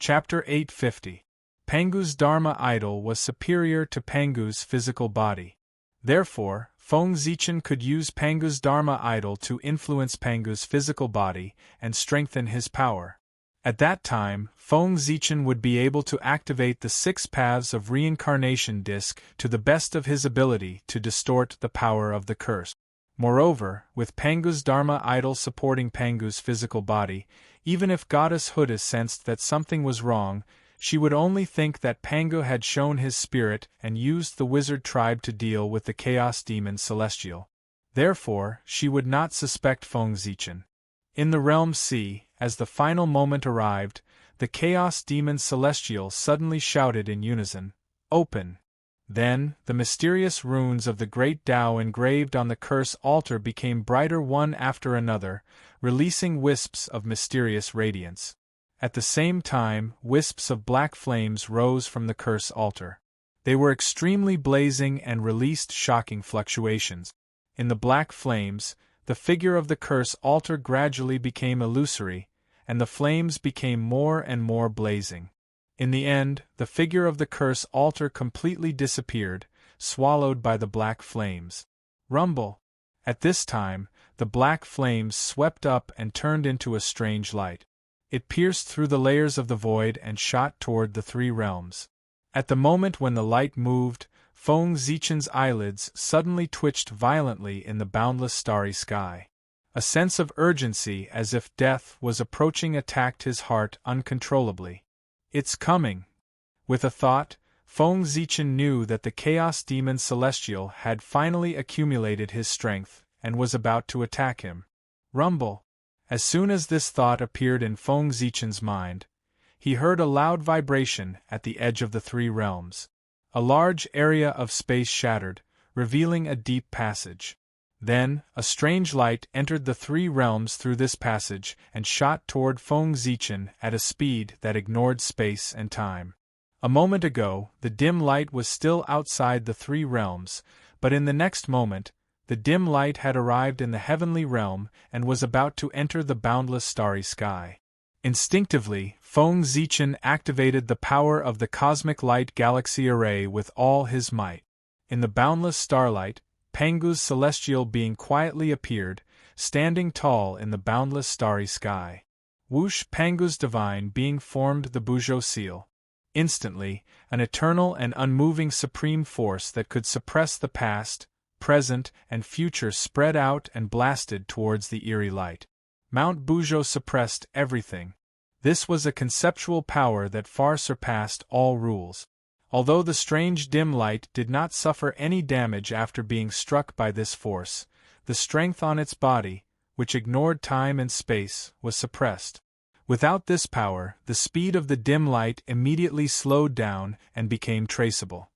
Chapter 850. Pangu's Dharma idol was superior to Pangu's physical body. Therefore, Feng Zichen could use Pangu's Dharma idol to influence Pangu's physical body and strengthen his power. At that time, Feng Zichen would be able to activate the 6 paths of reincarnation disc to the best of his ability to distort the power of the curse. Moreover, with Pangu's Dharma idol supporting Pangu's physical body, even if Goddess Huda sensed that something was wrong, she would only think that Pangu had shown his spirit and used the wizard tribe to deal with the Chaos Demon Celestial. Therefore, she would not suspect Feng Zichen. In the Realm C, as the final moment arrived, the Chaos Demon Celestial suddenly shouted in unison, "Open!" Then, the mysterious runes of the Great Tao engraved on the curse altar became brighter one after another, releasing wisps of mysterious radiance. At the same time, wisps of black flames rose from the curse altar. They were extremely blazing and released shocking fluctuations. In the black flames, the figure of the curse altar gradually became illusory, and the flames became more and more blazing. In the end, the figure of the curse altar completely disappeared, swallowed by the black flames. Rumble! At this time, the black flames swept up and turned into a strange light. It pierced through the layers of the void and shot toward the 3 realms. At the moment when the light moved, Feng Zichen's eyelids suddenly twitched violently in the boundless starry sky. A sense of urgency as if death was approaching attacked his heart uncontrollably. "It's coming!" With a thought, Feng Zichen knew that the Chaos Demon Celestial had finally accumulated his strength and was about to attack him. Rumble! As soon as this thought appeared in Feng Zichen's mind, he heard a loud vibration at the edge of the 3 realms. A large area of space shattered, revealing a deep passage. Then, a strange light entered the 3 realms through this passage and shot toward Feng Zichen at a speed that ignored space and time. A moment ago, the dim light was still outside the 3 realms, but in the next moment, the dim light had arrived in the heavenly realm and was about to enter the boundless starry sky. Instinctively, Feng Zichen activated the power of the cosmic light galaxy array with all his might. In the boundless starlight, Pangu's celestial being quietly appeared, standing tall in the boundless starry sky. Whoosh! Pangu's divine being formed the Buzhou seal. Instantly, an eternal and unmoving supreme force that could suppress the past, present, and future spread out and blasted towards the eerie light. Mount Buzhou suppressed everything. This was a conceptual power that far surpassed all rules. Although the strange dim light did not suffer any damage after being struck by this force, the strength on its body, which ignored time and space, was suppressed. Without this power, the speed of the dim light immediately slowed down and became traceable.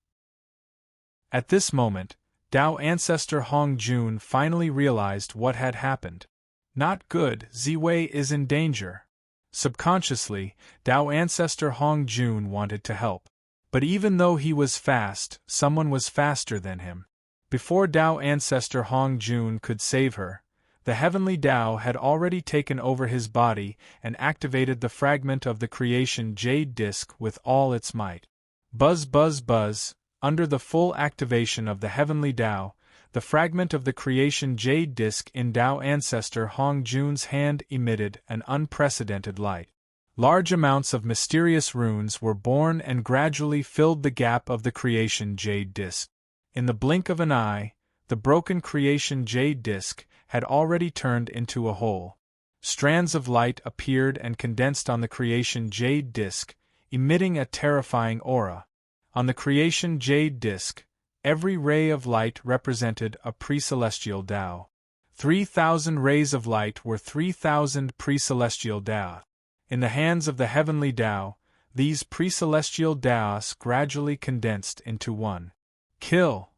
At this moment, Tao ancestor Hong Jun finally realized what had happened. Not good, Ziwei is in danger. Subconsciously, Tao ancestor Hong Jun wanted to help. But even though he was fast, someone was faster than him. Before Tao ancestor Hong Jun could save her, the heavenly Tao had already taken over his body and activated the fragment of the creation jade disc with all its might. Buzz buzz buzz, under the full activation of the heavenly Tao, the fragment of the creation jade disc in Tao ancestor Hong Jun's hand emitted an unprecedented light. Large amounts of mysterious runes were born and gradually filled the gap of the creation jade disc. In the blink of an eye, the broken creation jade disc had already turned into a whole. Strands of light appeared and condensed on the creation jade disc, emitting a terrifying aura. On the creation jade disc, every ray of light represented a pre-celestial Tao. 3,000 rays of light were 3,000 pre-celestial Tao. In the hands of the heavenly Tao, these pre-celestial Taos gradually condensed into one. Kill!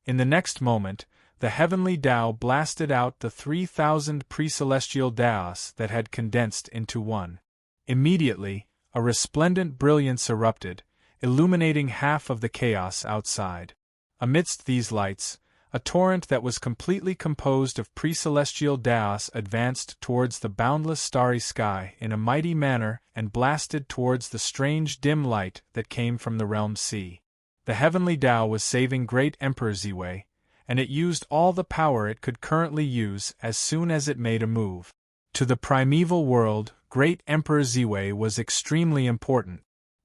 In the next moment, the heavenly Tao blasted out the 3,000 pre-celestial Taos that had condensed into one. Immediately, a resplendent brilliance erupted, illuminating half of the chaos outside. Amidst these lights, A torrent that was completely composed of pre-celestial Daos advanced towards the boundless starry sky in a mighty manner and blasted towards the strange dim light that came from the realm sea. The heavenly Tao was saving Great Emperor Ziwei, and it used all the power it could currently use as soon as it made a move. To the primeval world, Great Emperor Ziwei was extremely important.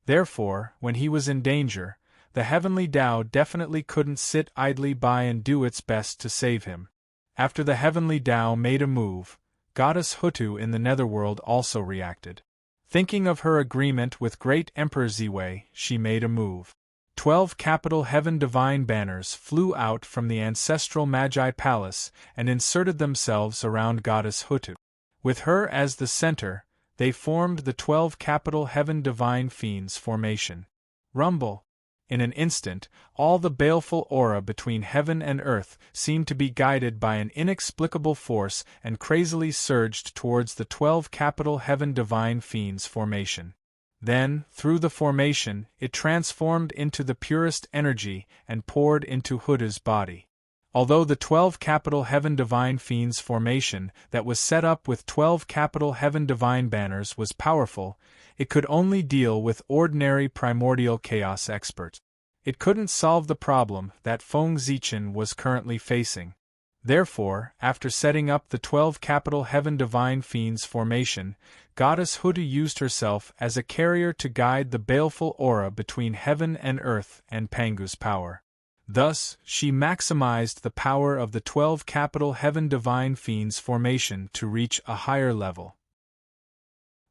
Therefore, when he was in danger, the heavenly Tao definitely couldn't sit idly by and do its best to save him. After the heavenly Tao made a move, Goddess Hutu in the netherworld also reacted. Thinking of her agreement with Great Emperor Ziwei, she made a move. 12 capital heaven divine banners flew out from the ancestral Magi Palace and inserted themselves around Goddess Hutu. With her as the center, they formed the 12 capital heaven divine fiends formation. Rumble. In an instant, all the baleful aura between heaven and earth seemed to be guided by an inexplicable force and crazily surged towards the 12 capital heaven divine fiends formation. Then, through the formation, it transformed into the purest energy and poured into Hutu's body. Although the 12 capital heaven divine fiends formation that was set up with 12 capital heaven divine banners was powerful, it could only deal with ordinary primordial chaos experts. It couldn't solve the problem that Feng Zichen was currently facing. Therefore, after setting up the 12 capital heaven divine fiends formation, Goddess Hutu used herself as a carrier to guide the baleful aura between heaven and earth and Pangu's power. Thus, she maximized the power of the 12 capital heaven divine fiends formation to reach a higher level.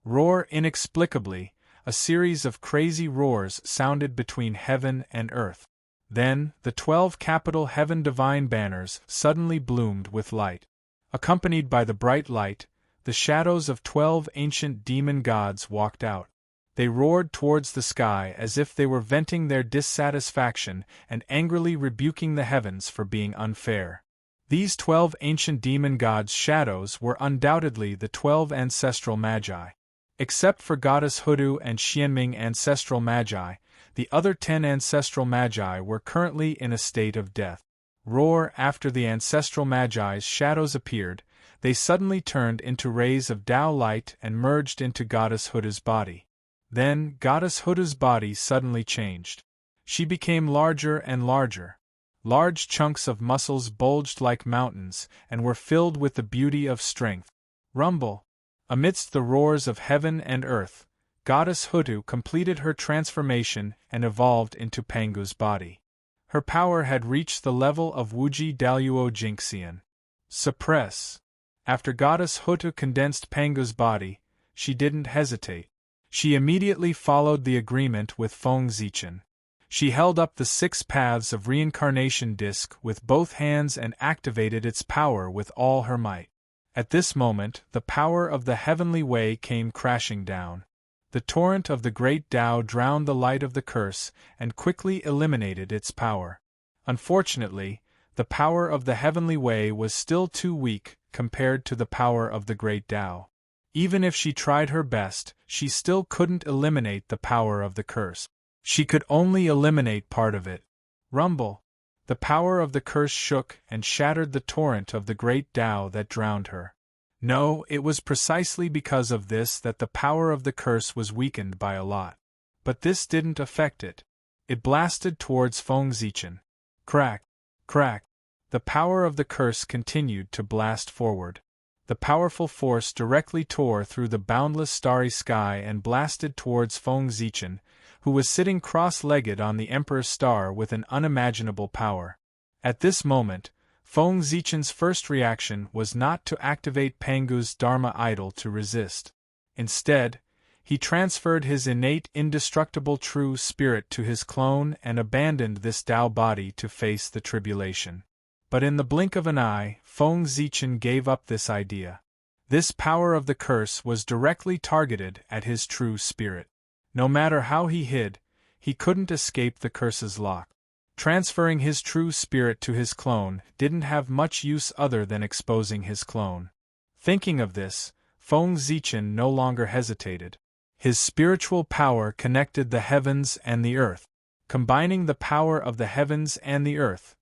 Roar inexplicably, a series of crazy roars sounded between heaven and earth. Then, the 12 capital heaven divine banners suddenly bloomed with light. Accompanied by the bright light, the shadows of 12 ancient demon gods walked out. They roared towards the sky as if they were venting their dissatisfaction and angrily rebuking the heavens for being unfair. These 12 ancient demon gods' shadows were undoubtedly the 12 ancestral magi. Except for Goddess Hutu and Xianming ancestral magi, the other 10 ancestral magi were currently in a state of death. Roar after the ancestral magi's shadows appeared, they suddenly turned into rays of Tao light and merged into Goddess Hutu's body. Then, Goddess Hutu's body suddenly changed. She became larger and larger. Large chunks of muscles bulged like mountains and were filled with the beauty of strength. Rumble. Amidst the roars of heaven and earth, Goddess Hutu completed her transformation and evolved into Pangu's body. Her power had reached the level of Wuji Daluo Jinxian. Suppress. After Goddess Hutu condensed Pangu's body, she didn't hesitate. She immediately followed the agreement with Feng Zichen. She held up the 6 paths of reincarnation disc with both hands and activated its power with all her might. At this moment, the power of the heavenly way came crashing down. The torrent of the great Tao drowned the light of the curse and quickly eliminated its power. Unfortunately, the power of the heavenly way was still too weak compared to the power of the great Tao. Even if she tried her best, she still couldn't eliminate the power of the curse. She could only eliminate part of it. Rumble. The power of the curse shook and shattered the torrent of the great Tao that drowned her. No, it was precisely because of this that the power of the curse was weakened by a lot. But this didn't affect it. It blasted towards Feng Zichen. Crack, crack. The power of the curse continued to blast forward. The powerful force directly tore through the boundless starry sky and blasted towards Feng Zichen, who was sitting cross-legged on the Emperor's star with an unimaginable power. At this moment, Feng Zichen's first reaction was not to activate Pangu's Dharma idol to resist. Instead, he transferred his innate indestructible true spirit to his clone and abandoned this Tao body to face the tribulation. But in the blink of an eye, Feng Zichen gave up this idea. This power of the curse was directly targeted at his true spirit. No matter how he hid, he couldn't escape the curse's lock. Transferring his true spirit to his clone didn't have much use other than exposing his clone. Thinking of this, Feng Zichen no longer hesitated. His spiritual power connected the heavens and the earth. Combining the power of the heavens and the earth,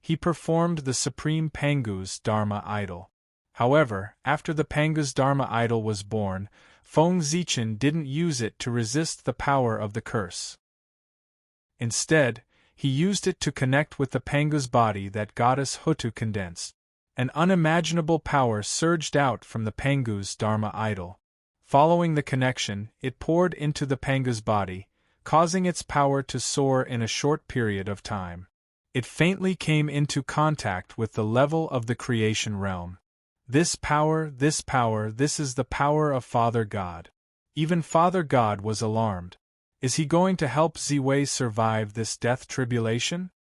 he performed the supreme Pangu's Dharma idol. However, after the Pangu's Dharma idol was born, Feng Zichen didn't use it to resist the power of the curse. Instead, he used it to connect with the Pangu's body that goddess Hutu condensed. An unimaginable power surged out from the Pangu's Dharma idol. Following the connection, it poured into the Pangu's body, causing its power to soar in a short period of time. It faintly came into contact with the level of the creation realm. This power, this is the power of Father God. Even Father God was alarmed. Is he going to help Ziwei survive this death tribulation?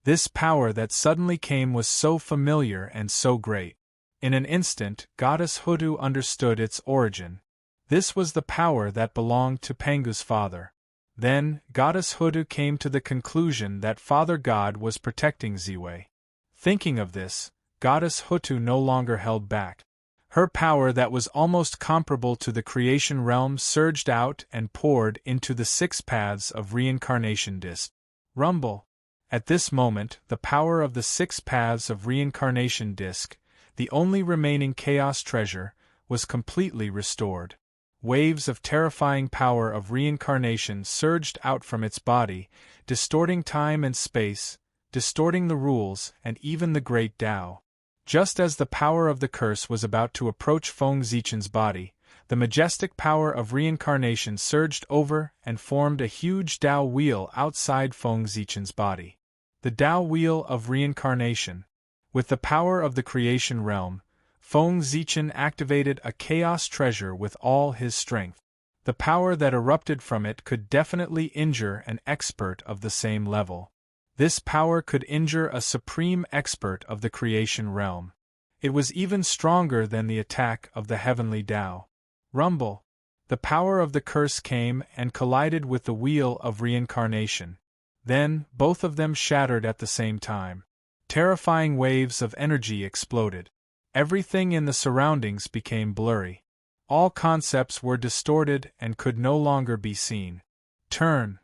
This power that suddenly came was so familiar and so great. In an instant, Goddess Hutu understood its origin. This was the power that belonged to Pangu's father. Then, Goddess Hutu came to the conclusion that Father God was protecting Ziwei. Thinking of this, Goddess Hutu no longer held back. Her power that was almost comparable to the creation realm surged out and poured into the 6 paths of reincarnation disc. Rumble. At this moment, the power of the 6 paths of reincarnation disc, the only remaining chaos treasure, was completely restored. Waves of terrifying power of reincarnation surged out from its body, distorting time and space, distorting the rules and even the great Tao. Just as the power of the curse was about to approach Feng Zichen's body, the majestic power of reincarnation surged over and formed a huge Tao wheel outside Feng Zichen's body. The Tao wheel of reincarnation. With the power of the creation realm, Feng Zichen activated a chaos treasure with all his strength. The power that erupted from it could definitely injure an expert of the same level. This power could injure a supreme expert of the creation realm. It was even stronger than the attack of the heavenly Tao. Rumble. The power of the curse came and collided with the wheel of reincarnation. Then, both of them shattered at the same time. Terrifying waves of energy exploded. Everything in the surroundings became blurry. All concepts were distorted and could no longer be seen. Turn.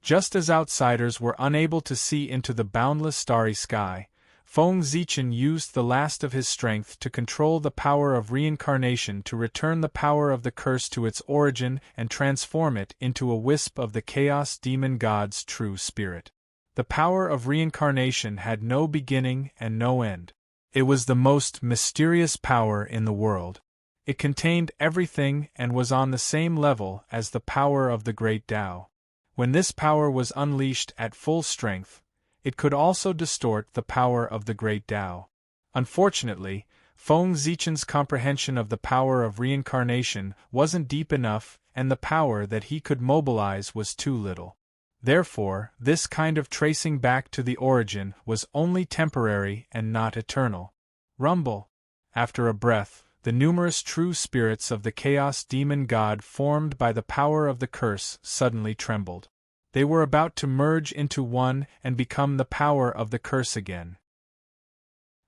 Just as outsiders were unable to see into the boundless starry sky, Feng Zichen used the last of his strength to control the power of reincarnation to return the power of the curse to its origin and transform it into a wisp of the Chaos Demon God's true spirit. The power of reincarnation had no beginning and no end. It was the most mysterious power in the world. It contained everything and was on the same level as the power of the great Tao. When this power was unleashed at full strength, it could also distort the power of the great Tao. Unfortunately, Feng Zichen's comprehension of the power of reincarnation wasn't deep enough, and the power that he could mobilize was too little. Therefore, this kind of tracing back to the origin was only temporary and not eternal. Rumble. After a breath, the numerous true spirits of the Chaos Demon God formed by the power of the curse suddenly trembled. They were about to merge into one and become the power of the curse again.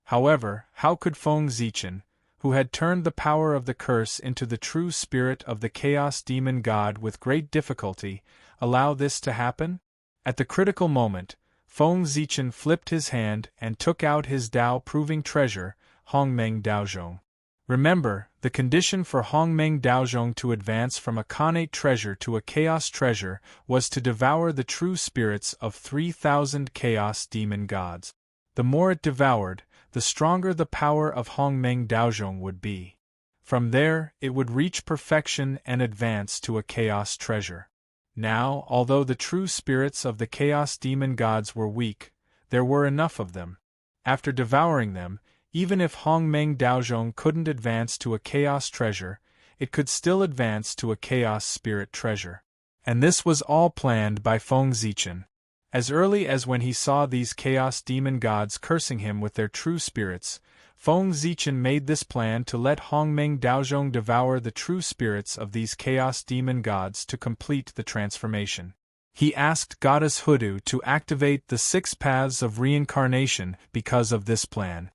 However, how could Feng Zichen, who had turned the power of the curse into the true spirit of the Chaos Demon God with great difficulty, allow this to happen? At the critical moment, Feng Zichen flipped his hand and took out his Tao-proving treasure, Hongmeng Daozhong. Remember, the condition for Hongmeng Daozhong to advance from a Khanate treasure to a Chaos treasure was to devour the true spirits of 3,000 Chaos Demon Gods. The more it devoured, the stronger the power of Hongmeng Daozhong would be. From there, it would reach perfection and advance to a Chaos treasure. Now, although the true spirits of the Chaos Demon Gods were weak, there were enough of them. After devouring them, even if Hongmeng Daozhong couldn't advance to a Chaos treasure, it could still advance to a Chaos spirit treasure. And this was all planned by Feng Zichen. As early as when he saw these Chaos Demon Gods cursing him with their true spirits, Feng Zichen made this plan to let Hongmeng Daozhong devour the true spirits of these Chaos Demon Gods to complete the transformation. He asked Goddess Hutu to activate the 6 paths of reincarnation because of this plan.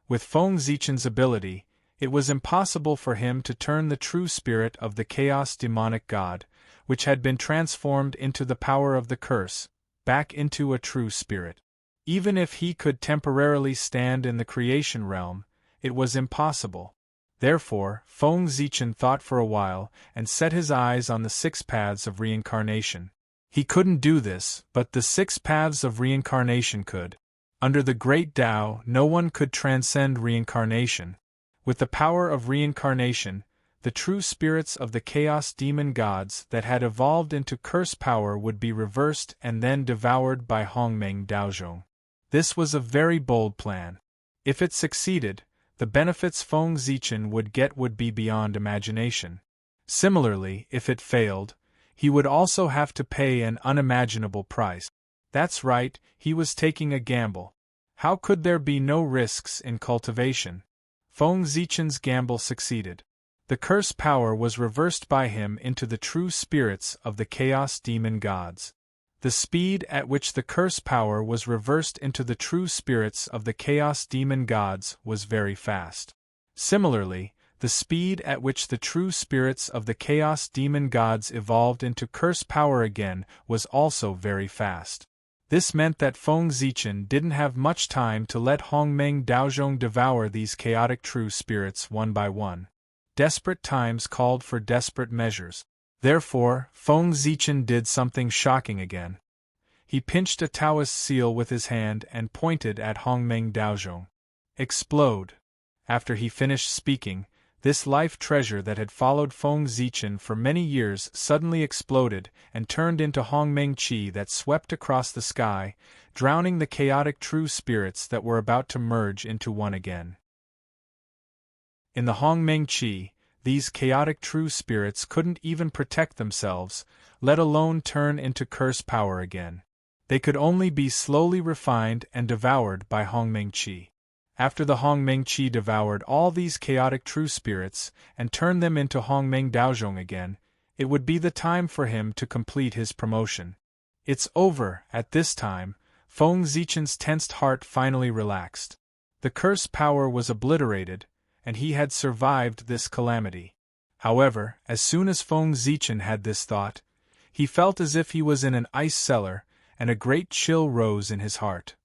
With Feng Zichen's ability, it was impossible for him to turn the true spirit of the Chaos Demonic God, which had been transformed into the power of the curse, back into a true spirit. Even if he could temporarily stand in the creation realm, it was impossible. Therefore, Feng Zichen thought for a while and set his eyes on the 6 paths of reincarnation. He couldn't do this, but the 6 paths of reincarnation could. Under the Great Tao, no one could transcend reincarnation. With the power of reincarnation, the true spirits of the chaos demon gods that had evolved into curse power would be reversed and then devoured by Hongmeng Daozhong. This was a very bold plan. If it succeeded, the benefits Feng Zichen would get would be beyond imagination. Similarly, if it failed, he would also have to pay an unimaginable price. That's right, he was taking a gamble. How could there be no risks in cultivation? Feng Zichen's gamble succeeded. The curse power was reversed by him into the true spirits of the chaos demon gods. The speed at which the curse power was reversed into the true spirits of the chaos demon gods was very fast. Similarly, the speed at which the true spirits of the chaos demon gods evolved into curse power again was also very fast. This meant that Feng Zichen didn't have much time to let Hongmeng Daozhong devour these chaotic true spirits one by one. Desperate times called for desperate measures. Therefore, Feng Zichen did something shocking again. He pinched a Taoist seal with his hand and pointed at Hongmeng Daozhong. Explode! After he finished speaking, this life treasure that had followed Feng Zichen for many years suddenly exploded and turned into Hongmeng Qi that swept across the sky, drowning the chaotic true spirits that were about to merge into one again. In the Hongmeng Qi, these chaotic true spirits couldn't even protect themselves, let alone turn into curse power again. They could only be slowly refined and devoured by Hongmeng Qi. After the Hongmeng Qi devoured all these chaotic true spirits and turned them into Hongmeng Daozhong again, it would be the time for him to complete his promotion. It's over. At this time, Feng Zichen's tensed heart finally relaxed. The curse power was obliterated, and he had survived this calamity. However, as soon as Feng Zichen had this thought, he felt as if he was in an ice cellar, and a great chill rose in his heart.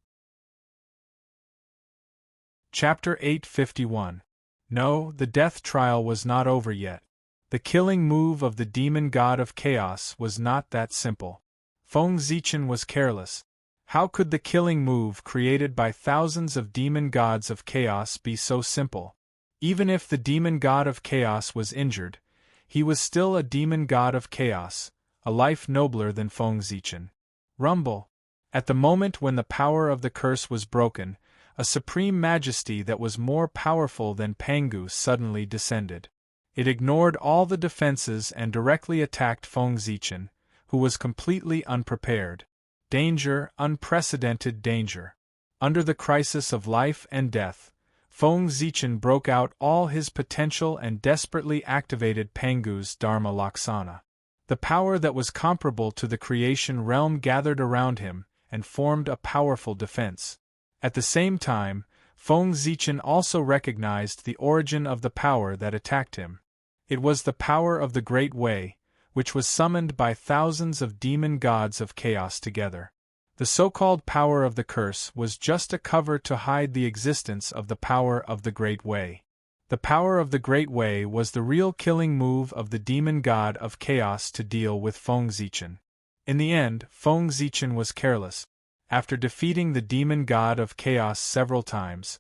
Chapter 851. No, the death trial was not over yet. The killing move of the demon god of chaos was not that simple. Feng Zichen was careless. How could the killing move created by thousands of demon gods of chaos be so simple? Even if the demon god of chaos was injured, he was still a demon god of chaos, a life nobler than Feng Zichen. Rumble! At the moment when the power of the curse was broken, a supreme majesty that was more powerful than Pangu suddenly descended. It ignored all the defenses and directly attacked Feng Zichen, who was completely unprepared. Danger, unprecedented danger. Under the crisis of life and death, Feng Zichen broke out all his potential and desperately activated Pangu's Dharma Laksana. The power that was comparable to the creation realm gathered around him and formed a powerful defense. At the same time, Feng Zichen also recognized the origin of the power that attacked him. It was the power of the Great Way, which was summoned by thousands of demon gods of chaos together. The so-called power of the curse was just a cover to hide the existence of the power of the Great Way. The power of the Great Way was the real killing move of the demon god of chaos to deal with Feng Zichen. In the end, Feng Zichen was careless. After defeating the demon god of chaos several times,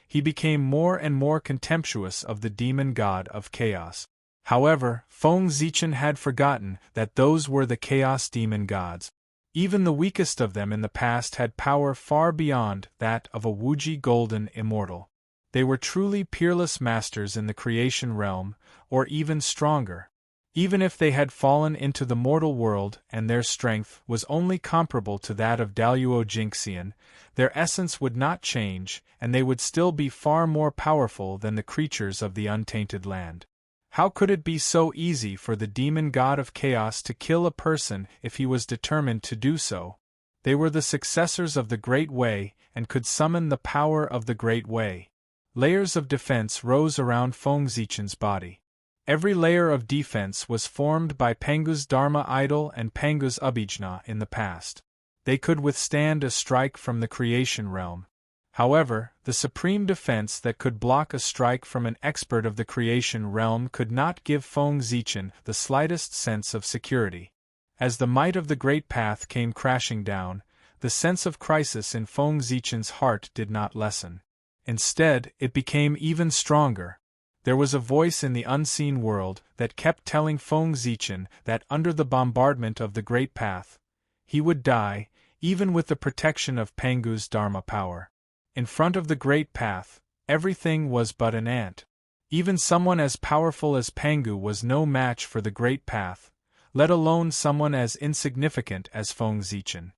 he became more and more contemptuous of the demon god of chaos. However, Feng Zichen had forgotten that those were the chaos demon gods. Even the weakest of them in the past had power far beyond that of a Wuji golden immortal. They were truly peerless masters in the creation realm, or even stronger. Even if they had fallen into the mortal world and their strength was only comparable to that of Daluo Jinxian, their essence would not change and they would still be far more powerful than the creatures of the untainted land. How could it be so easy for the demon god of chaos to kill a person if he was determined to do so? They were the successors of the Great Way and could summon the power of the Great Way. Layers of defense rose around Feng Zichen's body. Every layer of defense was formed by Pangu's Dharma idol and Pangu's Abhijna in the past. They could withstand a strike from the creation realm. However, the supreme defense that could block a strike from an expert of the creation realm could not give Feng Zichen the slightest sense of security. As the might of the Great Path came crashing down, the sense of crisis in Feng Zichen's heart did not lessen. Instead, it became even stronger. There was a voice in the unseen world that kept telling Feng Zichen that under the bombardment of the Great Path, he would die, even with the protection of Pangu's Dharma power. In front of the Great Path, everything was but an ant. Even someone as powerful as Pangu was no match for the Great Path, let alone someone as insignificant as Feng Zichen.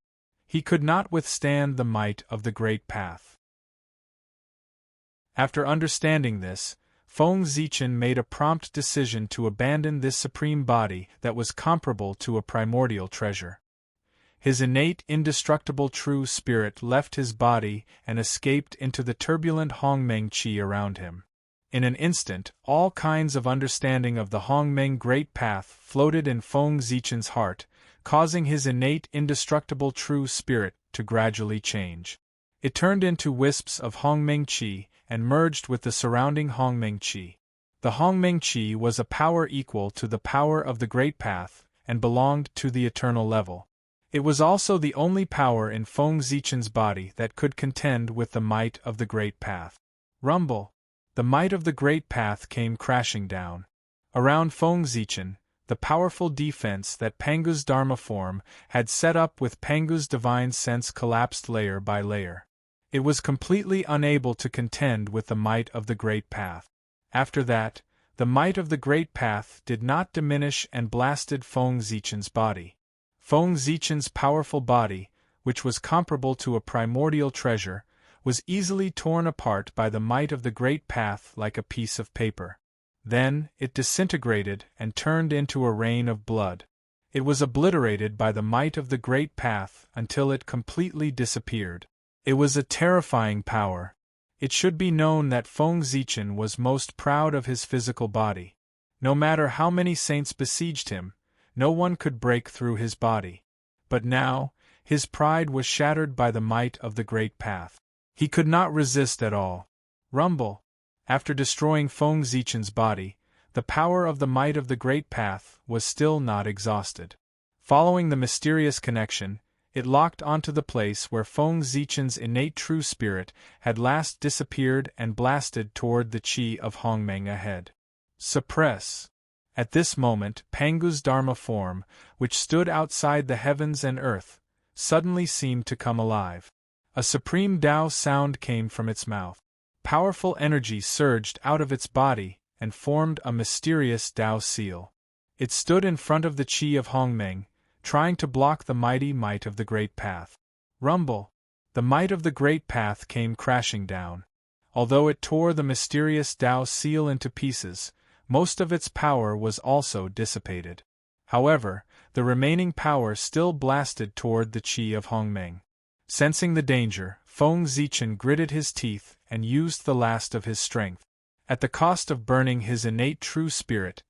He could not withstand the might of the Great Path. After understanding this, Feng Zichen made a prompt decision to abandon this supreme body that was comparable to a primordial treasure. His innate, indestructible true spirit left his body and escaped into the turbulent Hongmeng Qi around him. In an instant, all kinds of understanding of the Hongmeng Great Path floated in Feng Zichen's heart, causing his innate, indestructible true spirit to gradually change. It turned into wisps of Hongmeng Qi and merged with the surrounding Hongmeng Qi. The Hongmeng Qi was a power equal to the power of the Great Path and belonged to the eternal level. It was also the only power in Feng Zichen's body that could contend with the might of the Great Path. Rumble! The might of the Great Path came crashing down. Around Feng Zichen, the powerful defense that Pangu's Dharma form had set up with Pangu's divine sense collapsed layer by layer. It was completely unable to contend with the might of the Great Path. After that, the might of the Great Path did not diminish and blasted Feng Zichen's body. Feng Zichen's powerful body, which was comparable to a primordial treasure, was easily torn apart by the might of the Great Path like a piece of paper. Then, it disintegrated and turned into a rain of blood. It was obliterated by the might of the Great Path until it completely disappeared. It was a terrifying power. It should be known that Feng Zichen was most proud of his physical body. No matter how many saints besieged him, no one could break through his body. But now, his pride was shattered by the might of the Great Path. He could not resist at all. Rumble! After destroying Feng Zichen's body, the power of the might of the Great Path was still not exhausted. Following the mysterious connection, it locked onto the place where Feng Zichen's innate true spirit had last disappeared and blasted toward the Qi of Hongmeng ahead. Suppress! At this moment, Pangu's Dharma form, which stood outside the heavens and earth, suddenly seemed to come alive. A supreme Tao sound came from its mouth. Powerful energy surged out of its body and formed a mysterious Tao seal. It stood in front of the Qi of Hongmeng, trying to block the mighty might of the Great Path. Rumble! The might of the Great Path came crashing down. Although it tore the mysterious Tao seal into pieces, most of its power was also dissipated. However, the remaining power still blasted toward the Qi of Hongmeng. Sensing the danger, Feng Zichen gritted his teeth and used the last of his strength. At the cost of burning his innate true spirit,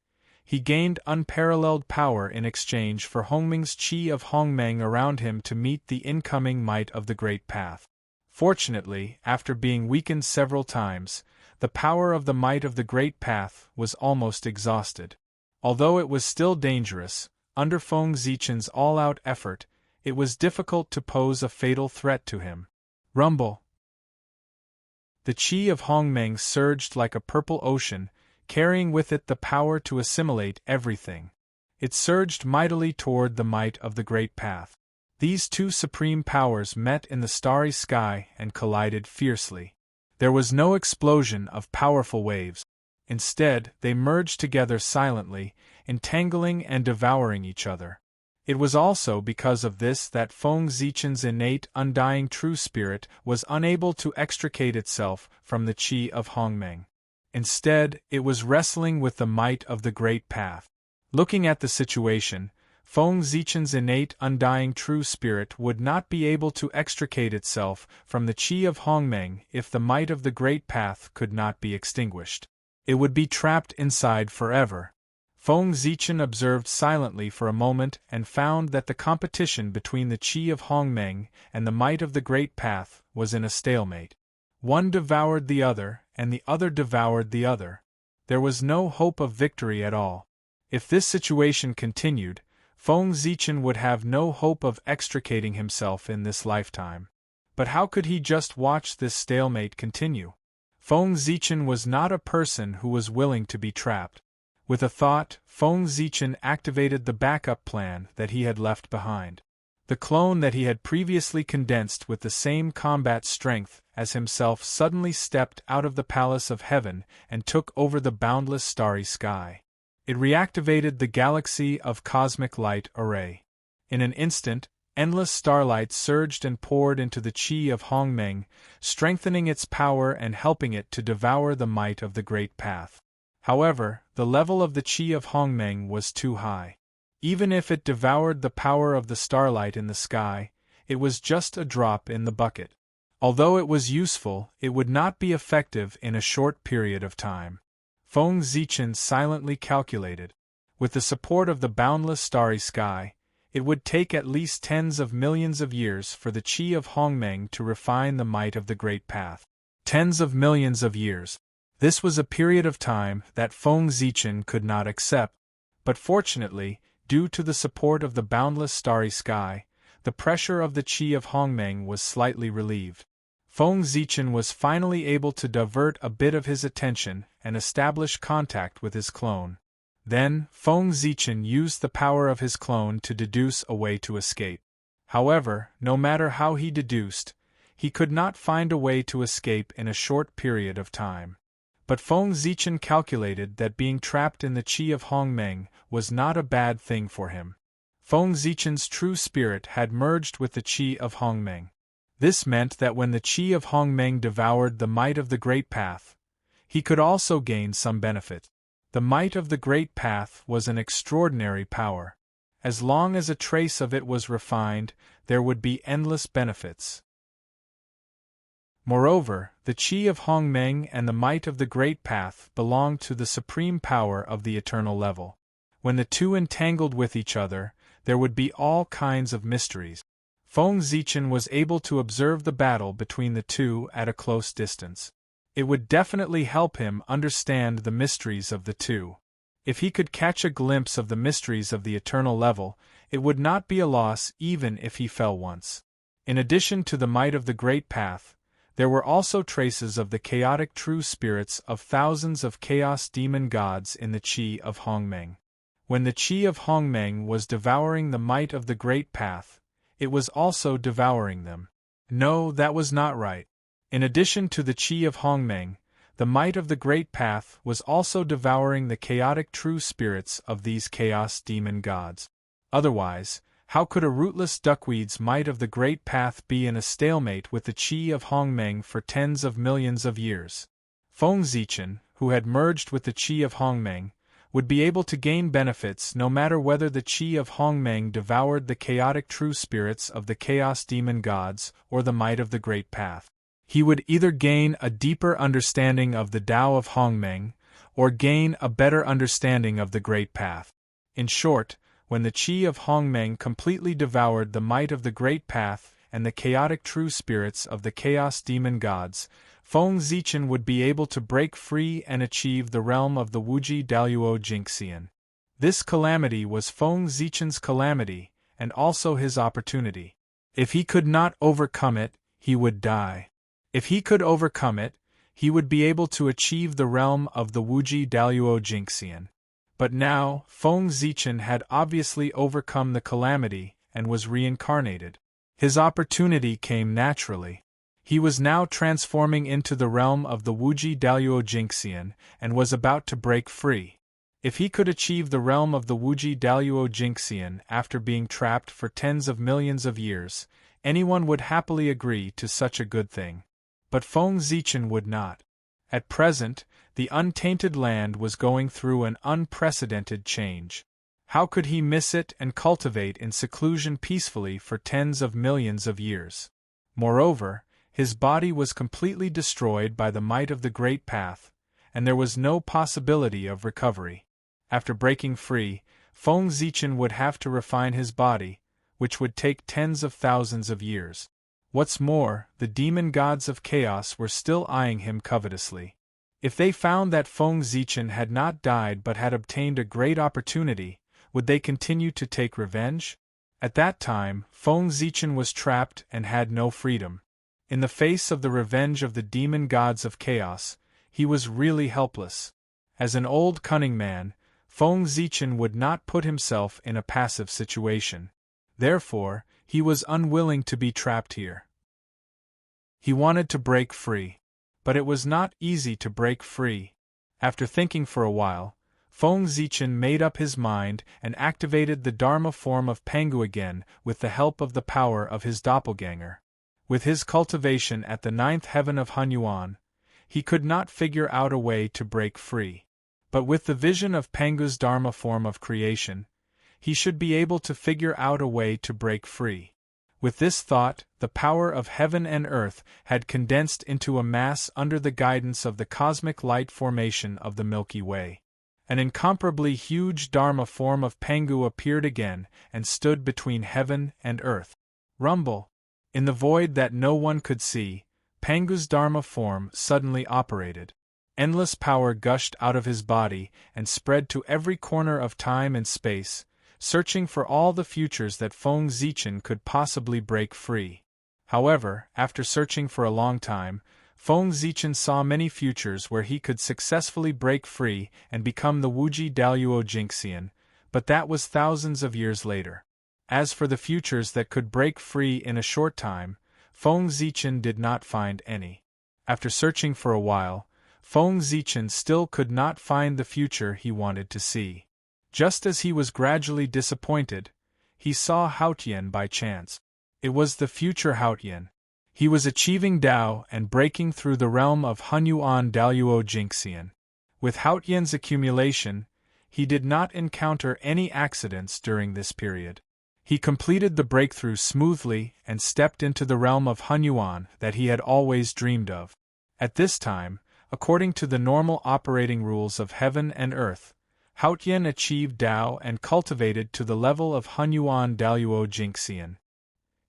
he gained unparalleled power in exchange for Hongmeng's Qi of Hongmeng around him to meet the incoming might of the Great Path. Fortunately, after being weakened several times, the power of the might of the Great Path was almost exhausted. Although it was still dangerous, under Feng Zichen's all-out effort, it was difficult to pose a fatal threat to him. Rumble! The Qi of Hongmeng surged like a purple ocean, carrying with it the power to assimilate everything. It surged mightily toward the might of the Great Path. These two supreme powers met in the starry sky and collided fiercely. There was no explosion of powerful waves. Instead, they merged together silently, entangling and devouring each other. It was also because of this that Feng Zichen's innate, undying true spirit was unable to extricate itself from the Qi of Hongmeng. Instead, it was wrestling with the might of the Great Path. Looking at the situation, Feng Zichen's innate, undying true spirit would not be able to extricate itself from the Qi of Hongmeng if the might of the Great Path could not be extinguished. It would be trapped inside forever. Feng Zichen observed silently for a moment and found that the competition between the Qi of Hongmeng and the might of the Great Path was in a stalemate. One devoured the other, and the other devoured the other. There was no hope of victory at all. If this situation continued, Feng Zichen would have no hope of extricating himself in this lifetime. But how could he just watch this stalemate continue? Feng Zichen was not a person who was willing to be trapped. With a thought, Feng Zichen activated the backup plan that he had left behind. The clone that he had previously condensed with the same combat strength as himself suddenly stepped out of the palace of heaven and took over the boundless starry sky. It reactivated the galaxy of cosmic light array. In an instant, endless starlight surged and poured into the Qi of Hongmeng, strengthening its power and helping it to devour the might of the Great Path. However, the level of the Qi of Hongmeng was too high. Even if it devoured the power of the starlight in the sky, it was just a drop in the bucket. Although it was useful, it would not be effective in a short period of time. Feng Zichen silently calculated. With the support of the boundless starry sky, it would take at least tens of millions of years for the Qi of Hongmeng to refine the might of the Great Path. Tens of millions of years. This was a period of time that Feng Zichen could not accept, but fortunately, due to the support of the boundless starry sky, the pressure of the Qi of Hongmeng was slightly relieved. Feng Zichen was finally able to divert a bit of his attention and establish contact with his clone. Then, Feng Zichen used the power of his clone to deduce a way to escape. However, no matter how he deduced, he could not find a way to escape in a short period of time. But Feng Zichen calculated that being trapped in the Qi of Hongmeng was not a bad thing for him. Feng Zichen's true spirit had merged with the Qi of Hongmeng. This meant that when the Qi of Hongmeng devoured the might of the Great Path, he could also gain some benefit. The might of the Great Path was an extraordinary power. As long as a trace of it was refined, there would be endless benefits. Moreover, the Qi of Hongmeng and the might of the Great Path belonged to the supreme power of the eternal level. When the two entangled with each other, there would be all kinds of mysteries. Feng Zichen was able to observe the battle between the two at a close distance. It would definitely help him understand the mysteries of the two. If he could catch a glimpse of the mysteries of the eternal level, it would not be a loss even if he fell once. In addition to the might of the Great Path, there were also traces of the chaotic true spirits of thousands of chaos demon gods in the Qi of Hongmeng. When the Qi of Hongmeng was devouring the might of the Great Path, it was also devouring them. No, that was not right. In addition to the Qi of Hongmeng, the might of the Great Path was also devouring the chaotic true spirits of these chaos demon gods. Otherwise, how could a rootless duckweed's might of the Great Path be in a stalemate with the Qi of Hongmeng for tens of millions of years? Feng Zichen, who had merged with the Qi of Hongmeng, would be able to gain benefits no matter whether the Qi of Hongmeng devoured the chaotic true spirits of the chaos demon gods or the might of the Great Path. He would either gain a deeper understanding of the Tao of Hongmeng, or gain a better understanding of the Great Path. In short, when the Qi of Hongmeng completely devoured the might of the Great Path and the chaotic true spirits of the chaos demon gods, Feng Zichen would be able to break free and achieve the realm of the Wuji Daluo Jingxian. This calamity was Feng Zichen's calamity, and also his opportunity. If he could not overcome it, he would die. If he could overcome it, he would be able to achieve the realm of the Wuji Daluo Jingxian. But now, Feng Zichen had obviously overcome the calamity and was reincarnated. His opportunity came naturally. He was now transforming into the realm of the Wuji Daluo Jingxian and was about to break free. If he could achieve the realm of the Wuji Daluo Jingxian after being trapped for tens of millions of years, anyone would happily agree to such a good thing. But Feng Zichen would not. At present, the untainted land was going through an unprecedented change. How could he miss it and cultivate in seclusion peacefully for tens of millions of years? Moreover, his body was completely destroyed by the might of the Great Path, and there was no possibility of recovery. After breaking free, Feng Zichen would have to refine his body, which would take tens of thousands of years. What's more, the demon gods of chaos were still eyeing him covetously. If they found that Feng Zichen had not died but had obtained a great opportunity, would they continue to take revenge? At that time, Feng Zichen was trapped and had no freedom. In the face of the revenge of the demon gods of chaos, he was really helpless. As an old cunning man, Feng Zichen would not put himself in a passive situation. Therefore, he was unwilling to be trapped here. He wanted to break free. But it was not easy to break free. After thinking for a while, Feng Zichen made up his mind and activated the Dharma form of Pangu again with the help of the power of his doppelganger. With his cultivation at the 9th heaven of Hunyuan, he could not figure out a way to break free. But with the vision of Pangu's Dharma form of creation, he should be able to figure out a way to break free. With this thought, the power of heaven and earth had condensed into a mass under the guidance of the cosmic light formation of the Milky Way. An incomparably huge Dharma form of Pangu appeared again and stood between heaven and earth. Rumble! In the void that no one could see, Pangu's Dharma form suddenly operated. Endless power gushed out of his body and spread to every corner of time and space, searching for all the futures that Feng Zichen could possibly break free. However, after searching for a long time, Feng Zichen saw many futures where he could successfully break free and become the Wuji Daluo Jinxian, but that was thousands of years later. As for the futures that could break free in a short time, Feng Zichen did not find any. After searching for a while, Feng Zichen still could not find the future he wanted to see. Just as he was gradually disappointed, he saw Haotian by chance. It was the future Haotian. He was achieving Dao and breaking through the realm of Hunyuan Daluo Jinxian. With Haotian's accumulation, he did not encounter any accidents during this period. He completed the breakthrough smoothly and stepped into the realm of Hunyuan that he had always dreamed of. At this time, according to the normal operating rules of heaven and earth, Haotian achieved Dao and cultivated to the level of Hunyuan Daluo Jinxian.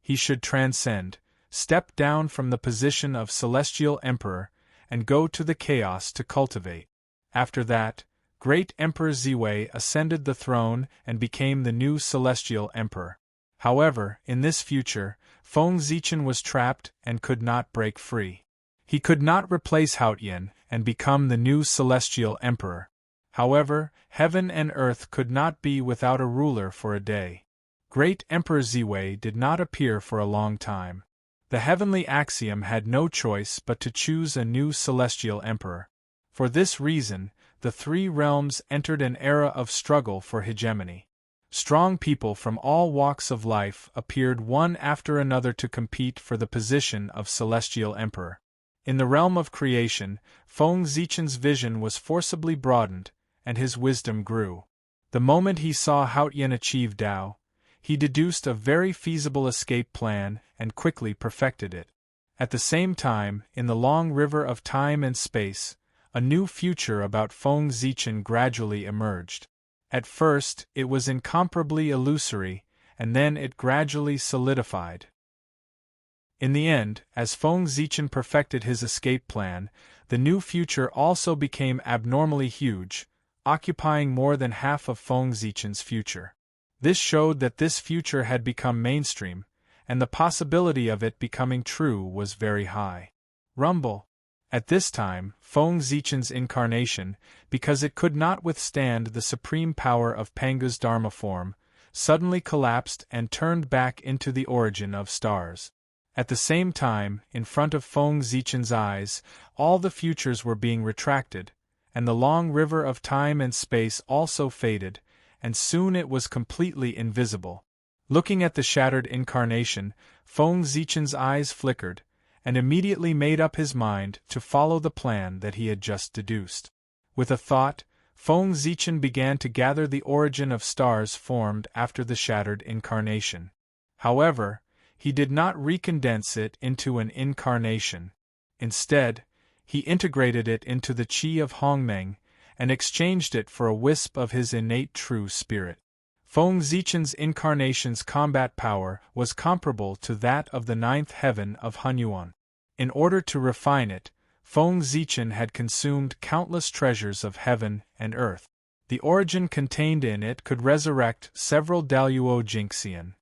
He should transcend, step down from the position of Celestial Emperor, and go to the chaos to cultivate. After that, Great Emperor Ziwei ascended the throne and became the new Celestial Emperor. However, in this future, Feng Zichen was trapped and could not break free. He could not replace Haotian and become the new Celestial Emperor. However, heaven and earth could not be without a ruler for a day. Great Emperor Ziwei did not appear for a long time. The heavenly axiom had no choice but to choose a new celestial emperor. For this reason, the three realms entered an era of struggle for hegemony. Strong people from all walks of life appeared one after another to compete for the position of celestial emperor. In the realm of creation, Feng Zichen's vision was forcibly broadened, and his wisdom grew. The moment he saw Haotian achieve Dao, he deduced a very feasible escape plan and quickly perfected it. At the same time, in the long river of time and space, a new future about Feng Zichen gradually emerged. At first, it was incomparably illusory, and then it gradually solidified. In the end, as Feng Zichen perfected his escape plan, the new future also became abnormally huge, occupying more than half of Feng Zichen's future. This showed that this future had become mainstream, and the possibility of it becoming true was very high. Rumble! At this time, Feng Zichen's incarnation, because it could not withstand the supreme power of Pangu's Dharma form, suddenly collapsed and turned back into the origin of stars. At the same time, in front of Feng Zichen's eyes, all the futures were being retracted, and the long river of time and space also faded, and soon it was completely invisible. Looking at the shattered incarnation, Feng Zichen's eyes flickered, and immediately made up his mind to follow the plan that he had just deduced. With a thought, Feng Zichen began to gather the origin of stars formed after the shattered incarnation. However, he did not recondense it into an incarnation. Instead, he integrated it into the qi of Hongmeng, and exchanged it for a wisp of his innate true spirit. Feng Zichen's incarnation's combat power was comparable to that of the ninth heaven of Hunyuan. In order to refine it, Feng Zichen had consumed countless treasures of heaven and earth. The origin contained in it could resurrect several Daluo Jinxian.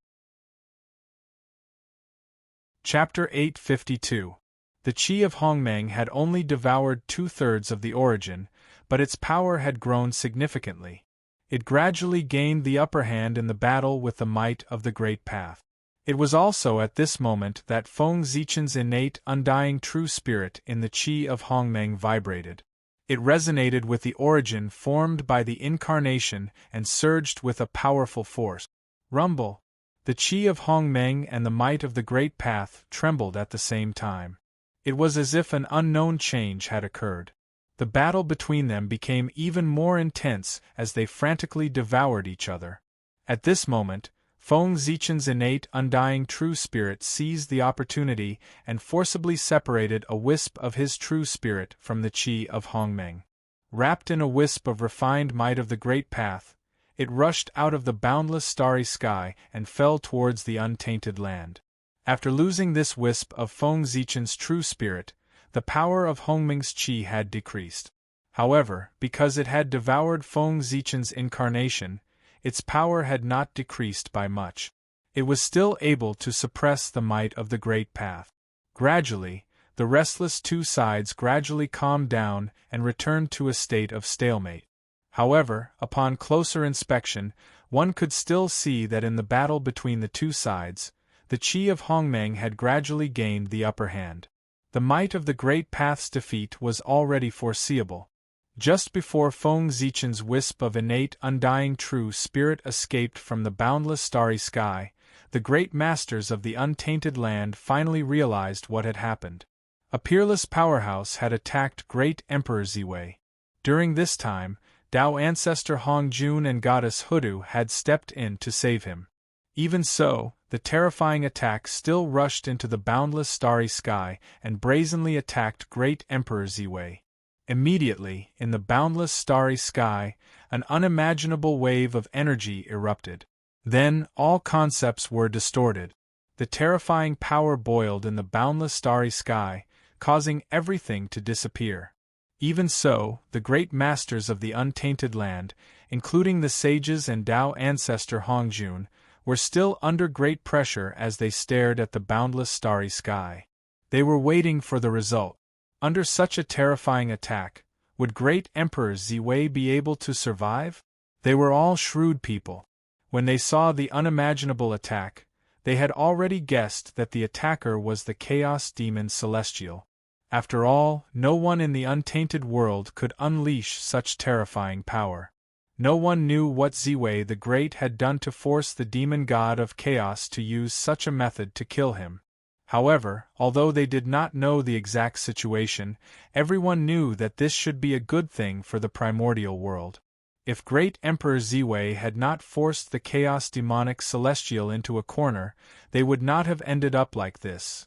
Chapter 852. The Qi of Hongmeng had only devoured 2/3 of the origin, but its power had grown significantly. It gradually gained the upper hand in the battle with the might of the Great Path. It was also at this moment that Feng Zichen's innate undying true spirit in the Qi of Hongmeng vibrated. It resonated with the origin formed by the incarnation and surged with a powerful force. Rumble! The Qi of Hongmeng and the might of the Great Path trembled at the same time. It was as if an unknown change had occurred. The battle between them became even more intense as they frantically devoured each other. At this moment, Feng Zichen's innate undying true spirit seized the opportunity and forcibly separated a wisp of his true spirit from the Qi of Hongmeng. Wrapped in a wisp of refined might of the Great Path, it rushed out of the boundless starry sky and fell towards the untainted land. After losing this wisp of Feng Zichen's true spirit, the power of Hongmeng's Qi had decreased. However, because it had devoured Feng Zichen's incarnation, its power had not decreased by much. It was still able to suppress the might of the Great Path. Gradually, the restless two sides gradually calmed down and returned to a state of stalemate. However, upon closer inspection, one could still see that in the battle between the two sides, the Qi of Hongmeng had gradually gained the upper hand. The might of the Great Path's defeat was already foreseeable. Just before Feng Zichen's wisp of innate undying true spirit escaped from the boundless starry sky, the great masters of the untainted land finally realized what had happened. A peerless powerhouse had attacked great Emperor Ziwei. During this time, Tao ancestor Hongjun and goddess Hudu had stepped in to save him. Even so, the terrifying attack still rushed into the boundless starry sky and brazenly attacked great Emperor Ziwei. Immediately, in the boundless starry sky, an unimaginable wave of energy erupted. Then, all concepts were distorted. The terrifying power boiled in the boundless starry sky, causing everything to disappear. Even so, the great masters of the untainted land, including the sages and Tao ancestor Hongjun, were still under great pressure as they stared at the boundless starry sky. They were waiting for the result. Under such a terrifying attack, would great Emperor Ziwei be able to survive? They were all shrewd people. When they saw the unimaginable attack, they had already guessed that the attacker was the Chaos Demon Celestial. After all, no one in the untainted world could unleash such terrifying power. No one knew what Ziwei the Great had done to force the demon god of chaos to use such a method to kill him. However, although they did not know the exact situation, everyone knew that this should be a good thing for the primordial world. If great Emperor Ziwei had not forced the chaos demonic celestial into a corner, they would not have ended up like this.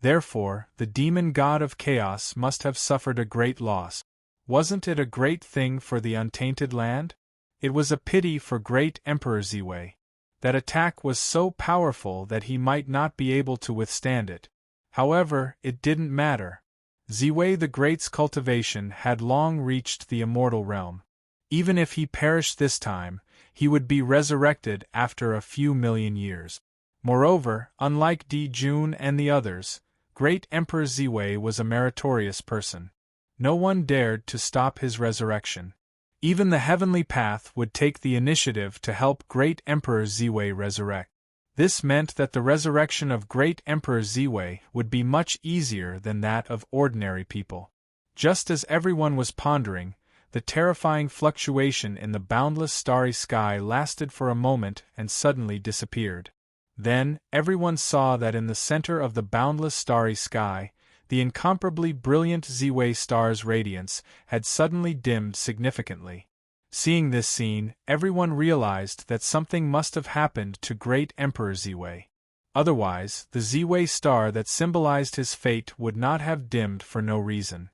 Therefore, the demon god of chaos must have suffered a great loss. Wasn't it a great thing for the untainted land? It was a pity for great Emperor Ziwei. That attack was so powerful that he might not be able to withstand it. However, it didn't matter. Ziwei the Great's cultivation had long reached the immortal realm. Even if he perished this time, he would be resurrected after a few million years. Moreover, unlike Di Jun and the others, great Emperor Ziwei was a meritorious person. No one dared to stop his resurrection. Even the heavenly path would take the initiative to help great Emperor Ziwei resurrect. This meant that the resurrection of great Emperor Ziwei would be much easier than that of ordinary people. Just as everyone was pondering, the terrifying fluctuation in the boundless starry sky lasted for a moment and suddenly disappeared. Then, everyone saw that in the center of the boundless starry sky, the incomparably brilliant Ziwei star's radiance had suddenly dimmed significantly. Seeing this scene, everyone realized that something must have happened to great Emperor Ziwei. Otherwise, the Ziwei star that symbolized his fate would not have dimmed for no reason.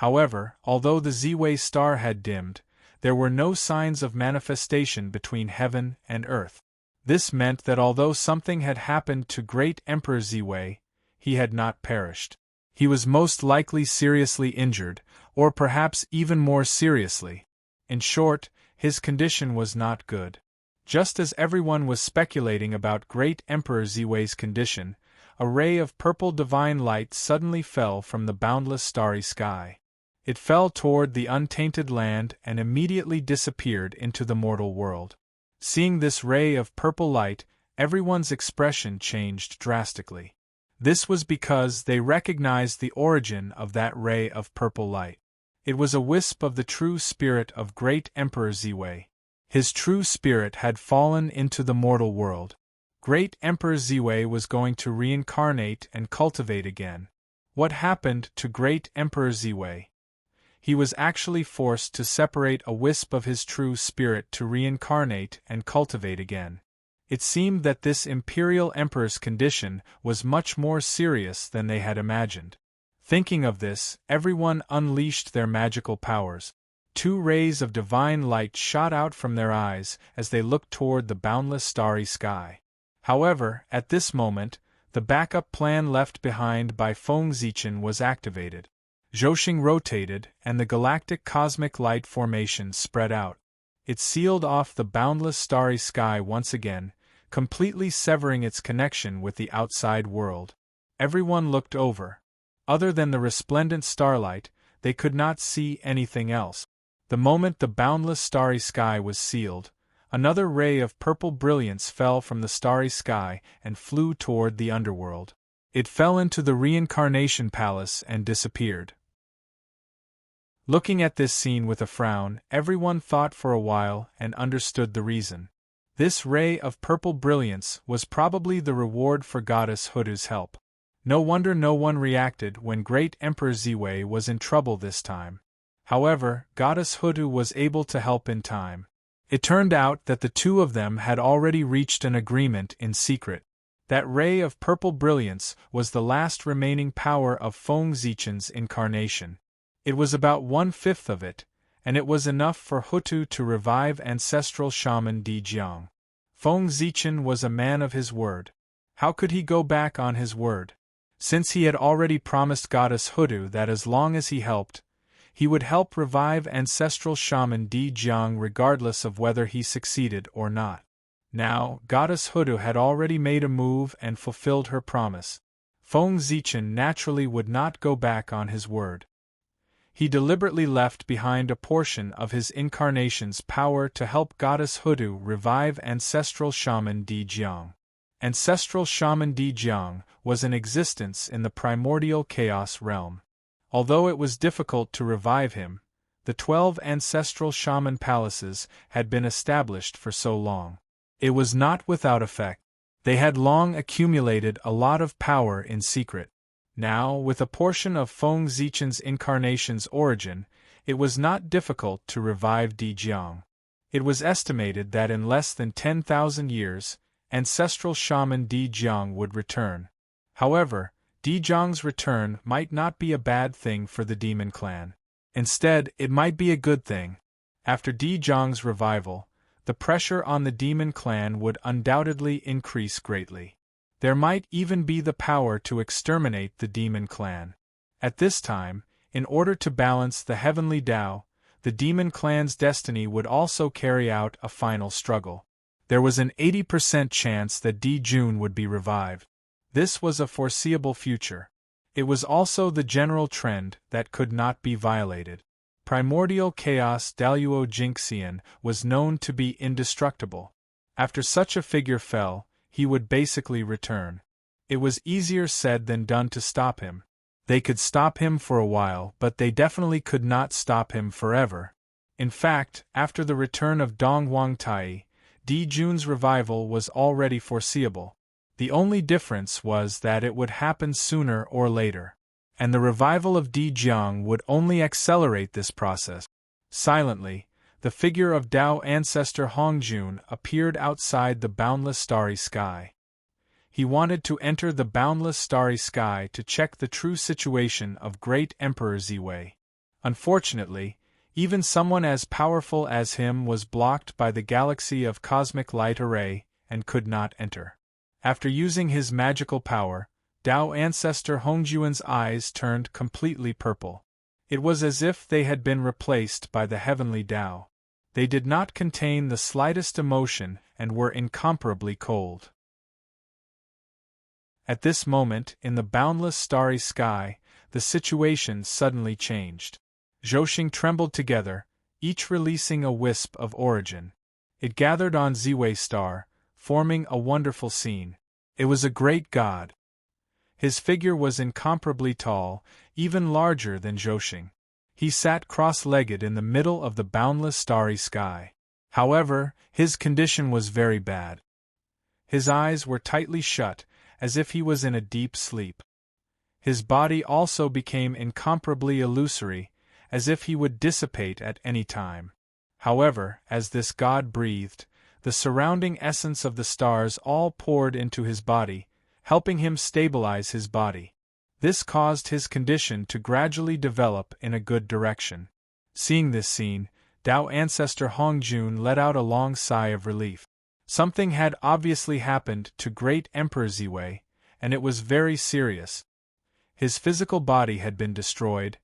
However, although the Ziwei star had dimmed, there were no signs of manifestation between heaven and earth. This meant that although something had happened to great Emperor Ziwei, he had not perished. He was most likely seriously injured, or perhaps even more seriously. In short, his condition was not good. Just as everyone was speculating about great Emperor Ziwei's condition, a ray of purple divine light suddenly fell from the boundless starry sky. It fell toward the untainted land and immediately disappeared into the mortal world. Seeing this ray of purple light, everyone's expression changed drastically. This was because they recognized the origin of that ray of purple light. It was a wisp of the true spirit of great Emperor Ziwei. His true spirit had fallen into the mortal world. Great Emperor Ziwei was going to reincarnate and cultivate again. What happened to great Emperor Ziwei? He was actually forced to separate a wisp of his true spirit to reincarnate and cultivate again. It seemed that this imperial emperor's condition was much more serious than they had imagined. Thinking of this, everyone unleashed their magical powers. 2 rays of divine light shot out from their eyes as they looked toward the boundless starry sky. However, at this moment, the backup plan left behind by Feng Zichen was activated. Zhouxing rotated, and the galactic cosmic light formation spread out. It sealed off the boundless starry sky once again, completely severing its connection with the outside world. Everyone looked over. Other than the resplendent starlight, they could not see anything else. The moment the boundless starry sky was sealed, another ray of purple brilliance fell from the starry sky and flew toward the underworld. It fell into the reincarnation palace and disappeared. Looking at this scene with a frown, everyone thought for a while and understood the reason. This ray of purple brilliance was probably the reward for Goddess Hudu's help. No wonder no one reacted when great Emperor Ziwei was in trouble this time. However, Goddess Hudu was able to help in time. It turned out that the 2 of them had already reached an agreement in secret. That ray of purple brilliance was the last remaining power of Feng Zichen's incarnation. It was about 1/5 of it, and it was enough for Hutu to revive ancestral shaman Di Jiang. Feng Zichen was a man of his word. How could he go back on his word? Since he had already promised Goddess Hudu that as long as he helped, he would help revive ancestral shaman Di Jiang regardless of whether he succeeded or not. Now, Goddess Hudu had already made a move and fulfilled her promise. Feng Zichen naturally would not go back on his word. He deliberately left behind a portion of his incarnation's power to help Goddess Hudu revive ancestral shaman Di Jiang. Ancestral shaman Di Jiang was in existence in the primordial chaos realm. Although it was difficult to revive him, the 12 ancestral shaman palaces had been established for so long. It was not without effect. They had long accumulated a lot of power in secret. Now, with a portion of Feng Zichen's incarnation's origin, it was not difficult to revive Di Jiang. It was estimated that in less than 10,000 years, ancestral shaman Di Jiang would return. However, Di Jiang's return might not be a bad thing for the demon clan. Instead, it might be a good thing. After Di Jiang's revival, the pressure on the demon clan would undoubtedly increase greatly. There might even be the power to exterminate the demon clan. At this time, in order to balance the heavenly Tao, the demon clan's destiny would also carry out a final struggle. There was an 80% chance that Di Jun would be revived. This was a foreseeable future. It was also the general trend that could not be violated. Primordial chaos Daluo Jinxian was known to be indestructible. After such a figure fell, he would basically return. It was easier said than done to stop him. They could stop him for a while, but they definitely could not stop him forever. In fact, after the return of Dong Huangtai, Di Jun's revival was already foreseeable. The only difference was that it would happen sooner or later. And the revival of Di Jiang would only accelerate this process. Silently, the figure of Tao ancestor Hongjun appeared outside the boundless starry sky. He wanted to enter the boundless starry sky to check the true situation of great Emperor Ziwei. Unfortunately, even someone as powerful as him was blocked by the galaxy of cosmic light array and could not enter. After using his magical power, Tao Ancestor Hongjuan's eyes turned completely purple. It was as if they had been replaced by the heavenly Tao. They did not contain the slightest emotion and were incomparably cold. At this moment, in the boundless starry sky, the situation suddenly changed. Zhouxing trembled together, each releasing a wisp of origin. It gathered on Ziwei star, forming a wonderful scene. It was a great god. His figure was incomparably tall, even larger than Zhouxing. He sat cross-legged in the middle of the boundless starry sky. However, his condition was very bad. His eyes were tightly shut, as if he was in a deep sleep. His body also became incomparably illusory, as if he would dissipate at any time. However, as this god breathed, the surrounding essence of the stars all poured into his body, helping him stabilize his body. This caused his condition to gradually develop in a good direction. Seeing this scene, Tao Ancestor Hongjun let out a long sigh of relief. Something had obviously happened to Great Emperor Ziwei, and it was very serious. His physical body had been destroyed,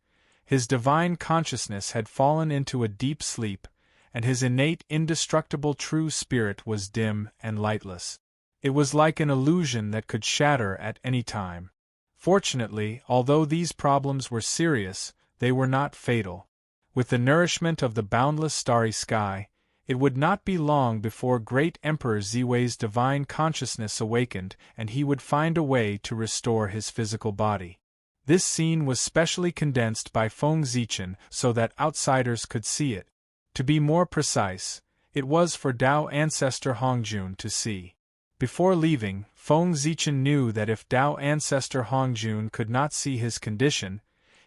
his divine consciousness had fallen into a deep sleep, and his innate indestructible true spirit was dim and lightless. It was like an illusion that could shatter at any time. Fortunately, although these problems were serious, they were not fatal. With the nourishment of the boundless starry sky, it would not be long before Great Emperor Ziwei's divine consciousness awakened and he would find a way to restore his physical body. This scene was specially condensed by Feng Zichen so that outsiders could see it. To be more precise, it was for Tao Ancestor Hongjun to see. Before leaving, Feng Zichen knew that if Tao Ancestor Hongjun could not see his condition,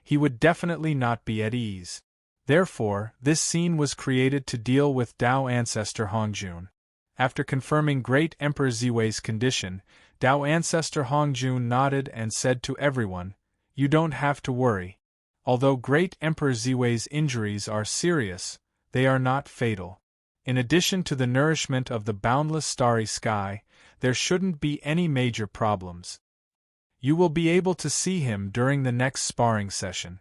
he would definitely not be at ease. Therefore, this scene was created to deal with Tao Ancestor Hongjun. After confirming Great Emperor Ziwei's condition, Tao Ancestor Hongjun nodded and said to everyone, "You don't have to worry. Although Great Emperor Ziwei's injuries are serious, they are not fatal. In addition to the nourishment of the boundless starry sky, there shouldn't be any major problems. You will be able to see him during the next sparring session."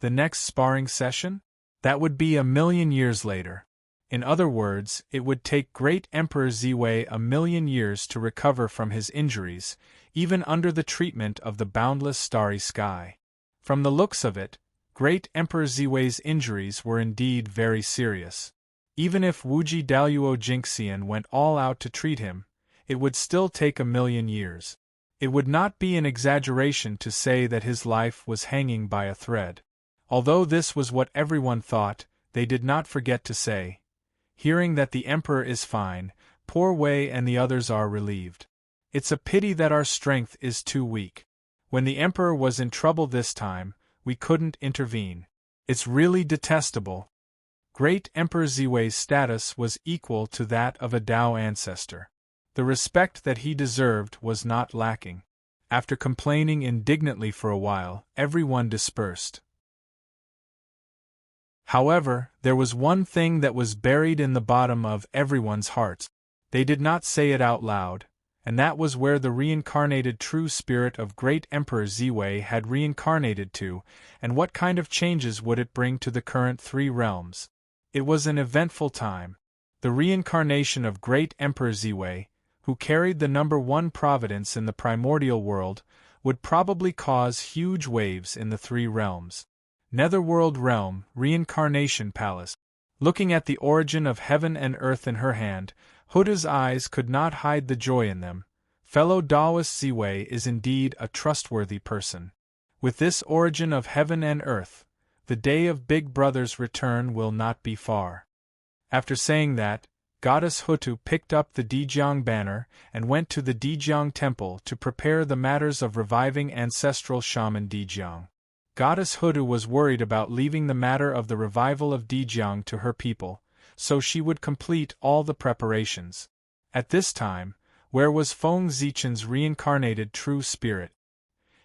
The next sparring session? That would be 1,000,000 years later. In other words, it would take Great Emperor Ziwei 1,000,000 years to recover from his injuries, even under the treatment of the boundless starry sky. From the looks of it, Great Emperor Ziwei's injuries were indeed very serious. Even if Wuji Daluo Jingxian went all out to treat him, it would still take 1,000,000 years. It would not be an exaggeration to say that his life was hanging by a thread. Although this was what everyone thought, they did not forget to say, "Hearing that the Emperor is fine, poor Wei and the others are relieved. It's a pity that our strength is too weak. When the Emperor was in trouble this time, we couldn't intervene. It's really detestable." Great Emperor Ziwei's status was equal to that of a Tao ancestor. The respect that he deserved was not lacking. After complaining indignantly for a while, everyone dispersed. However, there was one thing that was buried in the bottom of everyone's hearts. They did not say it out loud, and that was where the reincarnated true spirit of Great Emperor Ziwei had reincarnated to, and what kind of changes would it bring to the current 3 realms. It was an eventful time. The reincarnation of Great Emperor Ziwei, who carried the number 1 providence in the primordial world, would probably cause huge waves in the 3 realms. Netherworld Realm, Reincarnation Palace. Looking at the origin of heaven and earth in her hand, Huda's eyes could not hide the joy in them. Fellow Taoist Ziwei is indeed a trustworthy person. With this origin of heaven and earth, the day of Big Brother's return will not be far. After saying that, Goddess Hutu picked up the Dijiang banner and went to the Dijiang temple to prepare the matters of reviving ancestral shaman Dijiang. Goddess Hutu was worried about leaving the matter of the revival of Dijiang to her people, so she would complete all the preparations. At this time, where was Feng Zichen's reincarnated true spirit?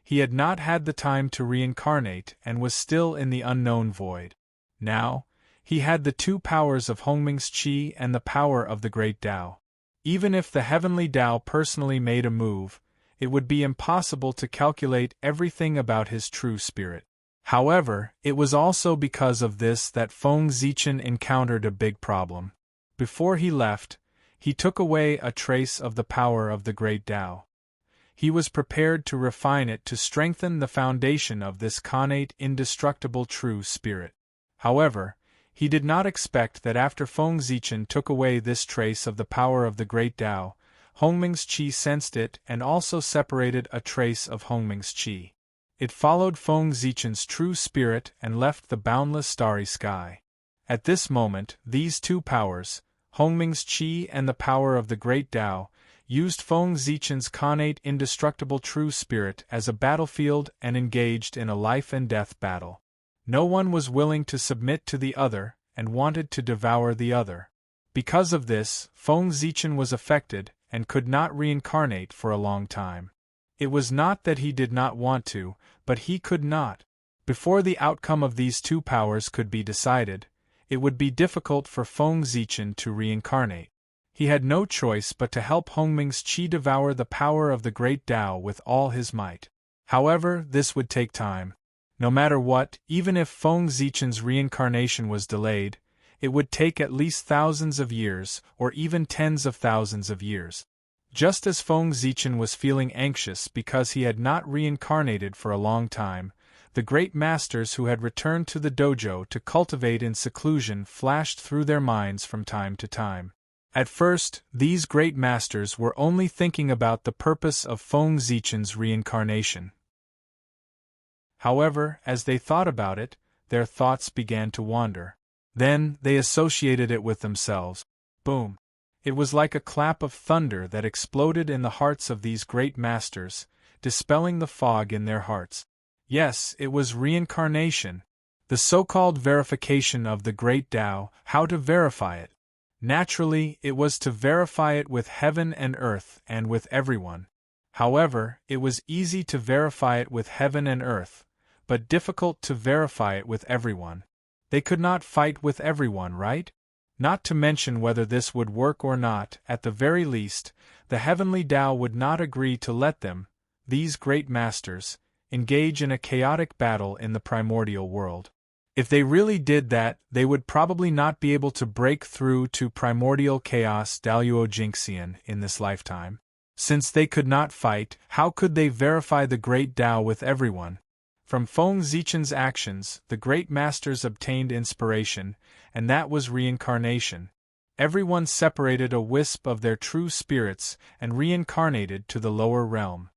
He had not had the time to reincarnate and was still in the unknown void. Now, he had the two powers of Hongming's Qi and the power of the Great Tao. Even if the Heavenly Tao personally made a move, it would be impossible to calculate everything about his true spirit. However, it was also because of this that Feng Zichen encountered a big problem. Before he left, he took away a trace of the power of the Great Tao. He was prepared to refine it to strengthen the foundation of this connate indestructible true spirit. However, he did not expect that after Feng Zichen took away this trace of the power of the Great Tao, Hongming's Qi sensed it and also separated a trace of Hongming's Qi. It followed Feng Zichen's true spirit and left the boundless starry sky. At this moment, these two powers, Hongming's Qi and the power of the Great Tao, used Feng Zichen's connate indestructible true spirit as a battlefield and engaged in a life-and-death battle. No one was willing to submit to the other and wanted to devour the other. Because of this, Feng Zichen was affected and could not reincarnate for a long time. It was not that he did not want to, but he could not. Before the outcome of these two powers could be decided, it would be difficult for Feng Zichen to reincarnate. He had no choice but to help Hongming's Qi devour the power of the Great Tao with all his might. However, this would take time. No matter what, even if Feng Zichen's reincarnation was delayed, it would take at least thousands of years, or even tens of thousands of years. Just as Feng Zichen was feeling anxious because he had not reincarnated for a long time, the great masters who had returned to the dojo to cultivate in seclusion flashed through their minds from time to time. At first, these great masters were only thinking about the purpose of Feng Zichen's reincarnation. However, as they thought about it, their thoughts began to wander. Then, they associated it with themselves. Boom! It was like a clap of thunder that exploded in the hearts of these great masters, dispelling the fog in their hearts. Yes, it was reincarnation. The so-called verification of the Great Tao. How to verify it? Naturally, it was to verify it with heaven and earth and with everyone. However, it was easy to verify it with heaven and earth, but difficult to verify it with everyone. They could not fight with everyone, right? Not to mention whether this would work or not, at the very least, the Heavenly Tao would not agree to let them, these great masters, engage in a chaotic battle in the primordial world. If they really did that, they would probably not be able to break through to primordial chaos Daluo Jinxian in this lifetime. Since they could not fight, how could they verify the Great Tao with everyone? From Feng Zichen's actions, the great masters obtained inspiration, and that was reincarnation. Everyone separated a wisp of their true spirits and reincarnated to the lower realm.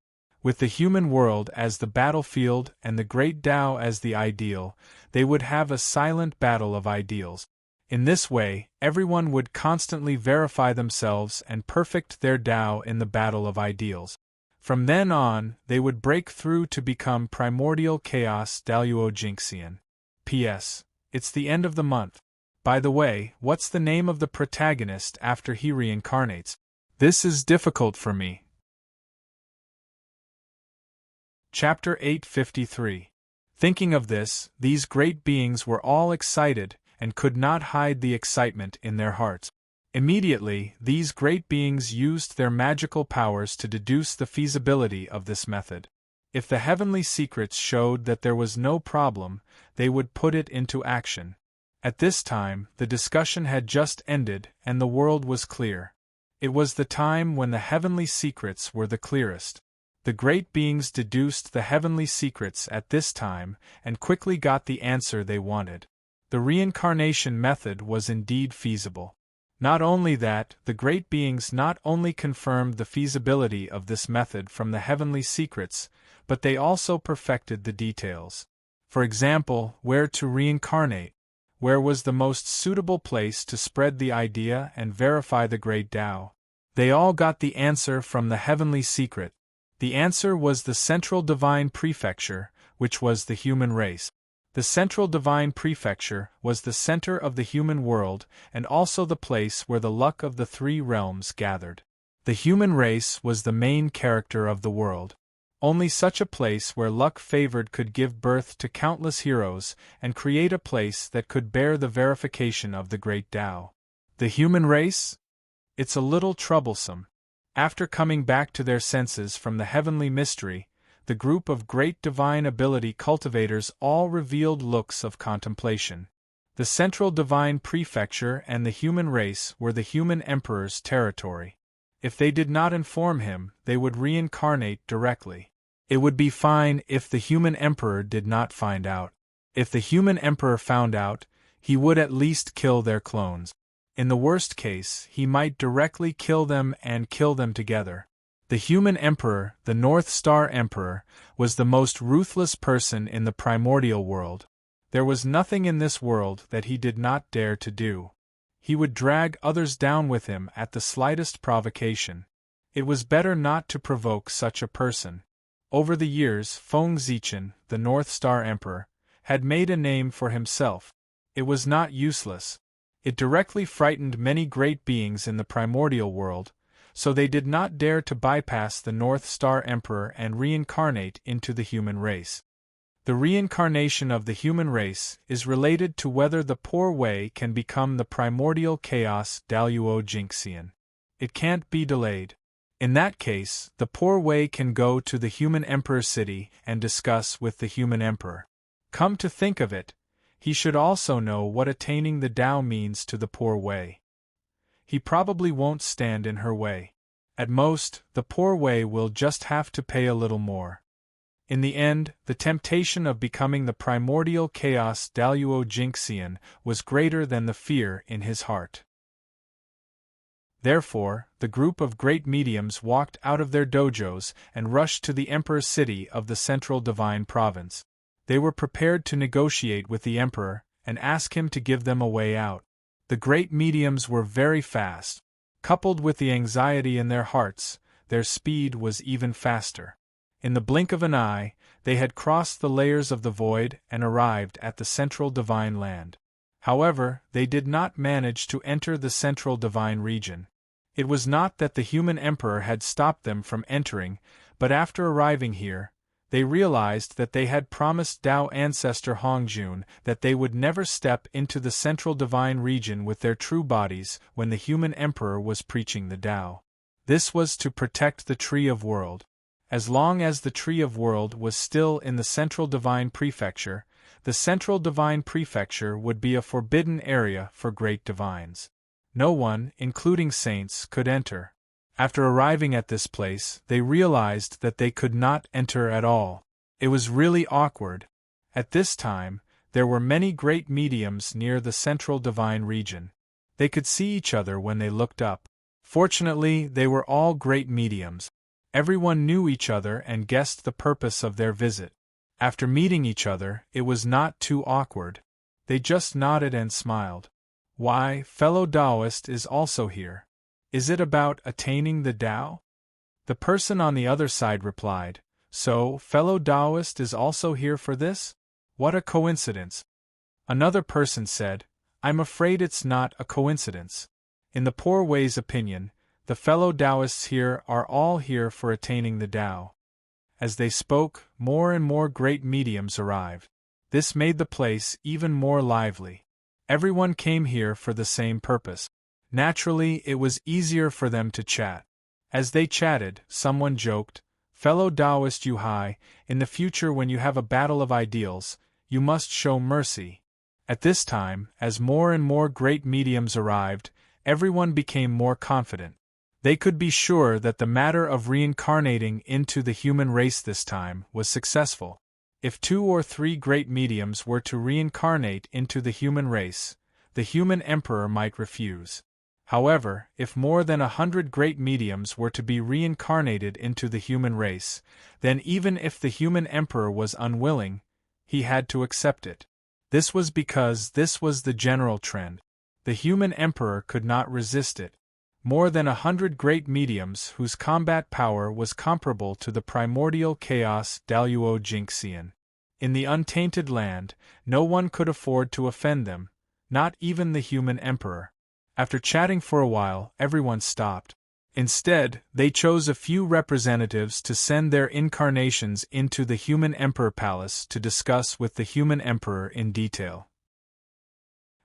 With the human world as the battlefield and the Great Tao as the ideal, they would have a silent battle of ideals. In this way, everyone would constantly verify themselves and perfect their Tao in the battle of ideals. From then on, they would break through to become primordial chaos Daluo Jinxian. P.S. It's the end of the month. By the way, what's the name of the protagonist after he reincarnates? This is difficult for me. Chapter 853. Thinking of this, these great beings were all excited and could not hide the excitement in their hearts. Immediately, these great beings used their magical powers to deduce the feasibility of this method. If the heavenly secrets showed that there was no problem, they would put it into action. At this time, the discussion had just ended and the world was clear. It was the time when the heavenly secrets were the clearest. The great beings deduced the heavenly secrets at this time and quickly got the answer they wanted. The reincarnation method was indeed feasible. Not only that, the great beings not only confirmed the feasibility of this method from the heavenly secrets, but they also perfected the details. For example, where to reincarnate, where was the most suitable place to spread the idea and verify the Great Tao. They all got the answer from the heavenly secret. The answer was the central divine prefecture, which was the human race. The central divine prefecture was the center of the human world and also the place where the luck of the three realms gathered. The human race was the main character of the world. Only such a place where luck favored could give birth to countless heroes and create a place that could bear the verification of the great Tao. The human race? It's a little troublesome. After coming back to their senses from the heavenly mystery, the group of great divine ability cultivators all revealed looks of contemplation. The central divine prefecture and the human race were the human emperor's territory. If they did not inform him, they would reincarnate directly. It would be fine if the human emperor did not find out. If the human emperor found out, he would at least kill their clones. In the worst case, he might directly kill them and kill them together. The human emperor, the North Star Emperor, was the most ruthless person in the primordial world. There was nothing in this world that he did not dare to do. He would drag others down with him at the slightest provocation. It was better not to provoke such a person. Over the years, Feng Zichen, the North Star Emperor, had made a name for himself. It was not useless. It directly frightened many great beings in the primordial world, so they did not dare to bypass the North Star Emperor and reincarnate into the human race. The reincarnation of the human race is related to whether the poor way can become the primordial chaos Daluo Jinxian. It can't be delayed. In that case, the poor way can go to the human emperor city and discuss with the human emperor. Come to think of it, he should also know what attaining the Tao means to the poor way. He probably won't stand in her way. At most, the poor way will just have to pay a little more. In the end, the temptation of becoming the primordial chaos Daluo Jinxian was greater than the fear in his heart. Therefore, the group of great mediums walked out of their dojos and rushed to the emperor's city of the central divine province. They were prepared to negotiate with the emperor and ask him to give them a way out. The great mediums were very fast. Coupled with the anxiety in their hearts, their speed was even faster. In the blink of an eye, they had crossed the layers of the void and arrived at the central divine land. However, they did not manage to enter the central divine region. It was not that the human emperor had stopped them from entering, but after arriving here, they realized that they had promised Tao ancestor Hongjun that they would never step into the central divine region with their true bodies when the human emperor was preaching the Tao. This was to protect the Tree of World. As long as the Tree of World was still in the central divine prefecture, the central divine prefecture would be a forbidden area for great divines. No one, including saints, could enter. After arriving at this place, they realized that they could not enter at all. It was really awkward. At this time, there were many great mediums near the central divine region. They could see each other when they looked up. Fortunately, they were all great mediums. Everyone knew each other and guessed the purpose of their visit. After meeting each other, it was not too awkward. They just nodded and smiled. Why, fellow Taoist is also here. Is it about attaining the Tao? The person on the other side replied, So, fellow Taoist is also here for this? What a coincidence. Another person said, I'm afraid it's not a coincidence. In the poor way's opinion, the fellow Taoists here are all here for attaining the Tao. As they spoke, more and more great mediums arrived. This made the place even more lively. Everyone came here for the same purpose. Naturally, it was easier for them to chat. As they chatted, someone joked, Fellow Taoist Yuhai, in the future when you have a battle of ideals, you must show mercy. At this time, as more and more great mediums arrived, everyone became more confident. They could be sure that the matter of reincarnating into the human race this time was successful. If 2 or 3 great mediums were to reincarnate into the human race, the human emperor might refuse. However, if more than 100 great mediums were to be reincarnated into the human race, then even if the human emperor was unwilling, he had to accept it. This was because this was the general trend. The human emperor could not resist it. More than 100 great mediums whose combat power was comparable to the primordial chaos Daluo Jinxian. In the untainted land, no one could afford to offend them, not even the human emperor. After chatting for a while, everyone stopped. Instead, they chose a few representatives to send their incarnations into the human emperor palace to discuss with the human emperor in detail.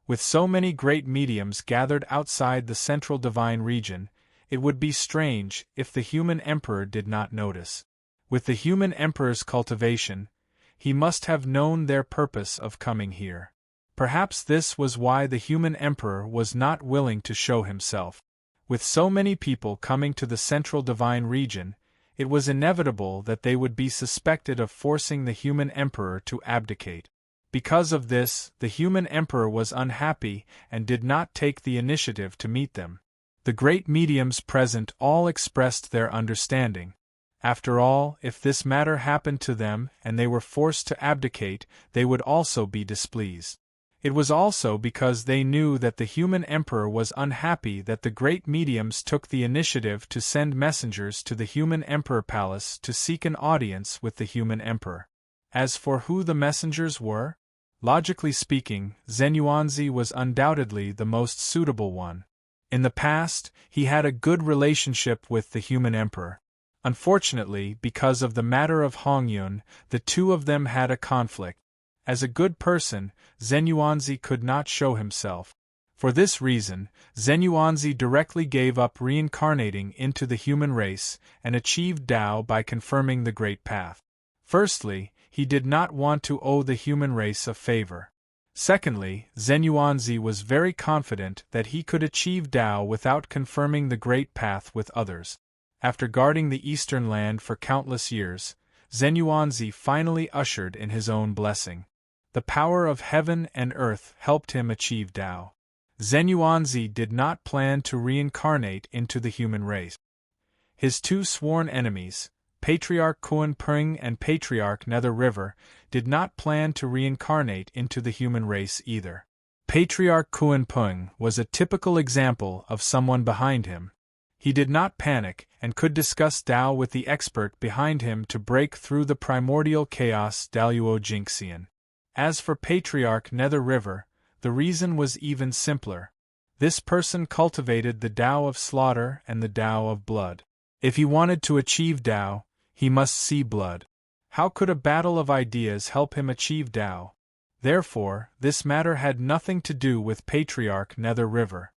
With so many great mediums gathered outside the central divine region, it would be strange if the human emperor did not notice. With the human emperor's cultivation, he must have known their purpose of coming here. Perhaps this was why the human emperor was not willing to show himself. With so many people coming to the central divine region, it was inevitable that they would be suspected of forcing the human emperor to abdicate. Because of this, the human emperor was unhappy and did not take the initiative to meet them. The great mediums present all expressed their understanding. After all, if this matter happened to them and they were forced to abdicate, they would also be displeased. It was also because they knew that the human emperor was unhappy that the great mediums took the initiative to send messengers to the human emperor palace to seek an audience with the human emperor. As for who the messengers were, logically speaking, Zenyuanzi was undoubtedly the most suitable one. In the past, he had a good relationship with the human emperor. Unfortunately, because of the matter of Hongyun, the two of them had a conflict. As a good person, Zenyuanzi could not show himself. For this reason, Zenyuanzi directly gave up reincarnating into the human race and achieved Tao by confirming the Great Path. Firstly, he did not want to owe the human race a favor. Secondly, Zenyuanzi was very confident that he could achieve Tao without confirming the Great Path with others. After guarding the Eastern land for countless years, Zenyuanzi finally ushered in his own blessing. The power of heaven and earth helped him achieve Tao. Zenyuanzi did not plan to reincarnate into the human race. His two sworn enemies, Patriarch Kuan-Pung and Patriarch Nether River, did not plan to reincarnate into the human race either. Patriarch Kuan-Pung was a typical example of someone behind him. He did not panic and could discuss Tao with the expert behind him to break through the primordial chaos Daluo Jinxian. As for Patriarch Nether River, the reason was even simpler. This person cultivated the Tao of slaughter and the Tao of blood. If he wanted to achieve Tao, he must see blood. How could a battle of ideas help him achieve Tao? Therefore, this matter had nothing to do with Patriarch Nether River.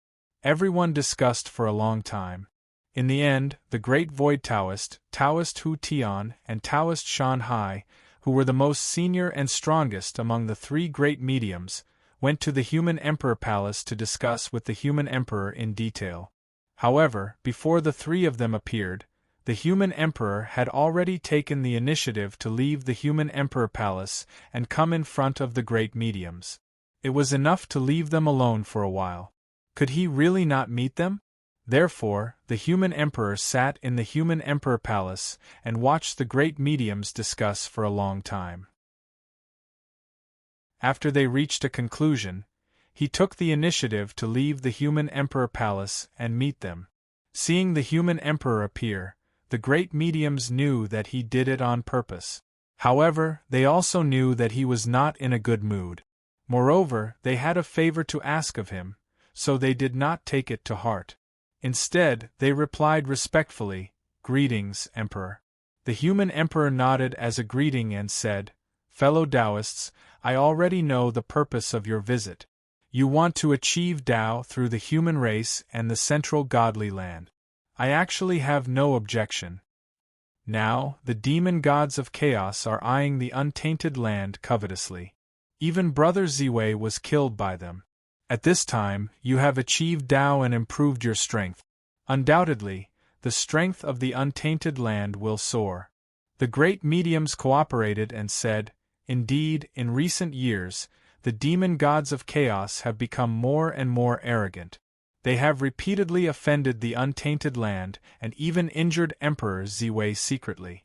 Everyone discussed for a long time. In the end, the great Void Taoist, Taoist Hu Tian, and Taoist Shan Hai, who were the most senior and strongest among the three great mediums, went to the human emperor palace to discuss with the human emperor in detail. However, before the three of them appeared, the human emperor had already taken the initiative to leave the human emperor palace and come in front of the great mediums. It was enough to leave them alone for a while. Could he really not meet them? Therefore, the human emperor sat in the human emperor palace and watched the great mediums discuss for a long time. After they reached a conclusion, he took the initiative to leave the human emperor palace and meet them. Seeing the human emperor appear, the great mediums knew that he did it on purpose. However, they also knew that he was not in a good mood. Moreover, they had a favor to ask of him, so they did not take it to heart. Instead, they replied respectfully, "Greetings, Emperor." The human emperor nodded as a greeting and said, "Fellow Taoists, I already know the purpose of your visit. You want to achieve Tao through the human race and the central godly land. I actually have no objection. Now, the demon gods of chaos are eyeing the untainted land covetously. Even Brother Ziwei was killed by them. At this time, you have achieved Tao and improved your strength. Undoubtedly, the strength of the untainted land will soar." The great mediums cooperated and said, "Indeed, in recent years, the demon gods of chaos have become more and more arrogant. They have repeatedly offended the untainted land and even injured Emperor Ziwei secretly.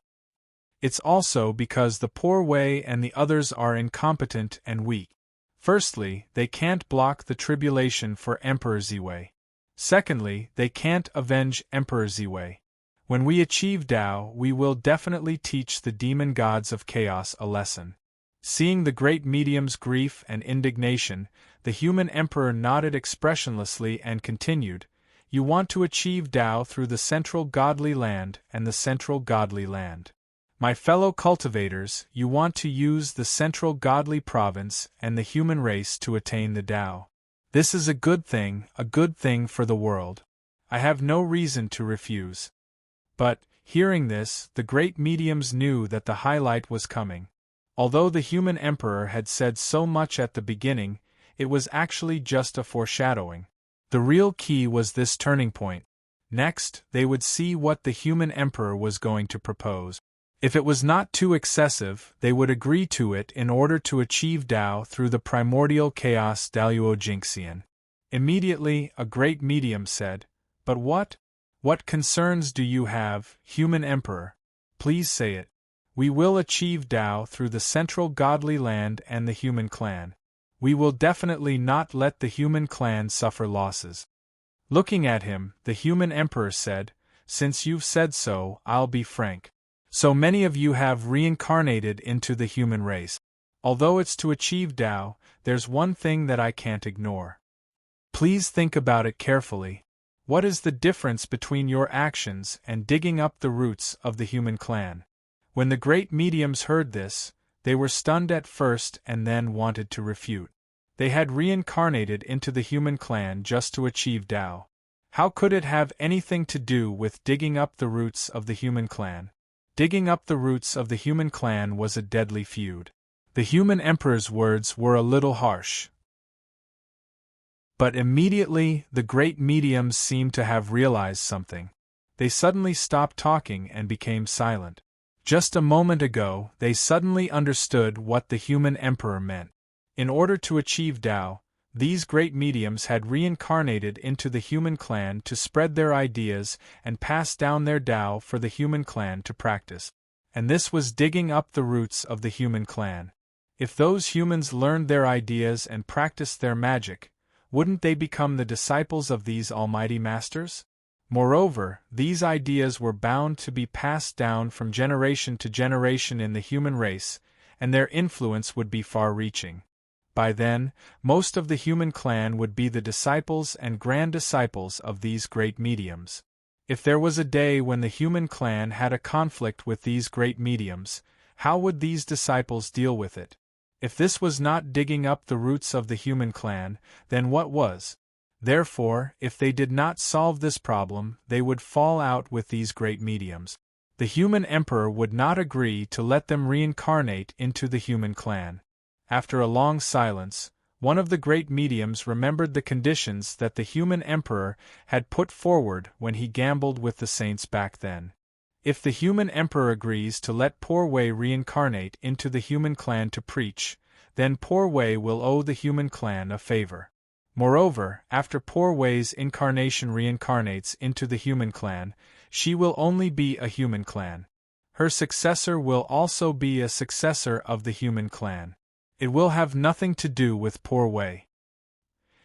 It's also because the poor Wei and the others are incompetent and weak. Firstly, they can't block the tribulation for Emperor Ziwei. Secondly, they can't avenge Emperor Ziwei. When we achieve Tao, we will definitely teach the demon gods of chaos a lesson." Seeing the great medium's grief and indignation, the human emperor nodded expressionlessly and continued, You want to achieve Tao through the central godly land and the central godly land. My fellow cultivators, you want to use the central godly province and the human race to attain the Tao. This is a good thing for the world. I have no reason to refuse. But, hearing this, the great mediums knew that the highlight was coming. Although the human emperor had said so much at the beginning, it was actually just a foreshadowing. The real key was this turning point. Next, they would see what the human emperor was going to propose. If it was not too excessive, they would agree to it in order to achieve Tao through the primordial chaos Daluo-Jinxian. Immediately, a great medium said, "But what? What concerns do you have, human emperor? Please say it. We will achieve Tao through the central godly land and the human clan. We will definitely not let the human clan suffer losses." Looking at him, the human emperor said, "Since you've said so, I'll be frank. So many of you have reincarnated into the human race. Although it's to achieve Tao, there's one thing that I can't ignore. Please think about it carefully. What is the difference between your actions and digging up the roots of the human clan?" When the great mediums heard this, they were stunned at first and then wanted to refute. They had reincarnated into the human clan just to achieve Tao. How could it have anything to do with digging up the roots of the human clan? Digging up the roots of the human clan was a deadly feud. The human emperor's words were a little harsh. But immediately, the great mediums seemed to have realized something. They suddenly stopped talking and became silent. Just a moment ago, they suddenly understood what the human emperor meant. In order to achieve Tao, these great mediums had reincarnated into the human clan to spread their ideas and pass down their Tao for the human clan to practice. And this was digging up the roots of the human clan. If those humans learned their ideas and practiced their magic, wouldn't they become the disciples of these almighty masters? Moreover, these ideas were bound to be passed down from generation to generation in the human race, and their influence would be far-reaching. By then, most of the human clan would be the disciples and grand disciples of these great mediums. If there was a day when the human clan had a conflict with these great mediums, how would these disciples deal with it? If this was not digging up the roots of the human clan, then what was? Therefore, if they did not solve this problem, they would fall out with these great mediums. The human emperor would not agree to let them reincarnate into the human clan. After a long silence, one of the great mediums remembered the conditions that the human emperor had put forward when he gambled with the saints back then. If the human emperor agrees to let Poor Wei reincarnate into the human clan to preach, then Poor Wei will owe the human clan a favor. Moreover, after Poor Wei's incarnation reincarnates into the human clan, she will only be a human clan. Her successor will also be a successor of the human clan. It will have nothing to do with Poor Wei.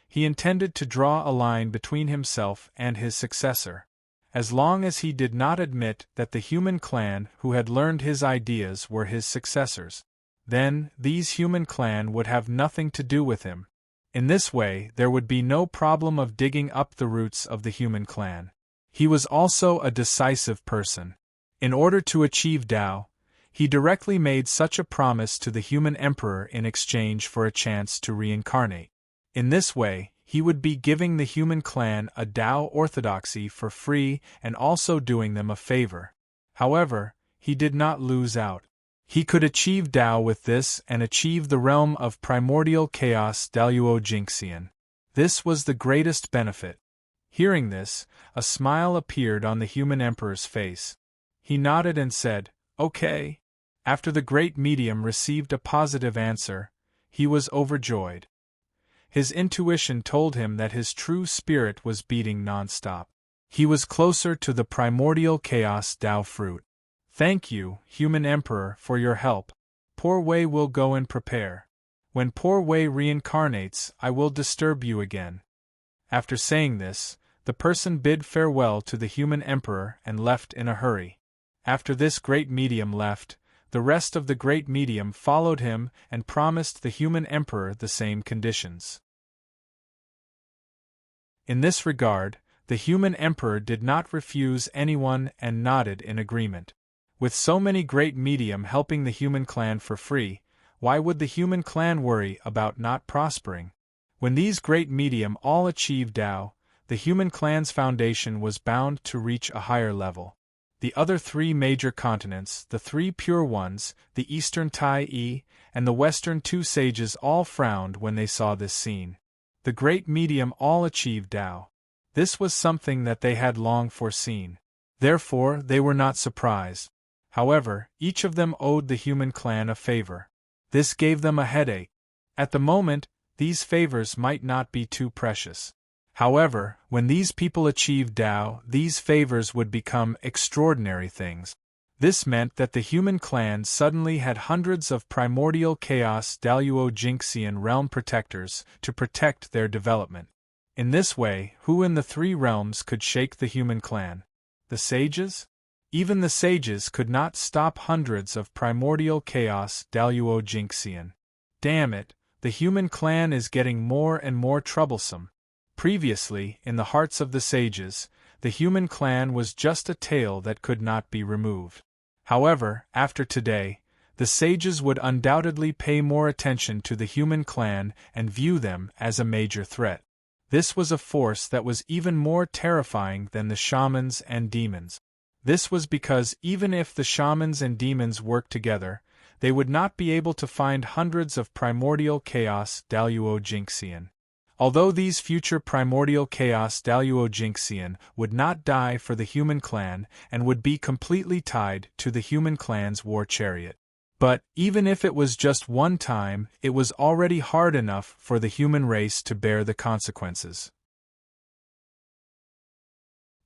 He intended to draw a line between himself and his successor. As long as he did not admit that the human clan who had learned his ideas were his successors, then these human clan would have nothing to do with him. In this way, there would be no problem of digging up the roots of the human clan. He was also a decisive person. In order to achieve Tao, he directly made such a promise to the human emperor in exchange for a chance to reincarnate. In this way, he would be giving the human clan a Tao orthodoxy for free and also doing them a favor. However, he did not lose out. He could achieve Tao with this and achieve the realm of primordial chaos Daluo-Jinxian. This was the greatest benefit. Hearing this, a smile appeared on the human emperor's face. He nodded and said, "Okay." After the great medium received a positive answer, he was overjoyed. His intuition told him that his true spirit was beating non-stop. He was closer to the primordial chaos Tao fruit. "Thank you, human emperor, for your help. Poor Wei will go and prepare. When Poor Wei reincarnates, I will disturb you again." After saying this, the person bid farewell to the human emperor and left in a hurry. After this great medium left, the rest of the great medium followed him and promised the human emperor the same conditions. In this regard, The human emperor did not refuse anyone and nodded in agreement. With so many great medium helping the human clan for free, why would the human clan worry about not prospering? When these great medium all achieved Tao, the human clan's foundation was bound to reach a higher level. The other three major continents, the three pure ones, the eastern Tai, and the western two sages all frowned when they saw this scene. The great medium all achieved Tao. This was something that they had long foreseen. Therefore, they were not surprised. However, each of them owed the human clan a favor. This gave them a headache. At the moment, these favors might not be too precious. However, when these people achieved Tao, these favors would become extraordinary things. This meant that the human clan suddenly had hundreds of primordial chaos Daluo Jinxian realm protectors to protect their development. In this way, who in the three realms could shake the human clan? The sages? Even the sages could not stop hundreds of primordial chaos Daluo Jinxian. Damn it, the human clan is getting more and more troublesome. Previously, in the hearts of the sages, the human clan was just a tale that could not be removed. However, after today, the sages would undoubtedly pay more attention to the human clan and view them as a major threat. This was a force that was even more terrifying than the shamans and demons. This was because even if the shamans and demons worked together, they would not be able to find hundreds of primordial chaos Daluo Jinxian. Although these future primordial chaos Daluo Jinxian would not die for the human clan and would be completely tied to the human clan's war chariot. But, even if it was just one time, it was already hard enough for the human race to bear the consequences.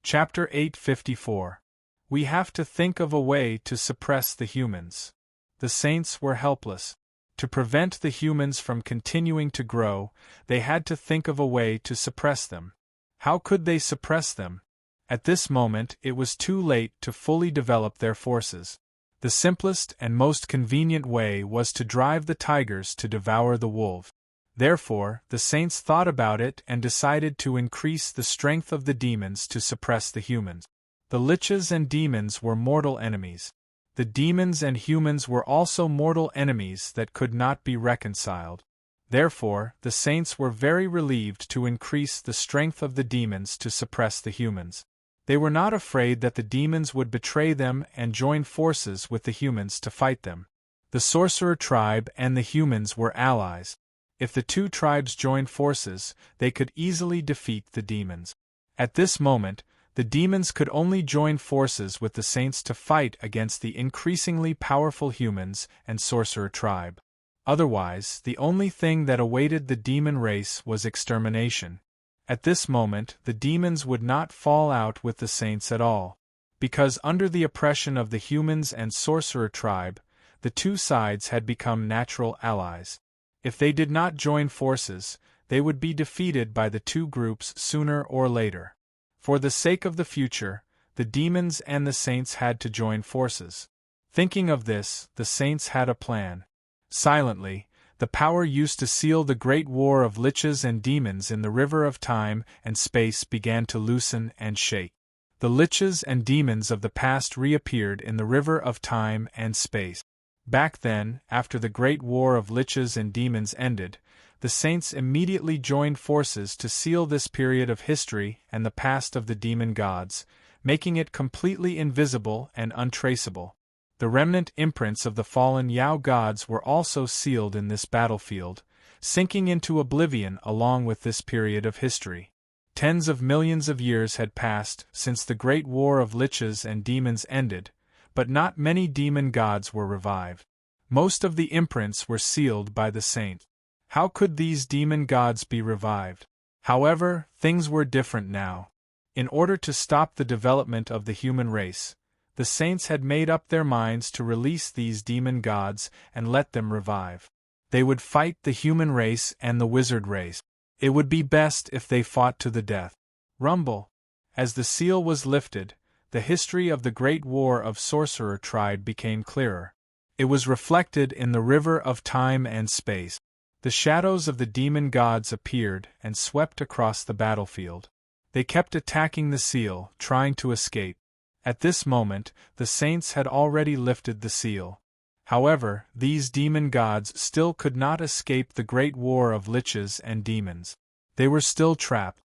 Chapter 854. We have to think of a way to suppress the humans. The saints were helpless. To prevent the humans from continuing to grow, they had to think of a way to suppress them. How could they suppress them? At this moment, it was too late to fully develop their forces. The simplest and most convenient way was to drive the tigers to devour the wolves. Therefore, the saints thought about it and decided to increase the strength of the demons to suppress the humans. The liches and demons were mortal enemies. The demons and humans were also mortal enemies that could not be reconciled. Therefore, the saints were very relieved to increase the strength of the demons to suppress the humans. They were not afraid that the demons would betray them and join forces with the humans to fight them. The sorcerer tribe and the humans were allies. If the two tribes joined forces, they could easily defeat the demons. At this moment, the demons could only join forces with the saints to fight against the increasingly powerful humans and sorcerer tribe. Otherwise, the only thing that awaited the demon race was extermination. At this moment, the demons would not fall out with the saints at all. Because under the oppression of the humans and sorcerer tribe, the two sides had become natural allies. If they did not join forces, they would be defeated by the two groups sooner or later. For the sake of the future, the demons and the saints had to join forces. Thinking of this, the saints had a plan. Silently, the power used to seal the great war of liches and demons in the river of time and space began to loosen and shake. The liches and demons of the past reappeared in the river of time and space. Back then, after the great war of liches and demons ended, the saints immediately joined forces to seal this period of history and the past of the demon gods, making it completely invisible and untraceable. The remnant imprints of the fallen Yao gods were also sealed in this battlefield, sinking into oblivion along with this period of history. Tens of millions of years had passed since the great war of liches and demons ended, but not many demon gods were revived. Most of the imprints were sealed by the saint. How could these demon gods be revived? However, things were different now. In order to stop the development of the human race, the saints had made up their minds to release these demon gods and let them revive. They would fight the human race and the wizard race. It would be best if they fought to the death. Rumble. As the seal was lifted, the history of the great war of sorcerer tribe became clearer. It was reflected in the river of time and space. The shadows of the demon gods appeared and swept across the battlefield. They kept attacking the seal, trying to escape. At this moment, the saints had already lifted the seal. However, these demon gods still could not escape the great war of liches and demons. They were still trapped.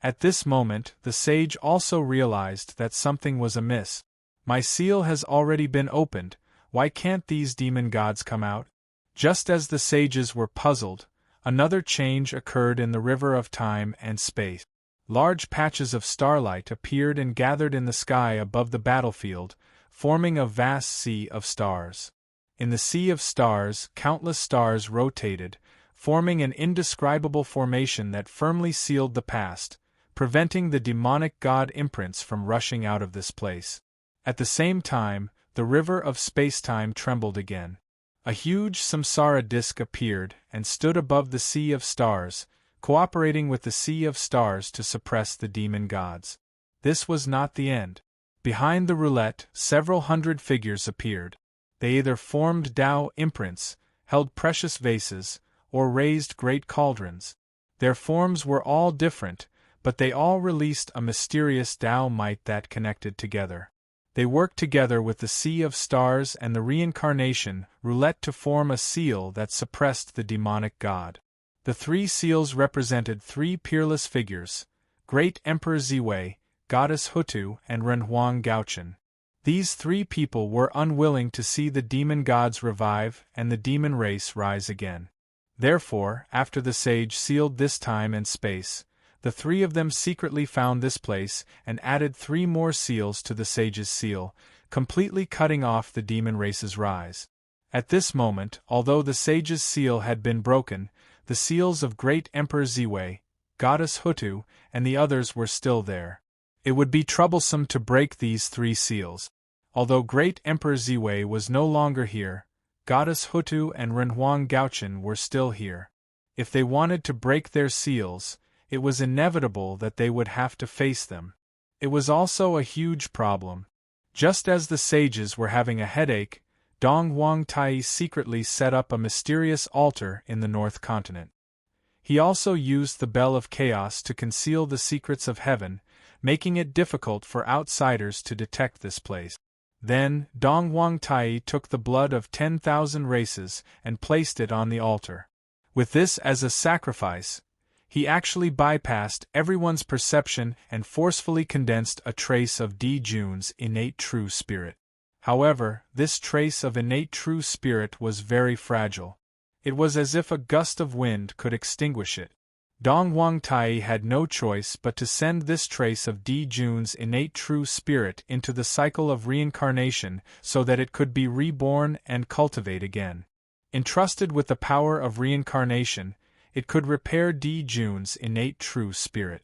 At this moment, the sage also realized that something was amiss. My seal has already been opened, why can't these demon gods come out? Just as the sages were puzzled, another change occurred in the river of time and space. Large patches of starlight appeared and gathered in the sky above the battlefield, forming a vast sea of stars. In the sea of stars, countless stars rotated, forming an indescribable formation that firmly sealed the past, preventing the demonic god imprints from rushing out of this place. At the same time, the river of spacetime trembled again. A huge samsara disk appeared and stood above the sea of stars, cooperating with the sea of stars to suppress the demon gods. This was not the end. Behind the roulette, several hundred figures appeared. They either formed Tao imprints, held precious vases, or raised great cauldrons. Their forms were all different, but they all released a mysterious Tao might that connected together. They worked together with the sea of stars and the reincarnation roulette to form a seal that suppressed the demonic god. The three seals represented three peerless figures: Great Emperor Ziwei, Goddess Hutu, and Renhuang Gaochen. These three people were unwilling to see the demon gods revive and the demon race rise again. Therefore, after the sage sealed this time and space, the three of them secretly found this place and added 3 more seals to the sage's seal, completely cutting off the demon race's rise. At this moment, although the sage's seal had been broken, the seals of Great Emperor Ziwei, Goddess Hutu, and the others were still there. It would be troublesome to break these 3 seals. Although Great Emperor Ziwei was no longer here, Goddess Hutu and Renhuang Gaochen were still here. If they wanted to break their seals, it was inevitable that they would have to face them. It was also a huge problem. Just as the sages were having a headache, Dong Huang Tai secretly set up a mysterious altar in the North Continent. He also used the Bell of Chaos to conceal the secrets of heaven, making it difficult for outsiders to detect this place. Then, Dong Huang Tai took the blood of 10,000 races and placed it on the altar. With this as a sacrifice, he actually bypassed everyone's perception and forcefully condensed a trace of Di Jun's innate true spirit. However, this trace of innate true spirit was very fragile. It was as if a gust of wind could extinguish it. Dong Huang Tai had no choice but to send this trace of Di Jun's innate true spirit into the cycle of reincarnation so that it could be reborn and cultivate again. Entrusted with the power of reincarnation, it could repair Di Jun's innate true spirit.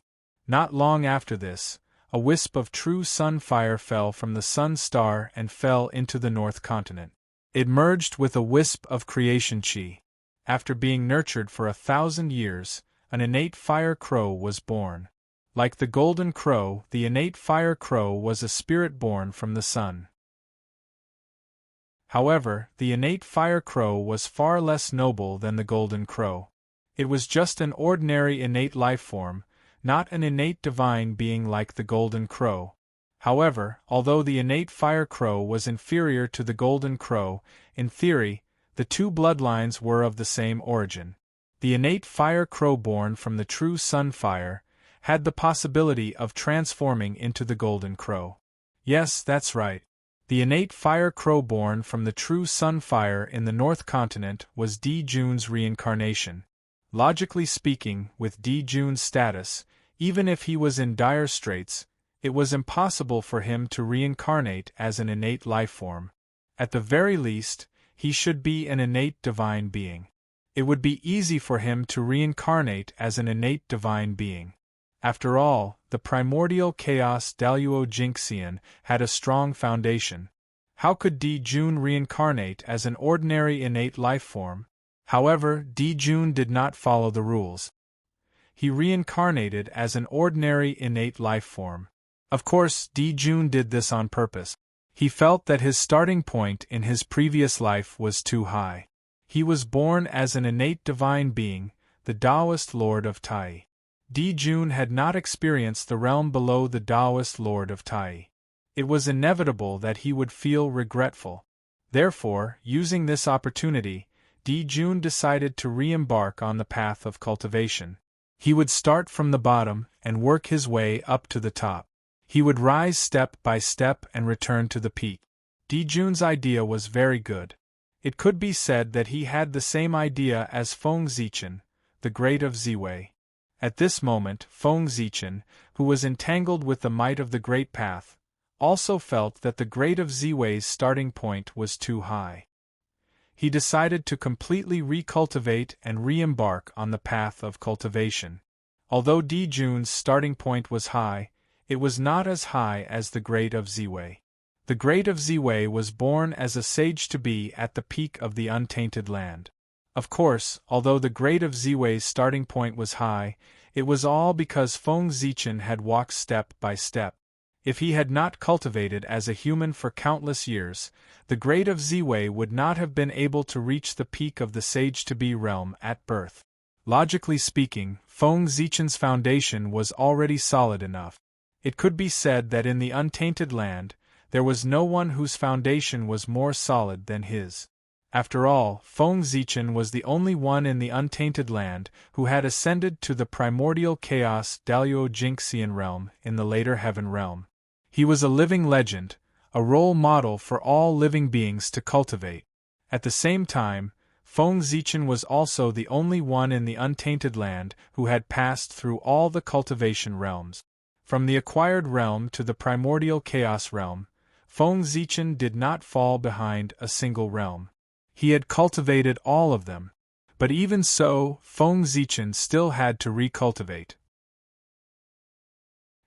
Not long after this, a wisp of true sun fire fell from the sun star and fell into the North Continent. It merged with a wisp of creation chi. After being nurtured for 1,000 years, an innate fire crow was born. Like the golden crow, the innate fire crow was a spirit born from the sun. However, the innate fire crow was far less noble than the golden crow. It was just an ordinary innate life form, not an innate divine being like the golden crow. However, although the innate fire crow was inferior to the golden crow, in theory, the two bloodlines were of the same origin. The innate fire crow born from the true sun fire had the possibility of transforming into the golden crow. Yes, that's right. The innate fire crow born from the true sun fire in the North Continent was Di Jun's reincarnation. Logically speaking, with Di Jun's status, even if he was in dire straits, it was impossible for him to reincarnate as an innate life form. At the very least, he should be an innate divine being. It would be easy for him to reincarnate as an innate divine being. After all, the primordial chaos Daluo Jinxian had a strong foundation. How could Di Jun reincarnate as an ordinary innate life form? However, Di Jun did not follow the rules. He reincarnated as an ordinary innate life form. Of course, Di Jun did this on purpose. He felt that his starting point in his previous life was too high. He was born as an innate divine being, the Taoist Lord of Tai. Jun had not experienced the realm below the Taoist Lord of Tai. It was inevitable that he would feel regretful. Therefore, using this opportunity, Jun decided to re-embark on the path of cultivation. He would start from the bottom and work his way up to the top. He would rise step by step and return to the peak. Jun's idea was very good. It could be said that he had the same idea as Feng Zichen, the great of Ziwei. At this moment, Feng Zichen, who was entangled with the might of the Great Path, also felt that the great of Ziwei's starting point was too high. He decided to completely recultivate and re-embark on the path of cultivation. Although Jun's starting point was high, it was not as high as the great of Ziwei. The great of Ziwei was born as a sage-to-be at the peak of the untainted land. Of course, although the great of Ziwei's starting point was high, it was all because Feng Zichen had walked step by step. If he had not cultivated as a human for countless years, the great of Ziwei would not have been able to reach the peak of the sage-to-be realm at birth. Logically speaking, Feng Zichen's foundation was already solid enough. It could be said that in the untainted land, there was no one whose foundation was more solid than his. After all, Feng Zichen was the only one in the untainted land who had ascended to the primordial chaos Daluo Jingxian realm in the later heaven realm. He was a living legend, a role model for all living beings to cultivate. At the same time, Feng Zichen was also the only one in the untainted land who had passed through all the cultivation realms. From the acquired realm to the primordial chaos realm, Feng Zichen did not fall behind a single realm. He had cultivated all of them. But even so, Feng Zichen still had to recultivate.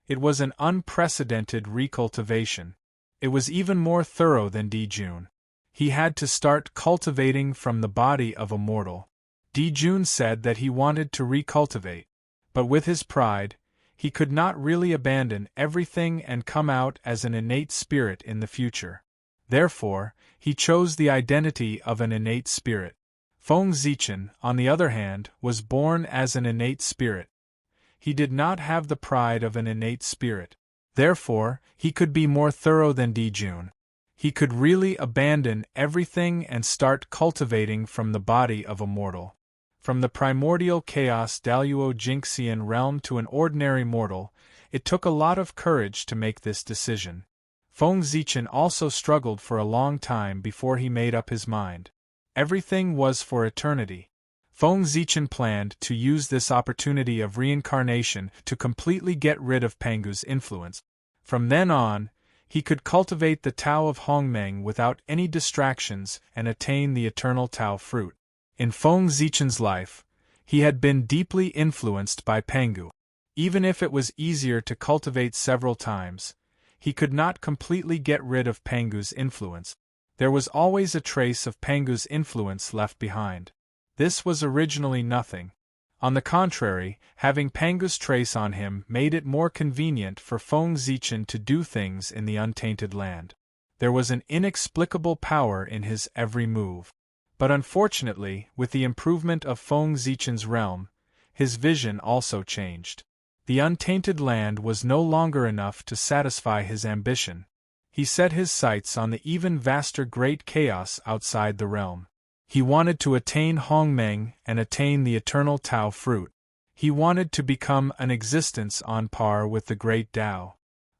It was an unprecedented recultivation. It was even more thorough than Jun. He had to start cultivating from the body of a mortal. Jun said that he wanted to recultivate, but with his pride, he could not really abandon everything and come out as an innate spirit in the future. Therefore, he chose the identity of an innate spirit. Feng Zichen, on the other hand, was born as an innate spirit. He did not have the pride of an innate spirit. Therefore, he could be more thorough than Jun. He could really abandon everything and start cultivating from the body of a mortal. From the primordial chaos Daluo Jingxian realm to an ordinary mortal, it took a lot of courage to make this decision. Feng Zichen also struggled for a long time before he made up his mind. Everything was for eternity. Feng Zichen planned to use this opportunity of reincarnation to completely get rid of Pangu's influence. From then on, he could cultivate the Tao of Hongmeng without any distractions and attain the eternal Tao fruit. In Feng Zichen's life, he had been deeply influenced by Pangu. Even if it was easier to cultivate several times, he could not completely get rid of Pangu's influence. There was always a trace of Pangu's influence left behind. This was originally nothing. On the contrary, having Pangu's trace on him made it more convenient for Feng Zichen to do things in the untainted land. There was an inexplicable power in his every move. But unfortunately, with the improvement of Feng Zichen's realm, his vision also changed. The untainted land was no longer enough to satisfy his ambition. He set his sights on the even vaster great chaos outside the realm. He wanted to attain Hongmeng and attain the eternal Tao fruit. He wanted to become an existence on par with the great Tao.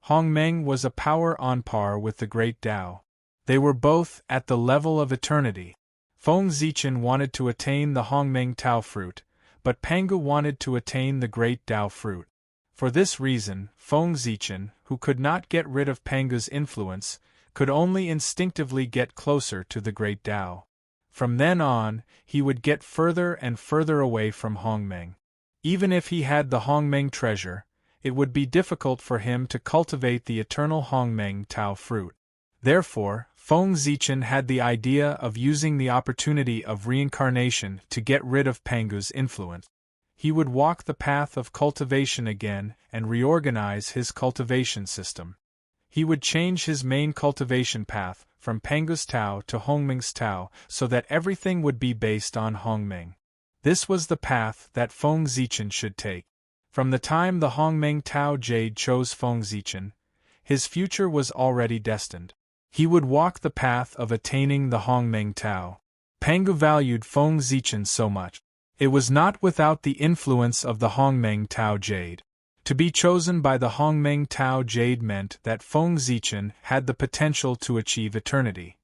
Hongmeng was a power on par with the great Tao. They were both at the level of eternity. Feng Zichen wanted to attain the Hongmeng Tao fruit, but Pangu wanted to attain the great Tao fruit. For this reason, Feng Zichen, who could not get rid of Pangu's influence, could only instinctively get closer to the great Tao. From then on, he would get further and further away from Hongmeng. Even if he had the Hongmeng treasure, it would be difficult for him to cultivate the eternal Hongmeng Tao fruit. Therefore, Feng Zichen had the idea of using the opportunity of reincarnation to get rid of Pangu's influence. He would walk the path of cultivation again and reorganize his cultivation system. He would change his main cultivation path from Pangu's Tao to Hongmeng's Tao so that everything would be based on Hongmeng. This was the path that Feng Zichen should take. From the time the Hongmeng Tao Jade chose Feng Zichen, his future was already destined. He would walk the path of attaining the Hongmeng Tao. Pangu valued Feng Zichen so much. It was not without the influence of the Hongmeng Tao Jade. To be chosen by the Hongmeng Tao Jade meant that Feng Zichen had the potential to achieve eternity.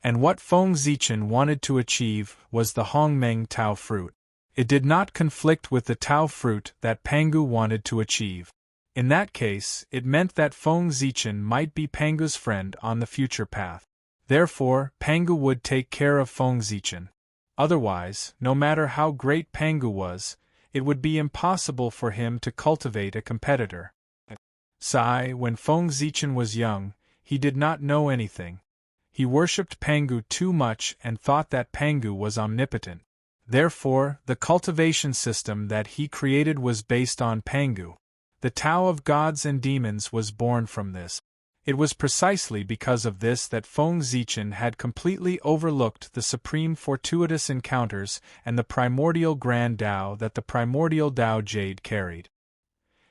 And what Feng Zichen wanted to achieve was the Hongmeng Tao fruit. It did not conflict with the Tao fruit that Pangu wanted to achieve. In that case, it meant that Feng Zichen might be Pangu's friend on the future path. Therefore, Pangu would take care of Feng Zichen. Otherwise, no matter how great Pangu was, it would be impossible for him to cultivate a competitor. When Feng Zichen was young, he did not know anything. He worshipped Pangu too much and thought that Pangu was omnipotent. Therefore, the cultivation system that he created was based on Pangu. The Tao of gods and demons was born from this. It was precisely because of this that Feng Zichen had completely overlooked the supreme fortuitous encounters and the primordial grand Tao that the primordial Tao Jade carried.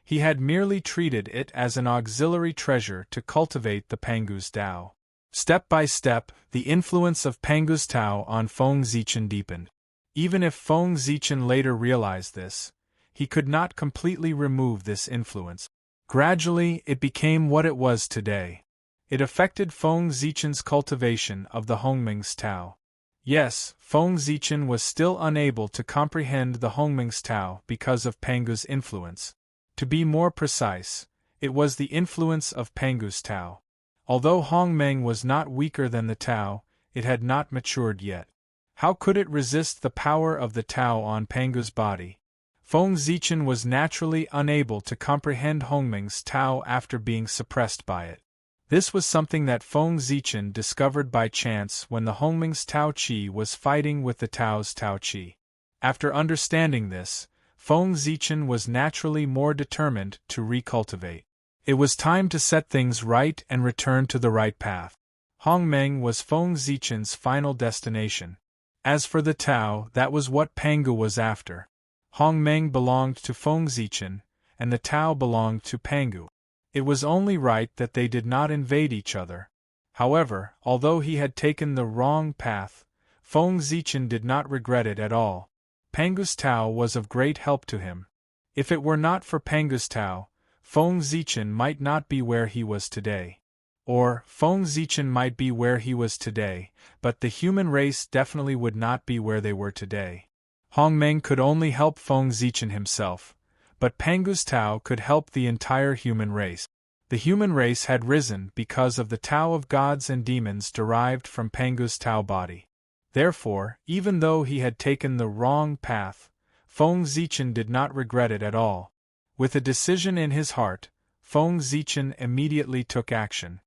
He had merely treated it as an auxiliary treasure to cultivate the Pangu's Tao. Step by step, the influence of Pangu's Tao on Feng Zichen deepened. Even if Feng Zichen later realized this, he could not completely remove this influence. Gradually, it became what it was today. It affected Feng Zichen's cultivation of the Hongmeng's Tao. Yes, Feng Zichen was still unable to comprehend the Hongmeng's Tao because of Pangu's influence. To be more precise, it was the influence of Pangu's Tao. Although Hongmeng was not weaker than the Tao, it had not matured yet. How could it resist the power of the Tao on Pangu's body? Feng Zichen was naturally unable to comprehend Hongmeng's Tao after being suppressed by it. This was something that Feng Zichen discovered by chance when the Hongmeng's Tao Qi was fighting with the Tao's Tao Qi. After understanding this, Feng Zichen was naturally more determined to recultivate. It was time to set things right and return to the right path. Hongmeng was Feng Zichen's final destination. As for the Tao, that was what Pangu was after. Hongmeng belonged to Feng Zichen, and the Tao belonged to Pangu. It was only right that they did not invade each other. However, although he had taken the wrong path, Feng Zichen did not regret it at all. Pangu's Tao was of great help to him. If it were not for Pangu's Tao, Feng Zichen might not be where he was today. Or, Feng Zichen might be where he was today, but the human race definitely would not be where they were today. Hongmeng could only help Feng Zichen himself, but Pangu's Tao could help the entire human race. The human race had risen because of the Tao of gods and demons derived from Pangu's Tao body. Therefore, even though he had taken the wrong path, Feng Zichen did not regret it at all. With a decision in his heart, Feng Zichen immediately took action.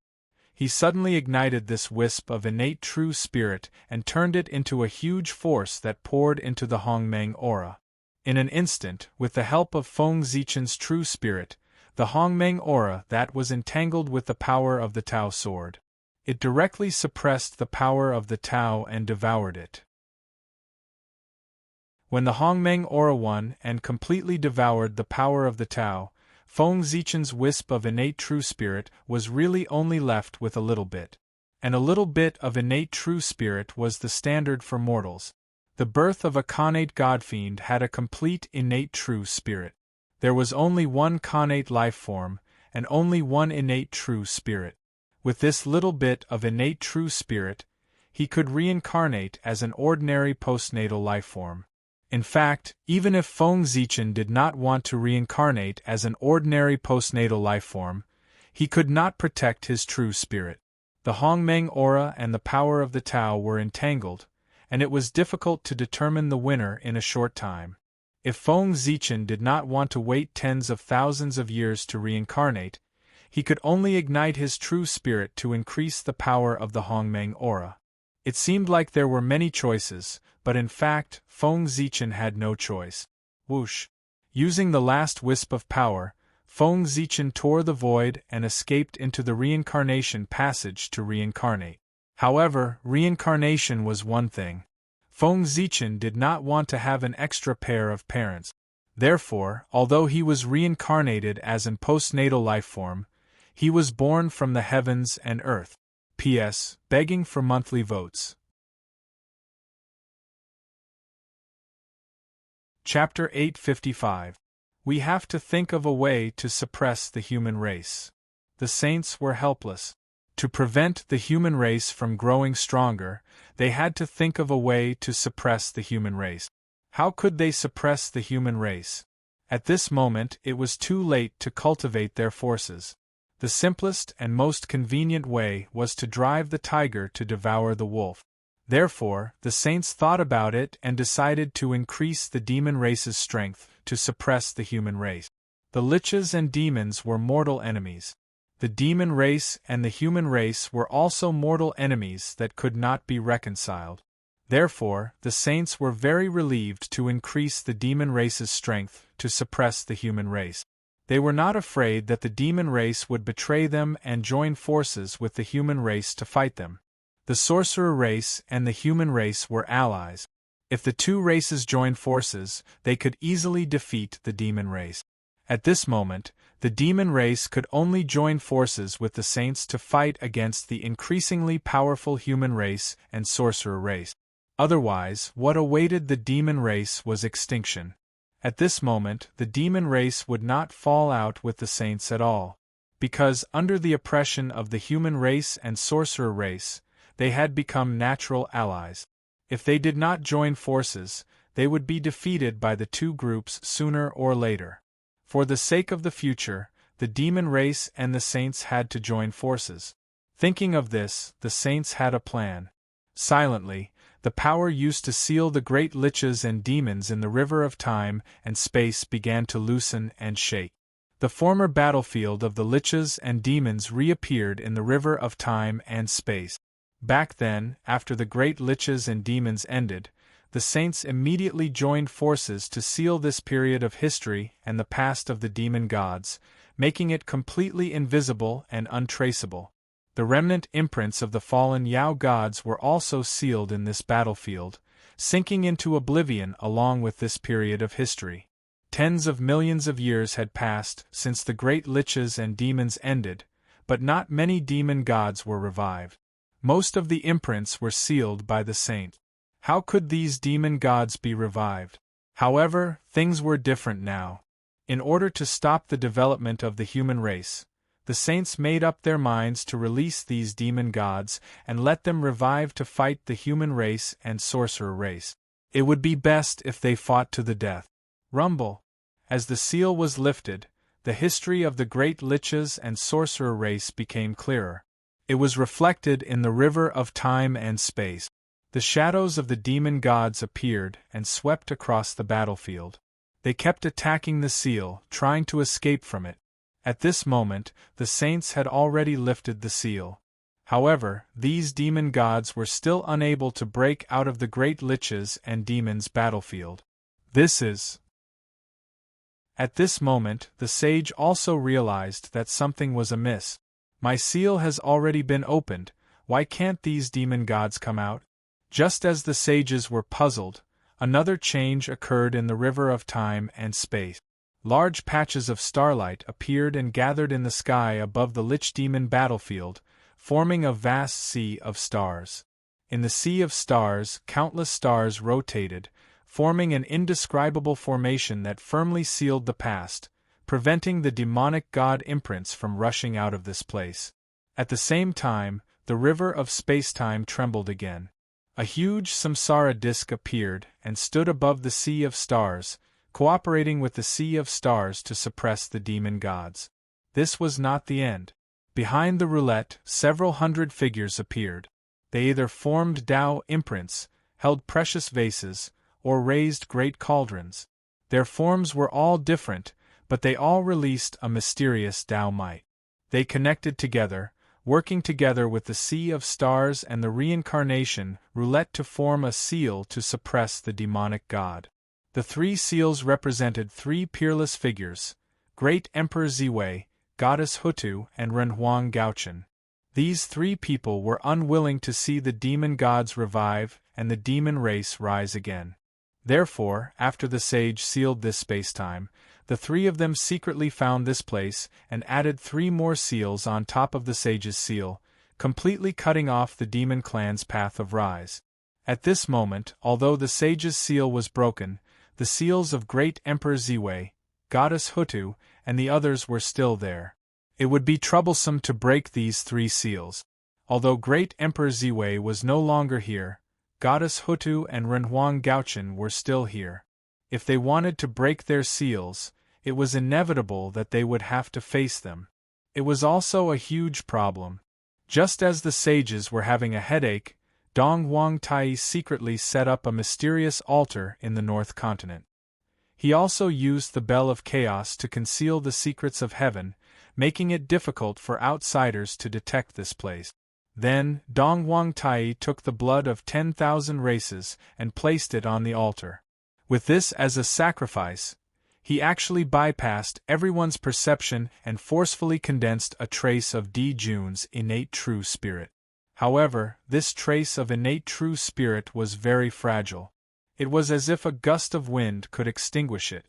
He suddenly ignited this wisp of innate true spirit and turned it into a huge force that poured into the Hongmeng aura. In an instant, with the help of Feng Zichen's true spirit, the Hongmeng aura that was entangled with the power of the Tao sword. It directly suppressed the power of the Tao and devoured it. When the Hongmeng aura won and completely devoured the power of the Tao, Feng Zichen's wisp of innate true spirit was really only left with a little bit. And a little bit of innate true spirit was the standard for mortals. The birth of a connate godfiend had a complete innate true spirit. There was only one connate life form, and only one innate true spirit. With this little bit of innate true spirit, he could reincarnate as an ordinary postnatal life form. In fact, even if Feng Zichen did not want to reincarnate as an ordinary postnatal life form, he could not protect his true spirit. The Hongmeng aura and the power of the Tao were entangled, and it was difficult to determine the winner in a short time. If Feng Zichen did not want to wait tens of thousands of years to reincarnate, he could only ignite his true spirit to increase the power of the Hongmeng aura. It seemed like there were many choices, but in fact, Feng Zichen had no choice. Whoosh! Using the last wisp of power, Feng Zichen tore the void and escaped into the reincarnation passage to reincarnate. However, reincarnation was one thing. Feng Zichen did not want to have an extra pair of parents. Therefore, although he was reincarnated as an postnatal life form, he was born from the heavens and earth. P.S. Begging for monthly votes. Chapter 855. We have to think of a way to suppress the human race. The saints were helpless. To prevent the human race from growing stronger, they had to think of a way to suppress the human race. How could they suppress the human race? At this moment, it was too late to cultivate their forces. The simplest and most convenient way was to drive the tiger to devour the wolf. Therefore, the saints thought about it and decided to increase the demon race's strength to suppress the human race. The liches and demons were mortal enemies. The demon race and the human race were also mortal enemies that could not be reconciled. Therefore, the saints were very relieved to increase the demon race's strength to suppress the human race. They were not afraid that the demon race would betray them and join forces with the human race to fight them. The sorcerer race and the human race were allies. If the two races joined forces, they could easily defeat the demon race. At this moment, the demon race could only join forces with the saints to fight against the increasingly powerful human race and sorcerer race. Otherwise, what awaited the demon race was extinction. At this moment, the demon race would not fall out with the saints at all, because, under the oppression of the human race and sorcerer race, they had become natural allies. If they did not join forces, they would be defeated by the two groups sooner or later. For the sake of the future, the demon race and the saints had to join forces. Thinking of this, the saints had a plan. Silently, the power used to seal the great liches and demons in the river of time and space began to loosen and shake. The former battlefield of the liches and demons reappeared in the river of time and space. Back then, after the great liches and demons ended, the saints immediately joined forces to seal this period of history and the past of the demon gods, making it completely invisible and untraceable. The remnant imprints of the fallen Yao gods were also sealed in this battlefield, sinking into oblivion along with this period of history. Tens of millions of years had passed since the great liches and demons ended, but not many demon gods were revived. Most of the imprints were sealed by the saint. How could these demon gods be revived? However, things were different now. In order to stop the development of the human race, the saints made up their minds to release these demon gods and let them revive to fight the human race and sorcerer race. It would be best if they fought to the death. Rumble. As the seal was lifted, the history of the great liches and sorcerer race became clearer. It was reflected in the river of time and space. The shadows of the demon gods appeared and swept across the battlefield. They kept attacking the seal, trying to escape from it. At this moment, the saints had already lifted the seal. However, these demon gods were still unable to break out of the great liches and demons' battlefield. At this moment, the sage also realized that something was amiss. My seal has already been opened, why can't these demon gods come out? Just as the sages were puzzled, another change occurred in the river of time and space. Large patches of starlight appeared and gathered in the sky above the lich demon battlefield, forming a vast sea of stars. In the sea of stars, countless stars rotated, forming an indescribable formation that firmly sealed the past, preventing the demonic god imprints from rushing out of this place. At the same time, the river of spacetime trembled again. A huge samsara disk appeared and stood above the sea of stars, cooperating with the sea of stars to suppress the demon gods. This was not the end. Behind the roulette, several hundred figures appeared. They either formed Tao imprints, held precious vases, or raised great cauldrons. Their forms were all different, but they all released a mysterious Tao might. They connected together, working together with the sea of stars and the reincarnation roulette to form a seal to suppress the demonic god. The three seals represented three peerless figures: Great Emperor Ziwei, Goddess Hutu, and Renhuang Gaochen. These three people were unwilling to see the demon gods revive and the demon race rise again. Therefore, after the sage sealed this spacetime, the three of them secretly found this place and added 3 more seals on top of the sage's seal, completely cutting off the demon clan's path of rise. At this moment, although the sage's seal was broken, the seals of Great Emperor Ziwei, Goddess Hutu, and the others were still there. It would be troublesome to break these 3 seals. Although Great Emperor Ziwei was no longer here, Goddess Hutu and Renhuang Gaochen were still here. If they wanted to break their seals, it was inevitable that they would have to face them. It was also a huge problem. Just as the sages were having a headache, Dong Huang Tai secretly set up a mysterious altar in the North Continent. He also used the Bell of Chaos to conceal the secrets of heaven, making it difficult for outsiders to detect this place. Then, Dong Huang Tai took the blood of 10,000 races and placed it on the altar. With this as a sacrifice, he actually bypassed everyone's perception and forcefully condensed a trace of Di Jun's innate true spirit. However, this trace of innate true spirit was very fragile. It was as if a gust of wind could extinguish it.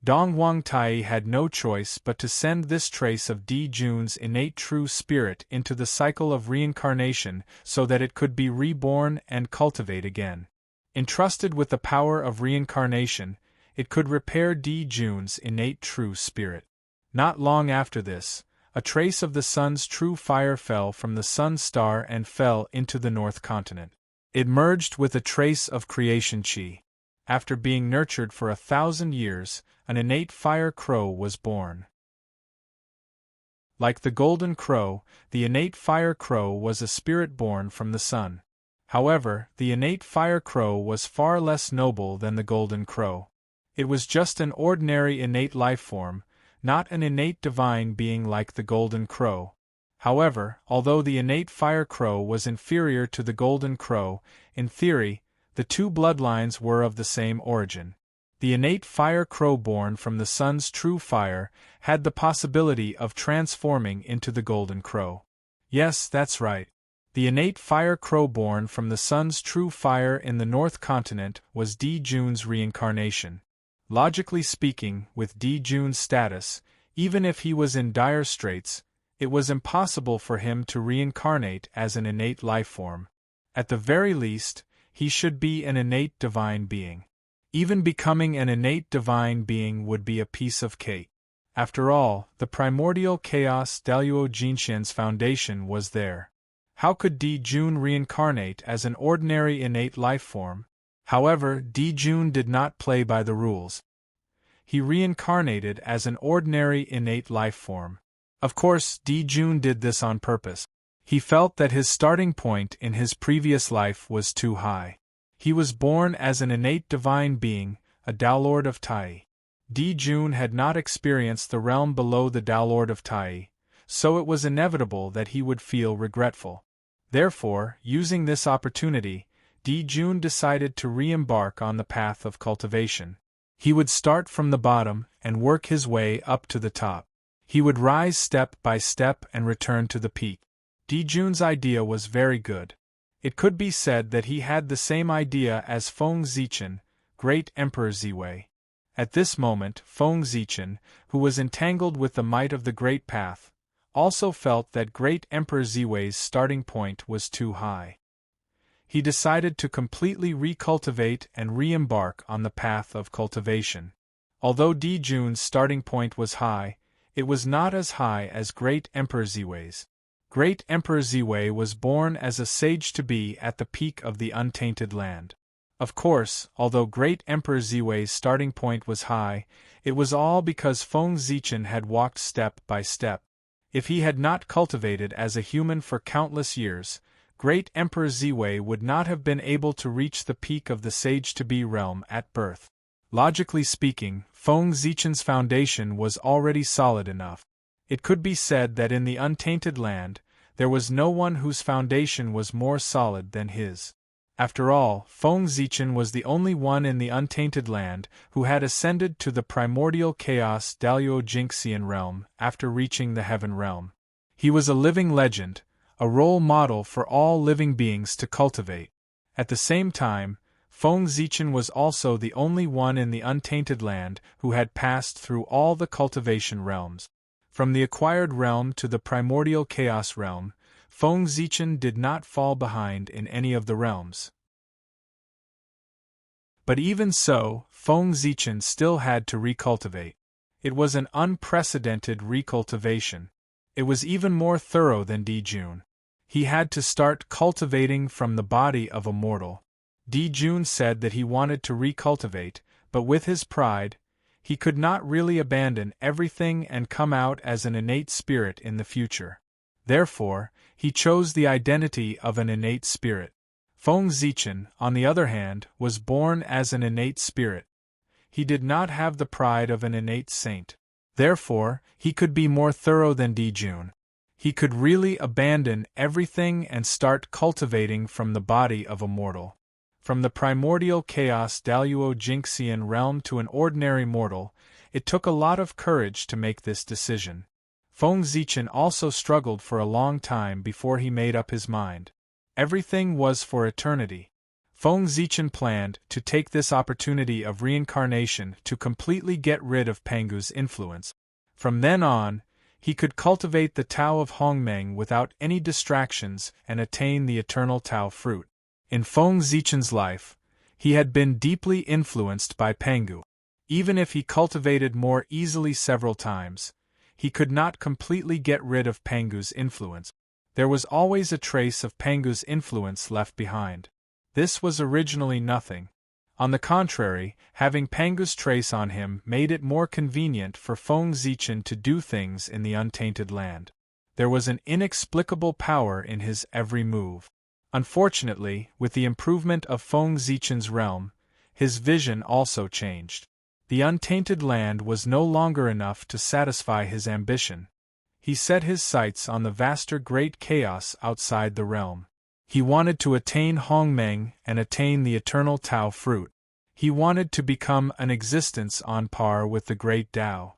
Dong Huang Tai had no choice but to send this trace of Di Jun's innate true spirit into the cycle of reincarnation so that it could be reborn and cultivate again. Entrusted with the power of reincarnation, it could repair Di Jun's innate true spirit. Not long after this, a trace of the sun's true fire fell from the sun star and fell into the North Continent. It merged with a trace of creation chi. After being nurtured for 1,000 years, an innate fire crow was born. Like the golden crow, the innate fire crow was a spirit born from the sun. However, the innate fire crow was far less noble than the golden crow. It was just an ordinary innate life form, not an innate divine being like the golden crow. However, although the innate fire crow was inferior to the golden crow, in theory, the 2 bloodlines were of the same origin. The innate fire crow born from the sun's true fire had the possibility of transforming into the golden crow. Yes, that's right. The innate fire crow born from the sun's true fire in the North Continent was Di Jun's reincarnation. Logically speaking, with Di Jun's status, even if he was in dire straits, it was impossible for him to reincarnate as an innate life form. At the very least, he should be an innate divine being. Even becoming an innate divine being would be a piece of cake. After all, the primordial chaos Daluo Jinxian's foundation was there. How could Di Jun reincarnate as an ordinary innate life form? However, Di Jun did not play by the rules. He reincarnated as an ordinary innate life form. Of course, Di Jun did this on purpose. He felt that his starting point in his previous life was too high. He was born as an innate divine being, a Downlord of Tai. Di Jun had not experienced the realm below the Downlord of Tai, so it was inevitable that he would feel regretful. Therefore, using this opportunity, Di Jun decided to re-embark on the path of cultivation. He would start from the bottom and work his way up to the top. He would rise step by step and return to the peak. Di Jun's idea was very good. It could be said that he had the same idea as Feng Zichen, Great Emperor Ziwei. At this moment, Feng Zichen, who was entangled with the might of the Great Path, also felt that Great Emperor Ziwei's starting point was too high. He decided to completely recultivate and re-embark on the path of cultivation. Although Di Jun's starting point was high, it was not as high as Great Emperor Ziwei's. Great Emperor Ziwei was born as a sage-to-be at the peak of the untainted land. Of course, although Great Emperor Ziwei's starting point was high, it was all because Feng Zichen had walked step by step. If he had not cultivated as a human for countless years, Great Emperor Ziwei would not have been able to reach the peak of the sage-to-be realm at birth. Logically speaking, Feng Zichen's foundation was already solid enough. It could be said that in the untainted land, there was no one whose foundation was more solid than his. After all, Feng Zichen was the only one in the untainted land who had ascended to the primordial chaos Daluo Jinxian realm after reaching the heaven realm. He was a living legend, a role model for all living beings to cultivate. At the same time, Feng Zichen was also the only one in the untainted land who had passed through all the cultivation realms. From the acquired realm to the primordial chaos realm, Feng Zichen did not fall behind in any of the realms. But even so, Feng Zichen still had to recultivate. It was an unprecedented recultivation. It was even more thorough than Dijun. He had to start cultivating from the body of a mortal. Dijun said that he wanted to recultivate, but with his pride, he could not really abandon everything and come out as an innate spirit in the future. Therefore, he chose the identity of an innate spirit. Feng Zichen, on the other hand, was born as an innate spirit. He did not have the pride of an innate saint. Therefore, he could be more thorough than Dijun. He could really abandon everything and start cultivating from the body of a mortal. From the primordial chaos Daluo Jinxian realm to an ordinary mortal, it took a lot of courage to make this decision. Feng Zichen also struggled for a long time before he made up his mind. Everything was for eternity. Feng Zichen planned to take this opportunity of reincarnation to completely get rid of Pangu's influence. From then on, he could cultivate the Tao of Hongmeng without any distractions and attain the eternal Tao fruit. In Feng Zichen's life, he had been deeply influenced by Pangu. Even if he cultivated more easily several times, he could not completely get rid of Pangu's influence. There was always a trace of Pangu's influence left behind. This was originally nothing. On the contrary, having Pangu's trace on him made it more convenient for Feng Zichen to do things in the untainted land. There was an inexplicable power in his every move. Unfortunately, with the improvement of Feng Zichen's realm, his vision also changed. The untainted land was no longer enough to satisfy his ambition. He set his sights on the vaster great chaos outside the realm. He wanted to attain Hongmeng and attain the eternal Tao fruit. He wanted to become an existence on par with the great Tao.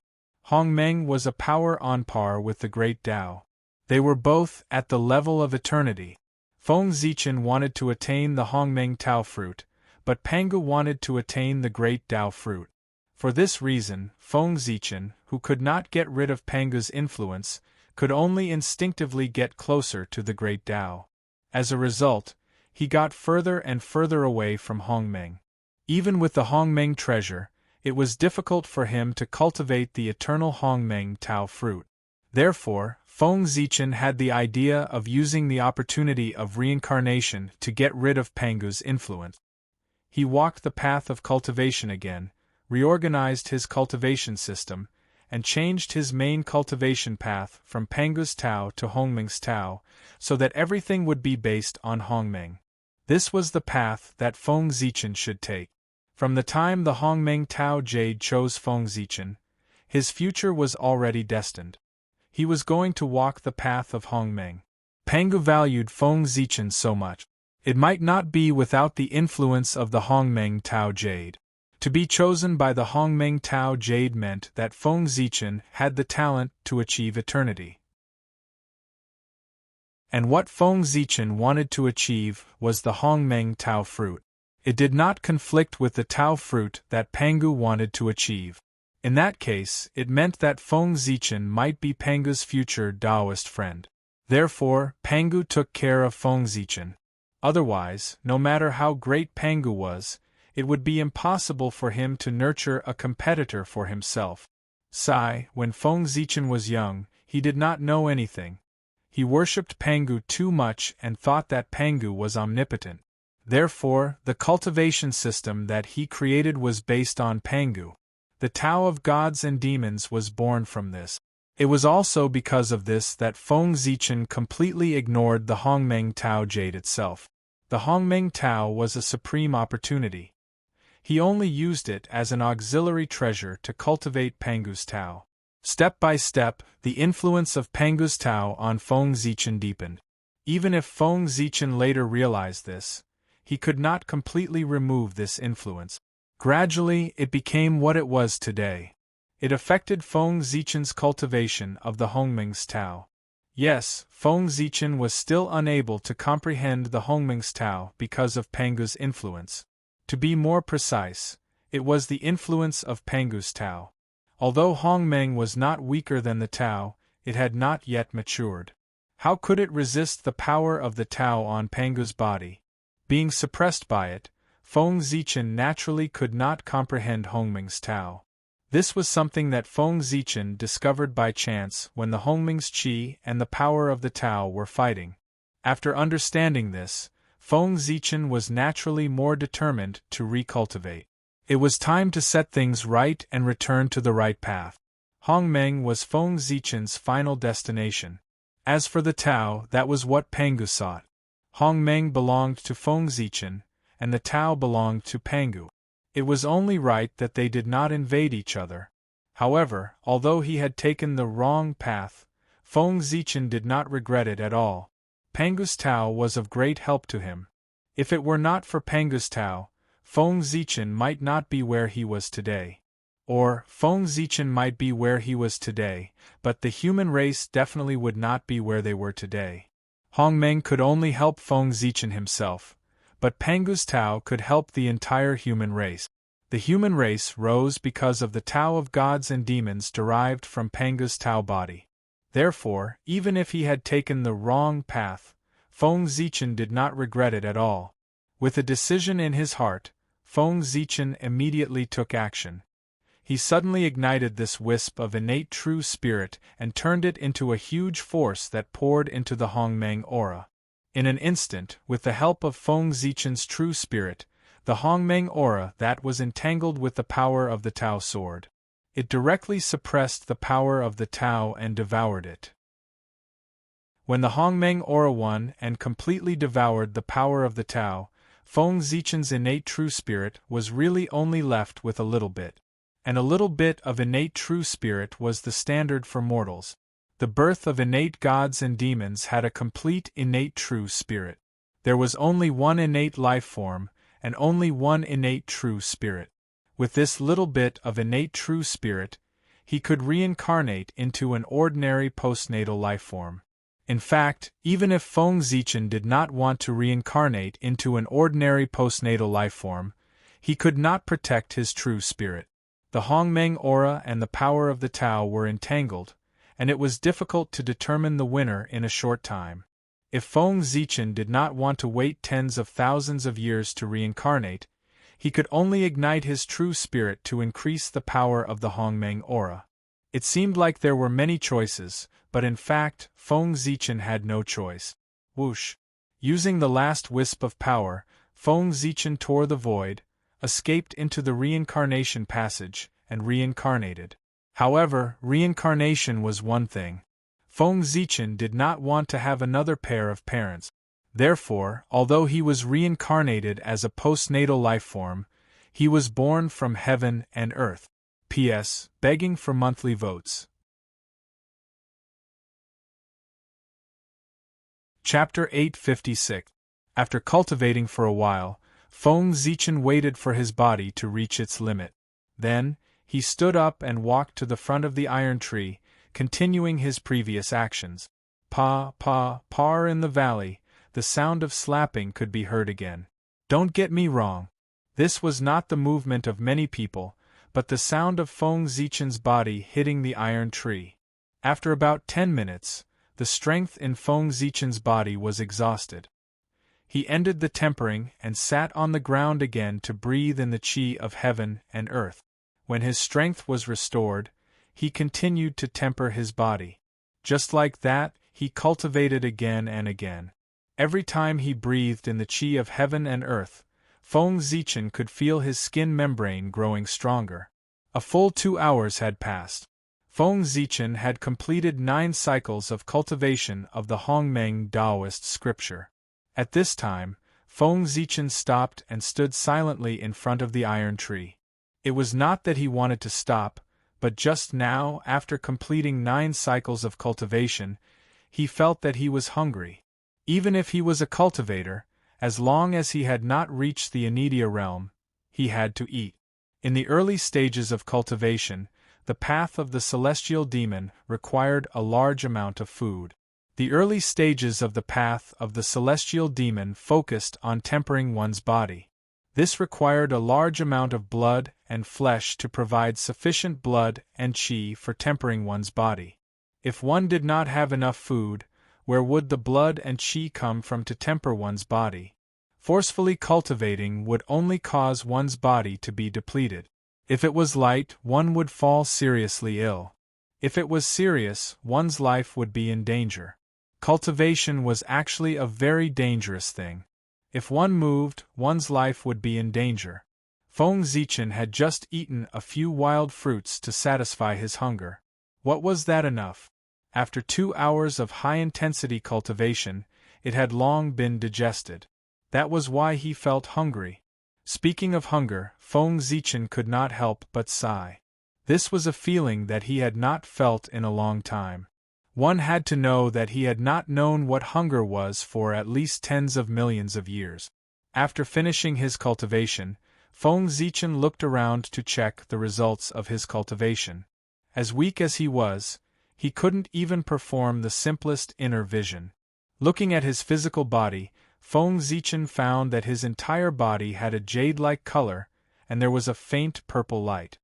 Hongmeng was a power on par with the great Tao. They were both at the level of eternity. Feng Zichen wanted to attain the Hongmeng Tao fruit, but Pangu wanted to attain the great Tao fruit. For this reason, Feng Zichen, who could not get rid of Pangu's influence, could only instinctively get closer to the great Tao. As a result, he got further and further away from Hongmeng. Even with the Hongmeng treasure, it was difficult for him to cultivate the eternal Hongmeng Tao fruit. Therefore, Feng Zichen had the idea of using the opportunity of reincarnation to get rid of Pangu's influence. He walked the path of cultivation again, reorganized his cultivation system, and changed his main cultivation path from Pangu's Tao to Hongmeng's Tao, so that everything would be based on Hongmeng. This was the path that Feng Zichen should take. From the time the Hongmeng Tao Jade chose Feng Zichen, his future was already destined. He was going to walk the path of Hongmeng. Pangu valued Feng Zichen so much. It might not be without the influence of the Hongmeng Tao Jade. To be chosen by the Hongmeng Tao Jade meant that Feng Zichen had the talent to achieve eternity. And what Feng Zichen wanted to achieve was the Hongmeng Tao fruit. It did not conflict with the Tao fruit that Pangu wanted to achieve. In that case, it meant that Feng Zichen might be Pangu's future Taoist friend. Therefore, Pangu took care of Feng Zichen. Otherwise, no matter how great Pangu was, it would be impossible for him to nurture a competitor for himself. When Feng Zichen was young, he did not know anything. He worshipped Pangu too much and thought that Pangu was omnipotent. Therefore, the cultivation system that he created was based on Pangu. The Tao of gods and demons was born from this. It was also because of this that Feng Zichen completely ignored the Hongmeng Tao Jade itself. The Hongmeng Tao was a supreme opportunity. He only used it as an auxiliary treasure to cultivate Pangu's Tao. Step by step, the influence of Pangu's Tao on Feng Zichen deepened. Even if Feng Zichen later realized this, he could not completely remove this influence. Gradually, it became what it was today. It affected Feng Zichen's cultivation of the Hongmeng's Tao. Yes, Feng Zichen was still unable to comprehend the Hongmeng's Tao because of Pangu's influence. To be more precise, it was the influence of Pangu's Tao. Although Hongmeng was not weaker than the Tao, it had not yet matured. How could it resist the power of the Tao on Pangu's body? Being suppressed by it, Feng Zichen naturally could not comprehend Hongmeng's Tao. This was something that Feng Zichen discovered by chance when the Hongmeng's Qi and the power of the Tao were fighting. After understanding this, Feng Zichen was naturally more determined to recultivate. It was time to set things right and return to the right path. Hongmeng was Feng Zichen's final destination. As for the Tao, that was what Pangu sought. Hongmeng belonged to Feng Zichen, and the Tao belonged to Pangu. It was only right that they did not invade each other. However, although he had taken the wrong path, Feng Zichen did not regret it at all. Pangu's Tao was of great help to him. If it were not for Pangu's Tao, Feng Zichen might not be where he was today. Or, Feng Zichen might be where he was today, but the human race definitely would not be where they were today. Hongmeng could only help Feng Zichen himself, but Pangu's Tao could help the entire human race. The human race rose because of the Tao of gods and demons derived from Pangu's Tao body. Therefore, even if he had taken the wrong path, Feng Zichen did not regret it at all. With a decision in his heart, Feng Zichen immediately took action. He suddenly ignited this wisp of innate true spirit and turned it into a huge force that poured into the Hongmeng aura. In an instant, with the help of Feng Zichen's true spirit, the Hongmeng aura that was entangled with the power of the Tao sword. It directly suppressed the power of the Tao and devoured it. When the Hongmeng aura won and completely devoured the power of the Tao, Feng Zichen's innate true spirit was really only left with a little bit. And a little bit of innate true spirit was the standard for mortals. The birth of innate gods and demons had a complete innate true spirit. There was only one innate life form, and only one innate true spirit. With this little bit of innate true spirit, he could reincarnate into an ordinary postnatal life form. In fact, even if Feng Zichen did not want to reincarnate into an ordinary postnatal life form, he could not protect his true spirit. The Hongmeng aura and the power of the Tao were entangled, and it was difficult to determine the winner in a short time. If Feng Zichen did not want to wait tens of thousands of years to reincarnate, he could only ignite his true spirit to increase the power of the Hongmeng aura. It seemed like there were many choices, but in fact, Feng Zichen had no choice. Whoosh! Using the last wisp of power, Feng Zichen tore the void, escaped into the reincarnation passage, and reincarnated. However, reincarnation was one thing. Feng Zichen did not want to have another pair of parents. Therefore, although he was reincarnated as a postnatal life form, he was born from heaven and earth. P.S. Begging for monthly votes. Chapter 856. After cultivating for a while, Feng Zichen waited for his body to reach its limit. Then, he stood up and walked to the front of the iron tree, continuing his previous actions. Pa, in the valley, the sound of slapping could be heard again. Don't get me wrong. This was not the movement of many people, but the sound of Feng Zichen's body hitting the iron tree. After about 10 minutes, the strength in Feng Zichen's body was exhausted. He ended the tempering and sat on the ground again to breathe in the qi of heaven and earth. When his strength was restored, he continued to temper his body. Just like that, he cultivated again and again. Every time he breathed in the qi of heaven and earth, Feng Zichen could feel his skin membrane growing stronger. A full 2 hours had passed. Feng Zichen had completed 9 cycles of cultivation of the Hongmeng Taoist scripture. At this time, Feng Zichen stopped and stood silently in front of the iron tree. It was not that he wanted to stop, but just now, after completing 9 cycles of cultivation, he felt that he was hungry. Even if he was a cultivator, as long as he had not reached the Anidia realm, he had to eat. In the early stages of cultivation, the path of the celestial demon required a large amount of food. The early stages of the path of the celestial demon focused on tempering one's body. This required a large amount of blood and flesh to provide sufficient blood and qi for tempering one's body. If one did not have enough food, where would the blood and qi come from to temper one's body? Forcefully cultivating would only cause one's body to be depleted. If it was light, one would fall seriously ill. If it was serious, one's life would be in danger. Cultivation was actually a very dangerous thing. If one moved, one's life would be in danger. Feng Zichen had just eaten a few wild fruits to satisfy his hunger. What was that enough? After 2 hours of high-intensity cultivation, it had long been digested. That was why he felt hungry. Speaking of hunger, Feng Zichen could not help but sigh. This was a feeling that he had not felt in a long time. One had to know that he had not known what hunger was for at least tens of millions of years. After finishing his cultivation, Feng Zichen looked around to check the results of his cultivation. As weak as he was, he couldn't even perform the simplest inner vision. Looking at his physical body, Feng Zichen found that his entire body had a jade-like color, and there was a faint purple light.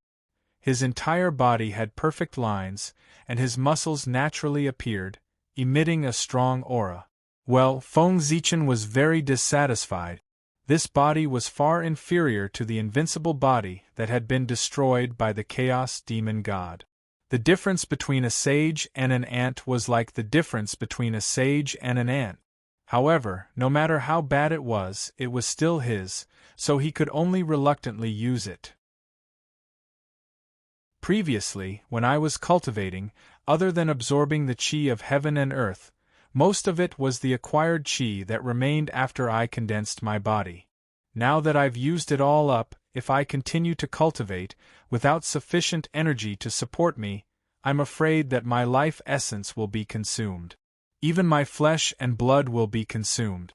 His entire body had perfect lines, and his muscles naturally appeared, emitting a strong aura. Well, Feng Zichen was very dissatisfied. This body was far inferior to the invincible body that had been destroyed by the Chaos Demon God. The difference between a sage and an ant was like the difference between a sage and an ant. However, no matter how bad it was still his, so he could only reluctantly use it. Previously, when I was cultivating, other than absorbing the qi of heaven and earth, most of it was the acquired qi that remained after I condensed my body. Now that I've used it all up, if I continue to cultivate, without sufficient energy to support me, I'm afraid that my life essence will be consumed. Even my flesh and blood will be consumed.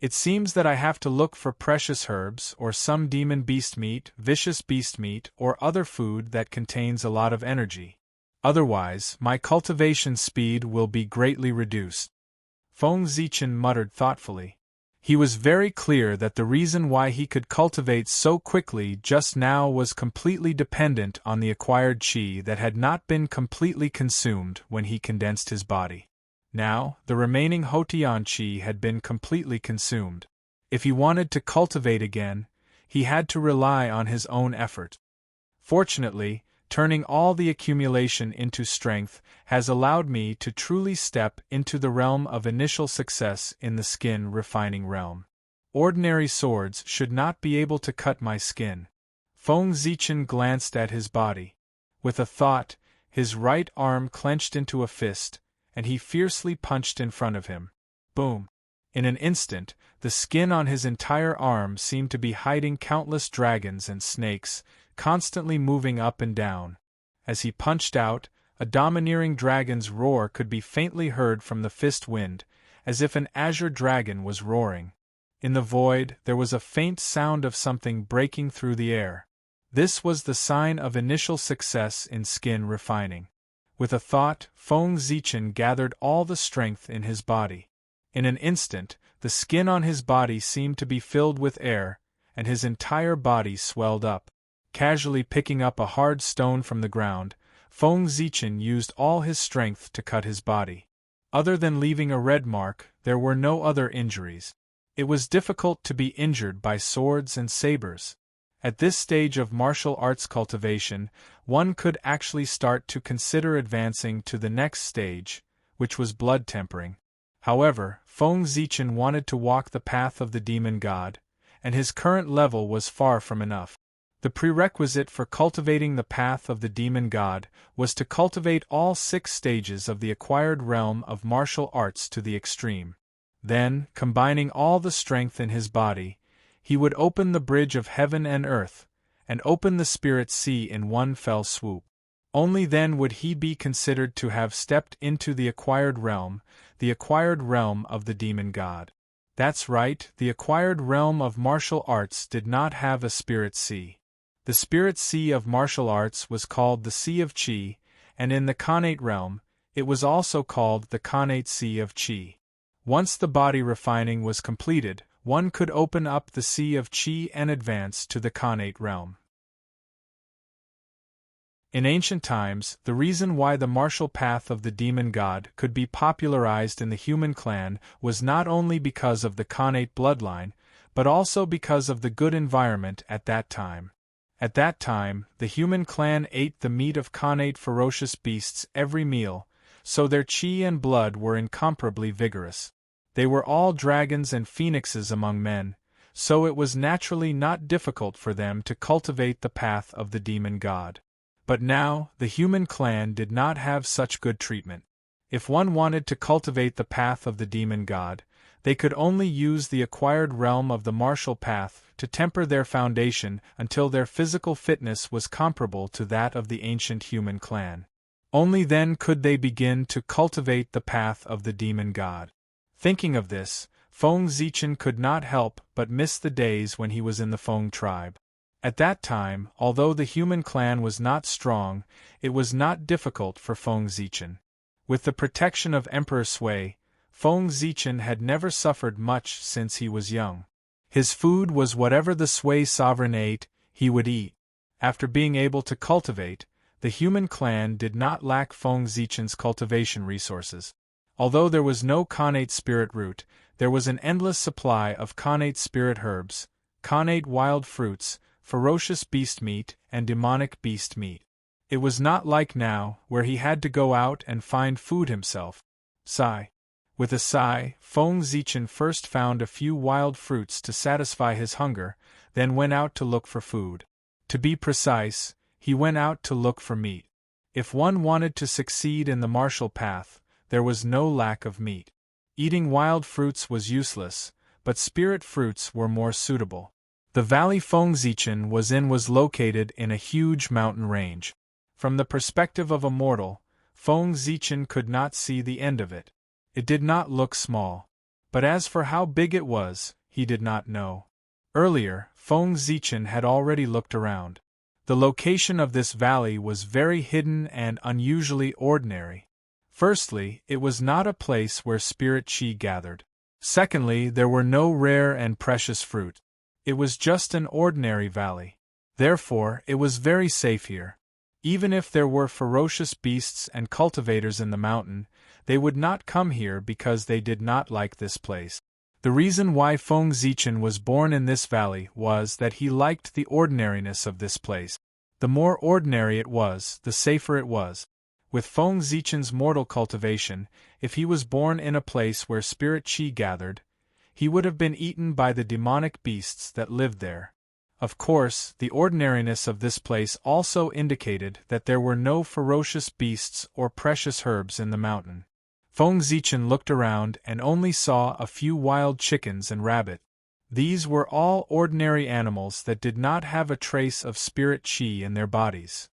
It seems that I have to look for precious herbs or some demon beast meat, vicious beast meat, or other food that contains a lot of energy. Otherwise, my cultivation speed will be greatly reduced. Feng Zichen muttered thoughtfully. He was very clear that the reason why he could cultivate so quickly just now was completely dependent on the acquired qi that had not been completely consumed when he condensed his body. Now, the remaining Hotian qi had been completely consumed. If he wanted to cultivate again, he had to rely on his own effort. Fortunately, turning all the accumulation into strength has allowed me to truly step into the realm of initial success in the skin refining realm. Ordinary swords should not be able to cut my skin. Feng Zichen glanced at his body. With a thought, his right arm clenched into a fist, and he fiercely punched in front of him. Boom! In an instant, the skin on his entire arm seemed to be hiding countless dragons and snakes, constantly moving up and down. As he punched out, a domineering dragon's roar could be faintly heard from the fist wind, as if an azure dragon was roaring. In the void, there was a faint sound of something breaking through the air. This was the sign of initial success in skin refining. With a thought, Feng Zichen gathered all the strength in his body. In an instant, the skin on his body seemed to be filled with air, and his entire body swelled up. Casually picking up a hard stone from the ground, Feng Zichen used all his strength to cut his body. Other than leaving a red mark, there were no other injuries. It was difficult to be injured by swords and sabers. At this stage of martial arts cultivation, one could actually start to consider advancing to the next stage, which was blood tempering. However, Feng Zichen wanted to walk the path of the demon god, and his current level was far from enough. The prerequisite for cultivating the path of the demon god was to cultivate all 6 stages of the acquired realm of martial arts to the extreme. Then, combining all the strength in his body, he would open the bridge of heaven and earth, and open the spirit sea in one fell swoop. Only then would he be considered to have stepped into the acquired realm of the demon god. That's right, the acquired realm of martial arts did not have a spirit sea. The spirit sea of martial arts was called the Sea of Qi, and in the Khanate realm, It was also called the Khanate Sea of Qi. Once the body refining was completed, one could open up the Sea of Qi and advance to the Khanate realm. In ancient times, the reason why the martial path of the demon god could be popularized in the human clan was not only because of the Khanate bloodline, but also because of the good environment at that time. At that time, the human clan ate the meat of Khanate ferocious beasts every meal, so their chi and blood were incomparably vigorous. They were all dragons and phoenixes among men, so it was naturally not difficult for them to cultivate the path of the demon god. But now, the human clan did not have such good treatment. If one wanted to cultivate the path of the demon god, they could only use the acquired realm of the martial path to temper their foundation until their physical fitness was comparable to that of the ancient human clan. Only then could they begin to cultivate the path of the demon god. Thinking of this, Feng Zichen could not help but miss the days when he was in the Feng tribe. At that time, although the human clan was not strong, it was not difficult for Feng Zichen. With the protection of Emperor Sui, Feng Zichen had never suffered much since he was young. His food was whatever the Sui sovereign ate, he would eat. After being able to cultivate, the human clan did not lack Feng Zichen's cultivation resources. Although there was no Khanate spirit root, there was an endless supply of Khanate spirit herbs, Khanate wild fruits, ferocious beast meat, and demonic beast meat. It was not like now, where he had to go out and find food himself. Sigh. With a sigh, Feng Zichen first found a few wild fruits to satisfy his hunger, then went out to look for food. To be precise, he went out to look for meat. If one wanted to succeed in the martial path, there was no lack of meat. Eating wild fruits was useless, but spirit fruits were more suitable. The valley Feng Zichen was in was located in a huge mountain range. From the perspective of a mortal, Feng Zichen could not see the end of it. It did not look small. But as for how big it was, he did not know. Earlier, Feng Zichen had already looked around. The location of this valley was very hidden and unusually ordinary. Firstly, it was not a place where spirit chi gathered. Secondly, there were no rare and precious fruit. It was just an ordinary valley. Therefore, it was very safe here. Even if there were ferocious beasts and cultivators in the mountain, they would not come here because they did not like this place. The reason why Feng Zichen was born in this valley was that he liked the ordinariness of this place. The more ordinary it was, the safer it was. With Feng Zichen's mortal cultivation, if he was born in a place where spirit chi gathered, he would have been eaten by the demonic beasts that lived there. Of course, the ordinariness of this place also indicated that there were no ferocious beasts or precious herbs in the mountain. Feng Zichen looked around and only saw a few wild chickens and rabbit. These were all ordinary animals that did not have a trace of spirit chi in their bodies.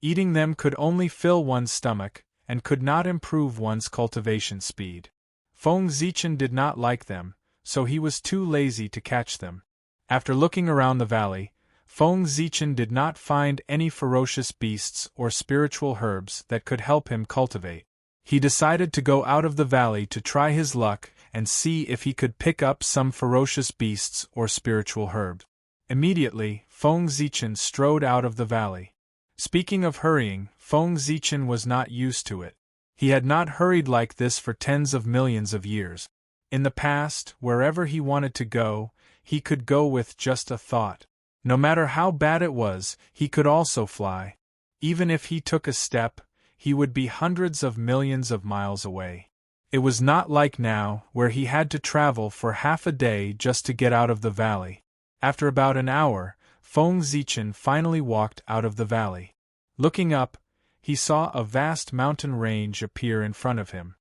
Eating them could only fill one's stomach, and could not improve one's cultivation speed. Feng Zichen did not like them, so he was too lazy to catch them. After looking around the valley, Feng Zichen did not find any ferocious beasts or spiritual herbs that could help him cultivate. He decided to go out of the valley to try his luck and see if he could pick up some ferocious beasts or spiritual herbs. Immediately, Feng Zichen strode out of the valley. Speaking of hurrying, Feng Zichen was not used to it. He had not hurried like this for tens of millions of years. In the past, wherever he wanted to go, he could go with just a thought. No matter how bad it was, he could also fly. Even if he took a step, he would be hundreds of millions of miles away. It was not like now, where he had to travel for half a day just to get out of the valley. After about an hour, Feng Zichen finally walked out of the valley. Looking up, he saw a vast mountain range appear in front of him.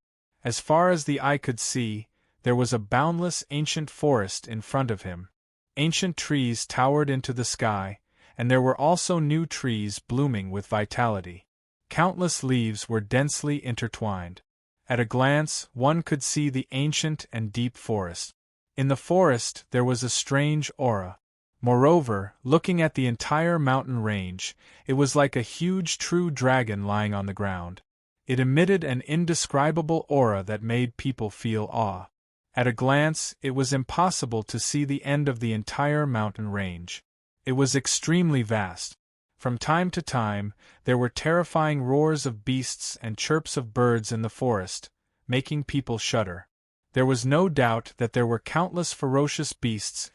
As far as the eye could see, there was a boundless ancient forest in front of him. Ancient trees towered into the sky, and there were also new trees blooming with vitality. Countless leaves were densely intertwined. At a glance, one could see the ancient and deep forest. In the forest there was a strange aura. Moreover, looking at the entire mountain range, it was like a huge true dragon lying on the ground. It emitted an indescribable aura that made people feel awe. At a glance, it was impossible to see the end of the entire mountain range. It was extremely vast. From time to time, there were terrifying roars of beasts and chirps of birds in the forest, making people shudder. There was no doubt that there were countless ferocious beasts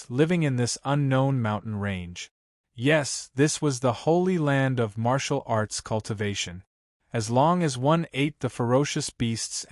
living in this unknown mountain range. Yes, this was the holy land of martial arts cultivation. As long as one ate the ferocious beasts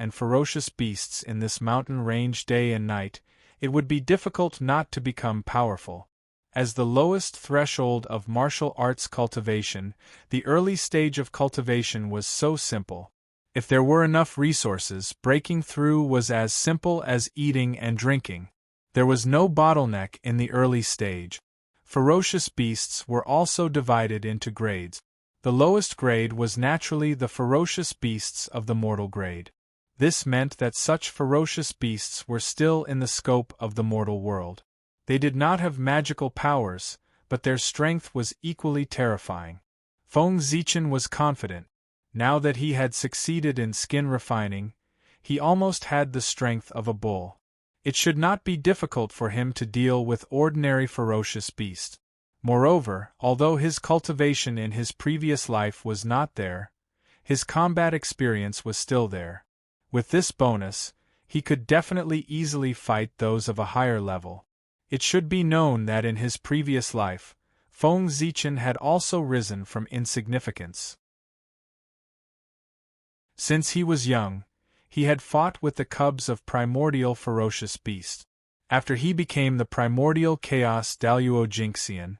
in this mountain range day and night, it would be difficult not to become powerful. As the lowest threshold of martial arts cultivation, the early stage of cultivation was so simple. If there were enough resources, breaking through was as simple as eating and drinking. There was no bottleneck in the early stage. Ferocious beasts were also divided into grades. The lowest grade was naturally the ferocious beasts of the mortal grade. This meant that such ferocious beasts were still in the scope of the mortal world. They did not have magical powers, but their strength was equally terrifying. Feng Zichen was confident. Now that he had succeeded in skin refining, he almost had the strength of a bull. It should not be difficult for him to deal with ordinary ferocious beasts. Moreover, although his cultivation in his previous life was not there, his combat experience was still there. With this bonus, he could definitely easily fight those of a higher level. It should be known that in his previous life, Feng Zichen had also risen from insignificance. Since he was young, he had fought with the cubs of primordial ferocious beasts. After he became the primordial chaos Daluo Jinxian,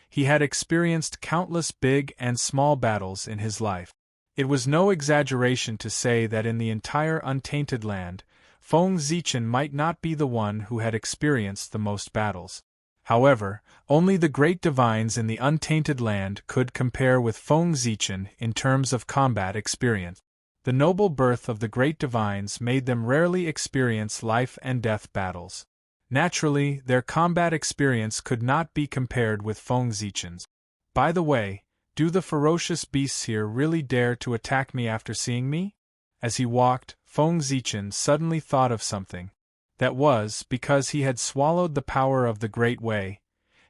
he had experienced countless big and small battles in his life. It was no exaggeration to say that in the entire untainted land, Feng Zichen might not be the one who had experienced the most battles. However, only the great divines in the untainted land could compare with Feng Zichen in terms of combat experience. The noble birth of the great divines made them rarely experience life and death battles. Naturally, their combat experience could not be compared with Feng Zichen's. By the way, do the ferocious beasts here really dare to attack me after seeing me? As he walked, Feng Zichen suddenly thought of something. That was, because he had swallowed the power of the Great Way,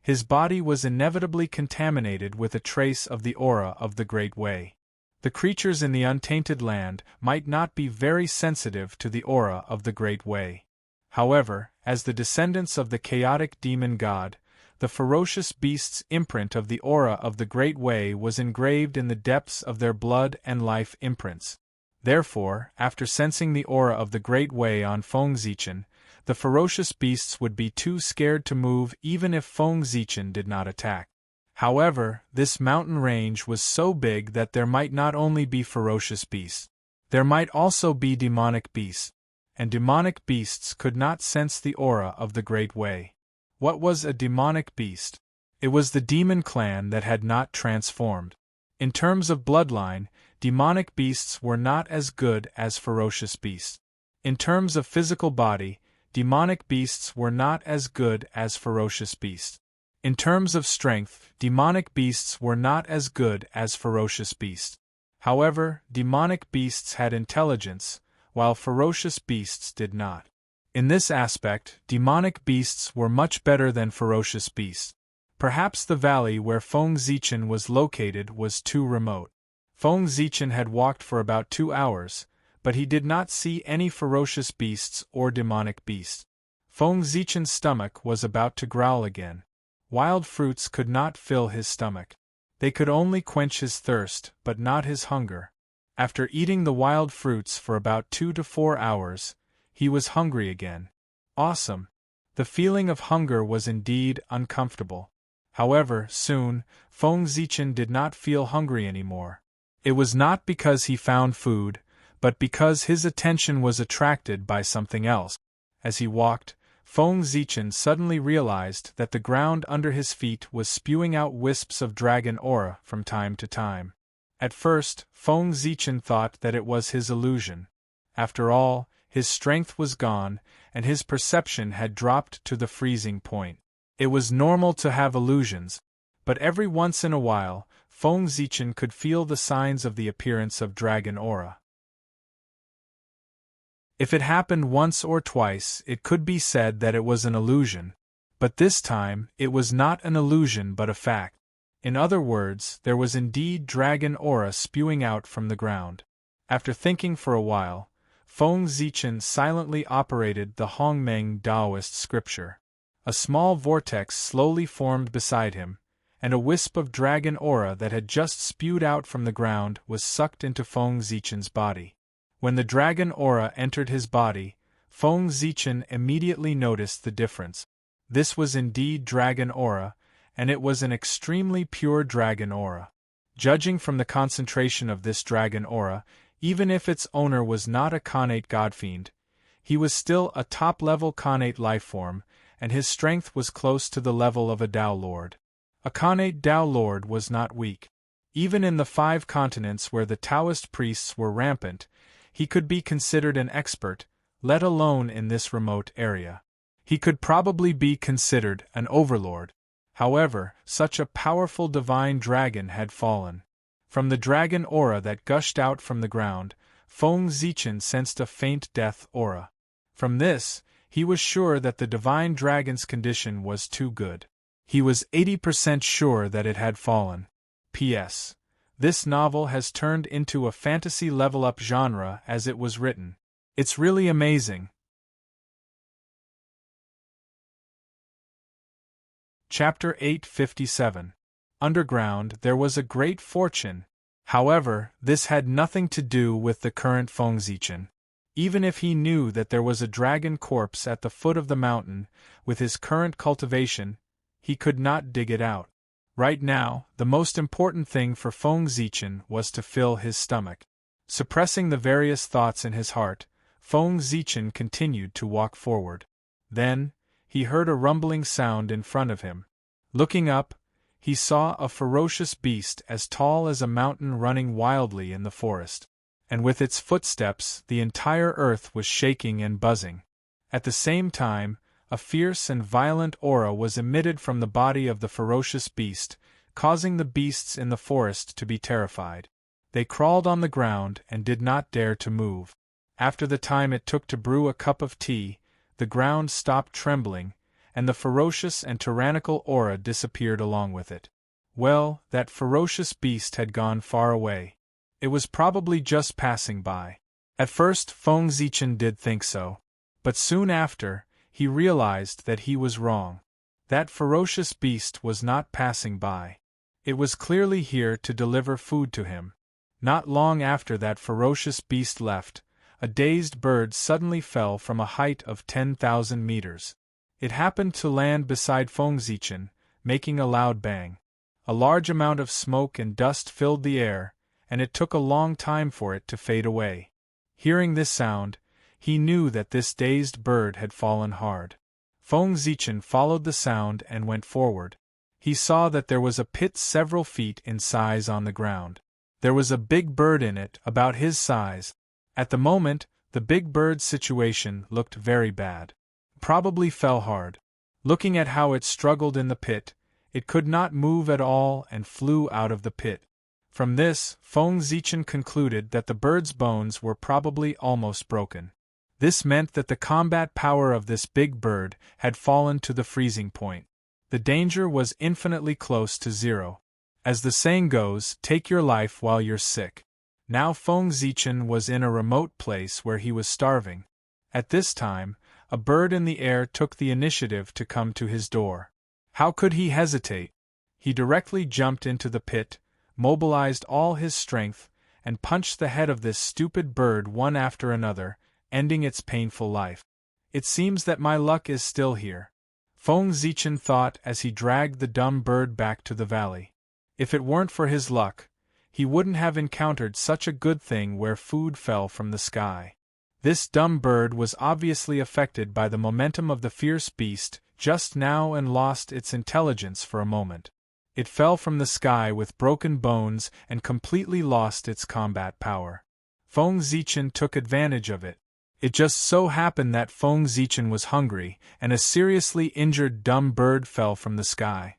his body was inevitably contaminated with a trace of the aura of the Great Way. The creatures in the untainted land might not be very sensitive to the aura of the Great Way. However, as the descendants of the chaotic demon god, the ferocious beasts' imprint of the aura of the Great Way was engraved in the depths of their blood and life imprints. Therefore, after sensing the aura of the Great Way on Feng Zichen, the ferocious beasts would be too scared to move even if Feng Zichen did not attack. However, this mountain range was so big that there might not only be ferocious beasts, there might also be demonic beasts, and demonic beasts could not sense the aura of the Great Way. What was a demonic beast? It was the demon clan that had not transformed. In terms of bloodline, demonic beasts were not as good as ferocious beasts. In terms of physical body, demonic beasts were not as good as ferocious beasts. In terms of strength, demonic beasts were not as good as ferocious beasts. However, demonic beasts had intelligence, while ferocious beasts did not. In this aspect, demonic beasts were much better than ferocious beasts. Perhaps the valley where Feng Zichen was located was too remote. Feng Zichen had walked for about 2 hours, but he did not see any ferocious beasts or demonic beasts. Feng Zichen's stomach was about to growl again. Wild fruits could not fill his stomach. They could only quench his thirst, but not his hunger. After eating the wild fruits for about 2 to 4 hours, he was hungry again. Awesome! The feeling of hunger was indeed uncomfortable. However, soon, Feng Zichen did not feel hungry anymore. It was not because he found food, but because his attention was attracted by something else. As he walked, Feng Zichen suddenly realized that the ground under his feet was spewing out wisps of dragon aura from time to time. At first, Feng Zichen thought that it was his illusion. After all, his strength was gone, and his perception had dropped to the freezing point. It was normal to have illusions, but every once in a while, Feng Zichen could feel the signs of the appearance of dragon aura. If it happened once or twice, it could be said that it was an illusion, but this time it was not an illusion but a fact. In other words, there was indeed dragon aura spewing out from the ground. After thinking for a while, Feng Zichen silently operated the Hongmeng Taoist scripture. A small vortex slowly formed beside him, and a wisp of dragon aura that had just spewed out from the ground was sucked into Feng Zichen's body. When the dragon aura entered his body, Feng Zichen immediately noticed the difference. This was indeed dragon aura, and it was an extremely pure dragon aura. Judging from the concentration of this dragon aura, even if its owner was not a Khanate godfiend, he was still a top-level Khanate lifeform, and his strength was close to the level of a Tao Lord. A Khanate Tao Lord was not weak. Even in the 5 continents where the Taoist priests were rampant, he could be considered an expert, let alone in this remote area. He could probably be considered an overlord. However, such a powerful divine dragon had fallen. From the dragon aura that gushed out from the ground, Feng Zichen sensed a faint death aura. From this, he was sure that the divine dragon's condition was too good. He was 80% sure that it had fallen. P.S. This novel has turned into a fantasy level-up genre as it was written. It's really amazing. Chapter 857. Underground there was a great fortune. However, this had nothing to do with the current Feng Zichen. Even if he knew that there was a dragon corpse at the foot of the mountain, with his current cultivation, he could not dig it out. Right now, the most important thing for Feng Zichen was to fill his stomach. Suppressing the various thoughts in his heart, Feng Zichen continued to walk forward. Then, he heard a rumbling sound in front of him. Looking up, he saw a ferocious beast as tall as a mountain running wildly in the forest. And with its footsteps the entire earth was shaking and buzzing. At the same time, a fierce and violent aura was emitted from the body of the ferocious beast, causing the beasts in the forest to be terrified. They crawled on the ground and did not dare to move. After the time it took to brew a cup of tea, the ground stopped trembling, and the ferocious and tyrannical aura disappeared along with it. Well, that ferocious beast had gone far away. It was probably just passing by. At first Feng Zichen did think so. But soon after, he realized that he was wrong. That ferocious beast was not passing by. It was clearly here to deliver food to him. Not long after that ferocious beast left, a dazed bird suddenly fell from a height of 10,000 meters. It happened to land beside Feng Zichen, making a loud bang. A large amount of smoke and dust filled the air, and it took a long time for it to fade away. Hearing this sound, he knew that this dazed bird had fallen hard. Feng Zichen followed the sound and went forward. He saw that there was a pit several feet in size on the ground. There was a big bird in it, about his size. At the moment, the big bird's situation looked very bad. Probably fell hard. Looking at how it struggled in the pit, it could not move at all and flew out of the pit. From this, Feng Zichen concluded that the bird's bones were probably almost broken. This meant that the combat power of this big bird had fallen to the freezing point. The danger was infinitely close to zero. As the saying goes, take your life while you're sick. Now Feng Zichen was in a remote place where he was starving. At this time, a bird in the air took the initiative to come to his door. How could he hesitate? He directly jumped into the pit, mobilized all his strength, and punched the head of this stupid bird one after another, ending its painful life. It seems that my luck is still here, Feng Zichen thought as he dragged the dumb bird back to the valley. If it weren't for his luck, he wouldn't have encountered such a good thing where food fell from the sky. This dumb bird was obviously affected by the momentum of the fierce beast just now and lost its intelligence for a moment. It fell from the sky with broken bones and completely lost its combat power. Feng Zichen took advantage of it. It just so happened that Feng Zichen was hungry, and a seriously injured dumb bird fell from the sky.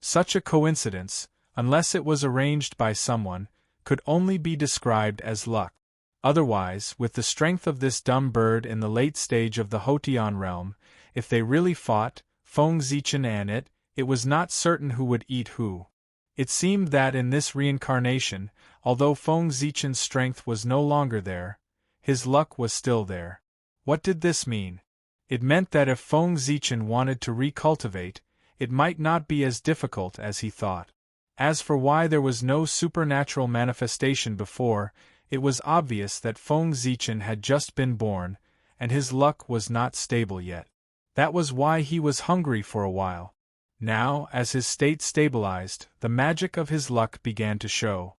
Such a coincidence, unless it was arranged by someone, could only be described as luck. Otherwise, with the strength of this dumb bird in the late stage of the Hotian realm, if they really fought, Feng Zichen and it was not certain who would eat who. It seemed that in this reincarnation, although Feng Zichen's strength was no longer there, his luck was still there. What did this mean? It meant that if Feng Zichen wanted to recultivate, it might not be as difficult as he thought. As for why there was no supernatural manifestation before, it was obvious that Feng Zichen had just been born, and his luck was not stable yet. That was why he was hungry for a while. Now, as his state stabilized, the magic of his luck began to show.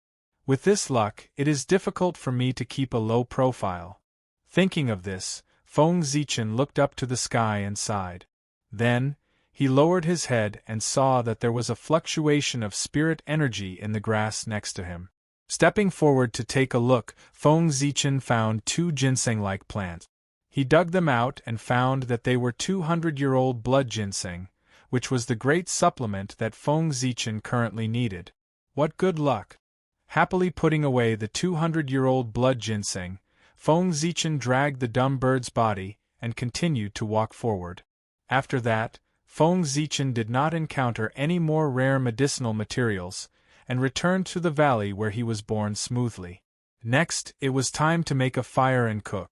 With this luck, it is difficult for me to keep a low profile. Thinking of this, Feng Zichen looked up to the sky and sighed. Then, he lowered his head and saw that there was a fluctuation of spirit energy in the grass next to him. Stepping forward to take a look, Feng Zichen found 2 ginseng-like plants. He dug them out and found that they were 200-year-old blood ginseng, which was the great supplement that Feng Zichen currently needed. What good luck! Happily putting away the 200-year-old blood ginseng, Feng Zichen dragged the dumb bird's body and continued to walk forward. After that, Feng Zichen did not encounter any more rare medicinal materials, and returned to the valley where he was born smoothly. Next, it was time to make a fire and cook.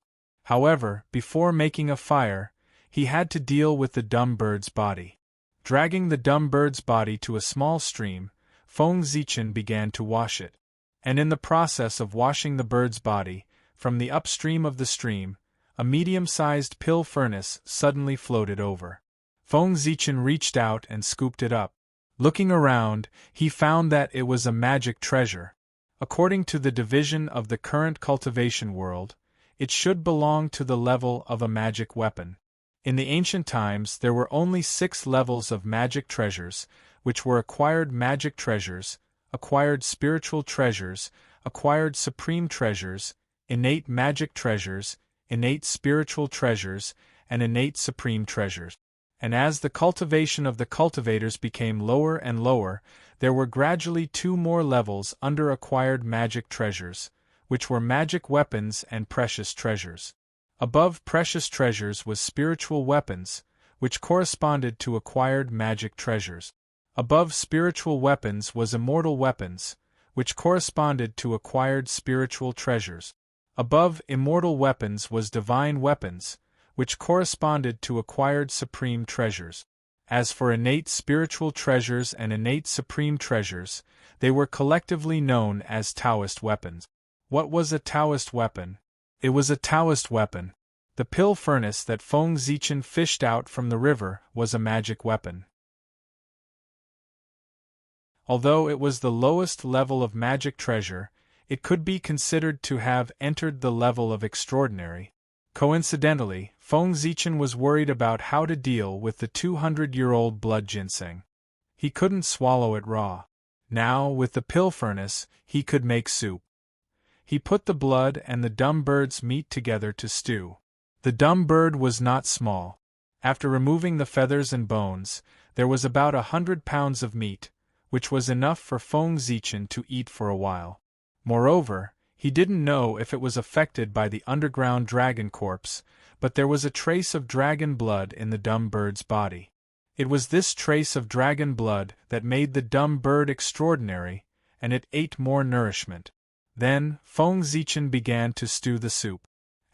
However, before making a fire, he had to deal with the dumb bird's body. Dragging the dumb bird's body to a small stream, Feng Zichen began to wash it. And in the process of washing the bird's body, from the upstream of the stream, a medium-sized pill furnace suddenly floated over. Feng Zichen reached out and scooped it up. Looking around, he found that it was a magic treasure. According to the division of the current cultivation world, it should belong to the level of a magic weapon. In the ancient times there were only 6 levels of magic treasures, which were acquired magic treasures, acquired spiritual treasures, acquired supreme treasures, innate magic treasures, innate spiritual treasures, and innate supreme treasures. And as the cultivation of the cultivators became lower and lower, there were gradually 2 more levels under acquired magic treasures, which were magic weapons and precious treasures. Above precious treasures was spiritual weapons, which corresponded to acquired magic treasures. Above spiritual weapons was immortal weapons, which corresponded to acquired spiritual treasures. Above immortal weapons was divine weapons, which corresponded to acquired supreme treasures. As for innate spiritual treasures and innate supreme treasures, they were collectively known as Taoist weapons. What was a Taoist weapon? It was a Taoist weapon. The pill furnace that Feng Zichen fished out from the river was a magic weapon. Although it was the lowest level of magic treasure, it could be considered to have entered the level of extraordinary. Coincidentally, Feng Zichen was worried about how to deal with the 200-year-old blood ginseng. He couldn't swallow it raw. Now, with the pill furnace, he could make soup. He put the blood and the dumb bird's meat together to stew. The dumb bird was not small. After removing the feathers and bones, there was about 100 pounds of meat, which was enough for Feng Zichen to eat for a while. Moreover, he didn't know if it was affected by the underground dragon corpse, but there was a trace of dragon blood in the dumb bird's body. It was this trace of dragon blood that made the dumb bird extraordinary, and it ate more nourishment. Then, Feng Zichen began to stew the soup.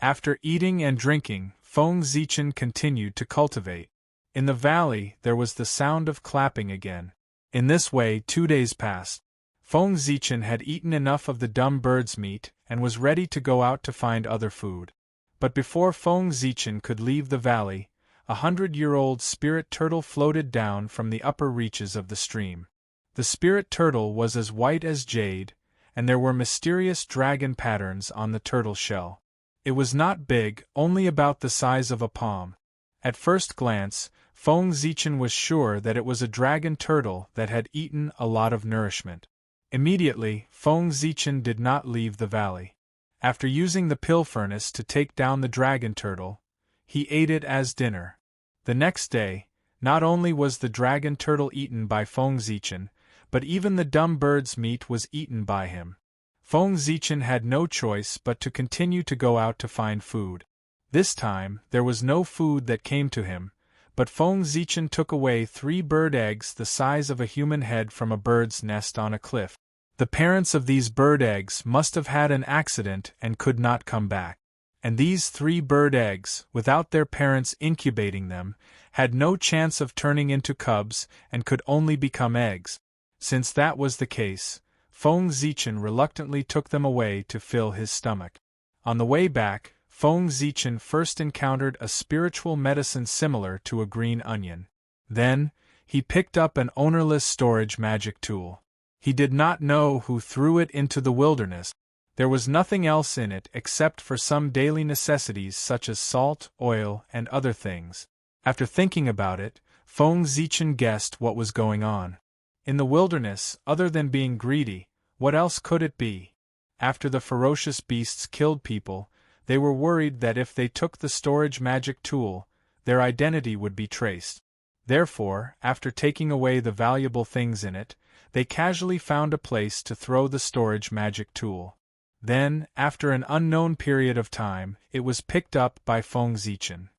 After eating and drinking, Feng Zichen continued to cultivate. In the valley, there was the sound of clapping again. In this way, 2 days passed. Feng Zichen had eaten enough of the dumb bird's meat and was ready to go out to find other food. But before Feng Zichen could leave the valley, 100-year-old spirit turtle floated down from the upper reaches of the stream. The spirit turtle was as white as jade, and there were mysterious dragon patterns on the turtle shell. It was not big, only about the size of a palm. At first glance, Feng Zichen was sure that it was a dragon turtle that had eaten a lot of nourishment. Immediately, Feng Zichen did not leave the valley. After using the pill furnace to take down the dragon turtle, he ate it as dinner. The next day, not only was the dragon turtle eaten by Feng Zichen, but even the dumb bird's meat was eaten by him. Feng Zichen had no choice but to continue to go out to find food. This time, there was no food that came to him, but Feng Zichen took away 3 bird eggs the size of a human head from a bird's nest on a cliff. The parents of these bird eggs must have had an accident and could not come back. And these 3 bird eggs, without their parents incubating them, had no chance of turning into cubs and could only become eggs. Since that was the case, Feng Zichen reluctantly took them away to fill his stomach. On the way back, Feng Zichen first encountered a spiritual medicine similar to a green onion. Then, he picked up an ownerless storage magic tool. He did not know who threw it into the wilderness. There was nothing else in it except for some daily necessities such as salt, oil, and other things. After thinking about it, Feng Zichen guessed what was going on. In the wilderness, other than being greedy, what else could it be? After the ferocious beasts killed people, they were worried that if they took the storage magic tool, their identity would be traced. Therefore, after taking away the valuable things in it, they casually found a place to throw the storage magic tool. Then, after an unknown period of time, it was picked up by Feng Zichen.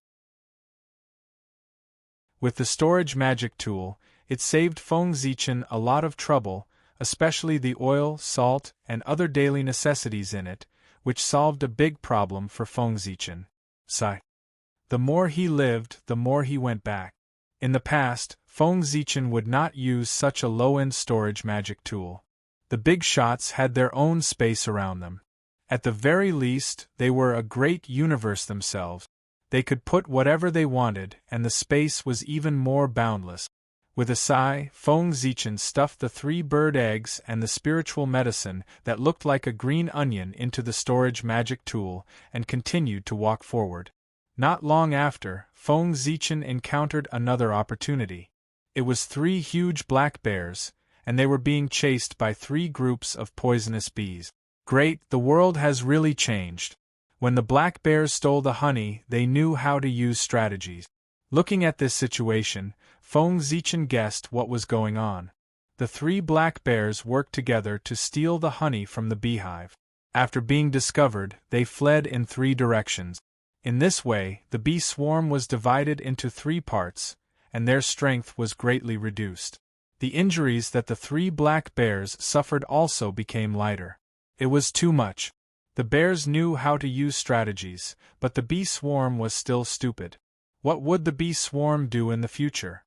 With the storage magic tool, it saved Feng Zichen a lot of trouble, especially the oil, salt, and other daily necessities in it, which solved a big problem for Feng Zichen. The more he lived, the more he went back. In the past, Feng Zichen would not use such a low-end storage magic tool. The big shots had their own space around them. At the very least, they were a great universe themselves. They could put whatever they wanted, and the space was even more boundless. With a sigh, Feng Zichen stuffed the 3 bird eggs and the spiritual medicine that looked like a green onion into the storage magic tool and continued to walk forward. Not long after, Feng Zichen encountered another opportunity. It was 3 huge black bears, and they were being chased by 3 groups of poisonous bees. Great, the world has really changed. When the black bears stole the honey, they knew how to use strategies. Looking at this situation, Feng Zichen guessed what was going on. The 3 black bears worked together to steal the honey from the beehive. After being discovered, they fled in 3 directions. In this way, the bee swarm was divided into 3 parts, and their strength was greatly reduced. The injuries that the 3 black bears suffered also became lighter. It was too much. The bears knew how to use strategies, but the bee swarm was still stupid. What would the bee swarm do in the future?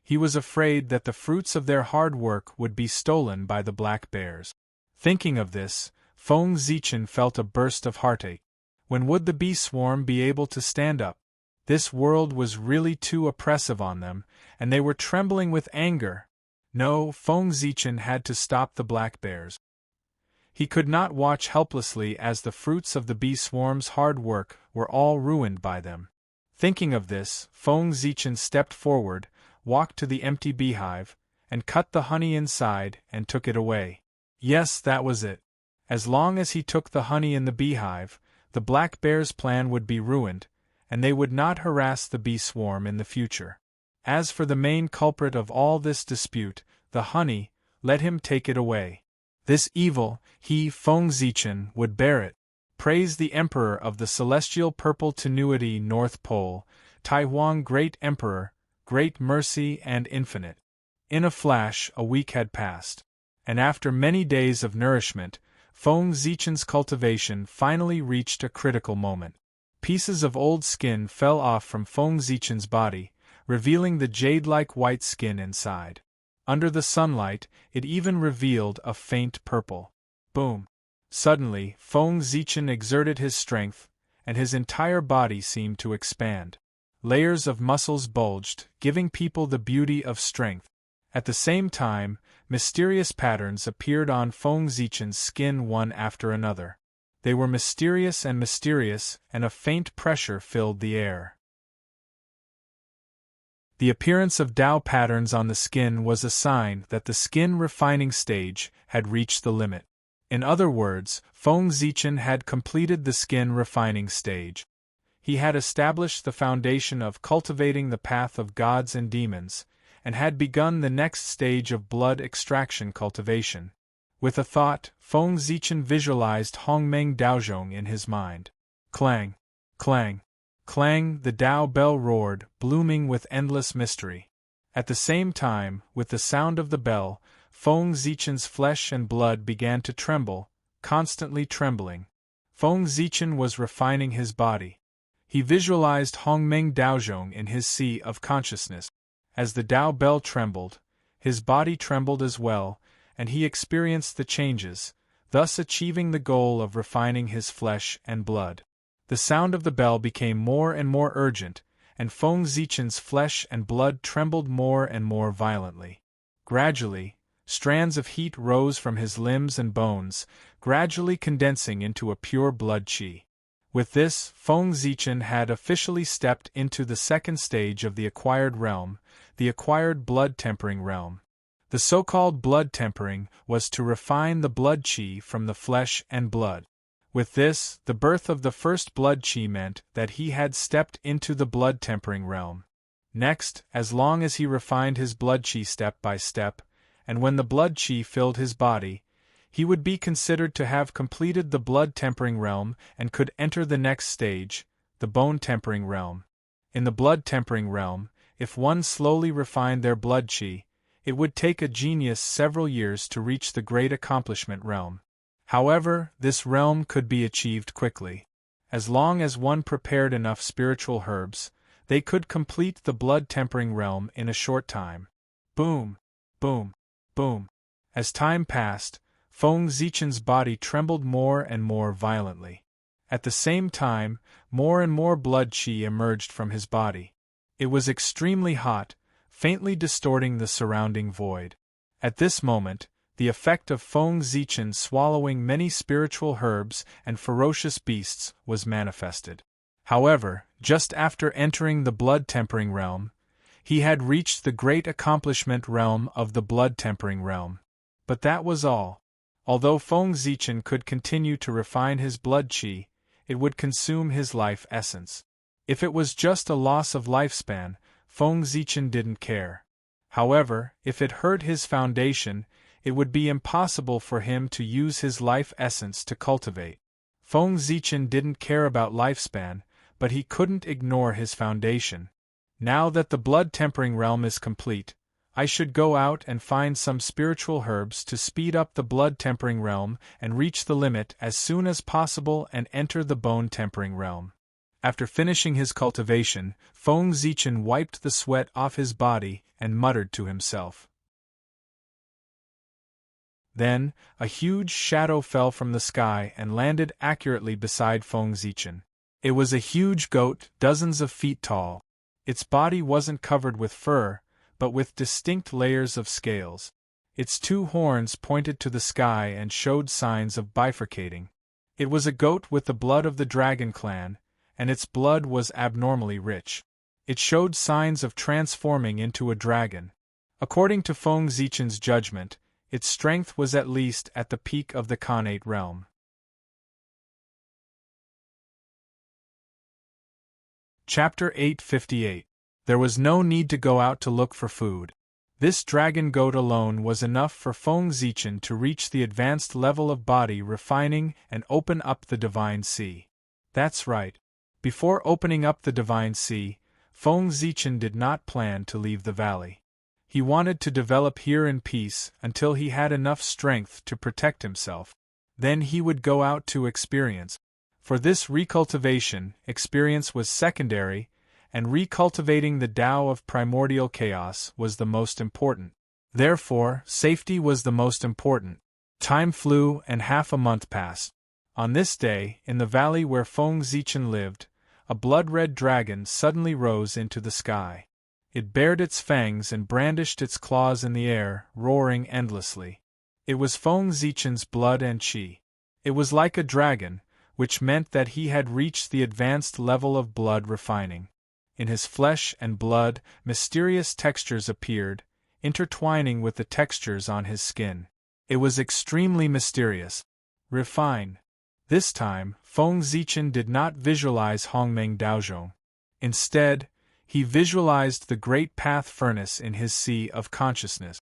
He was afraid that the fruits of their hard work would be stolen by the black bears. Thinking of this, Feng Zichen felt a burst of heartache. When would the bee swarm be able to stand up? This world was really too oppressive on them, and they were trembling with anger. No, Feng Zichen had to stop the black bears. He could not watch helplessly as the fruits of the bee swarm's hard work were all ruined by them. Thinking of this, Feng Zichen stepped forward, walked to the empty beehive, and cut the honey inside and took it away. Yes, that was it. As long as he took the honey in the beehive, the black bear's plan would be ruined, and they would not harass the bee swarm in the future. As for the main culprit of all this dispute, the honey, let him take it away. This evil, he, Feng Zichen, would bear it. Praise the Emperor of the Celestial Purple Tenuity North Pole, Taiwan Great Emperor, Great Mercy and Infinite. In a flash, a week had passed. And after many days of nourishment, Feng Zichen's cultivation finally reached a critical moment. Pieces of old skin fell off from Feng Zichen's body, revealing the jade-like white skin inside. Under the sunlight, it even revealed a faint purple. Boom! Suddenly, Feng Zichen exerted his strength, and his entire body seemed to expand. Layers of muscles bulged, giving people the beauty of strength. At the same time, mysterious patterns appeared on Feng Zichen's skin one after another. They were mysterious, and a faint pressure filled the air. The appearance of Tao patterns on the skin was a sign that the skin refining stage had reached the limit. In other words, Feng Zichen had completed the skin refining stage. He had established the foundation of cultivating the path of gods and demons, and had begun the next stage of blood extraction cultivation. With a thought, Feng Zichen visualized Hongmeng Daozhong in his mind. Clang! Clang! Clang! The Dao bell roared, blooming with endless mystery. At the same time, with the sound of the bell, Feng Zichen's flesh and blood began to tremble, constantly trembling. Feng Zichen was refining his body. He visualized Hongmeng Daozhong in his sea of consciousness. As the Dao bell trembled, his body trembled as well, and he experienced the changes, thus achieving the goal of refining his flesh and blood. The sound of the bell became more and more urgent, and Feng Zichen's flesh and blood trembled more and more violently. Gradually, strands of heat rose from his limbs and bones, gradually condensing into a pure blood qi. With this, Feng Zichen had officially stepped into the second stage of the acquired realm, the acquired blood tempering realm. The so-called blood tempering was to refine the blood qi from the flesh and blood. With this, the birth of the first blood qi meant that he had stepped into the blood tempering realm. Next, as long as he refined his blood qi step by step, and when the blood qi filled his body, he would be considered to have completed the blood tempering realm and could enter the next stage, the bone tempering realm. In the blood tempering realm, if one slowly refined their blood qi, it would take a genius several years to reach the great accomplishment realm. However, this realm could be achieved quickly. As long as one prepared enough spiritual herbs, they could complete the blood tempering realm in a short time. Boom! Boom! Boom! As time passed, Feng Zichen's body trembled more and more violently. At the same time, more and more blood qi emerged from his body. It was extremely hot, faintly distorting the surrounding void. At this moment, the effect of Feng Zichen swallowing many spiritual herbs and ferocious beasts was manifested. However, just after entering the blood tempering realm, he had reached the great accomplishment realm of the blood tempering realm. But that was all. Although Feng Zichen could continue to refine his blood qi, it would consume his life essence. If it was just a loss of lifespan, Feng Zichen didn't care. However, if it hurt his foundation, it would be impossible for him to use his life essence to cultivate. Feng Zichen didn't care about lifespan, but he couldn't ignore his foundation. Now that the blood tempering realm is complete, I should go out and find some spiritual herbs to speed up the blood tempering realm and reach the limit as soon as possible and enter the bone tempering realm. After finishing his cultivation, Feng Zichen wiped the sweat off his body and muttered to himself. Then, a huge shadow fell from the sky and landed accurately beside Feng Zichen. It was a huge goat, dozens of feet tall. Its body wasn't covered with fur, but with distinct layers of scales. Its two horns pointed to the sky and showed signs of bifurcating. It was a goat with the blood of the dragon clan, and its blood was abnormally rich. It showed signs of transforming into a dragon. According to Feng Zichen's judgment, its strength was at least at the peak of the Khanate realm. Chapter 858. There was no need to go out to look for food. This dragon goat alone was enough for Feng Zichen to reach the advanced level of body refining and open up the Divine Sea. That's right. Before opening up the Divine Sea, Feng Zichen did not plan to leave the valley. He wanted to develop here in peace until he had enough strength to protect himself. Then he would go out to experience. For this recultivation, experience was secondary, and recultivating the Tao of primordial chaos was the most important. Therefore, safety was the most important. Time flew and half a month passed. On this day, in the valley where Feng Zichen lived, a blood-red dragon suddenly rose into the sky. It bared its fangs and brandished its claws in the air, roaring endlessly. It was Feng Zichen's blood and qi. It was like a dragon, which meant that he had reached the advanced level of blood refining. In his flesh and blood, mysterious textures appeared, intertwining with the textures on his skin. It was extremely mysterious. refine. This time, Feng Zichen did not visualize Hongmeng Daozhong. Instead, he visualized the great path furnace in his sea of consciousness.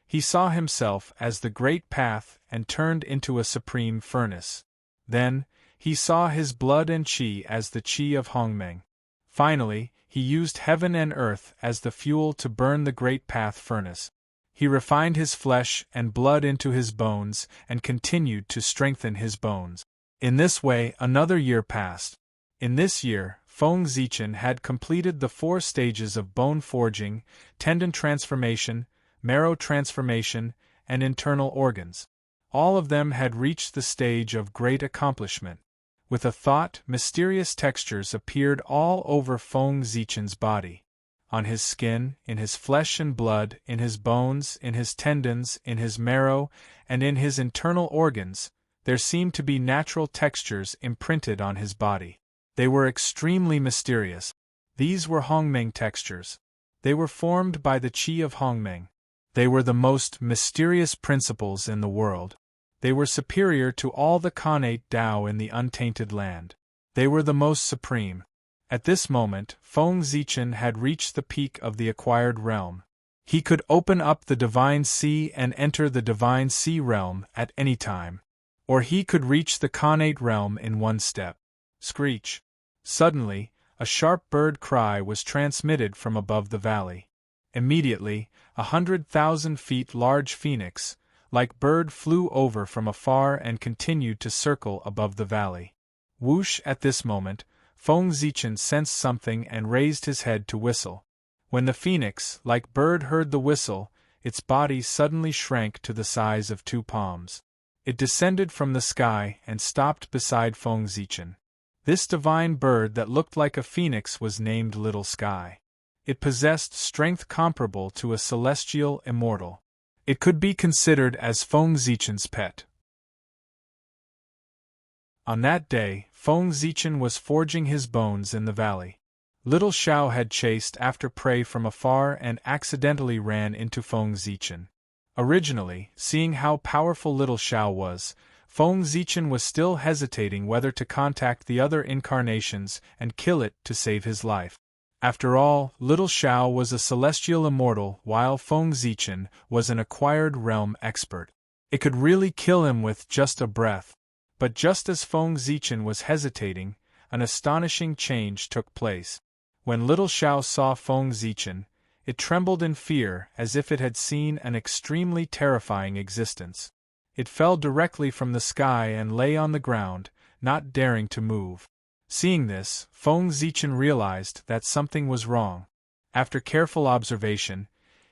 He saw himself as the great path and turned into a supreme furnace. Then, he saw his blood and qi as the qi of Hongmeng. Finally, he used heaven and earth as the fuel to burn the great path furnace. He refined his flesh and blood into his bones and continued to strengthen his bones. In this way, another year passed. In this year, Feng Zichen had completed the 4 stages of bone forging, tendon transformation, marrow transformation, and internal organs. All of them had reached the stage of great accomplishment. With a thought, mysterious textures appeared all over Feng Zichen's body. On his skin, in his flesh and blood, in his bones, in his tendons, in his marrow, and in his internal organs, there seemed to be natural textures imprinted on his body. They were extremely mysterious. These were Hongmeng textures. They were formed by the qi of Hongmeng. They were the most mysterious principles in the world. They were superior to all the Khanate Tao in the untainted land. They were the most supreme. At this moment, Feng Zichen had reached the peak of the acquired realm. He could open up the Divine Sea and enter the Divine Sea realm at any time. Or he could reach the Khanate realm in one step. Screech! Suddenly, a sharp bird cry was transmitted from above the valley. Immediately, 100,000 feet large phoenix, like bird, flew over from afar and continued to circle above the valley. Whoosh! At this moment, Feng Zichen sensed something and raised his head to whistle. When the phoenix, like bird, heard the whistle, its body suddenly shrank to the size of 2 palms. It descended from the sky and stopped beside Feng Zichen. This divine bird that looked like a phoenix was named Little Sky. It possessed strength comparable to a celestial immortal. It could be considered as Feng Zichen's pet. On that day, Feng Zichen was forging his bones in the valley. Little Shao had chased after prey from afar and accidentally ran into Feng Zichen. Originally, seeing how powerful Little Shao was, Feng Zichen was still hesitating whether to contact the other incarnations and kill it to save his life. After all, Little Shao was a celestial immortal while Feng Zichen was an acquired realm expert. It could really kill him with just a breath. But just as Feng Zichen was hesitating, an astonishing change took place. When Little Shao saw Feng Zichen, it trembled in fear as if it had seen an extremely terrifying existence. It fell directly from the sky and lay on the ground, not daring to move. Seeing this, Feng Zichen realized that something was wrong. After careful observation,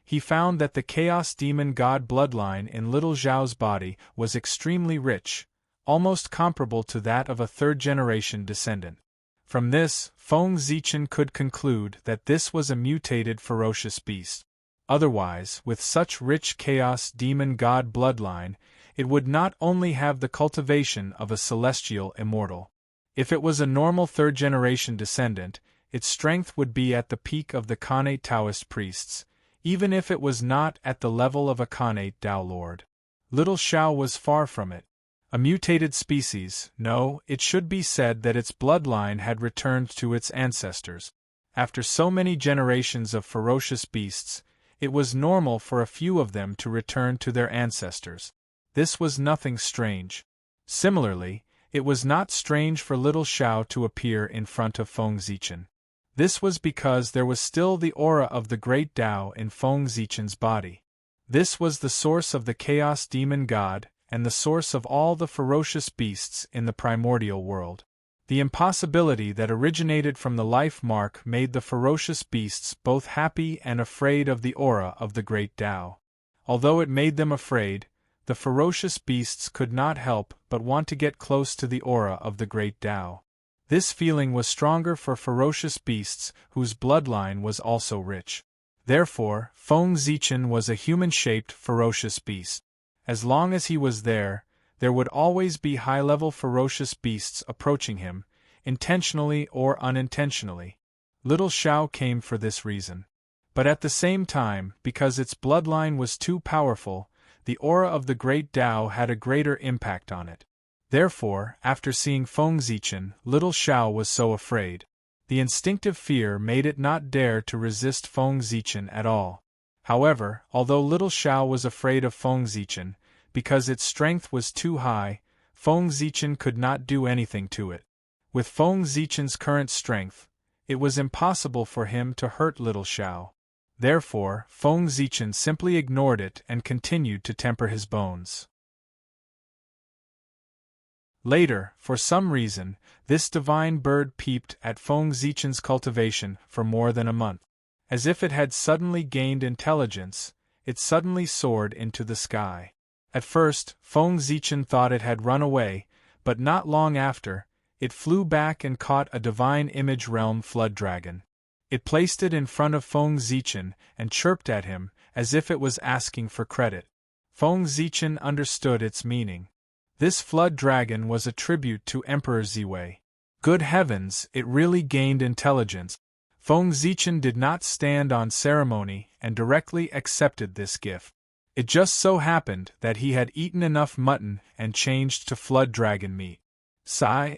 he found that the Chaos Demon God bloodline in Little Zhao's body was extremely rich, almost comparable to that of a third-generation descendant. From this, Feng Zichen could conclude that this was a mutated ferocious beast. Otherwise, with such rich Chaos Demon God bloodline, it would not only have the cultivation of a celestial immortal. If it was a normal third-generation descendant, its strength would be at the peak of the Khanate Taoist priests, even if it was not at the level of a Khanate Tao Lord. Little Shao was far from it. A mutated species, no, it should be said that its bloodline had returned to its ancestors. After so many generations of ferocious beasts, it was normal for a few of them to return to their ancestors. This was nothing strange. Similarly, it was not strange for Little Shao to appear in front of Feng Zichen. This was because there was still the aura of the great Tao in Feng Zichen's body. This was the source of the Chaos Demon God, and the source of all the ferocious beasts in the primordial world. The impossibility that originated from the life mark made the ferocious beasts both happy and afraid of the aura of the great Tao. Although it made them afraid, the ferocious beasts could not help but want to get close to the aura of the great Tao. This feeling was stronger for ferocious beasts whose bloodline was also rich. Therefore, Feng Zichen was a human-shaped ferocious beast. As long as he was there would always be high-level ferocious beasts approaching him, intentionally or unintentionally. Little Shao came for this reason. But at the same time, because its bloodline was too powerful, the aura of the great Tao had a greater impact on it. Therefore, after seeing Feng Zichen, little Xiao was so afraid. The instinctive fear made it not dare to resist Feng Zichen at all. However, although little Xiao was afraid of Feng Zichen, because its strength was too high, Feng Zichen could not do anything to it. With Feng Zichen's current strength, it was impossible for him to hurt little Xiao. Therefore, Feng Zichen simply ignored it and continued to temper his bones. Later, for some reason, this divine bird peeped at Feng Zichen's cultivation for more than a month. As if it had suddenly gained intelligence, it suddenly soared into the sky. At first, Feng Zichen thought it had run away, but not long after, it flew back and caught a divine image realm flood dragon. It placed it in front of Feng Zichen and chirped at him, as if it was asking for credit. Feng Zichen understood its meaning. This flood dragon was a tribute to Emperor Ziwei. Good heavens, it really gained intelligence. Feng Zichen did not stand on ceremony and directly accepted this gift. It just so happened that he had eaten enough mutton and changed to flood dragon meat.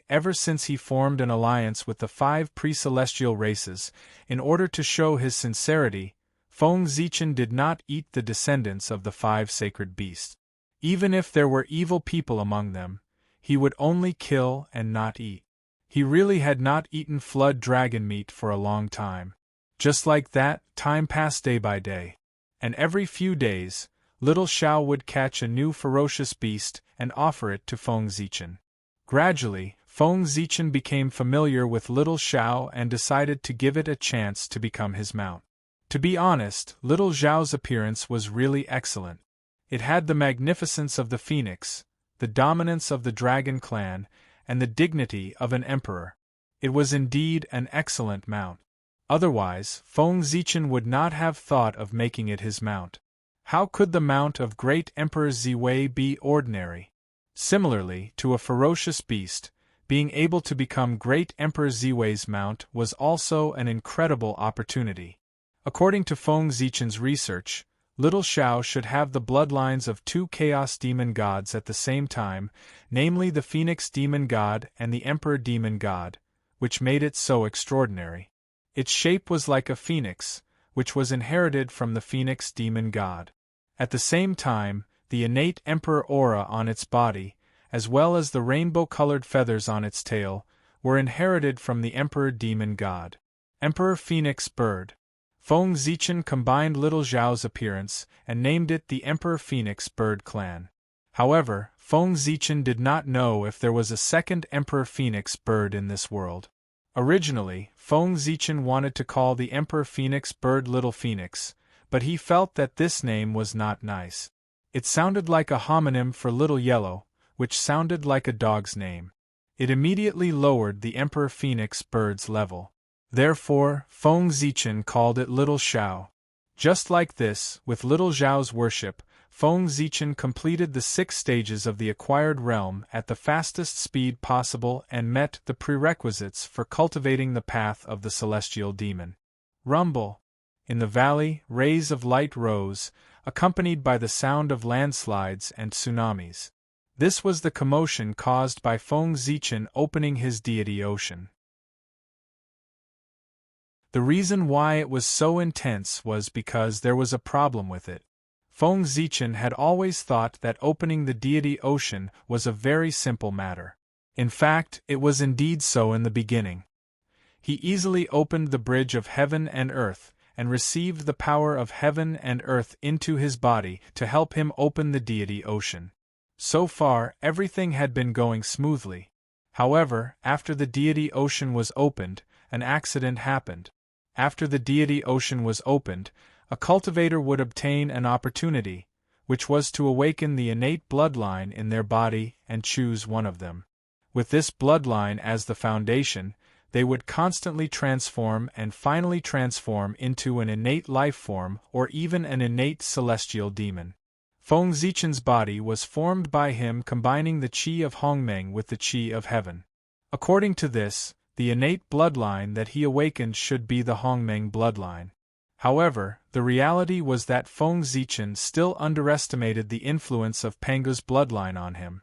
Ever since he formed an alliance with the 5 pre-celestial races, in order to show his sincerity, Feng Zichen did not eat the descendants of the 5 sacred beasts. Even if there were evil people among them, he would only kill and not eat. He really had not eaten flood dragon meat for a long time. Just like that, time passed day by day. And every few days, little Xiao would catch a new ferocious beast and offer it to Feng Zichen. Gradually, Feng Zichen became familiar with little Xiao and decided to give it a chance to become his mount. To be honest, little Xiao's appearance was really excellent. It had the magnificence of the phoenix, the dominance of the dragon clan, and the dignity of an emperor. It was indeed an excellent mount. Otherwise, Feng Zichen would not have thought of making it his mount. How could the mount of great Emperor Ziwei be ordinary? Similarly, to a ferocious beast, being able to become great Emperor Ziwei's mount was also an incredible opportunity. According to Feng Zichen's research, little Xiao should have the bloodlines of 2 Chaos Demon Gods at the same time, namely the Phoenix Demon God and the Emperor Demon God, which made it so extraordinary. Its shape was like a phoenix, which was inherited from the Phoenix Demon God. At the same time, the innate Emperor aura on its body, as well as the rainbow-colored feathers on its tail, were inherited from the Emperor Demon God. Emperor Phoenix Bird. Feng Zichen combined little Xiao's appearance and named it the Emperor Phoenix Bird Clan. However, Feng Zichen did not know if there was a second Emperor Phoenix Bird in this world. Originally, Feng Zichen wanted to call the Emperor Phoenix Bird Little Phoenix, but he felt that this name was not nice. It sounded like a homonym for Little Yellow, which sounded like a dog's name. It immediately lowered the Emperor Phoenix Bird's level. Therefore, Feng Zichen called it Little Xiao. Just like this, with Little Xiao's worship, Feng Zichen completed the 6 stages of the acquired realm at the fastest speed possible and met the prerequisites for cultivating the path of the celestial demon. Rumble. In the valley, rays of light rose, accompanied by the sound of landslides and tsunamis. This was the commotion caused by Feng Zichen opening his deity ocean. The reason why it was so intense was because there was a problem with it. Feng Zichen had always thought that opening the deity ocean was a very simple matter. In fact, it was indeed so in the beginning. He easily opened the bridge of heaven and earth, and received the power of heaven and earth into his body to help him open the deity ocean. So far, everything had been going smoothly. However, after the deity ocean was opened, an accident happened. After the deity ocean was opened, a cultivator would obtain an opportunity, which was to awaken the innate bloodline in their body and choose one of them. With this bloodline as the foundation, they would constantly transform and finally transform into an innate life form or even an innate celestial demon. Feng Zichen's body was formed by him combining the qi of Hongmeng with the qi of heaven. According to this, the innate bloodline that he awakened should be the Hongmeng bloodline. However, the reality was that Feng Zichen still underestimated the influence of Pangu's bloodline on him.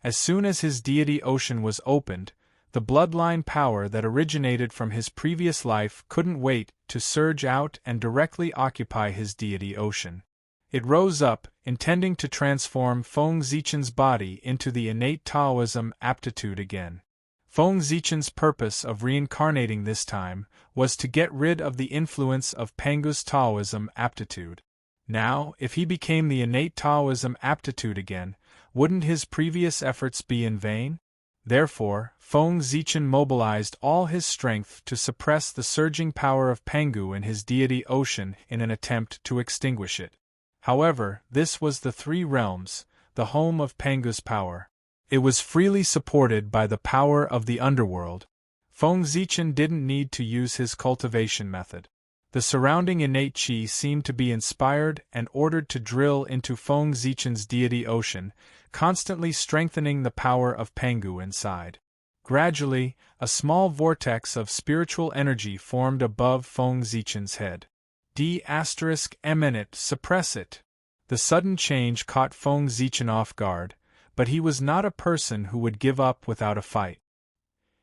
As soon as his deity ocean was opened, the bloodline power that originated from his previous life couldn't wait to surge out and directly occupy his deity ocean. It rose up, intending to transform Feng Zichen's body into the innate Taoism aptitude again. Feng Zichen's purpose of reincarnating this time was to get rid of the influence of Pangu's Taoism aptitude. Now, if he became the innate Taoism aptitude again, wouldn't his previous efforts be in vain? Therefore, Feng Zichen mobilized all his strength to suppress the surging power of Pangu in his deity ocean in an attempt to extinguish it. However, this was the Three Realms, the home of Pangu's power. It was freely supported by the power of the underworld. Feng Zichen didn't need to use his cultivation method. The surrounding innate qi seemed to be inspired and ordered to drill into Feng Zichen's deity ocean, constantly strengthening the power of Pangu inside. Gradually, a small vortex of spiritual energy formed above Feng Zichen's head. D*eminent suppress it. The sudden change caught Feng Zichen off guard, but he was not a person who would give up without a fight.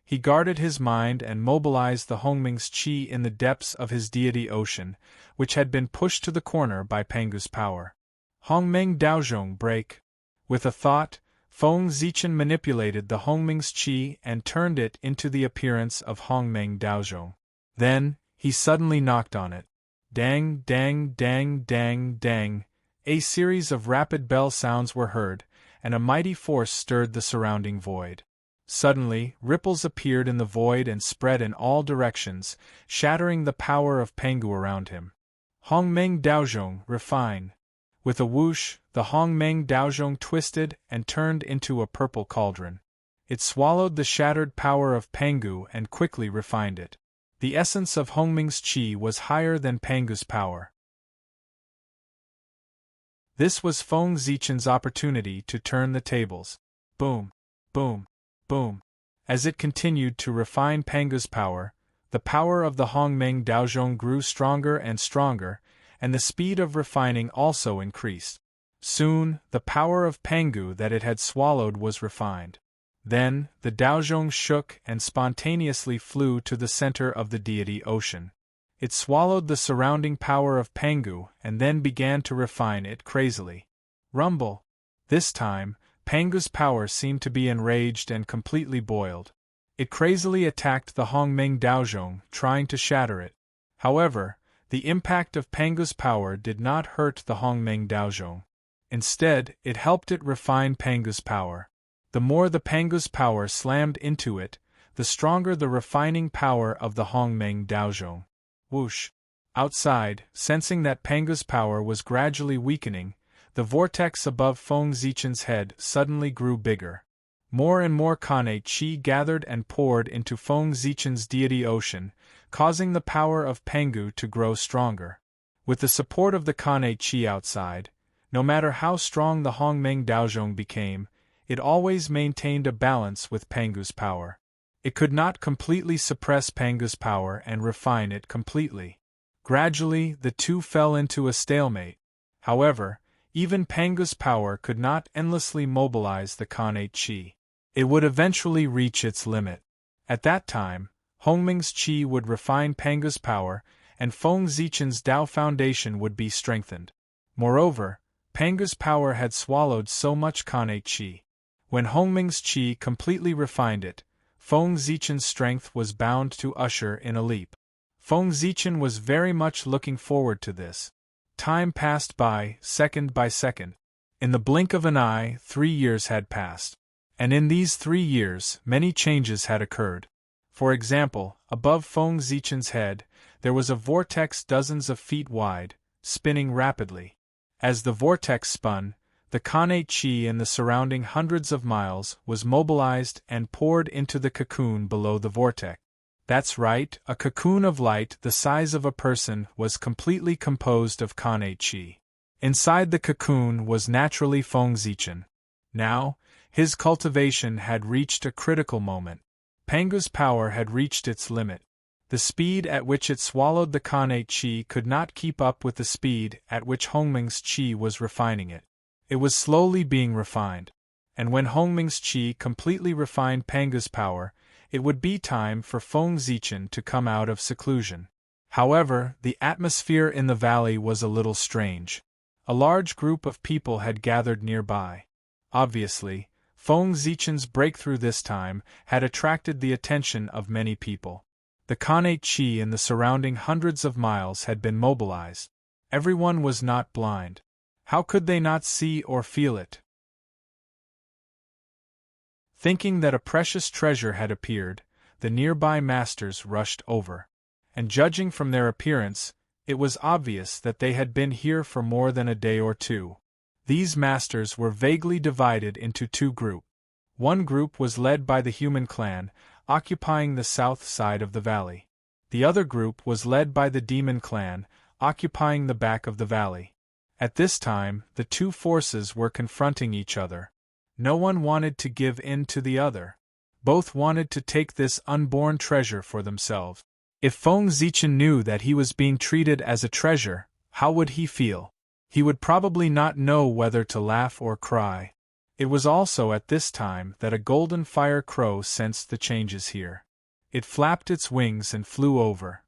He guarded his mind and mobilized the Hongming's qi in the depths of his deity ocean, which had been pushed to the corner by Pangu's power. Hongming Daozhong break. With a thought, Feng Zichen manipulated the Hongming's qi and turned it into the appearance of Hongming Daozhong. Then, he suddenly knocked on it. Dang, dang, dang, dang, dang. A series of rapid bell sounds were heard, and a mighty force stirred the surrounding void. Suddenly, ripples appeared in the void and spread in all directions, shattering the power of Pangu around him. Hongmeng Daozhong, refine. With a whoosh, the Hongmeng Daozhong twisted and turned into a purple cauldron. It swallowed the shattered power of Pangu and quickly refined it. The essence of Hongming's qi was higher than Pangu's power. This was Feng Zichen's opportunity to turn the tables. Boom, boom, boom. As it continued to refine Pangu's power, the power of the Hongmeng Daozhong grew stronger and stronger, and the speed of refining also increased. Soon, the power of Pangu that it had swallowed was refined. Then, the Daozhong shook and spontaneously flew to the center of the deity ocean. It swallowed the surrounding power of Pangu and then began to refine it crazily. Rumble! This time, Pangu's power seemed to be enraged and completely boiled. It crazily attacked the Hongmeng Daozhong, trying to shatter it. However, the impact of Pangu's power did not hurt the Hongmeng Daozhong. Instead, it helped it refine Pangu's power. The more the Pangu's power slammed into it, the stronger the refining power of the Hongmeng Daozhong. Whoosh! Outside, sensing that Pangu's power was gradually weakening, the vortex above Feng Zichen's head suddenly grew bigger. More and more Kane qi gathered and poured into Feng Zichen's deity ocean, causing the power of Pangu to grow stronger. With the support of the Kane qi outside, no matter how strong the Hongmeng Daozhong became, it always maintained a balance with Pangu's power. It could not completely suppress Pangu's power and refine it completely. Gradually, the two fell into a stalemate. However, even Pangu's power could not endlessly mobilize the Kane qi. It would eventually reach its limit. At that time, Hongming's qi would refine Pangu's power, and Feng Zichen's Dao foundation would be strengthened. Moreover, Pangu's power had swallowed so much Kane qi. When Hongming's qi completely refined it, Feng Zichen's strength was bound to usher in a leap. Feng Zichen was very much looking forward to this. Time passed by second. In the blink of an eye, 3 years had passed. And in these 3 years, many changes had occurred. For example, above Feng Zichen's head, there was a vortex dozens of feet wide, spinning rapidly. As the vortex spun, the Kane qi in the surrounding hundreds of miles was mobilized and poured into the cocoon below the vortex. That's right, a cocoon of light the size of a person was completely composed of Kane qi. Inside the cocoon was naturally Feng Zichen. Now, his cultivation had reached a critical moment. Pangu's power had reached its limit. The speed at which it swallowed the Khanate chi could not keep up with the speed at which Hongming's chi was refining it. It was slowly being refined. And when Hongming's chi completely refined Pangu's power, it would be time for Feng Zichen to come out of seclusion. However, the atmosphere in the valley was a little strange. A large group of people had gathered nearby. Obviously, Feng Zichen's breakthrough this time had attracted the attention of many people. The Khanate chi in the surrounding hundreds of miles had been mobilized. Everyone was not blind. How could they not see or feel it? Thinking that a precious treasure had appeared, the nearby masters rushed over. And judging from their appearance, it was obvious that they had been here for more than a day or two. These masters were vaguely divided into two groups. One group was led by the human clan, occupying the south side of the valley. The other group was led by the demon clan, occupying the back of the valley. At this time, the two forces were confronting each other. No one wanted to give in to the other. Both wanted to take this unborn treasure for themselves. If Feng Zichen knew that he was being treated as a treasure, how would he feel? He would probably not know whether to laugh or cry. It was also at this time that a golden fire crow sensed the changes here. It flapped its wings and flew over.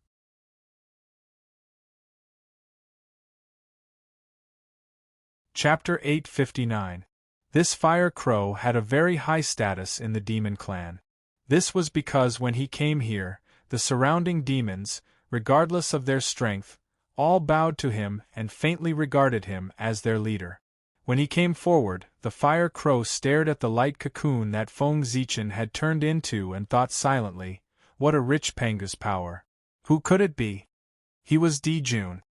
Chapter 859. This fire crow had a very high status in the demon clan. This was because when he came here, the surrounding demons, regardless of their strength, all bowed to him and faintly regarded him as their leader. When he came forward, the fire crow stared at the light cocoon that Feng Zichen had turned into and thought silently, what a rich Pangu's power. Who could it be? He was Dijun.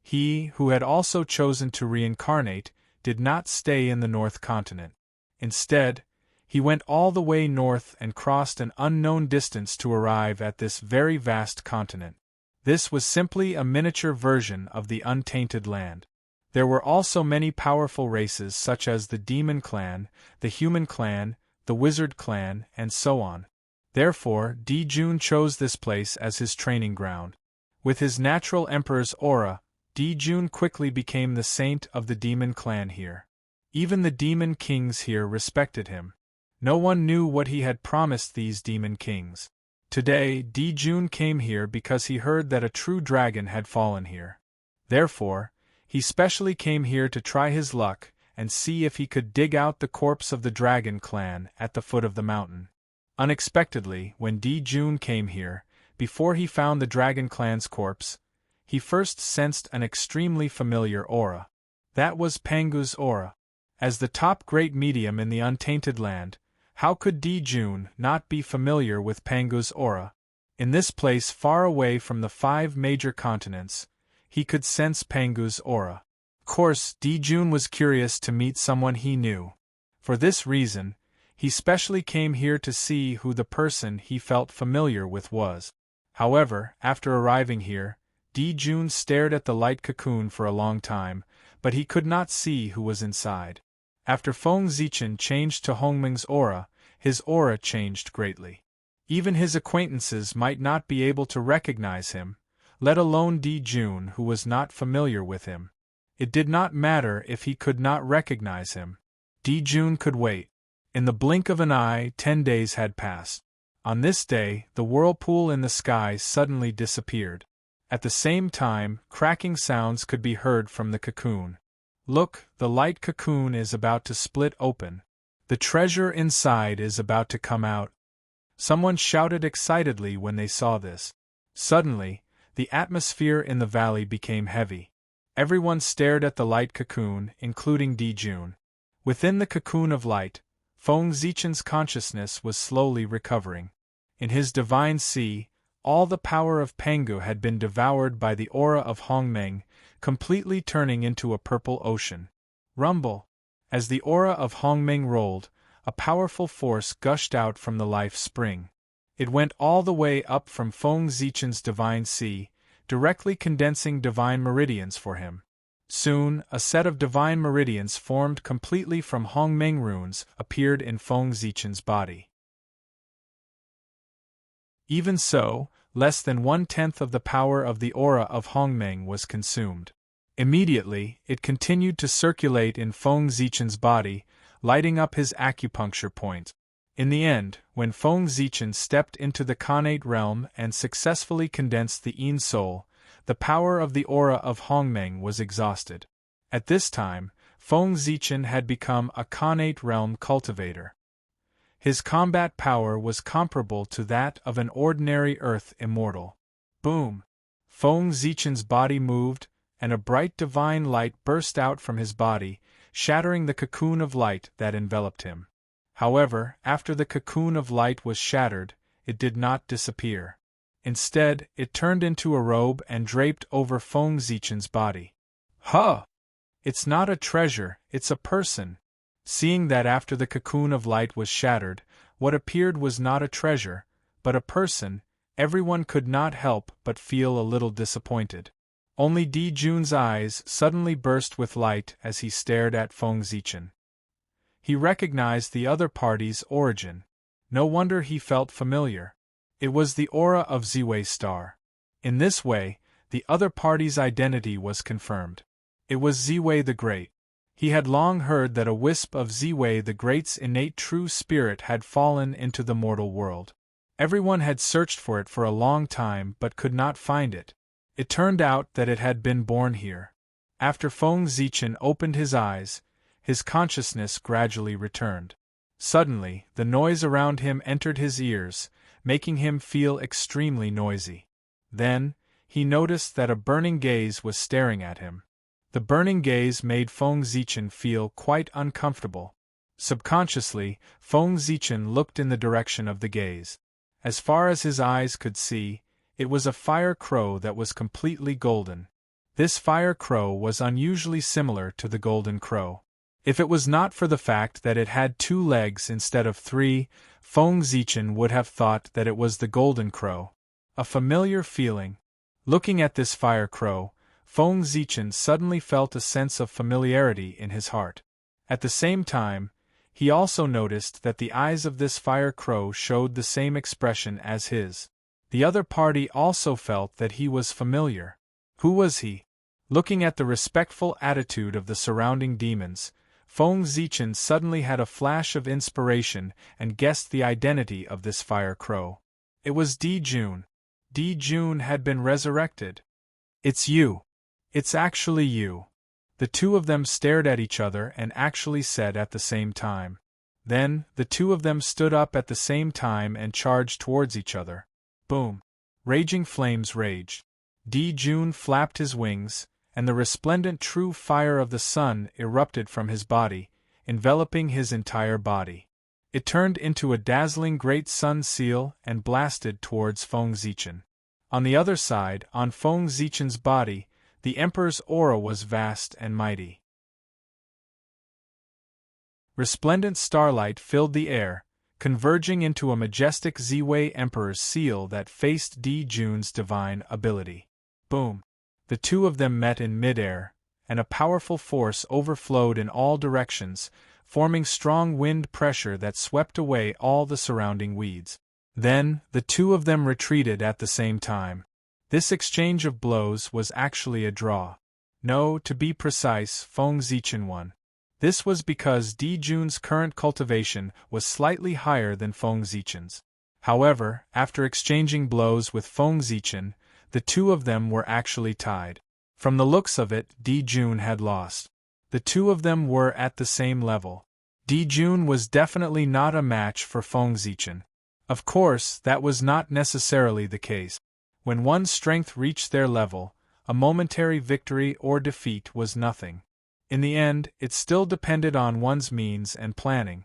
He, who had also chosen to reincarnate, did not stay in the North Continent. Instead, he went all the way north and crossed an unknown distance to arrive at this very vast continent. This was simply a miniature version of the untainted land. There were also many powerful races such as the Demon Clan, the Human Clan, the Wizard Clan, and so on. Therefore, Dijun chose this place as his training ground. With his natural emperor's aura, Dijun quickly became the saint of the Demon Clan here. Even the Demon Kings here respected him. No one knew what he had promised these Demon Kings. Today, Dijun came here because he heard that a true dragon had fallen here. Therefore, he specially came here to try his luck and see if he could dig out the corpse of the Dragon Clan at the foot of the mountain. Unexpectedly, when Dijun came here, before he found the Dragon Clan's corpse, he first sensed an extremely familiar aura. That was Pangu's aura. As the top great medium in the untainted land, how could Dijun not be familiar with Pangu's aura? In this place far away from the 5 major continents, he could sense Pangu's aura. Of course, Dijun was curious to meet someone he knew. For this reason, he specially came here to see who the person he felt familiar with was. However, after arriving here, Dijun stared at the light cocoon for a long time, but he could not see who was inside. After Feng Zichen changed to Hongming's aura, his aura changed greatly. Even his acquaintances might not be able to recognize him, let alone Dijun who was not familiar with him. It did not matter if he could not recognize him. Dijun could wait. In the blink of an eye, 10 days had passed. On this day, the whirlpool in the sky suddenly disappeared. At the same time, cracking sounds could be heard from the cocoon. Look, the light cocoon is about to split open. The treasure inside is about to come out. Someone shouted excitedly when they saw this. Suddenly, the atmosphere in the valley became heavy. Everyone stared at the light cocoon, including Dijun. Within the cocoon of light, Feng Zichen's consciousness was slowly recovering. In his divine sea, all the power of Pangu had been devoured by the aura of Hongming, completely turning into a purple ocean. Rumble! As the aura of Hongming rolled, a powerful force gushed out from the life spring. It went all the way up from Feng Zichen's divine sea, directly condensing divine meridians for him. Soon, a set of divine meridians formed completely from Hongming runes appeared in Feng Zichen's body. Even so, less than 1/10 of the power of the aura of Hongmeng was consumed. Immediately, it continued to circulate in Feng Zichen's body, lighting up his acupuncture point. In the end, when Feng Zichen stepped into the Khanate realm and successfully condensed the Yin soul, the power of the aura of Hongmeng was exhausted. At this time, Feng Zichen had become a Khanate realm cultivator. His combat power was comparable to that of an ordinary earth immortal. Boom! Feng Zichen's body moved, and a bright divine light burst out from his body, shattering the cocoon of light that enveloped him. However, after the cocoon of light was shattered, it did not disappear. Instead, it turned into a robe and draped over Feng Zichen's body. Huh! It's not a treasure, it's a person. Seeing that after the cocoon of light was shattered, what appeared was not a treasure, but a person, everyone could not help but feel a little disappointed. Only Di Jun's eyes suddenly burst with light as he stared at Feng Zichen. He recognized the other party's origin. No wonder he felt familiar. It was the aura of Ziwei Star. In this way, the other party's identity was confirmed. It was Ziwei the Great. He had long heard that a wisp of Ziwei the Great's innate true spirit had fallen into the mortal world. Everyone had searched for it for a long time but could not find it. It turned out that it had been born here. After Feng Zichen opened his eyes, his consciousness gradually returned. Suddenly, the noise around him entered his ears, making him feel extremely noisy. Then, he noticed that a burning gaze was staring at him. The burning gaze made Feng Zichen feel quite uncomfortable. Subconsciously, Feng Zichen looked in the direction of the gaze. As far as his eyes could see, it was a fire crow that was completely golden. This fire crow was unusually similar to the golden crow. If it was not for the fact that it had 2 legs instead of 3, Feng Zichen would have thought that it was the golden crow. A familiar feeling. Looking at this fire crow, Feng Zichen suddenly felt a sense of familiarity in his heart. At the same time, he also noticed that the eyes of this fire crow showed the same expression as his. The other party also felt that he was familiar. Who was he? Looking at the respectful attitude of the surrounding demons, Feng Zichen suddenly had a flash of inspiration and guessed the identity of this fire crow. It was Di Jun. Di Jun had been resurrected. It's you. It's actually you. The two of them stared at each other and actually said at the same time. Then, the two of them stood up at the same time and charged towards each other. Boom! Raging flames raged. Di Jun flapped his wings, and the resplendent true fire of the sun erupted from his body, enveloping his entire body. It turned into a dazzling great sun seal and blasted towards Feng Zichen. On the other side, on Feng Zichen's body, the Emperor's aura was vast and mighty. Resplendent starlight filled the air, converging into a majestic Ziwei Emperor's seal that faced Di Jun's divine ability. Boom! The two of them met in midair, and a powerful force overflowed in all directions, forming strong wind pressure that swept away all the surrounding weeds. Then, the two of them retreated at the same time. This exchange of blows was actually a draw. No, to be precise, Feng Zichen won. This was because Di Jun's current cultivation was slightly higher than Feng Zichen's. However, after exchanging blows with Feng Zichen, the two of them were actually tied. From the looks of it, Di Jun had lost. The two of them were at the same level. Di Jun was definitely not a match for Feng Zichen. Of course, that was not necessarily the case. When one's strength reached their level, a momentary victory or defeat was nothing. In the end, it still depended on one's means and planning.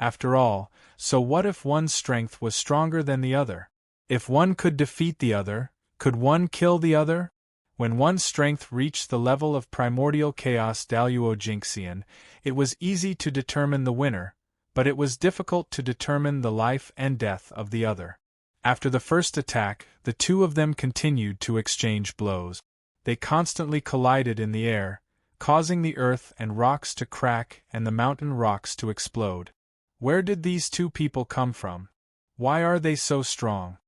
After all, so what if one's strength was stronger than the other? If one could defeat the other, could one kill the other? When one's strength reached the level of primordial chaos Daluo Jinxian, it was easy to determine the winner, but it was difficult to determine the life and death of the other. After the first attack, the two of them continued to exchange blows. They constantly collided in the air, causing the earth and rocks to crack and the mountain rocks to explode. Where did these two people come from? Why are they so strong?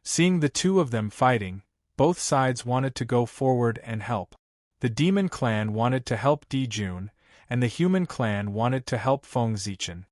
Seeing the two of them fighting, both sides wanted to go forward and help. The demon clan wanted to help Dijun, and the human clan wanted to help Feng Zichen.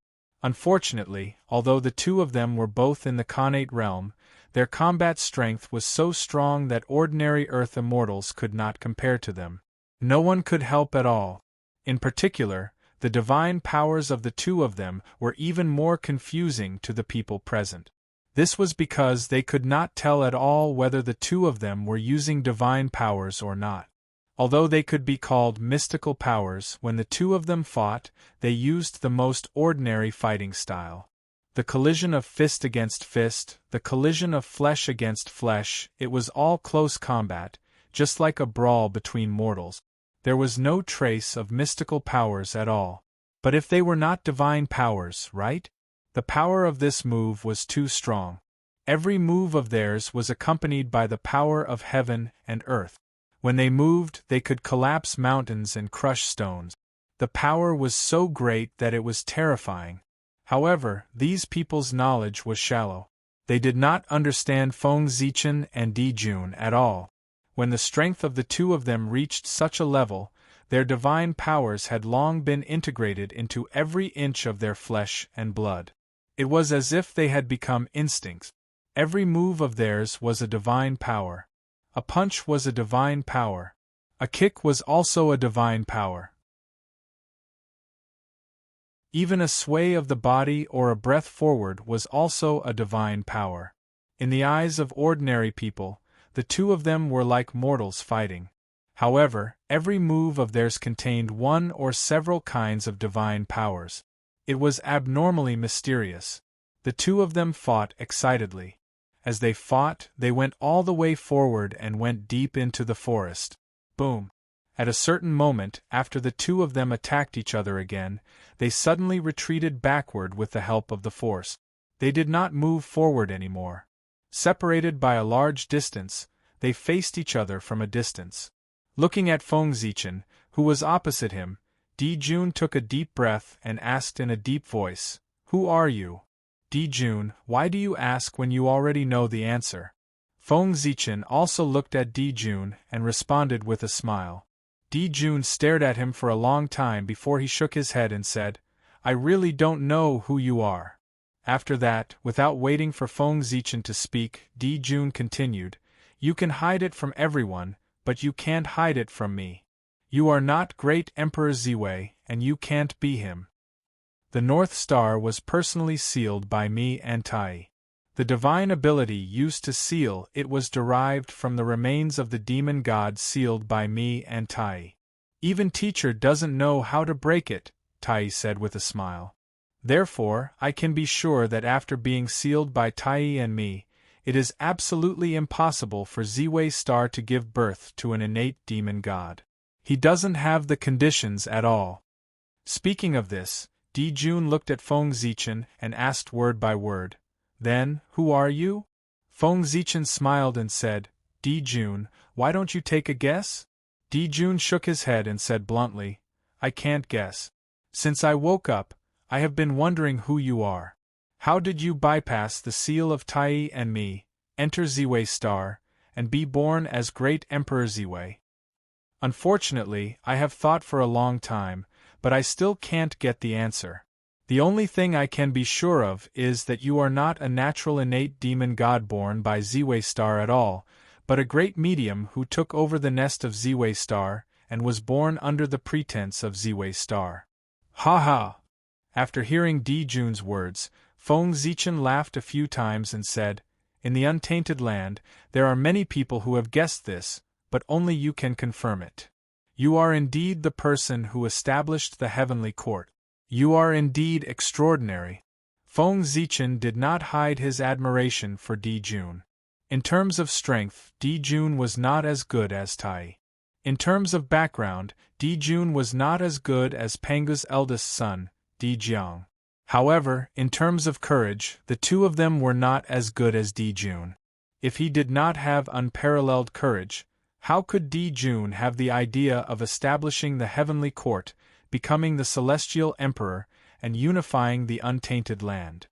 Unfortunately, although the two of them were both in the Khanate realm, their combat strength was so strong that ordinary Earth immortals could not compare to them. No one could help at all. In particular, the divine powers of the two of them were even more confusing to the people present. This was because they could not tell at all whether the two of them were using divine powers or not. Although they could be called mystical powers, when the two of them fought, they used the most ordinary fighting style. The collision of fist against fist, the collision of flesh against flesh, it was all close combat, just like a brawl between mortals. There was no trace of mystical powers at all. But if they were not divine powers, right? The power of this move was too strong. Every move of theirs was accompanied by the power of heaven and earth. When they moved, they could collapse mountains and crush stones. The power was so great that it was terrifying. However, these people's knowledge was shallow. They did not understand Feng Zichen and Dijun at all. When the strength of the two of them reached such a level, their divine powers had long been integrated into every inch of their flesh and blood. It was as if they had become instincts. Every move of theirs was a divine power. A punch was a divine power. A kick was also a divine power. Even a sway of the body or a breath forward was also a divine power. In the eyes of ordinary people, the two of them were like mortals fighting. However, every move of theirs contained one or several kinds of divine powers. It was abnormally mysterious. The two of them fought excitedly. As they fought, they went all the way forward and went deep into the forest. Boom! At a certain moment, after the two of them attacked each other again, they suddenly retreated backward with the help of the force. They did not move forward anymore. Separated by a large distance, they faced each other from a distance. Looking at Feng Zichen, who was opposite him, Dijun took a deep breath and asked in a deep voice, "Who are you?" "Dijun, why do you ask when you already know the answer?" Feng Zichen also looked at Dijun and responded with a smile. Dijun stared at him for a long time before he shook his head and said, "I really don't know who you are." After that, without waiting for Feng Zichen to speak, Dijun continued, "You can hide it from everyone, but you can't hide it from me. You are not Great Emperor Ziwei, and you can't be him. The North Star was personally sealed by me and Tai. The divine ability used to seal it was derived from the remains of the demon god sealed by me and Tai. Even teacher doesn't know how to break it," Tai said with a smile. "Therefore, I can be sure that after being sealed by Tai and me, it is absolutely impossible for Ziwei Star to give birth to an innate demon god. He doesn't have the conditions at all." Speaking of this, Dijun looked at Feng Zichen and asked word by word, "Then, who are you?" Feng Zichen smiled and said, "Dijun, why don't you take a guess?" Dijun shook his head and said bluntly, "I can't guess. Since I woke up, I have been wondering who you are. How did you bypass the seal of Tai and me, enter Ziwei Star, and be born as Great Emperor Ziwei?" "Unfortunately, I have thought for a long time, but I still can't get the answer. The only thing I can be sure of is that you are not a natural innate demon god born by Ziwei Star at all, but a great medium who took over the nest of Ziwei Star, and was born under the pretense of Ziwei Star." "Ha ha!" After hearing Dijun's words, Feng Zichen laughed a few times and said, "In the untainted land, there are many people who have guessed this, but only you can confirm it. You are indeed the person who established the heavenly court. You are indeed extraordinary." Feng Zichen did not hide his admiration for Dijun. In terms of strength, Dijun was not as good as Tai. In terms of background, Dijun was not as good as Pangu's eldest son, Dijiang. However, in terms of courage, the two of them were not as good as Dijun. If he did not have unparalleled courage, how could Dijun have the idea of establishing the heavenly court, becoming the celestial emperor, and unifying the untainted land?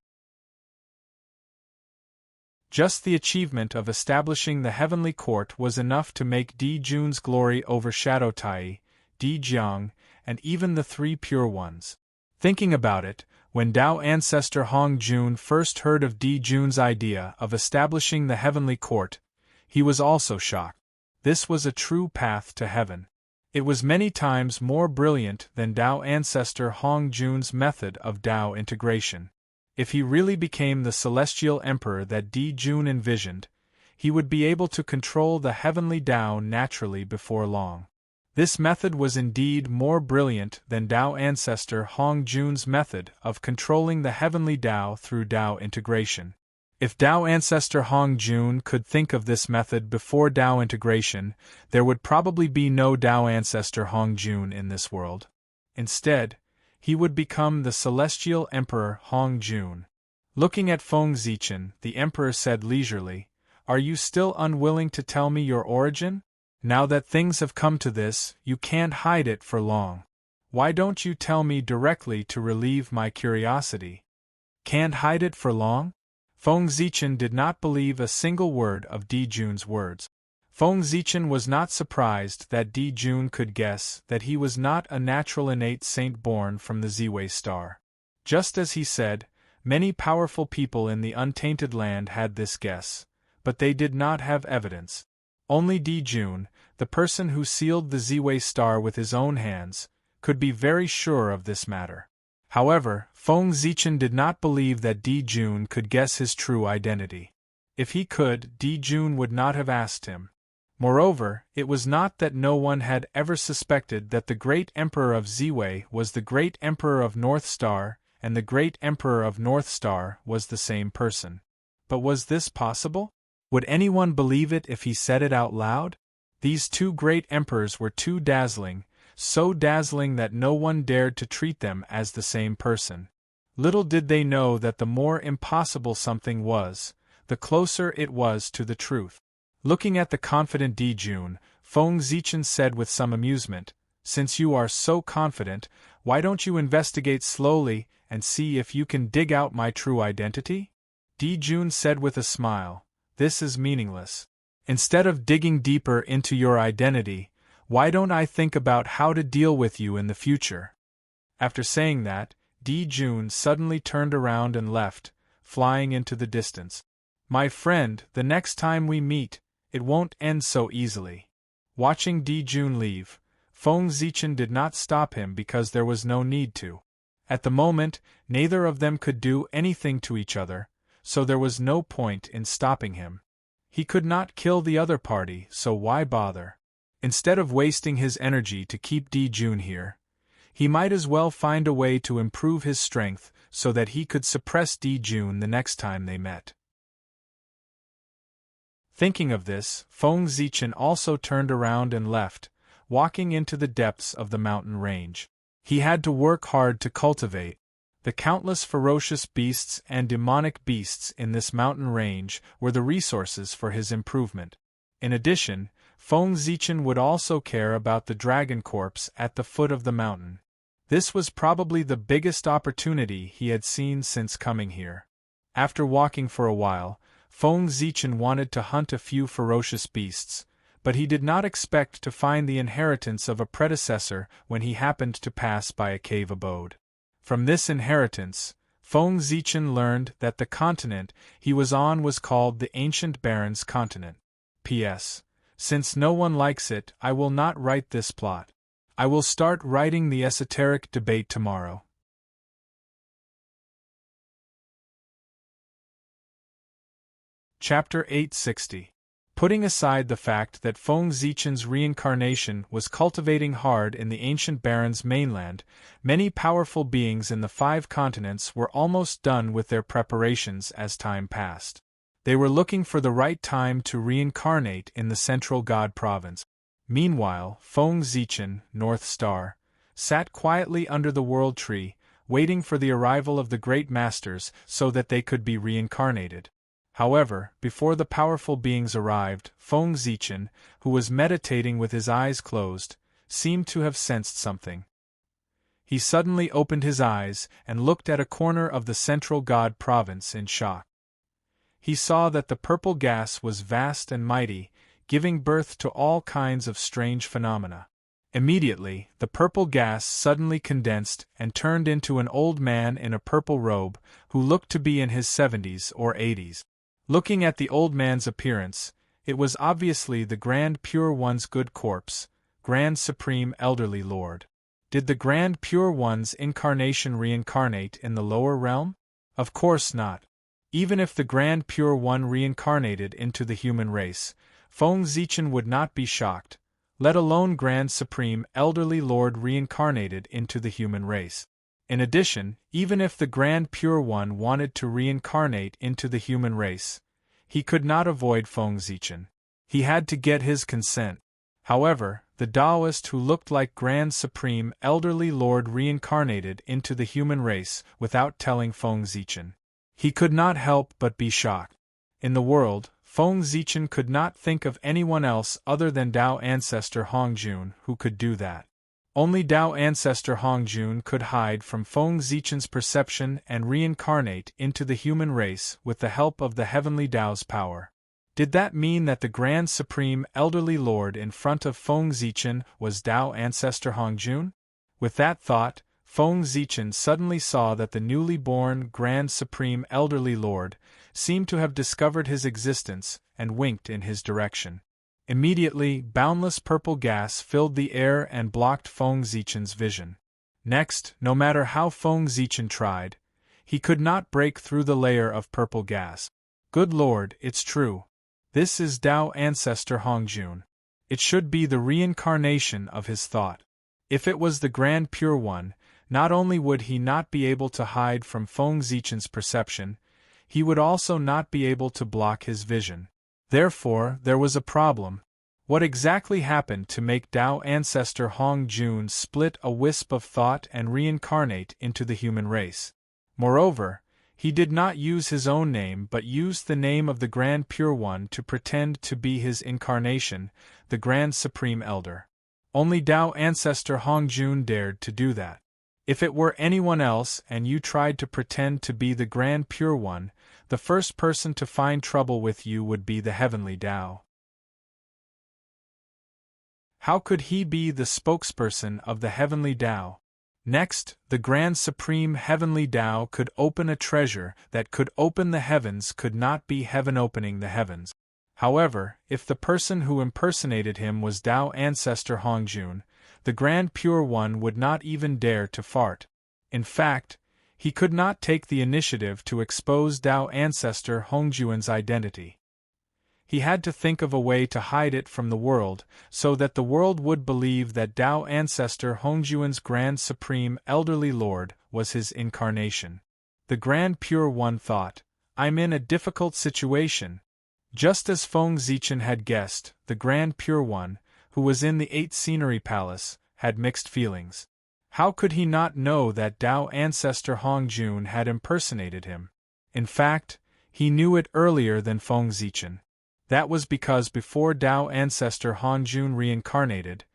Just the achievement of establishing the heavenly court was enough to make Di Jun's glory overshadow Tai, Di Jiang, and even the three pure ones. Thinking about it, when Tao ancestor Hong Jun first heard of Di Jun's idea of establishing the heavenly court, he was also shocked. This was a true path to heaven. It was many times more brilliant than Tao ancestor Hong Jun's method of Tao integration. If he really became the celestial emperor that Di Jun envisioned, he would be able to control the heavenly Tao naturally before long. This method was indeed more brilliant than Tao ancestor Hong Jun's method of controlling the heavenly Tao through Tao integration. If Tao ancestor Hong Jun could think of this method before Tao integration, there would probably be no Tao ancestor Hong Jun in this world. Instead, he would become the celestial emperor Hong Jun. Looking at Feng Zichen, the emperor said leisurely, "Are you still unwilling to tell me your origin? Now that things have come to this, you can't hide it for long. Why don't you tell me directly to relieve my curiosity?" Can't hide it for long? Feng Zichen did not believe a single word of Di Jun's words. Feng Zichen was not surprised that Di Jun could guess that he was not a natural innate saint born from the Ziwei star. Just as he said, many powerful people in the untainted land had this guess, but they did not have evidence. Only Di Jun, the person who sealed the Ziwei star with his own hands, could be very sure of this matter. However, Feng Zichen did not believe that Di Jun could guess his true identity. If he could, Di Jun would not have asked him. Moreover, it was not that no one had ever suspected that the great emperor of Ziwei was the great emperor of North Star, and the great emperor of North Star was the same person. But was this possible? Would anyone believe it if he said it out loud? These two great emperors were too dazzling, so dazzling that no one dared to treat them as the same person. Little did they know that the more impossible something was, the closer it was to the truth. Looking at the confident Di Jun, Feng Zichen said with some amusement, "Since you are so confident, why don't you investigate slowly and see if you can dig out my true identity?" Di Jun said with a smile, "This is meaningless. Instead of digging deeper into your identity, why don't I think about how to deal with you in the future?" After saying that, Di Jun suddenly turned around and left, flying into the distance. "My friend, the next time we meet, it won't end so easily." Watching Di Jun leave, Feng Zichen did not stop him because there was no need to. At the moment, neither of them could do anything to each other, so there was no point in stopping him. He could not kill the other party, so why bother? Instead of wasting his energy to keep Di Jun here, he might as well find a way to improve his strength so that he could suppress Di Jun the next time they met. Thinking of this, Feng Zichen also turned around and left, walking into the depths of the mountain range. He had to work hard to cultivate. The countless ferocious beasts and demonic beasts in this mountain range were the resources for his improvement. In addition, Feng Zichen would also care about the dragon corpse at the foot of the mountain. This was probably the biggest opportunity he had seen since coming here. After walking for a while, Feng Zichen wanted to hunt a few ferocious beasts, but he did not expect to find the inheritance of a predecessor when he happened to pass by a cave abode. From this inheritance, Feng Zichen learned that the continent he was on was called the Ancient Barrens Continent. P.S. Since no one likes it, I will not write this plot. I will start writing the esoteric debate tomorrow. Chapter 860. Putting aside the fact that Feng Zichen's reincarnation was cultivating hard in the ancient Barrens mainland, many powerful beings in the 5 continents were almost done with their preparations as time passed. They were looking for the right time to reincarnate in the Central God Province. Meanwhile, Feng Zichen, North Star, sat quietly under the World Tree, waiting for the arrival of the Great Masters so that they could be reincarnated. However, before the powerful beings arrived, Feng Zichen, who was meditating with his eyes closed, seemed to have sensed something. He suddenly opened his eyes and looked at a corner of the Central God Province in shock. he saw that the purple gas was vast and mighty, giving birth to all kinds of strange phenomena. Immediately, the purple gas suddenly condensed and turned into an old man in a purple robe, who looked to be in his 70s or 80s. Looking at the old man's appearance, it was obviously the Grand Pure One's good corpse, Grand Supreme Elderly Lord. Did the Grand Pure One's incarnation reincarnate in the lower realm? Of course not. Even if the Grand Pure One reincarnated into the human race, Feng Zichen would not be shocked, let alone Grand Supreme Elderly Lord reincarnated into the human race. In addition, even if the Grand Pure One wanted to reincarnate into the human race, he could not avoid Feng Zichen. He had to get his consent. However, the Taoist who looked like Grand Supreme Elderly Lord reincarnated into the human race without telling Feng Zichen. He could not help but be shocked. In the world, Feng Zichen could not think of anyone else other than Tao Ancestor Hongjun who could do that. Only Tao Ancestor Hongjun could hide from Feng Zichen's perception and reincarnate into the human race with the help of the Heavenly Tao's power. Did that mean that the Grand Supreme Elderly Lord in front of Feng Zichen was Tao Ancestor Hongjun? With that thought, Feng Zichen suddenly saw that the newly born Grand Supreme Elderly Lord seemed to have discovered his existence and winked in his direction. Immediately, boundless purple gas filled the air and blocked Feng Zichen's vision. Next, no matter how Feng Zichen tried, he could not break through the layer of purple gas. Good Lord, it's true. This is Tao Ancestor Hongjun. It should be the reincarnation of his thought. If it was the Grand Pure One, not only would he not be able to hide from Feng Zichen's perception, he would also not be able to block his vision. Therefore, there was a problem. What exactly happened to make Tao Ancestor Hongjun split a wisp of thought and reincarnate into the human race? Moreover, he did not use his own name but used the name of the Grand Pure One to pretend to be his incarnation, the Grand Supreme Elder. Only Tao Ancestor Hongjun dared to do that. If it were anyone else and you tried to pretend to be the Grand Pure One, the first person to find trouble with you would be the Heavenly Tao. How could he be the spokesperson of the Heavenly Tao? Next, the Grand Supreme Heavenly Tao could open a treasure that could open the heavens could not be heaven opening the heavens. However, if the person who impersonated him was Tao Ancestor Hongjun, the Grand Pure One would not even dare to fart. In fact, he could not take the initiative to expose Tao Ancestor Hongjun's identity. He had to think of a way to hide it from the world, so that the world would believe that Tao Ancestor Hongjun's Grand Supreme Elderly Lord was his incarnation. The Grand Pure One thought, "I'm in a difficult situation." Just as Feng Zichen had guessed, the Grand Pure One, who was in the 8th Scenery Palace, had mixed feelings. How could he not know that Tao Ancestor Hongjun had impersonated him? In fact, he knew it earlier than Feng Zichen. That was because before Tao Ancestor Hongjun reincarnated,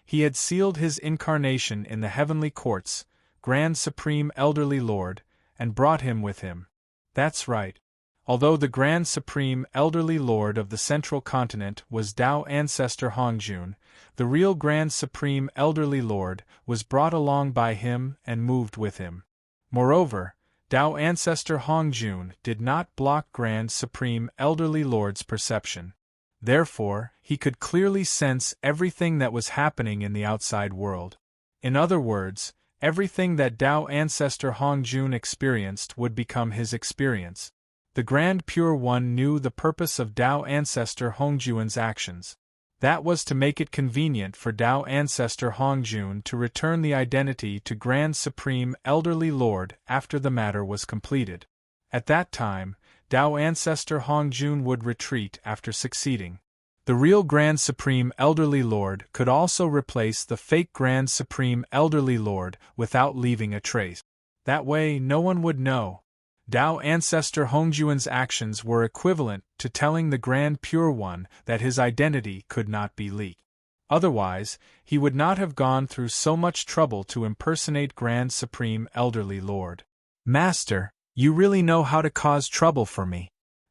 he had sealed his incarnation in the heavenly courts, Grand Supreme Elderly Lord, and brought him with him. That's right. Although the Grand Supreme Elderly Lord of the Central Continent was Tao Ancestor Hongjun, the real Grand Supreme Elderly Lord was brought along by him and moved with him. Moreover, Tao Ancestor Hongjun did not block Grand Supreme Elderly Lord's perception. Therefore, he could clearly sense everything that was happening in the outside world. In other words, everything that Tao Ancestor Hongjun experienced would become his experience. The Grand Pure One knew the purpose of Tao Ancestor Hongjun's actions. That was to make it convenient for Tao Ancestor Hongjun to return the identity to Grand Supreme Elderly Lord after the matter was completed. At that time, Tao Ancestor Hongjun would retreat after succeeding. The real Grand Supreme Elderly Lord could also replace the fake Grand Supreme Elderly Lord without leaving a trace. That way no one would know. Tao Ancestor Hongjun's actions were equivalent to telling the Grand Pure One that his identity could not be leaked. Otherwise, he would not have gone through so much trouble to impersonate Grand Supreme Elderly Lord. "Master, you really know how to cause trouble for me.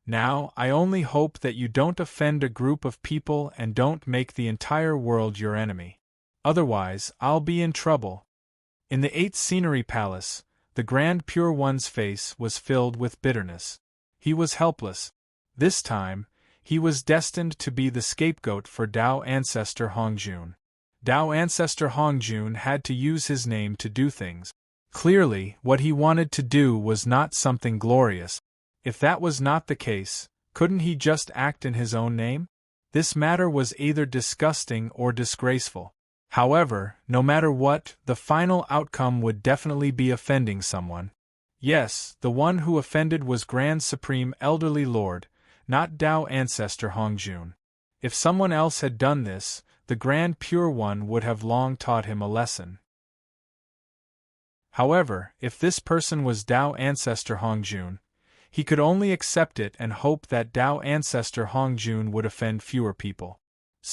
Now, I only hope that you don't offend a group of people and don't make the entire world your enemy. Otherwise, I'll be in trouble." In the 8th Scenery Palace, the Grand Pure One's face was filled with bitterness. He was helpless. This time, he was destined to be the scapegoat for Tao Ancestor Hongjun. Tao Ancestor Hongjun had to use his name to do things. Clearly, what he wanted to do was not something glorious. If that was not the case, couldn't he just act in his own name? This matter was either disgusting or disgraceful. However, no matter what, the final outcome would definitely be offending someone. Yes, the one who offended was Grand Supreme Elderly Lord, not Tao Ancestor Hongjun. If someone else had done this, the Grand Pure One would have long taught him a lesson. However, if this person was Tao Ancestor Hongjun, he could only accept it and hope that Tao Ancestor Hongjun would offend fewer people.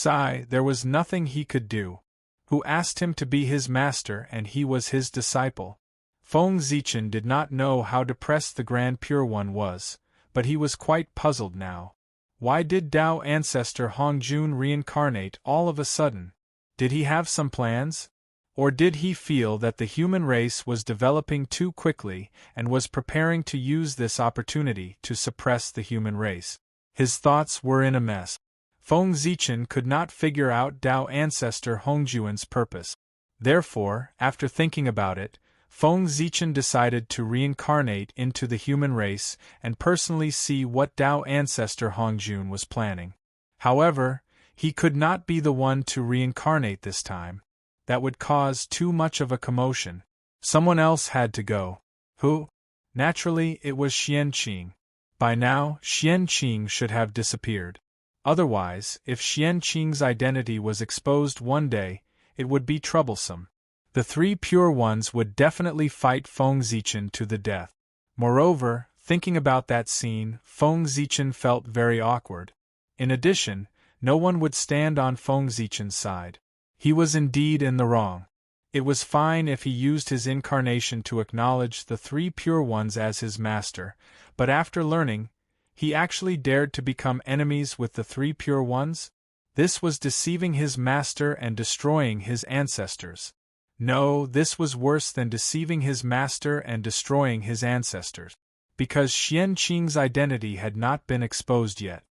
There was nothing he could do. Who asked him to be his master and he was his disciple? Feng Zichen did not know how depressed the Grand Pure One was, but he was quite puzzled now. Why did Tao Ancestor Hongjun reincarnate all of a sudden? Did he have some plans? Or did he feel that the human race was developing too quickly and was preparing to use this opportunity to suppress the human race? His thoughts were in a mess. Feng Zichen could not figure out Tao Ancestor Hongjun's purpose. Therefore, after thinking about it, Feng Zichen decided to reincarnate into the human race and personally see what Tao Ancestor Hongjun was planning. However, he could not be the one to reincarnate this time. That would cause too much of a commotion. Someone else had to go. Who? Naturally, it was Xianqing. By now, Xianqing should have disappeared. Otherwise, if Xianqing's identity was exposed one day, it would be troublesome. The 3 Pure Ones would definitely fight Feng Zichen to the death. Moreover, thinking about that scene, Feng Zichen felt very awkward. In addition, no one would stand on Feng Zichen's side. He was indeed in the wrong. It was fine if he used his incarnation to acknowledge the 3 Pure Ones as his master, but after learning, he actually dared to become enemies with the 3 Pure Ones? This was deceiving his master and destroying his ancestors. No, this was worse than deceiving his master and destroying his ancestors. Because Xianqing's identity had not been exposed yet.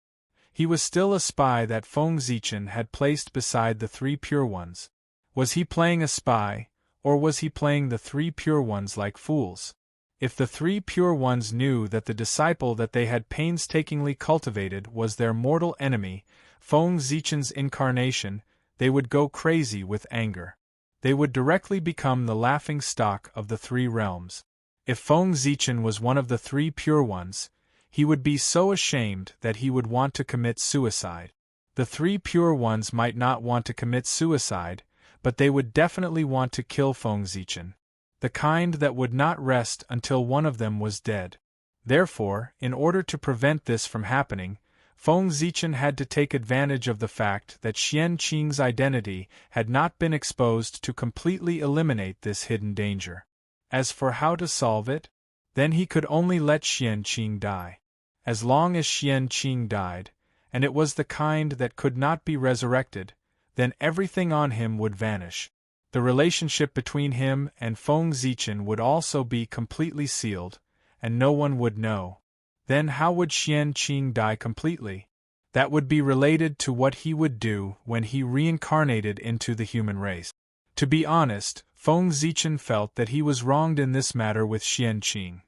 He was still a spy that Feng Zichen had placed beside the 3 Pure Ones. Was he playing a spy, or was he playing the 3 Pure Ones like fools? If the 3 Pure Ones knew that the disciple that they had painstakingly cultivated was their mortal enemy, Feng Zichen's incarnation, they would go crazy with anger. They would directly become the laughing stock of the 3 realms. If Feng Zichen was one of the 3 Pure Ones, he would be so ashamed that he would want to commit suicide. The 3 Pure Ones might not want to commit suicide, but they would definitely want to kill Feng Zichen. The kind that would not rest until one of them was dead. Therefore, in order to prevent this from happening, Feng Zichen had to take advantage of the fact that Xianqing's identity had not been exposed to completely eliminate this hidden danger. As for how to solve it, then he could only let Xianqing die. As long as Xianqing died, and it was the kind that could not be resurrected, then everything on him would vanish. The relationship between him and Feng Zichen would also be completely sealed, and no one would know. Then how would Xianqing die completely? That would be related to what he would do when he reincarnated into the human race. To be honest, Feng Zichen felt that he was wronged in this matter with Xianqing.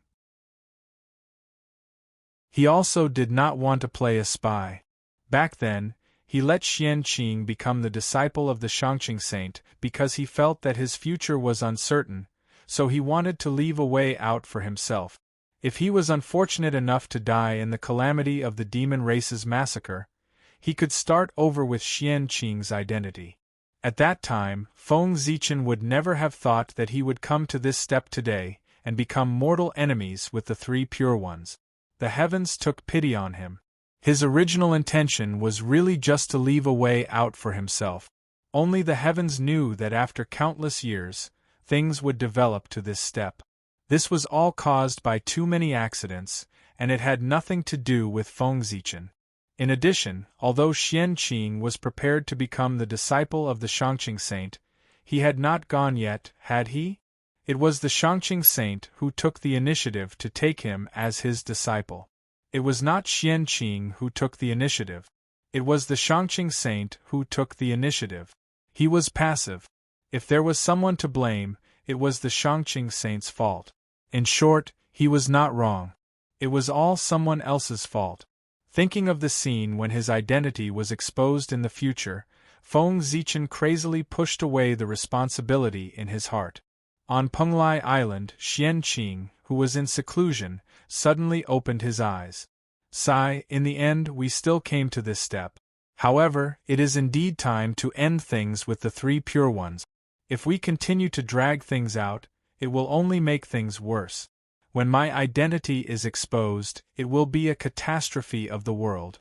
He also did not want to play a spy. Back then, he let Xianqing become the disciple of the Shangqing saint because he felt that his future was uncertain, so he wanted to leave a way out for himself. If he was unfortunate enough to die in the calamity of the demon race's massacre, he could start over with Xianqing's identity. At that time, Feng Zichen would never have thought that he would come to this step today and become mortal enemies with the 3 Pure Ones. The heavens took pity on him. His original intention was really just to leave a way out for himself. Only the heavens knew that after countless years, things would develop to this step. This was all caused by too many accidents, and it had nothing to do with Feng Zichen. In addition, although Xian Qing was prepared to become the disciple of the Shangqing saint, he had not gone yet, had he? It was the Shangqing saint who took the initiative to take him as his disciple. It was not Xian Qing who took the initiative. It was the Shangqing saint who took the initiative. He was passive. If there was someone to blame, it was the Shangqing saint's fault. In short, he was not wrong. It was all someone else's fault. Thinking of the scene when his identity was exposed in the future, Feng Zichen crazily pushed away the responsibility in his heart. On Penglai Island, Xian Qing, who was in seclusion, suddenly opened his eyes. Sigh, in the end we still came to this step. However, it is indeed time to end things with the three pure ones. If we continue to drag things out, it will only make things worse. When my identity is exposed, it will be a catastrophe of the world.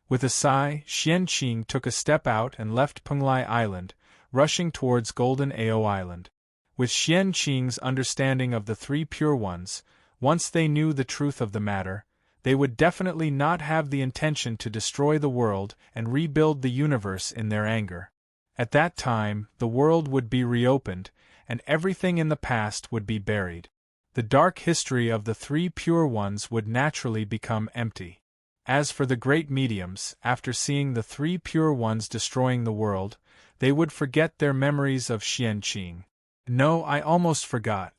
With a sigh, Xian Qing took a step out and left Penglai Island, rushing towards Golden Ao Island. With Xian Qing's understanding of the three pure ones, once they knew the truth of the matter, they would definitely not have the intention to destroy the world and rebuild the universe in their anger. At that time, the world would be reopened, and everything in the past would be buried. The dark history of the three pure ones would naturally become empty. As for the great mediums, after seeing the three pure ones destroying the world, they would forget their memories of Xian Qing. No, I almost forgot.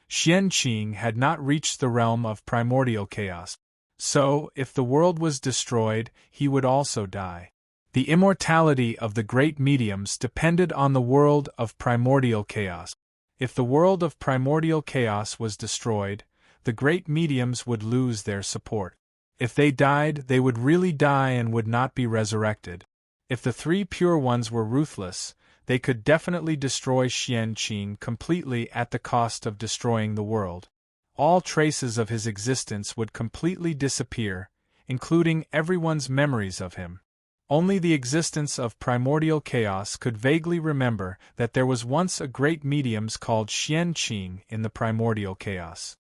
Xian Qing had not reached the realm of primordial chaos. So, if the world was destroyed, he would also die. The immortality of the great mediums depended on the world of primordial chaos. If the world of primordial chaos was destroyed, the great mediums would lose their support. If they died, they would really die and would not be resurrected. If the three pure ones were ruthless, they could definitely destroy Xian Qing completely at the cost of destroying the world. All traces of his existence would completely disappear, including everyone's memories of him. Only the existence of primordial chaos could vaguely remember that there was once a great medium called Xian Qing in the primordial chaos.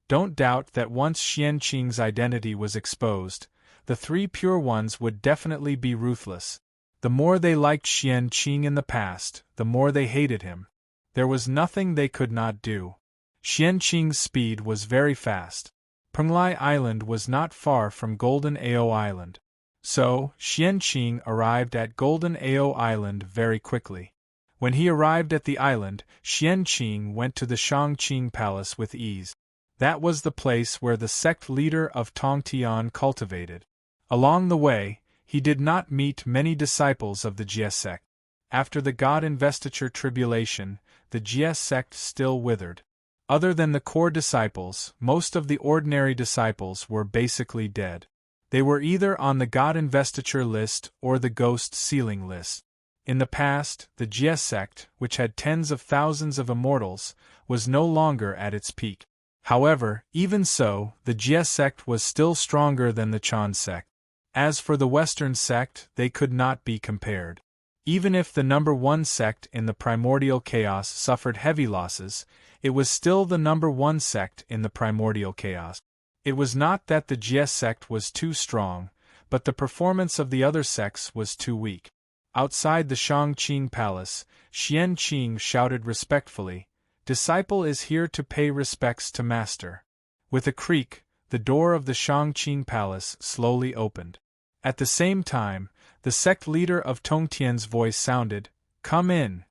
Don't doubt that once Xian Qing's identity was exposed, the three pure ones would definitely be ruthless. The more they liked Xian Qing in the past, the more they hated him. There was nothing they could not do. Xian Qing's speed was very fast. Penglai Island was not far from Golden Ao Island. So, Xian Qing arrived at Golden Ao Island very quickly. When he arrived at the island, Xian Qing went to the Shangqing Palace with ease. That was the place where the sect leader of Tongtian cultivated. Along the way, he did not meet many disciples of the Jie sect. After the God investiture tribulation, the Jie sect still withered. Other than the core disciples, most of the ordinary disciples were basically dead. They were either on the God investiture list or the ghost sealing list. In the past, the Jie sect, which had tens of thousands of immortals, was no longer at its peak. However, even so, the Jie sect was still stronger than the Chan sect. As for the Western sect, they could not be compared. Even if the number one sect in the primordial chaos suffered heavy losses, it was still the number one sect in the primordial chaos. It was not that the Jie sect was too strong, but the performance of the other sects was too weak. Outside the Shangqing Palace, Xian Qing shouted respectfully, "Disciple is here to pay respects to Master." With a creak, the door of the Shangqing Palace slowly opened. At the same time, the sect leader of Tongtian's voice sounded, "Come in."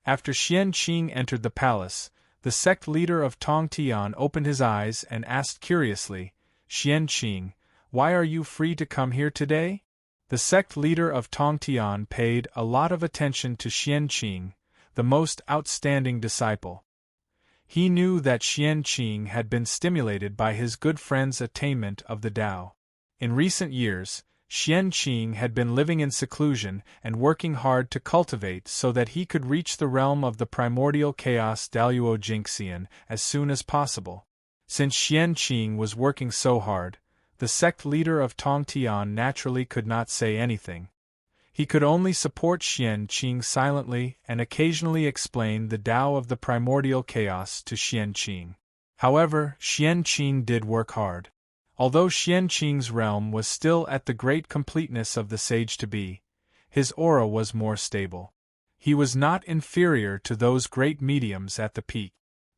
After Xian Qing entered the palace, the sect leader of Tongtian opened his eyes and asked curiously, "Xian Qing, why are you free to come here today?" The sect leader of Tongtian paid a lot of attention to Xian Qing, the most outstanding disciple. He knew that Xian Qing had been stimulated by his good friend's attainment of the Tao. In recent years, Xian Qing had been living in seclusion and working hard to cultivate so that he could reach the realm of the primordial chaos Daluo Jinxian as soon as possible. Since Xian Qing was working so hard, the sect leader of Tongtian naturally could not say anything. He could only support Xian Qing silently and occasionally explain the Tao of the primordial chaos to Xian Qing. However, Xianqing did work hard. Although Xianqing's realm was still at the great completeness of the sage-to-be, his aura was more stable. He was not inferior to those great mediums at the peak.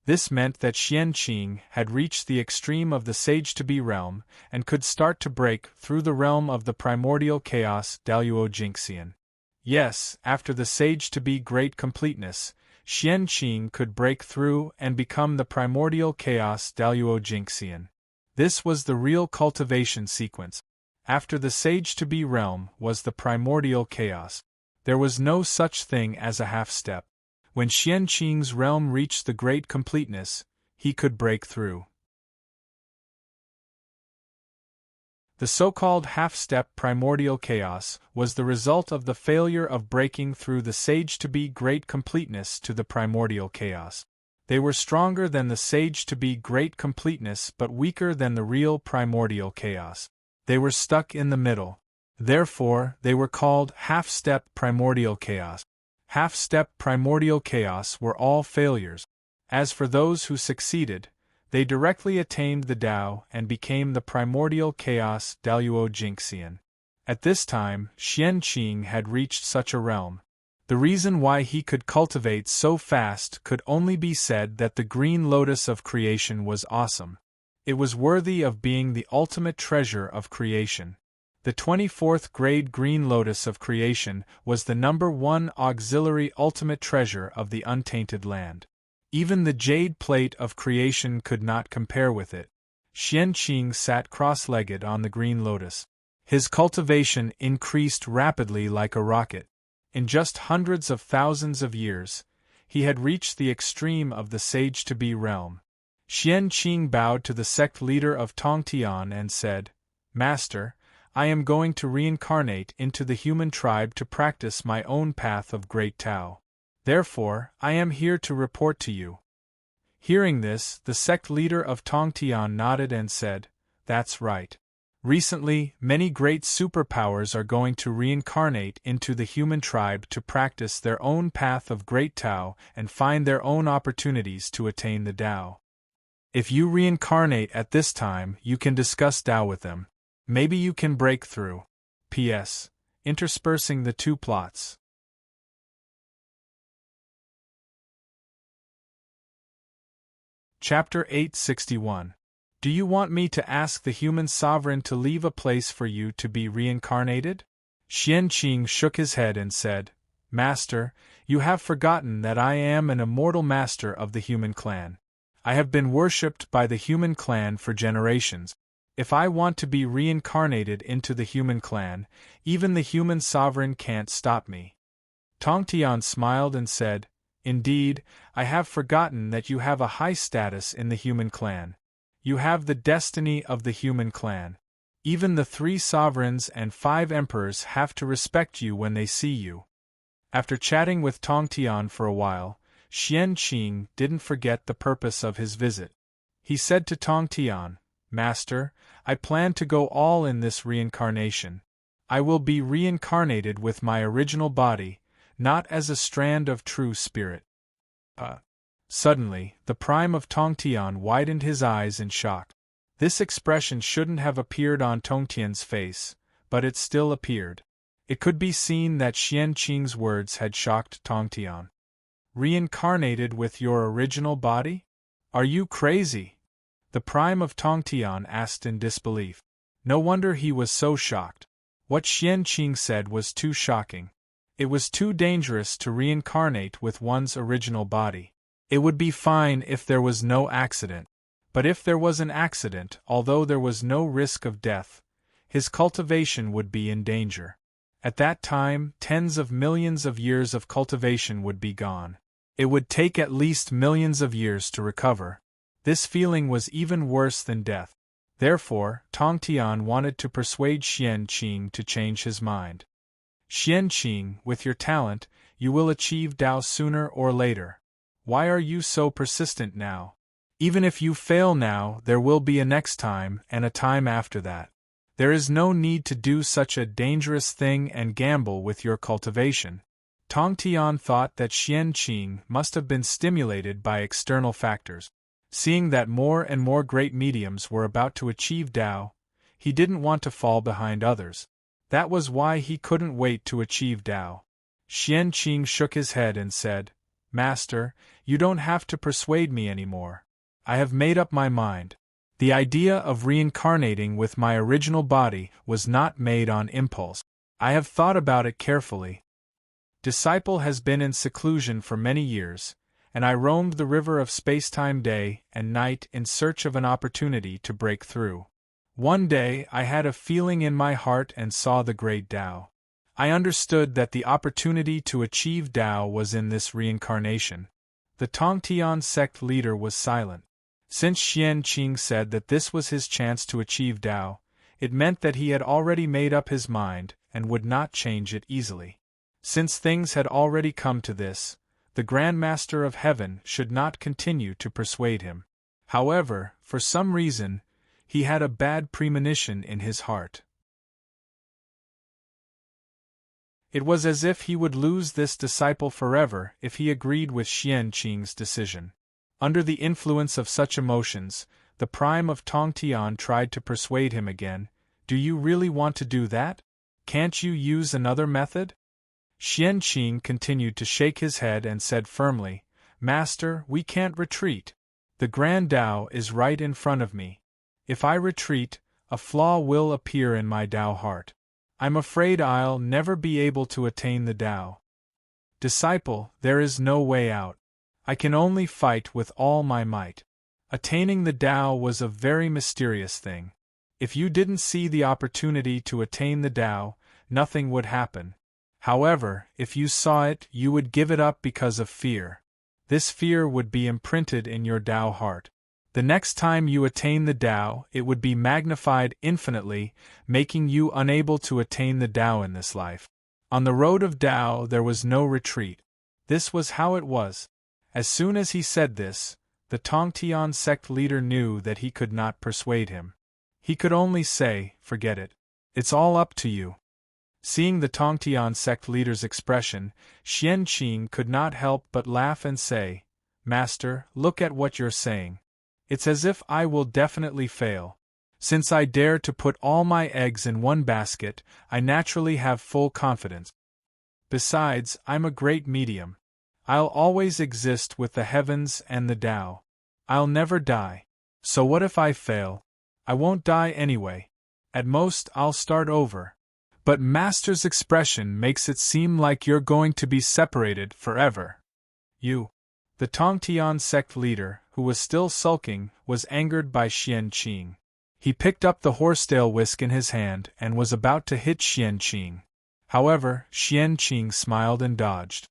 This meant that Xianqing had reached the extreme of the sage-to-be realm and could start to break through the realm of the primordial chaos Daluo Jingxian. Yes, after the sage-to-be great completeness, Xianqing could break through and become the primordial chaos Daluo Jingxian. This was the real cultivation sequence. After the sage-to-be realm was the primordial chaos. There was no such thing as a half-step. When Xianqing's realm reached the great completeness, he could break through. The so-called half-step primordial chaos was the result of the failure of breaking through the sage-to-be great completeness to the primordial chaos. They were stronger than the sage-to-be great completeness but weaker than the real primordial chaos. They were stuck in the middle. Therefore, they were called half-step primordial chaos. Half-step primordial chaos were all failures. As for those who succeeded, they directly attained the Tao and became the primordial chaos Daluo Jingxian. At this time, Xianqing had reached such a realm. The reason why he could cultivate so fast could only be said that the green lotus of creation was awesome. It was worthy of being the ultimate treasure of creation. The 24th grade green lotus of creation was the number 1 auxiliary ultimate treasure of the untainted land. Even the jade plate of creation could not compare with it. Xianqing sat cross-legged on the green lotus. His cultivation increased rapidly like a rocket. In just hundreds of thousands of years, he had reached the extreme of the sage-to-be realm. Xianqing bowed to the sect leader of Tongtian and said, "Master, I am going to reincarnate into the human tribe to practice my own path of great Tao. Therefore, I am here to report to you." Hearing this, the sect leader of Tongtian nodded and said, "That's right. Recently, many great superpowers are going to reincarnate into the human tribe to practice their own path of great Tao and find their own opportunities to attain the Tao. If you reincarnate at this time, you can discuss Tao with them. Maybe you can break through." P.S. Interspersing the two plots. Chapter 861. Do you want me to ask the human sovereign to leave a place for you to be reincarnated? Xianqing shook his head and said, "Master, you have forgotten that I am an immortal master of the human clan. I have been worshipped by the human clan for generations. If I want to be reincarnated into the human clan, even the human sovereign can't stop me." Tongtian smiled and said, "Indeed, I have forgotten that you have a high status in the human clan. You have the destiny of the human clan. Even the 3 sovereigns and 5 emperors have to respect you when they see you." After chatting with Tongtian for a while, Xianqing didn't forget the purpose of his visit. He said to Tongtian, "Master, I plan to go all in this reincarnation. I will be reincarnated with my original body, not as a strand of true spirit." Suddenly, the prime of Tongtian widened his eyes in shock. This expression shouldn't have appeared on Tongtian's face, but it still appeared. It could be seen that Xianqing's words had shocked Tongtian. "Reincarnated with your original body? Are you crazy?" The prime of Tongtian asked in disbelief. No wonder he was so shocked. What Xianqing said was too shocking. It was too dangerous to reincarnate with one's original body. It would be fine if there was no accident. But if there was an accident, although there was no risk of death, his cultivation would be in danger. At that time, tens of millions of years of cultivation would be gone. It would take at least millions of years to recover. This feeling was even worse than death. Therefore, Tongtian wanted to persuade Xianqing to change his mind. "Xianqing, with your talent, you will achieve Tao sooner or later. Why are you so persistent now? Even if you fail now, there will be a next time and a time after that. There is no need to do such a dangerous thing and gamble with your cultivation." Tongtian thought that Xianqing must have been stimulated by external factors. Seeing that more and more great mediums were about to achieve Tao, he didn't want to fall behind others. That was why he couldn't wait to achieve Tao. Xianqing shook his head and said, "Master, you don't have to persuade me anymore. I have made up my mind. The idea of reincarnating with my original body was not made on impulse. I have thought about it carefully. Disciple has been in seclusion for many years, and I roamed the river of space-time day and night in search of an opportunity to break through. One day I had a feeling in my heart and saw the great Tao. I understood that the opportunity to achieve Tao was in this reincarnation." The Tongtian sect leader was silent. Since Xianqing said that this was his chance to achieve Tao, it meant that he had already made up his mind and would not change it easily. Since things had already come to this, the Grand Master of Heaven should not continue to persuade him. However, for some reason, he had a bad premonition in his heart. It was as if he would lose this disciple forever if he agreed with Xianqing's decision. Under the influence of such emotions, the Prime of Tongtian tried to persuade him again. "Do you really want to do that? Can't you use another method?" Xianqing continued to shake his head and said firmly, "Master, we can't retreat. The Grand Tao is right in front of me. If I retreat, a flaw will appear in my Tao heart. I'm afraid I'll never be able to attain the Tao. Disciple, there is no way out. I can only fight with all my might." Attaining the Tao was a very mysterious thing. If you didn't see the opportunity to attain the Tao, nothing would happen. However, if you saw it, you would give it up because of fear. This fear would be imprinted in your Tao heart. The next time you attain the Tao, it would be magnified infinitely, making you unable to attain the Tao in this life. On the road of Tao there was no retreat. This was how it was. As soon as he said this, the Tongtian sect leader knew that he could not persuade him. He could only say, "Forget it. It's all up to you." Seeing the Tongtian sect leader's expression, Xianqing could not help but laugh and say, "Master, look at what you're saying. It's as if I will definitely fail. Since I dare to put all my eggs in one basket, I naturally have full confidence. Besides, I'm a great medium. I'll always exist with the heavens and the Tao. I'll never die. So what if I fail? I won't die anyway. At most, I'll start over." "But Master's expression makes it seem like you're going to be separated forever. You." The Tongtian sect leader, who was still sulking, was angered by Xianqing. He picked up the horsetail whisk in his hand and was about to hit Xianqing. However, Xianqing smiled and dodged.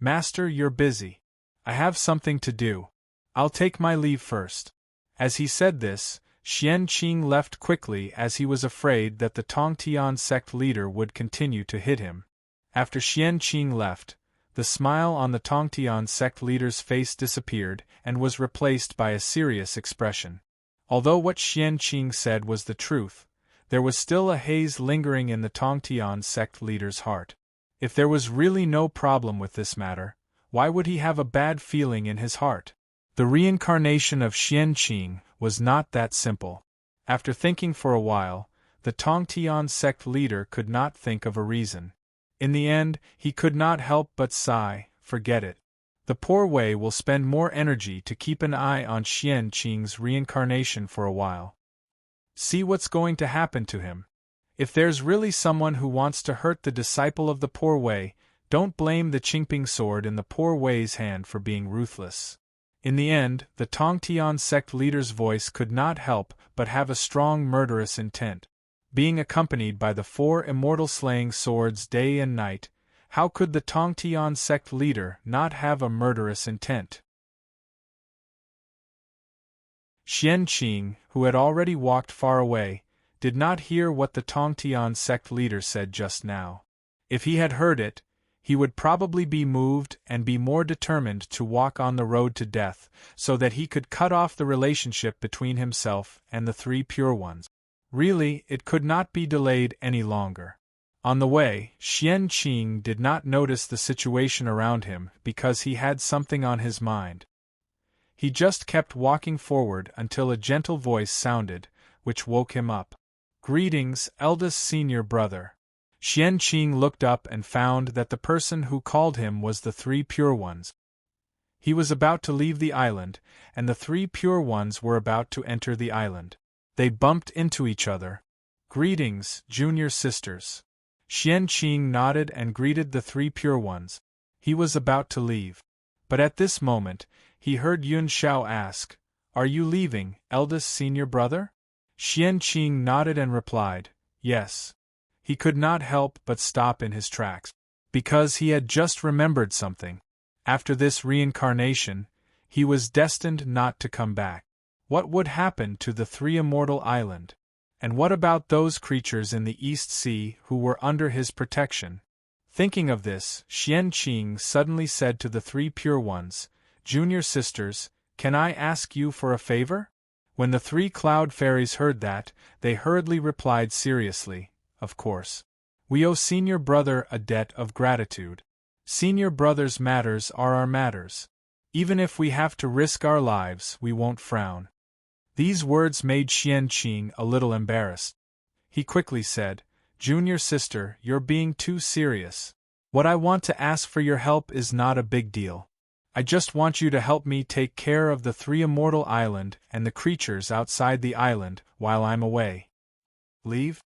"Master, you're busy. I have something to do. I'll take my leave first." As he said this, Xianqing left quickly as he was afraid that the Tongtian sect leader would continue to hit him. After Xianqing left, the smile on the Tongtian sect leader's face disappeared and was replaced by a serious expression. Although what Xianqing said was the truth, there was still a haze lingering in the Tongtian sect leader's heart. If there was really no problem with this matter, why would he have a bad feeling in his heart? The reincarnation of Xianqing was not that simple. After thinking for a while, the Tongtian sect leader could not think of a reason. In the end, he could not help but sigh, "Forget it. The poor Wei will spend more energy to keep an eye on Xianqing's reincarnation for a while. See what's going to happen to him. If there's really someone who wants to hurt the disciple of the poor Wei, don't blame the Qingping sword in the poor Wei's hand for being ruthless." In the end, the Tongtian sect leader's voice could not help but have a strong murderous intent. Being accompanied by the 4 immortal slaying swords day and night, how could the Tongtian sect leader not have a murderous intent? Xianqing, who had already walked far away, did not hear what the Tongtian sect leader said just now. If he had heard it, he would probably be moved and be more determined to walk on the road to death, so that he could cut off the relationship between himself and the 3 pure ones. Really, it could not be delayed any longer. On the way, Xianqing did not notice the situation around him because he had something on his mind. He just kept walking forward until a gentle voice sounded, which woke him up. "Greetings, eldest senior brother." Xianqing looked up and found that the person who called him was the Three Pure Ones. He was about to leave the island, and the Three Pure Ones were about to enter the island. They bumped into each other. "Greetings, junior sisters." Xianqing nodded and greeted the Three Pure Ones. He was about to leave. But at this moment, he heard Yun Xiao ask, "Are you leaving, eldest senior brother?" Xianqing nodded and replied, "Yes." He could not help but stop in his tracks, because he had just remembered something. After this reincarnation, he was destined not to come back. What would happen to the Three Immortal Island? And what about those creatures in the East Sea who were under his protection? Thinking of this, Xianqing suddenly said to the Three Pure Ones, "Junior sisters, can I ask you for a favor?" When the three cloud fairies heard that, they hurriedly replied seriously, "Of course. We owe senior brother a debt of gratitude. Senior brother's matters are our matters. Even if we have to risk our lives, we won't frown." These words made Xianqing a little embarrassed. He quickly said, "Junior sister, you're being too serious. What I want to ask for your help is not a big deal. I just want you to help me take care of the Three Immortal Island and the creatures outside the island while I'm away." "Leave?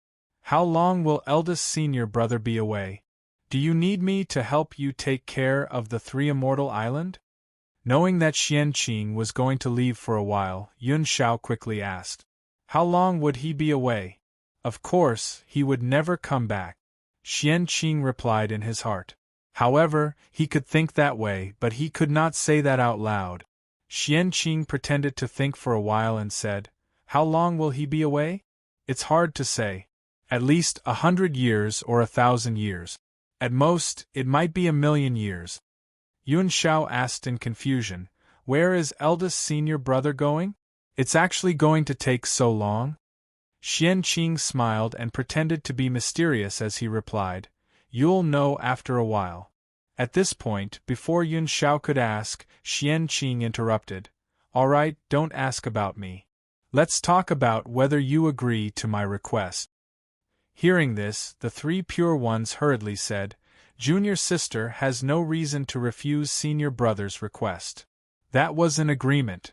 How long will eldest senior brother be away? Do you need me to help you take care of the Three Immortal Island?" Knowing that Xianqing was going to leave for a while, Yun Xiao quickly asked, "How long would he be away?" Of course, he would never come back, Xianqing replied in his heart. However, he could think that way, but he could not say that out loud. Xianqing pretended to think for a while and said, "How long will he be away? It's hard to say. At least 100 years or 1,000 years. At most, it might be 1,000,000 years." Yun Xiao asked in confusion, "Where is eldest senior brother going? It's actually going to take so long?" Xianqing smiled and pretended to be mysterious as he replied, "You'll know after a while." At this point, before Yun Xiao could ask, Xianqing interrupted, "All right, don't ask about me. Let's talk about whether you agree to my request." Hearing this, the Three Pure Ones hurriedly said, "Junior sister has no reason to refuse senior brother's request. That was an agreement."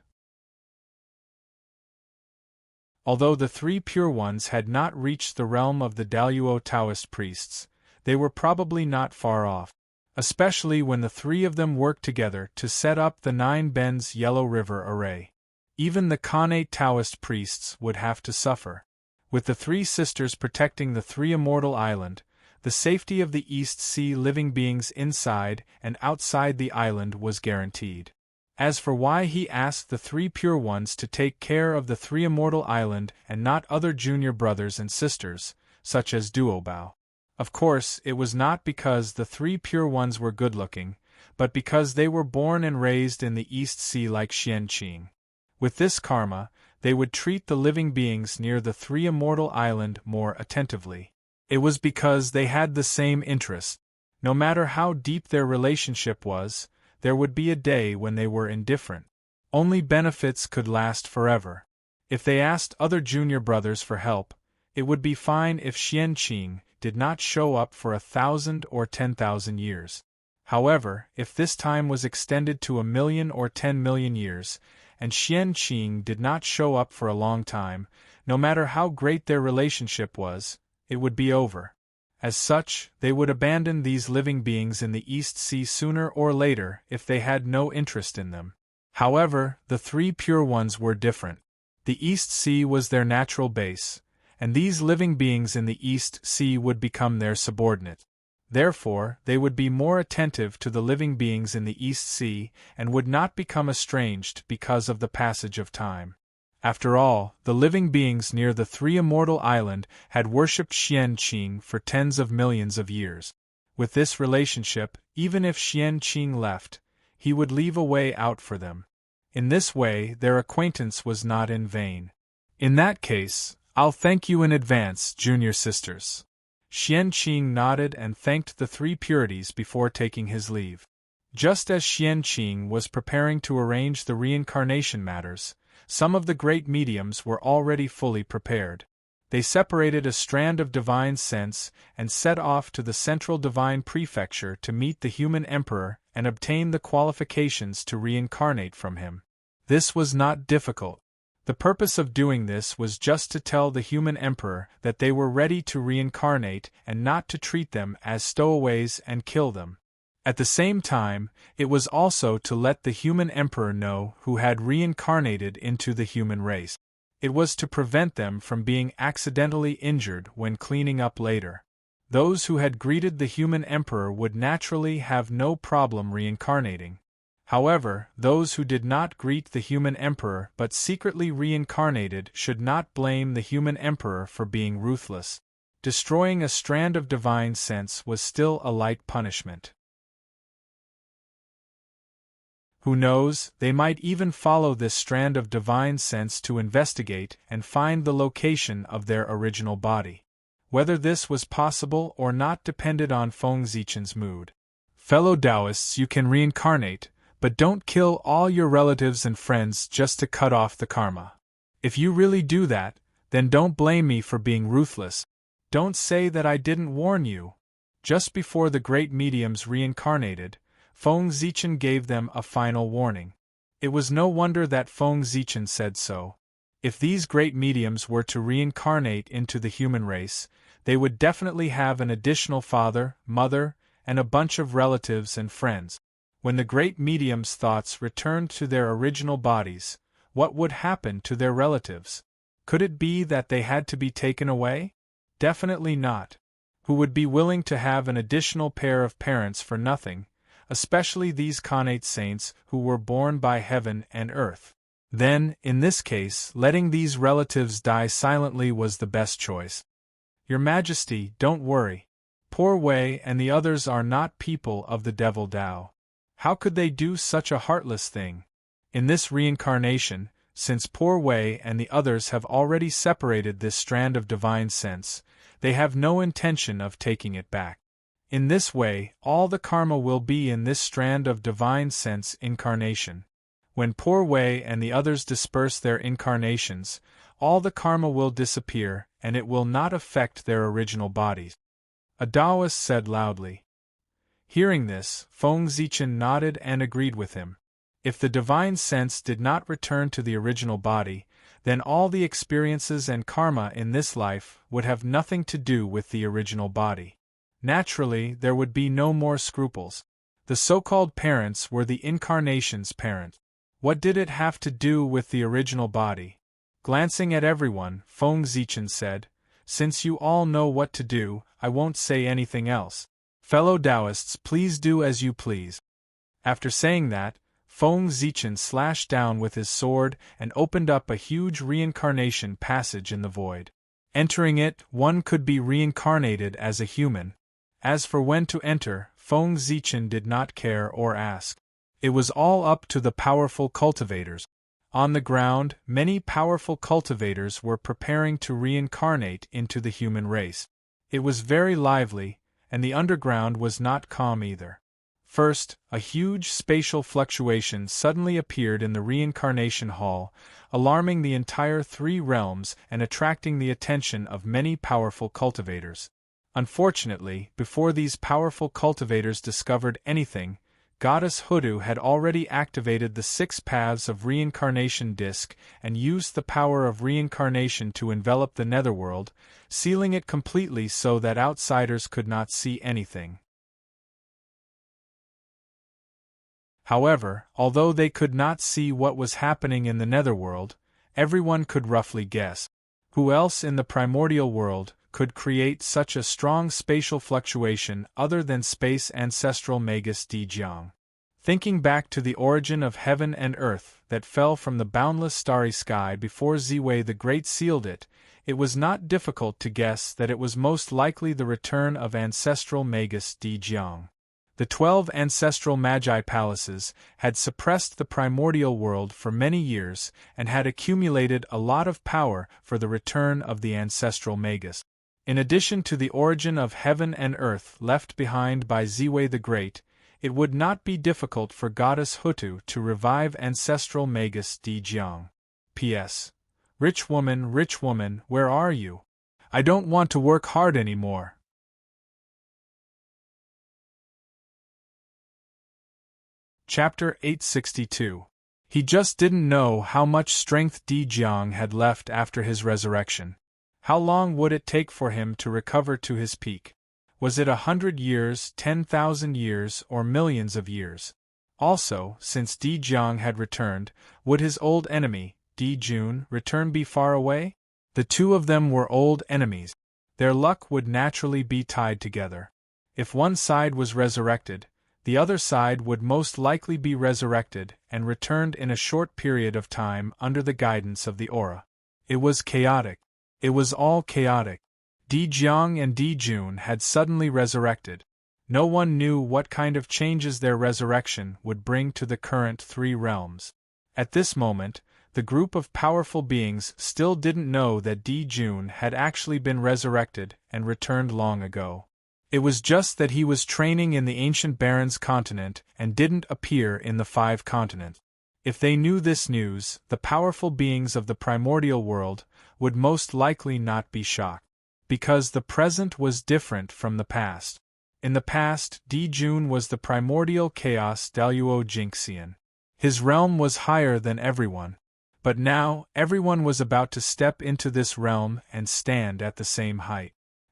Although the Three Pure Ones had not reached the realm of the Daluo Taoist priests, they were probably not far off, especially when the three of them worked together to set up the Nine Bends Yellow River Array. Even the Khanate Taoist priests would have to suffer. With the three sisters protecting the Three Immortal Island, the safety of the East Sea living beings inside and outside the island was guaranteed. As for why he asked the Three Pure Ones to take care of the Three Immortal Island and not other junior brothers and sisters, such as Duobao, of course it was not because the Three Pure Ones were good-looking, but because they were born and raised in the East Sea like Xianqing. With this karma, they would treat the living beings near the Three Immortal Island more attentively. It was because they had the same interest. No matter how deep their relationship was, there would be a day when they were indifferent. Only benefits could last forever. If they asked other junior brothers for help, it would be fine if Xianqing did not show up for 1,000 or 10,000 years. However, if this time was extended to 1,000,000 or 10,000,000 years, and Xianqing did not show up for a long time, no matter how great their relationship was, it would be over. As such, they would abandon these living beings in the East Sea sooner or later if they had no interest in them. However, the Three Pure Ones were different. The East Sea was their natural base, and these living beings in the East Sea would become their subordinate. Therefore, they would be more attentive to the living beings in the East Sea and would not become estranged because of the passage of time. After all, the living beings near the Three Immortal Island had worshipped Xianqing for tens of millions of years. With this relationship, even if Xianqing left, he would leave a way out for them. In this way, their acquaintance was not in vain. In that case, I'll thank you in advance, junior sisters. Xianqing nodded and thanked the three purities before taking his leave. Just as Xianqing was preparing to arrange the reincarnation matters, some of the great mediums were already fully prepared. They separated a strand of divine sense and set off to the central divine prefecture to meet the human emperor and obtain the qualifications to reincarnate from him. This was not difficult. The purpose of doing this was just to tell the human emperor that they were ready to reincarnate and not to treat them as stowaways and kill them. At the same time, it was also to let the human emperor know who had reincarnated into the human race. It was to prevent them from being accidentally injured when cleaning up later. Those who had greeted the human emperor would naturally have no problem reincarnating. However, those who did not greet the human emperor but secretly reincarnated should not blame the human emperor for being ruthless. Destroying a strand of divine sense was still a light punishment. Who knows, they might even follow this strand of divine sense to investigate and find the location of their original body. Whether this was possible or not depended on Feng Zichen's mood. Fellow Taoists, you can reincarnate, but don't kill all your relatives and friends just to cut off the karma. If you really do that, then don't blame me for being ruthless. Don't say that I didn't warn you. Just before the great mediums reincarnated, Feng Zichen gave them a final warning. It was no wonder that Feng Zichen said so. If these great mediums were to reincarnate into the human race, they would definitely have an additional father, mother, and a bunch of relatives and friends. When the great mediums' thoughts returned to their original bodies, what would happen to their relatives? Could it be that they had to be taken away? Definitely not. Who would be willing to have an additional pair of parents for nothing, especially these connate saints who were born by heaven and earth? Then, in this case, letting these relatives die silently was the best choice. Your Majesty, don't worry. Poor Wei and the others are not people of the devil Dao. How could they do such a heartless thing? In this reincarnation, since poor Wei and the others have already separated this strand of divine sense, they have no intention of taking it back. In this way, all the karma will be in this strand of divine sense incarnation. When poor Wei and the others disperse their incarnations, all the karma will disappear and it will not affect their original bodies. A Taoist said loudly. Hearing this, Feng Zichen nodded and agreed with him. If the divine sense did not return to the original body, then all the experiences and karma in this life would have nothing to do with the original body. Naturally, there would be no more scruples. The so-called parents were the incarnation's parents. What did it have to do with the original body? Glancing at everyone, Feng Zichen said, "Since you all know what to do, I won't say anything else. Fellow Taoists, please do as you please." After saying that, Feng Zichen slashed down with his sword and opened up a huge reincarnation passage in the void. Entering it, one could be reincarnated as a human. As for when to enter, Feng Zichen did not care or ask. It was all up to the powerful cultivators. On the ground, many powerful cultivators were preparing to reincarnate into the human race. It was very lively, and the underground was not calm either. First, a huge spatial fluctuation suddenly appeared in the reincarnation hall, alarming the entire three realms and attracting the attention of many powerful cultivators. Unfortunately, before these powerful cultivators discovered anything, Goddess Hoodoo had already activated the 6 paths of reincarnation disc and used the power of reincarnation to envelop the netherworld, sealing it completely so that outsiders could not see anything. However, although they could not see what was happening in the netherworld, everyone could roughly guess. Who else in the primordial world could create such a strong spatial fluctuation other than space ancestral Magus Di Jiang? Thinking back to the origin of heaven and earth that fell from the boundless starry sky before Ziwei the Great sealed it, it was not difficult to guess that it was most likely the return of ancestral Magus Di Jiang. The 12 ancestral Magi palaces had suppressed the primordial world for many years and had accumulated a lot of power for the return of the ancestral Magus. In addition to the origin of heaven and earth left behind by Ziwei the Great, It would not be difficult for Goddess Hutu to revive ancestral Magus Di Jiang. P.S. Rich woman, where are you? I don't want to work hard anymore. Chapter 862. He just didn't know how much strength Di Jiang had left after his resurrection. How long would it take for him to recover to his peak? Was it 100 years, 10,000 years, or millions of years? Also, since Di Jiang had returned, would his old enemy, Di Jun, return be far away? The two of them were old enemies. Their luck would naturally be tied together. If one side was resurrected, the other side would most likely be resurrected and returned in a short period of time under the guidance of the aura. It was chaotic. It was all chaotic. Di Jiang and Di Jun had suddenly resurrected. No one knew what kind of changes their resurrection would bring to the current three realms. At this moment, the group of powerful beings still didn't know that Di Jun had actually been resurrected and returned long ago. It was just that he was training in the ancient Barons continent and didn't appear in the 5 continents. If they knew this news, the powerful beings of the primordial world would most likely not be shocked. Because the present was different from the past. In the past, Di Jun was the primordial chaos Daluo Jinxian. His realm was higher than everyone. But now, everyone was about to step into this realm and stand at the same height.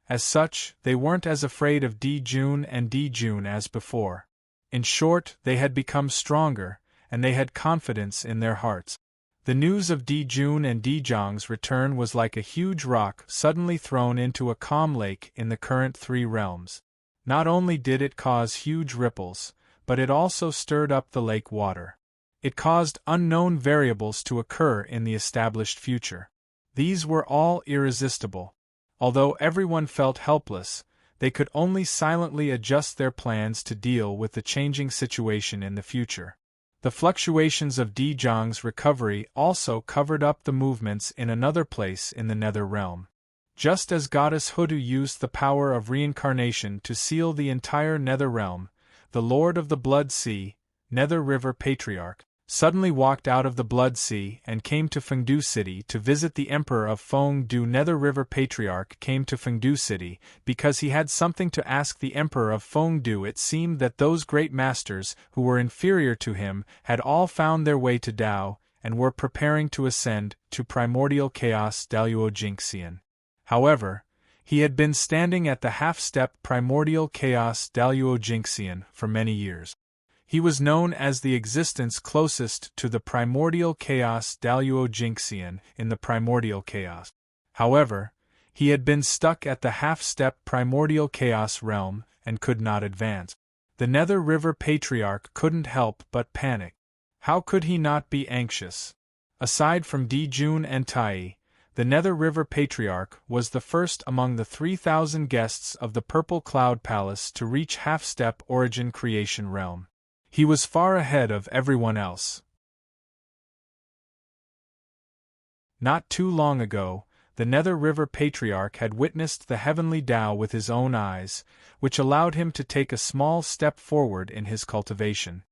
As such, they weren't as afraid of Di Jun and Di Jun as before. In short, they had become stronger, and they had confidence in their hearts. The news of Di Jun and Di Jiang's return was like a huge rock suddenly thrown into a calm lake in the current 3 realms. Not only did it cause huge ripples, but it also stirred up the lake water. It caused unknown variables to occur in the established future. These were all irresistible. Although everyone felt helpless, they could only silently adjust their plans to deal with the changing situation in the future. The fluctuations of Di Jiang's recovery also covered up the movements in another place in the Nether Realm. Just as Goddess Hutu used the power of reincarnation to seal the entire Nether Realm, the Lord of the Blood Sea, Nether River Patriarch, suddenly walked out of the Blood Sea and came to Fengdu City to visit the Emperor of Fengdu. Nether River Patriarch came to Fengdu City because he had something to ask the Emperor of Fengdu. It seemed that those great masters who were inferior to him had all found their way to Dao and were preparing to ascend to primordial chaos Daluo Jinxian. However, he had been standing at the half-step primordial chaos Daluo Jinxian for many years. He was known as the existence closest to the primordial chaos Daluo Jinxian in the primordial chaos. However, he had been stuck at the half-step primordial chaos realm and could not advance. The Nether River Patriarch couldn't help but panic. How could he not be anxious? Aside from Di Jun and Tai, the Nether River Patriarch was the first among the 3,000 guests of the Purple Cloud Palace to reach half-step origin creation realm. He was far ahead of everyone else. Not too long ago, the Nether River Patriarch had witnessed the heavenly Tao with his own eyes, which allowed him to take a small step forward in his cultivation.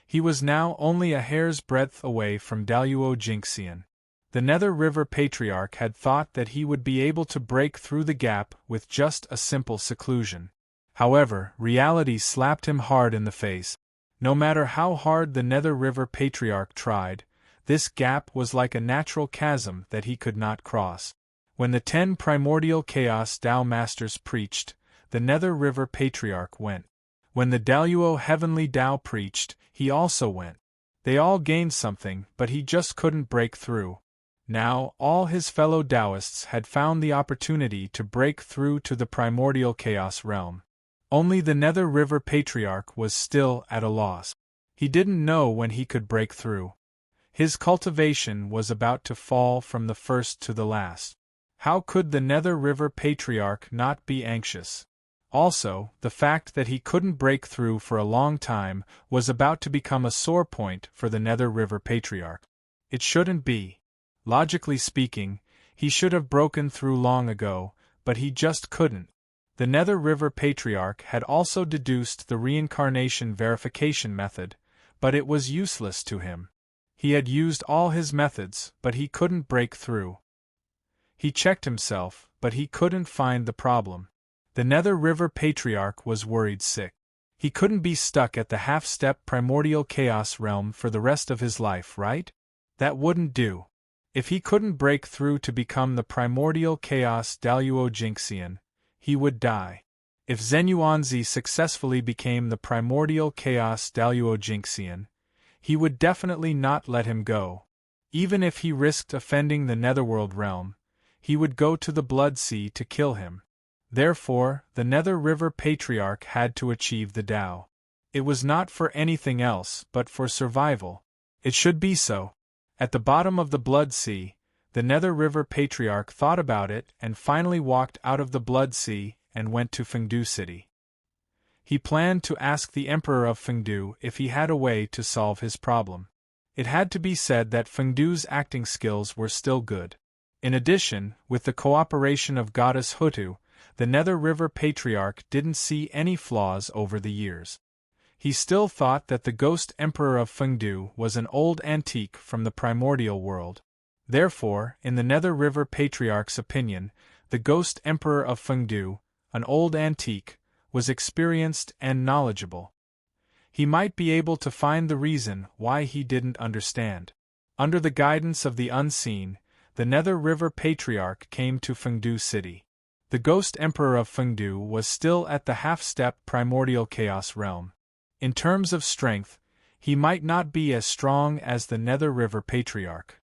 He was now only a hair's breadth away from Daluo Jinxian. The Nether River Patriarch had thought that he would be able to break through the gap with just a simple seclusion. However, reality slapped him hard in the face. No matter how hard the Nether River Patriarch tried, this gap was like a natural chasm that he could not cross. When the 10 primordial chaos Tao Masters preached, the Nether River Patriarch went. When the Daluo Heavenly Tao preached, he also went. They all gained something, but he just couldn't break through. Now, all his fellow Taoists had found the opportunity to break through to the primordial chaos realm. Only the Nether River Patriarch was still at a loss. He didn't know when he could break through. His cultivation was about to fall from the first to the last. How could the Nether River Patriarch not be anxious? Also, the fact that he couldn't break through for a long time was about to become a sore point for the Nether River Patriarch. It shouldn't be. Logically speaking, he should have broken through long ago, but he just couldn't. The Nether River Patriarch had also deduced the reincarnation verification method, but it was useless to him. He had used all his methods, but he couldn't break through. He checked himself, but he couldn't find the problem. The Nether River Patriarch was worried sick. He couldn't be stuck at the half-step primordial chaos realm for the rest of his life, right? That wouldn't do. If he couldn't break through to become the primordial chaos Daluo-Jinxian, he would die. If Zenuanzi successfully became the primordial chaos Daluo-Jinxian, he would definitely not let him go. Even if he risked offending the Netherworld realm, he would go to the Blood Sea to kill him. Therefore, the Nether River Patriarch had to achieve the Tao. It was not for anything else but for survival. It should be so. At the bottom of the Blood Sea, the Nether River Patriarch thought about it and finally walked out of the Blood Sea and went to Fengdu City. He planned to ask the Emperor of Fengdu if he had a way to solve his problem. It had to be said that Fengdu's acting skills were still good. In addition, with the cooperation of Goddess Hutu, the Nether River Patriarch didn't see any flaws over the years. He still thought that the Ghost Emperor of Fengdu was an old antique from the primordial world. Therefore, in the Nether River Patriarch's opinion, the Ghost Emperor of Fengdu, an old antique, was experienced and knowledgeable. He might be able to find the reason why he didn't understand. Under the guidance of the unseen, the Nether River Patriarch came to Fengdu City. The Ghost Emperor of Fengdu was still at the half-step primordial chaos realm. In terms of strength, he might not be as strong as the Nether River Patriarch.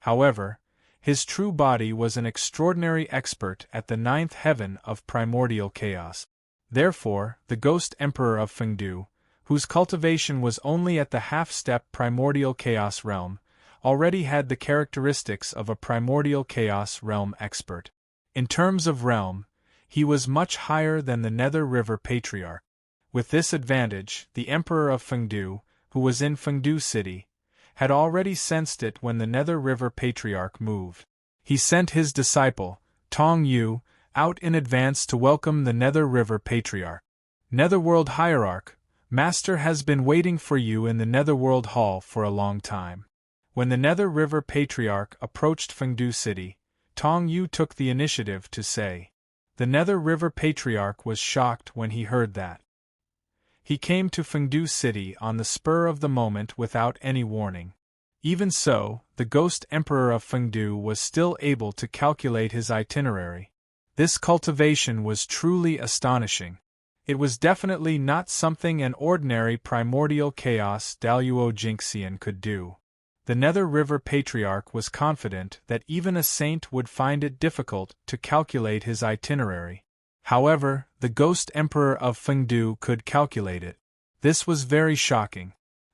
However, his true body was an extraordinary expert at the ninth heaven of primordial chaos. Therefore, the Ghost Emperor of Fengdu, whose cultivation was only at the half-step primordial chaos realm, already had the characteristics of a primordial chaos realm expert. In terms of realm, he was much higher than the Nether River Patriarch. With this advantage, the Emperor of Fengdu, who was in Fengdu City, had already sensed it when the Nether River Patriarch moved. He sent his disciple, Tong Yu, out in advance to welcome the Nether River Patriarch. Netherworld Hierarch, Master has been waiting for you in the Netherworld Hall for a long time. When the Nether River Patriarch approached Fengdu City, Tong Yu took the initiative to say. The Nether River Patriarch was shocked when he heard that. He came to Fengdu City on the spur of the moment without any warning. Even so, the Ghost Emperor of Fengdu was still able to calculate his itinerary. This cultivation was truly astonishing. It was definitely not something an ordinary primordial chaos Daluo-Jinxian could do. The Nether River Patriarch was confident that even a saint would find it difficult to calculate his itinerary. However, the Ghost Emperor of Fengdu could calculate it. This was very shocking.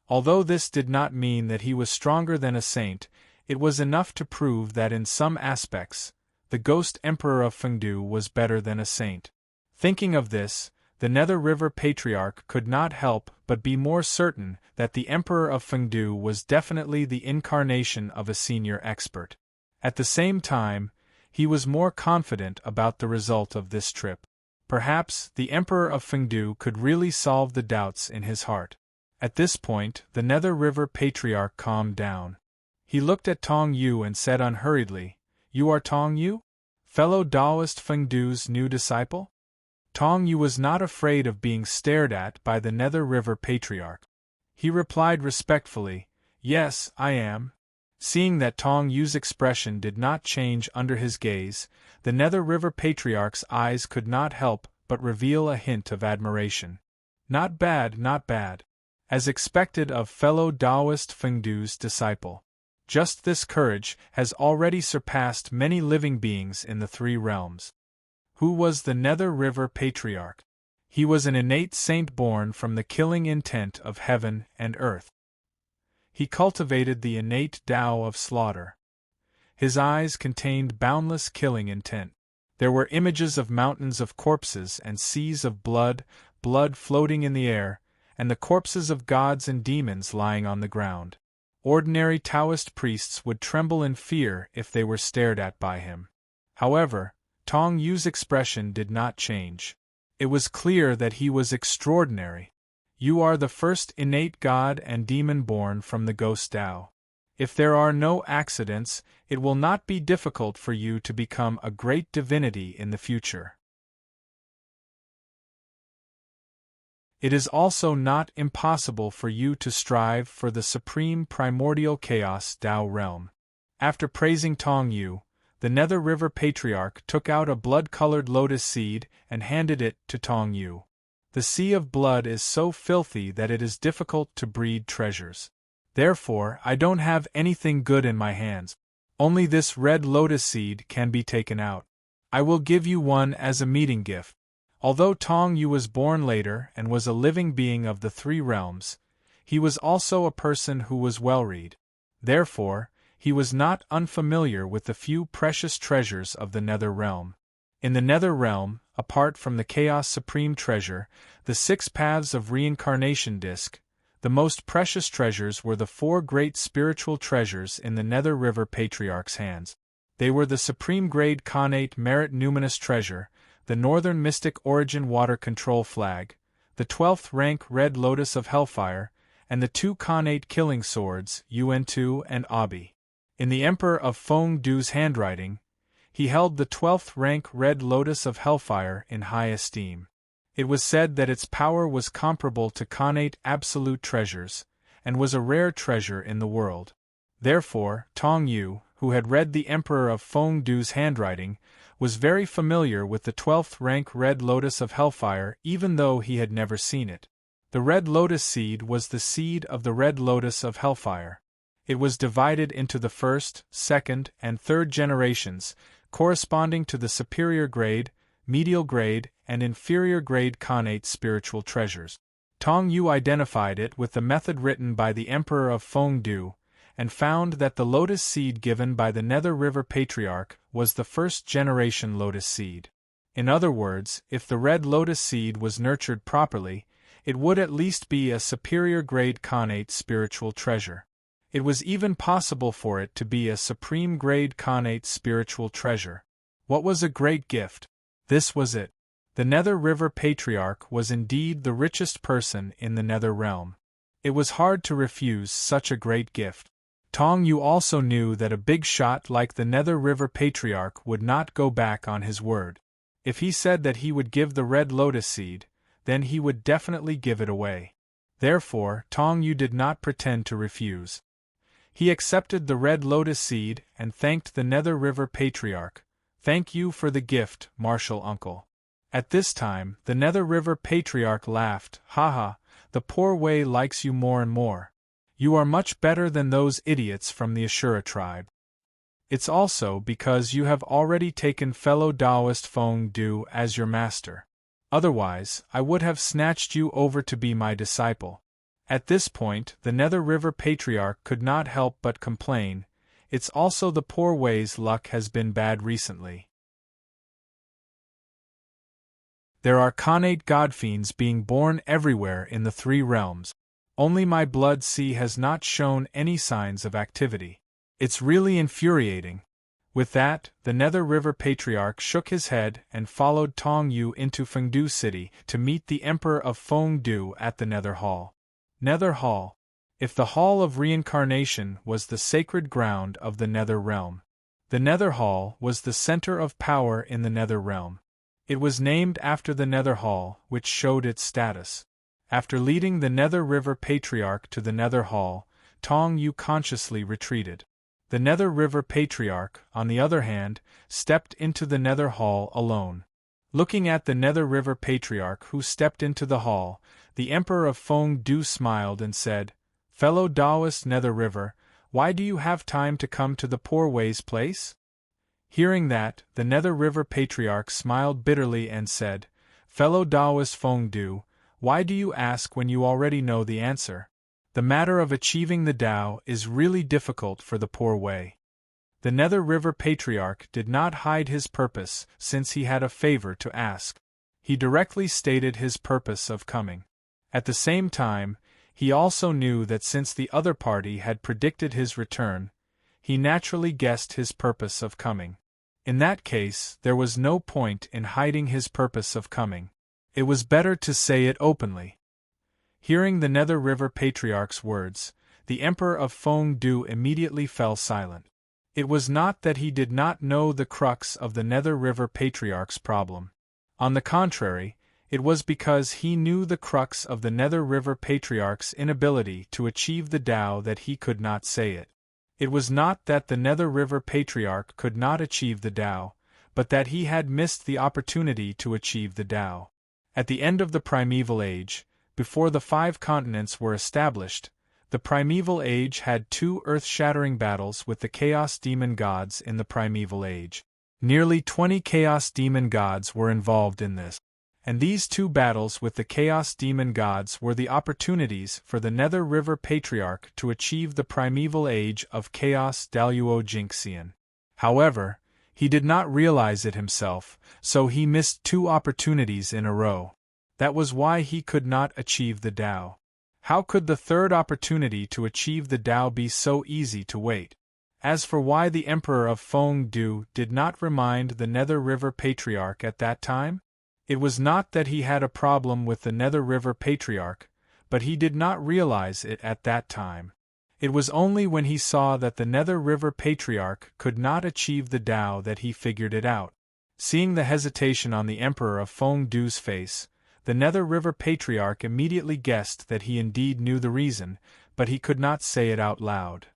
Although this did not mean that he was stronger than a saint, it was enough to prove that in some aspects, the Ghost Emperor of Fengdu was better than a saint. Thinking of this, the Nether River Patriarch could not help but be more certain that the Emperor of Fengdu was definitely the incarnation of a senior expert. At the same time, he was more confident about the result of this trip. Perhaps the Emperor of Fengdu could really solve the doubts in his heart. At this point, the Nether River Patriarch calmed down. He looked at Tong Yu and said unhurriedly, "You are Tong Yu? Fellow Taoist Fengdu's new disciple?" Tong Yu was not afraid of being stared at by the Nether River Patriarch. He replied respectfully, "Yes, I am." Seeing that Tong Yu's expression did not change under his gaze, the Nether River Patriarch's eyes could not help but reveal a hint of admiration. Not bad, not bad. As expected of fellow Taoist Fengdu's disciple. Just this courage has already surpassed many living beings in the three realms. Who was the Nether River Patriarch? He was an innate saint born from the killing intent of heaven and earth. He cultivated the innate Tao of slaughter. His eyes contained boundless killing intent. There were images of mountains of corpses and seas of blood floating in the air, and the corpses of gods and demons lying on the ground. Ordinary Taoist priests would tremble in fear if they were stared at by him. However, Tong Yu's expression did not change. It was clear that he was extraordinary. You are the first innate god and demon born from the Ghost Tao. If there are no accidents, it will not be difficult for you to become a great divinity in the future. It is also not impossible for you to strive for the supreme primordial chaos Tao realm. After praising Tong Yu, the Nether River Patriarch took out a blood-colored lotus seed and handed it to Tong Yu. The sea of blood is so filthy that it is difficult to breed treasures. Therefore, I don't have anything good in my hands. Only this red lotus seed can be taken out. I will give you one as a meeting gift. Although Tong Yu was born later and was a living being of the three realms, he was also a person who was well-read. Therefore, he was not unfamiliar with the few precious treasures of the Nether realm. In the Nether realm, apart from the Chaos Supreme Treasure, the 6 Paths of Reincarnation Disc, the most precious treasures were the 4 great spiritual treasures in the Nether River Patriarch's hands. They were the Supreme Grade Khanate Merit Numinous Treasure, the Northern Mystic Origin Water Control Flag, the 12th rank Red Lotus of Hellfire, and the 2 Khanate Killing Swords, UN2 and Abi. In the Emperor of Feng Du's handwriting, he held the 12th rank Red Lotus of Hellfire in high esteem. It was said that its power was comparable to Khanate Absolute Treasures, and was a rare treasure in the world. Therefore, Tong Yu, who had read the Emperor of Feng Du's handwriting, was very familiar with the 12th rank Red Lotus of Hellfire even though he had never seen it. The Red Lotus seed was the seed of the Red Lotus of Hellfire. It was divided into the first, second, and third generations, corresponding to the superior grade, medial grade, and inferior grade Khanate spiritual treasures. Tong Yu identified it with the method written by the Emperor of Feng Du, and found that the lotus seed given by the Nether River Patriarch was the first-generation lotus seed. In other words, if the red lotus seed was nurtured properly, it would at least be a superior-grade Khanate spiritual treasure. It was even possible for it to be a supreme-grade Khanate spiritual treasure. What was a great gift? This was it. The Nether River Patriarch was indeed the richest person in the Nether realm. It was hard to refuse such a great gift. Tong Yu also knew that a big shot like the Nether River Patriarch would not go back on his word. If he said that he would give the red lotus seed, then he would definitely give it away. Therefore, Tong Yu did not pretend to refuse. He accepted the red lotus seed and thanked the Nether River Patriarch. "Thank you for the gift, Martial Uncle." At this time, the Nether River Patriarch laughed. "Haha, the poor Wei likes you more and more. You are much better than those idiots from the Ashura tribe. It's also because you have already taken fellow Taoist Feng Du as your master. Otherwise, I would have snatched you over to be my disciple." At this point, the Nether River Patriarch could not help but complain. It's also the poor Wei's luck has been bad recently. There are Khanate godfiends being born everywhere in the three realms. Only my blood sea has not shown any signs of activity. It's really infuriating. With that, the Nether River Patriarch shook his head and followed Tong Yu into Fengdu City to meet the Emperor of Feng Du at the Nether Hall. Nether Hall. If the Hall of Reincarnation was the sacred ground of the Nether Realm, the Nether Hall was the center of power in the Nether Realm. It was named after the Nether Hall, which showed its status. After leading the Nether River Patriarch to the Nether Hall, Tong Yu consciously retreated. The Nether River Patriarch, on the other hand, stepped into the Nether Hall alone. Looking at the Nether River Patriarch who stepped into the hall, the Emperor of Feng Du smiled and said, "Fellow Taoist Nether River, why do you have time to come to the poor Wei's place?" Hearing that, the Nether River Patriarch smiled bitterly and said, "Fellow Taoist Feng Du, why do you ask when you already know the answer? The matter of achieving the Tao is really difficult for the poor Wei." The Nether River Patriarch did not hide his purpose since he had a favor to ask. He directly stated his purpose of coming. At the same time, he also knew that since the other party had predicted his return, he naturally guessed his purpose of coming. In that case, there was no point in hiding his purpose of coming. It was better to say it openly. Hearing the Nether River Patriarch's words, the Emperor of Feng-Du immediately fell silent. It was not that he did not know the crux of the Nether River Patriarch's problem. On the contrary, it was because he knew the crux of the Nether River Patriarch's inability to achieve the Tao that he could not say it. It was not that the Nether River Patriarch could not achieve the Tao, but that he had missed the opportunity to achieve the Tao. At the end of the Primeval Age, before the 5 continents were established, the Primeval Age had 2 earth-shattering battles with the Chaos Demon Gods in the Primeval Age. Nearly 20 Chaos Demon Gods were involved in this. And these 2 battles with the Chaos Demon Gods were the opportunities for the Nether River Patriarch to achieve the Primeval Age of Chaos Daluo Jinxian. However, he did not realize it himself, so he missed 2 opportunities in a row. That was why he could not achieve the Tao. How could the 3rd opportunity to achieve the Tao be so easy to wait? As for why the Emperor of Feng-Du did not remind the Nether River Patriarch at that time, it was not that he had a problem with the Nether River Patriarch, but he did not realize it at that time. It was only when he saw that the Nether River Patriarch could not achieve the Tao that he figured it out. Seeing the hesitation on the Emperor of Feng-Du's face, the Nether River Patriarch immediately guessed that he indeed knew the reason, but he could not say it out loud.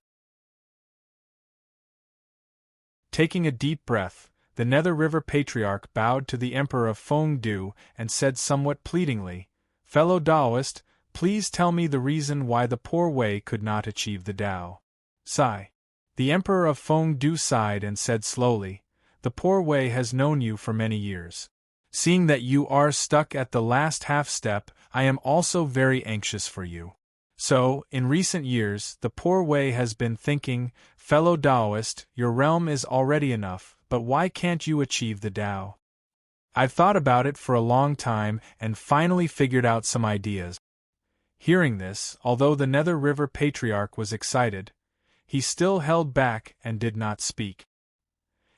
Taking a deep breath, the Nether River Patriarch bowed to the Emperor of Feng-Du and said somewhat pleadingly, "Fellow Taoist, please tell me the reason why the poor Wei could not achieve the Tao." Sigh. The Emperor of Feng-Du sighed and said slowly, "The poor Wei has known you for many years. Seeing that you are stuck at the last half-step, I am also very anxious for you. So, in recent years, the poor Wei has been thinking, fellow Taoist, your realm is already enough, but why can't you achieve the Tao? I've thought about it for a long time and finally figured out some ideas." Hearing this, although the Nether River Patriarch was excited, he still held back and did not speak.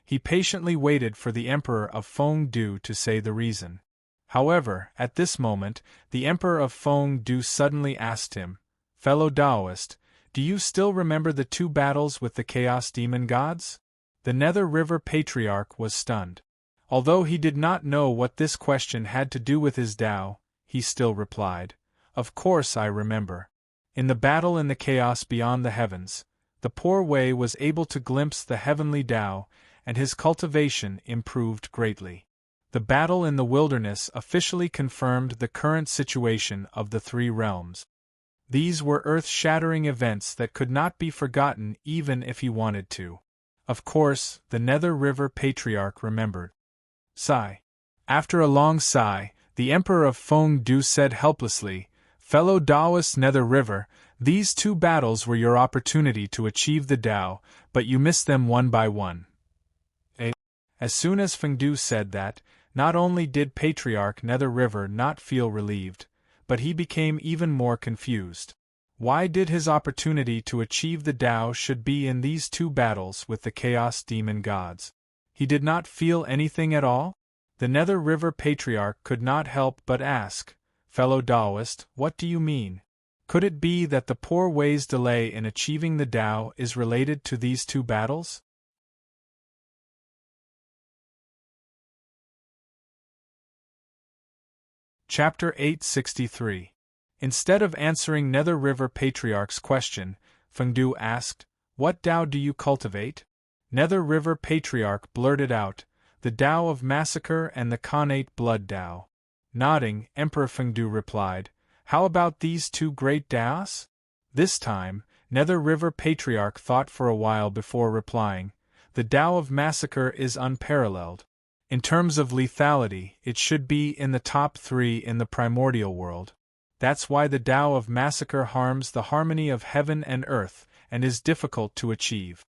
He patiently waited for the Emperor of Feng-Du to say the reason. However, at this moment, the Emperor of Feng-Du suddenly asked him, "Fellow Taoist, do you still remember the 2 battles with the Chaos Demon Gods?" The Nether River Patriarch was stunned. Although he did not know what this question had to do with his Tao, he still replied, "Of course I remember. In the battle in the chaos beyond the heavens, the poor Wei was able to glimpse the heavenly Tao, and his cultivation improved greatly. The battle in the wilderness officially confirmed the current situation of the 3 realms. These were earth-shattering events that could not be forgotten even if he wanted to." Of course, the Nether River Patriarch remembered. Sigh. After a long sigh, the Emperor of Feng-Du said helplessly, "Fellow Taoist Nether River, these 2 battles were your opportunity to achieve the Tao, but you missed them one by one." As soon as Feng-Du said that, not only did Patriarch Nether River not feel relieved, but he became even more confused. Why did his opportunity to achieve the Tao should be in these 2 battles with the Chaos Demon Gods? He did not feel anything at all? The Nether River Patriarch could not help but ask, "Fellow Taoist, what do you mean? Could it be that the poor Wei's delay in achieving the Tao is related to these 2 battles?" Chapter 863. Instead of answering Nether River Patriarch's question, Feng-Du asked, "What Tao do you cultivate?" Nether River Patriarch blurted out, "The Tao of Massacre and the Khanate Blood Tao." Nodding, Emperor Feng-Du replied, "How about these 2 great Taos?" This time, Nether River Patriarch thought for a while before replying, "The Tao of Massacre is unparalleled. In terms of lethality, it should be in the top 3 in the primordial world. That's why the Tao of Massacre harms the harmony of heaven and earth, and is difficult to achieve.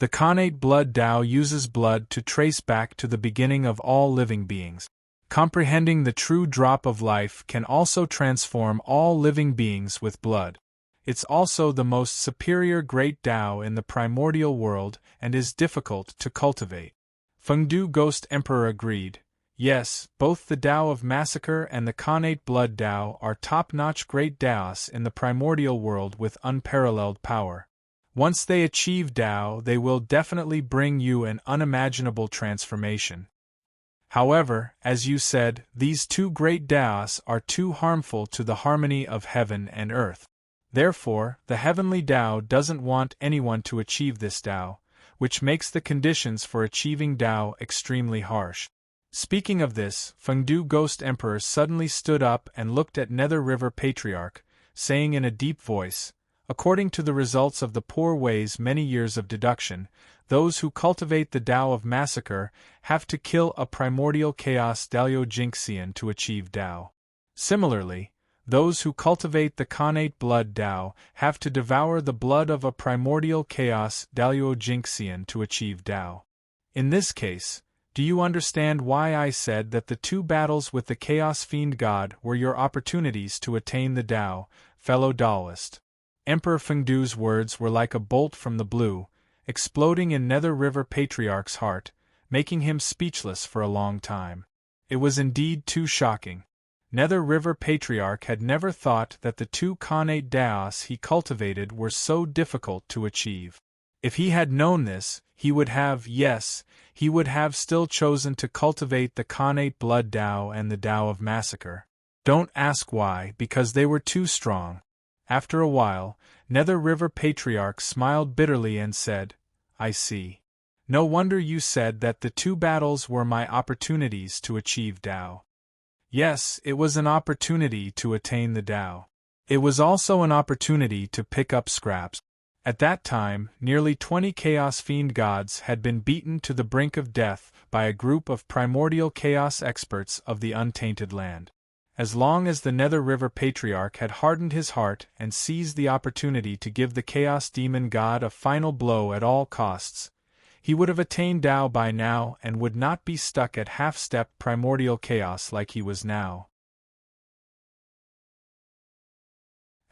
The Khanate Blood Tao uses blood to trace back to the beginning of all living beings. Comprehending the true drop of life can also transform all living beings with blood. It's also the most superior great Tao in the primordial world and is difficult to cultivate. Fengdu Ghost Emperor agreed. Yes, both the Tao of Massacre and the Khanate Blood Tao are top-notch great Taos in the primordial world with unparalleled power. Once they achieve Tao, they will definitely bring you an unimaginable transformation. However, as you said, these two great Taos are too harmful to the harmony of heaven and earth. Therefore, the heavenly Tao doesn't want anyone to achieve this Tao, which makes the conditions for achieving Tao extremely harsh. Speaking of this, Fengdu Ghost Emperor suddenly stood up and looked at Nether River Patriarch, saying in a deep voice, according to the results of the Poor Way's many years of deduction, those who cultivate the Tao of Massacre have to kill a primordial chaos Dalio Jinxian to achieve Tao. Similarly, those who cultivate the Khanate Blood Tao have to devour the blood of a primordial chaos Dalio Jinxian to achieve Tao. In this case, do you understand why I said that the two battles with the Chaos Fiend God were your opportunities to attain the Tao, fellow Taoist? Emperor Fengdu's words were like a bolt from the blue, exploding in Nether River Patriarch's heart, making him speechless for a long time. It was indeed too shocking. Nether River Patriarch had never thought that the two Khanate Taos he cultivated were so difficult to achieve. If he had known this, he would have, yes, he would have still chosen to cultivate the Khanate Blood Tao and the Tao of Massacre. Don't ask why, because they were too strong. After a while, Nether River Patriarch smiled bitterly and said, I see. No wonder you said that the two battles were my opportunities to achieve Tao. Yes, it was an opportunity to attain the Tao. It was also an opportunity to pick up scraps. At that time, nearly 20 Chaos Fiend gods had been beaten to the brink of death by a group of primordial chaos experts of the untainted land. As long as the Nether River Patriarch had hardened his heart and seized the opportunity to give the Chaos Demon God a final blow at all costs, he would have attained Tao by now and would not be stuck at half-step primordial chaos like he was now.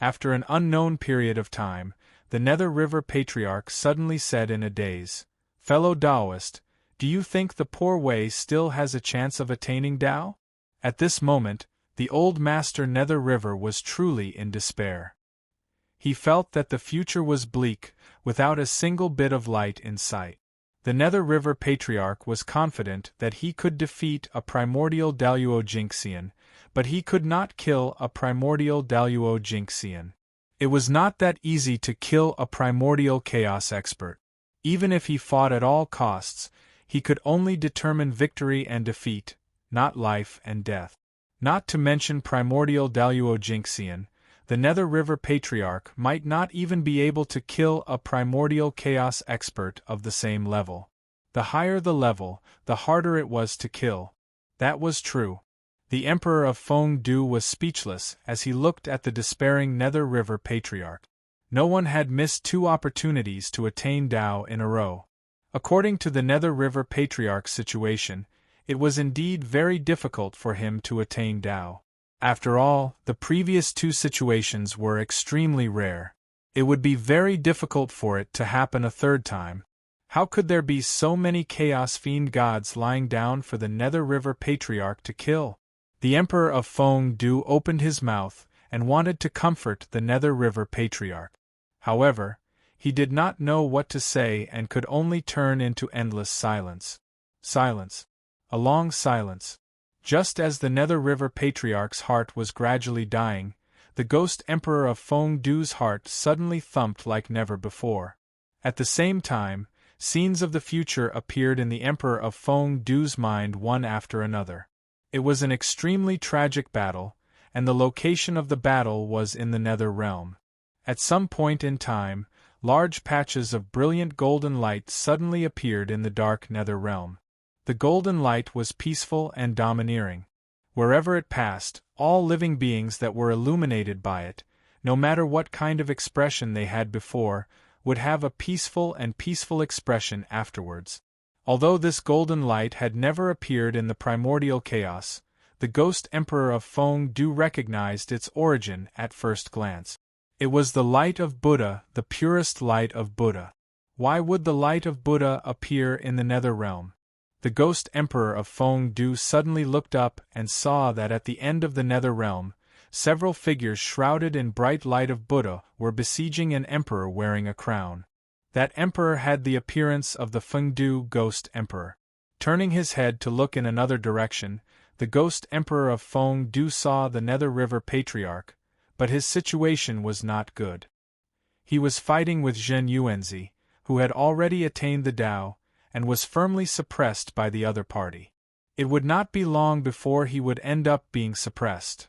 After an unknown period of time, the Nether River Patriarch suddenly said in a daze, Fellow Taoist, do you think the Poor Way still has a chance of attaining Tao? At this moment, the old master Nether River was truly in despair. He felt that the future was bleak, without a single bit of light in sight. The Nether River Patriarch was confident that he could defeat a primordial Daluo Jinxian, but he could not kill a primordial Daluo Jinxian. It was not that easy to kill a primordial chaos expert. Even if he fought at all costs, he could only determine victory and defeat, not life and death. Not to mention primordial Daluo Jinxian, the Nether River Patriarch might not even be able to kill a primordial chaos expert of the same level. The higher the level, the harder it was to kill. That was true. The Emperor of Fengdu was speechless as he looked at the despairing Nether River Patriarch. No one had missed 2 opportunities to attain Tao in a row. According to the Nether River Patriarch's situation, it was indeed very difficult for him to attain Tao. After all, the previous 2 situations were extremely rare. It would be very difficult for it to happen a third time. How could there be so many Chaos Fiend gods lying down for the Nether River Patriarch to kill? The Emperor of Fengdu opened his mouth and wanted to comfort the Nether River Patriarch. However, he did not know what to say and could only turn into endless silence. Silence. A long silence. Just as the Nether River Patriarch's heart was gradually dying, the Ghost Emperor of Fengdu's heart suddenly thumped like never before. At the same time, scenes of the future appeared in the Emperor of Fengdu's mind one after another. It was an extremely tragic battle, and the location of the battle was in the Nether Realm. At some point in time, large patches of brilliant golden light suddenly appeared in the dark Nether Realm. The golden light was peaceful and domineering. Wherever it passed, all living beings that were illuminated by it, no matter what kind of expression they had before, would have a peaceful expression afterwards. Although this golden light had never appeared in the primordial chaos, the Ghost Emperor of Fengdu recognized its origin at first glance. It was the light of Buddha, the purest light of Buddha. Why would the light of Buddha appear in the Nether Realm? The ghost emperor of Feng Du suddenly looked up and saw that at the end of the nether realm, several figures shrouded in bright light of Buddha were besieging an emperor wearing a crown. That emperor had the appearance of the Feng Du ghost emperor. Turning his head to look in another direction, the ghost emperor of Feng Du saw the Nether River Patriarch, but his situation was not good. He was fighting with Zhen Yuanzi, who had already attained the Tao, and was firmly suppressed by the other party. It would not be long before he would end up being suppressed.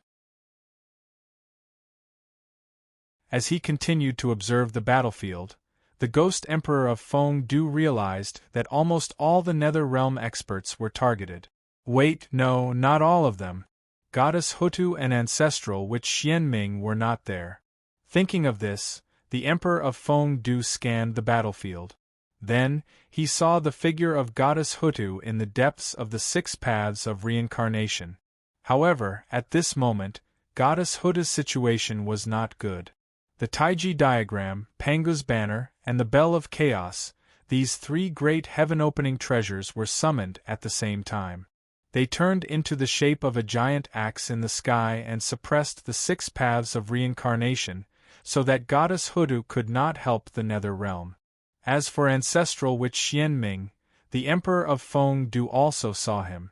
As he continued to observe the battlefield, the ghost emperor of Feng Du realized that almost all the Nether Realm experts were targeted. Wait, no, not all of them. Goddess Hutu and Ancestral Witch Xianming were not there. Thinking of this, the emperor of Feng Du scanned the battlefield. Then, he saw the figure of Goddess Hutu in the depths of the 6 paths of reincarnation. However, at this moment, Goddess Hutu's situation was not good. The Taiji diagram, Pangu's banner, and the Bell of Chaos, these 3 great heaven-opening treasures were summoned at the same time. They turned into the shape of a giant axe in the sky and suppressed the 6 paths of reincarnation, so that Goddess Hutu could not help the Nether Realm. As for Ancestral Witch Xianming, the Emperor of Feng Du also saw him.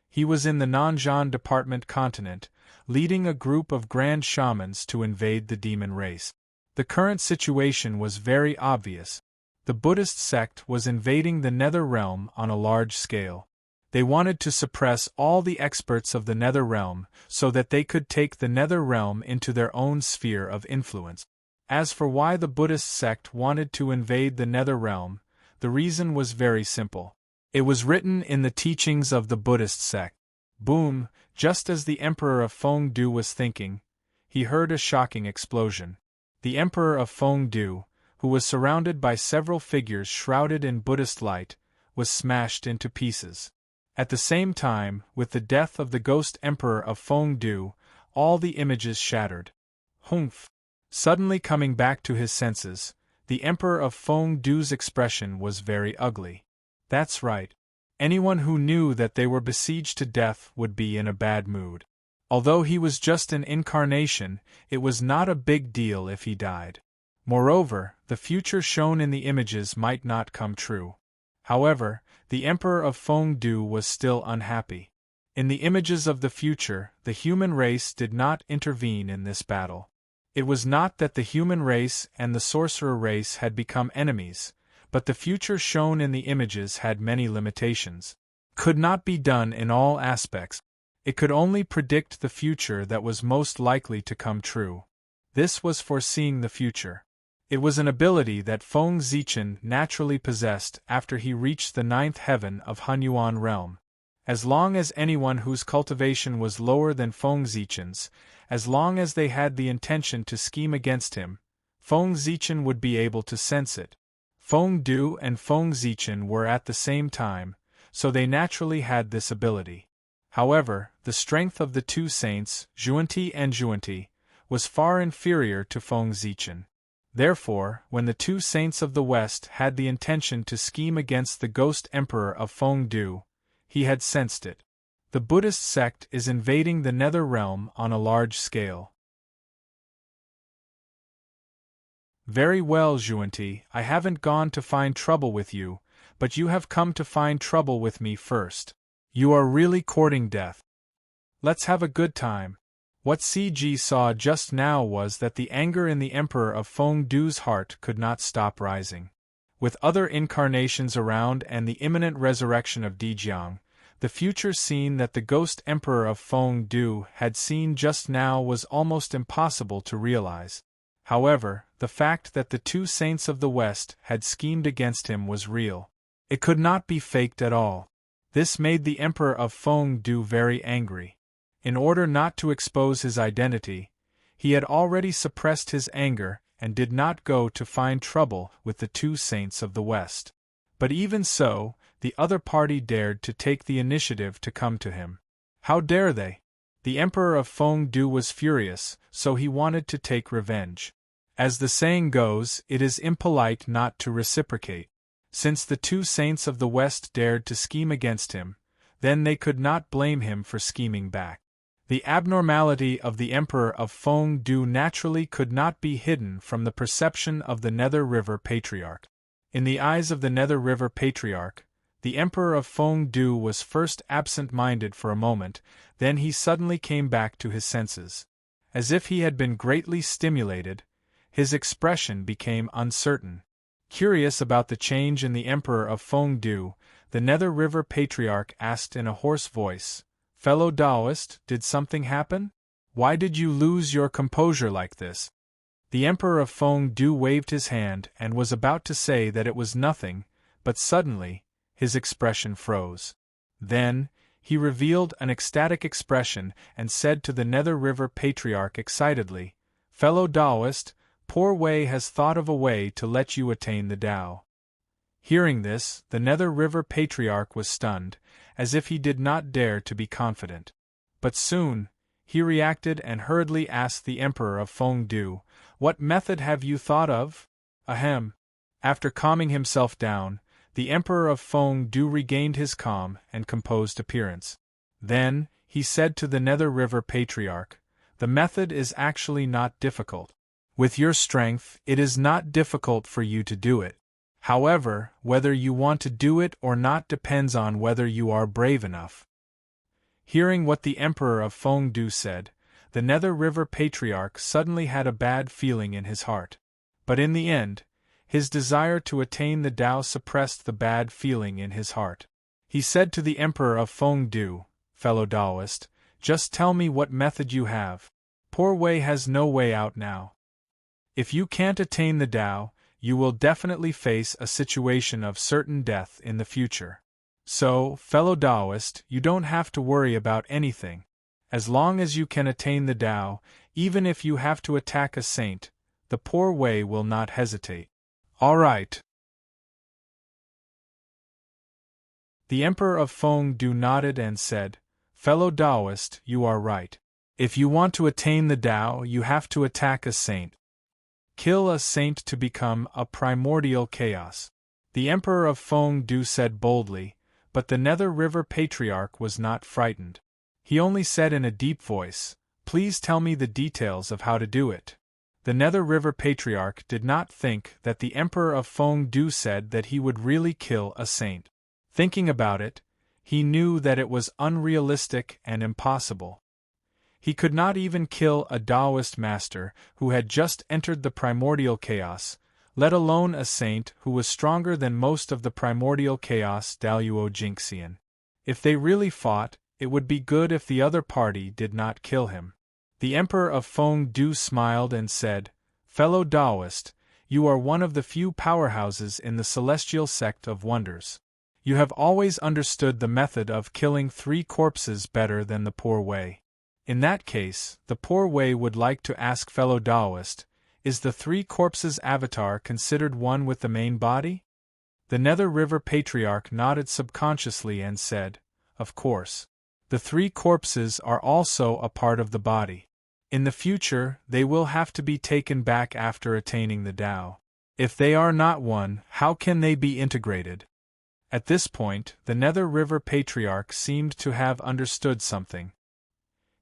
He was in the Nanzhan Department continent, leading a group of grand shamans to invade the demon race. The current situation was very obvious. The Buddhist sect was invading the Nether Realm on a large scale. They wanted to suppress all the experts of the Nether Realm so that they could take the Nether Realm into their own sphere of influence. As for why the Buddhist sect wanted to invade the Nether Realm, the reason was very simple. It was written in the teachings of the Buddhist sect. Boom! Just as the Emperor of Feng Du was thinking, he heard a shocking explosion. The Emperor of Feng Du, who was surrounded by several figures shrouded in Buddhist light, was smashed into pieces. At the same time, with the death of the ghost Emperor of Feng Du, all the images shattered. Humph! Suddenly coming back to his senses, the Emperor of Feng Du's expression was very ugly. That's right. Anyone who knew that they were besieged to death would be in a bad mood. Although he was just an incarnation, it was not a big deal if he died. Moreover, the future shown in the images might not come true. However, the Emperor of Feng Du was still unhappy. In the images of the future, the human race did not intervene in this battle. It was not that the human race and the sorcerer race had become enemies, but the future shown in the images had many limitations. Could not be done in all aspects. It could only predict the future that was most likely to come true. This was foreseeing the future. It was an ability that Feng Zichen naturally possessed after he reached the 9th heaven of Hunyuan realm. As long as anyone whose cultivation was lower than Feng Zichen's, as long as they had the intention to scheme against him, Feng Zichen would be able to sense it. Feng Du and Feng Zichen were at the same time, so they naturally had this ability. However, the strength of the 2 saints, Zhuanti and Zhuanti, was far inferior to Feng Zichen. Therefore, when the 2 saints of the West had the intention to scheme against the ghost emperor of Feng Du, he had sensed it. The Buddhist sect is invading the Nether Realm on a large scale. Very well, Zhuanti, I haven't gone to find trouble with you, but you have come to find trouble with me first. You are really courting death. Let's have a good time. What CG saw just now was that the anger in the Emperor of Feng Du's heart could not stop rising. With other incarnations around and the imminent resurrection of Dijiang, the future scene that the ghost Emperor of Feng Du had seen just now was almost impossible to realize. However, the fact that the 2 saints of the West had schemed against him was real. It could not be faked at all. This made the Emperor of Feng Du very angry. In order not to expose his identity, he had already suppressed his anger and did not go to find trouble with the 2 saints of the West. But even so, the other party dared to take the initiative to come to him. How dare they? The Emperor of Feng Du was furious, so he wanted to take revenge. As the saying goes, it is impolite not to reciprocate. Since the two saints of the West dared to scheme against him, then they could not blame him for scheming back. The abnormality of the Emperor of Feng Du naturally could not be hidden from the perception of the Nether River Patriarch. In the eyes of the Nether River Patriarch, the Emperor of Feng Du was first absent-minded for a moment, then he suddenly came back to his senses. As if he had been greatly stimulated, his expression became uncertain. Curious about the change in the Emperor of Feng Du, the Nether River Patriarch asked in a hoarse voice, "Fellow Taoist, did something happen? Why did you lose your composure like this?" The Emperor of Feng Du waved his hand and was about to say that it was nothing, but suddenly, his expression froze. Then, he revealed an ecstatic expression and said to the Nether River Patriarch excitedly, "Fellow Taoist, Poor Wei has thought of a way to let you attain the Tao." Hearing this, the Nether River Patriarch was stunned, as if he did not dare to be confident. But soon, he reacted and hurriedly asked the Emperor of Feng Du, "What method have you thought of?" Ahem. After calming himself down, the Emperor of Feng Du regained his calm and composed appearance. Then, he said to the Nether River Patriarch, "The method is actually not difficult. With your strength, it is not difficult for you to do it. However, whether you want to do it or not depends on whether you are brave enough." Hearing what the Emperor of Feng Du said, the Nether River Patriarch suddenly had a bad feeling in his heart. But in the end, his desire to attain the Tao suppressed the bad feeling in his heart. He said to the Emperor of Feng Du, "Fellow Taoist, just tell me what method you have. Poor Wei has no way out now. If you can't attain the Tao, you will definitely face a situation of certain death in the future. So, fellow Taoist, you don't have to worry about anything. As long as you can attain the Tao, even if you have to attack a saint, the Poor Wei will not hesitate." "All right." The Emperor of Feng Du nodded and said, "Fellow Taoist, you are right. If you want to attain the Tao, you have to attack a saint. Kill a saint to become a primordial chaos." The Emperor of Feng Du said boldly, but the Nether River Patriarch was not frightened. He only said in a deep voice, "Please tell me the details of how to do it." The Nether River Patriarch did not think that the Emperor of Feng Du said that he would really kill a saint. Thinking about it, he knew that it was unrealistic and impossible. He could not even kill a Taoist master who had just entered the primordial chaos, let alone a saint who was stronger than most of the primordial chaos Daluo Jinxian. If they really fought, it would be good if the other party did not kill him. The Emperor of Feng Du smiled and said, "Fellow Taoist, you are one of the few powerhouses in the celestial sect of wonders. You have always understood the method of killing 3 corpses better than the Poor Wei. In that case, the Poor Wei would like to ask fellow Taoist, is the 3 corpses avatar considered one with the main body?" The Nether River Patriarch nodded subconsciously and said, "Of course. The 3 corpses are also a part of the body. In the future, they will have to be taken back after attaining the Tao. If they are not one, how can they be integrated?" At this point, the Nether River Patriarch seemed to have understood something.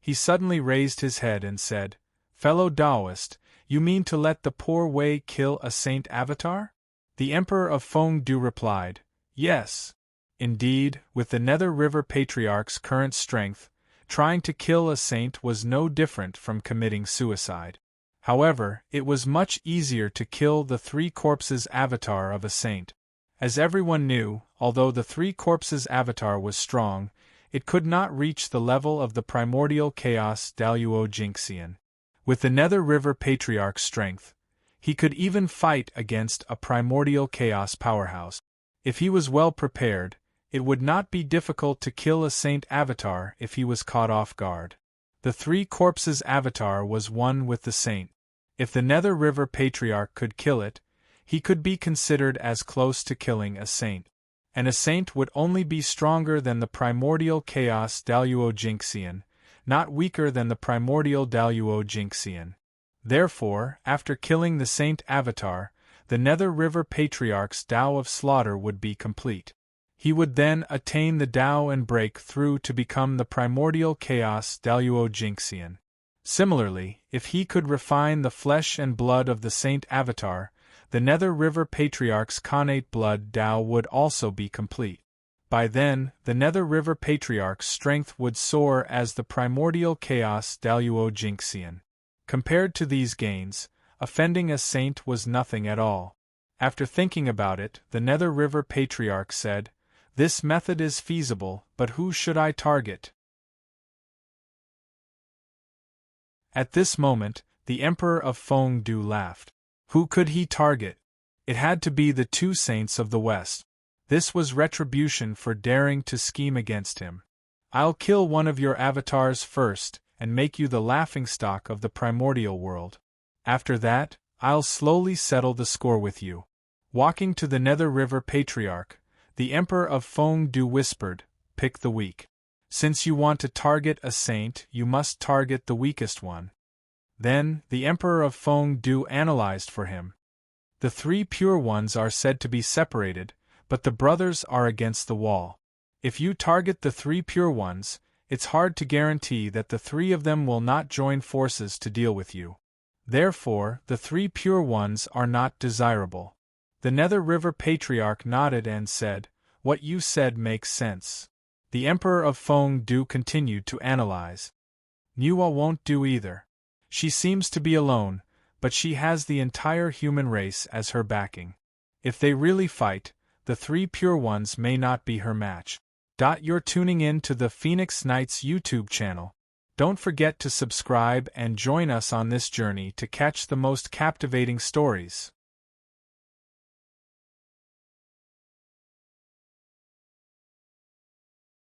He suddenly raised his head and said, "Fellow Taoist, you mean to let the Poor Wei kill a saint avatar?" The Emperor of Feng Du replied, "Yes. Indeed, with the Nether River Patriarch's current strength, trying to kill a saint was no different from committing suicide. However, it was much easier to kill the 3 corpses avatar of a saint. As everyone knew, although the 3 corpses avatar was strong, it could not reach the level of the primordial chaos Daluo Jinxian. With the Nether River Patriarch's strength, he could even fight against a primordial chaos powerhouse. If he was well prepared, it would not be difficult to kill a saint avatar if he was caught off guard. The 3 corpses avatar was one with the saint. If the Nether River Patriarch could kill it, he could be considered as close to killing a saint. And a saint would only be stronger than the primordial chaos Daluo Jinxian, not weaker than the primordial Daluo Jinxian. Therefore, after killing the saint avatar, the Nether River Patriarch's Tao of Slaughter would be complete. He would then attain the Tao and break through to become the primordial chaos Daluo Jinxian. Similarly, if he could refine the flesh and blood of the Saint Avatar, the Nether River Patriarch's Khanate blood Tao would also be complete. By then, the Nether River Patriarch's strength would soar as the primordial chaos Daluo Jinxian. Compared to these gains, offending a saint was nothing at all. After thinking about it, the Nether River Patriarch said, "This method is feasible, but who should I target?" At this moment, the Emperor of Fengdu laughed. Who could he target? It had to be the two saints of the West. This was retribution for daring to scheme against him. "I'll kill one of your avatars first, and make you the laughingstock of the primordial world. After that, I'll slowly settle the score with you." Walking to the Nether River Patriarch, the Emperor of Fengdu whispered, "Pick the weak. Since you want to target a saint, you must target the weakest one." Then, the Emperor of Fengdu analyzed for him. The three pure ones are said to be separated, but the brothers are against the wall. If you target the three pure ones, it's hard to guarantee that the three of them will not join forces to deal with you. Therefore, the three pure ones are not desirable. The Nether River Patriarch nodded and said, "What you said makes sense." The Emperor of Fengdu continued to analyze. "Nuwa won't do either. She seems to be alone, but she has the entire human race as her backing. If they really fight, the three pure ones may not be her match." You're tuning in to the Phoenix Knights YouTube channel. Don't forget to subscribe and join us on this journey to catch the most captivating stories.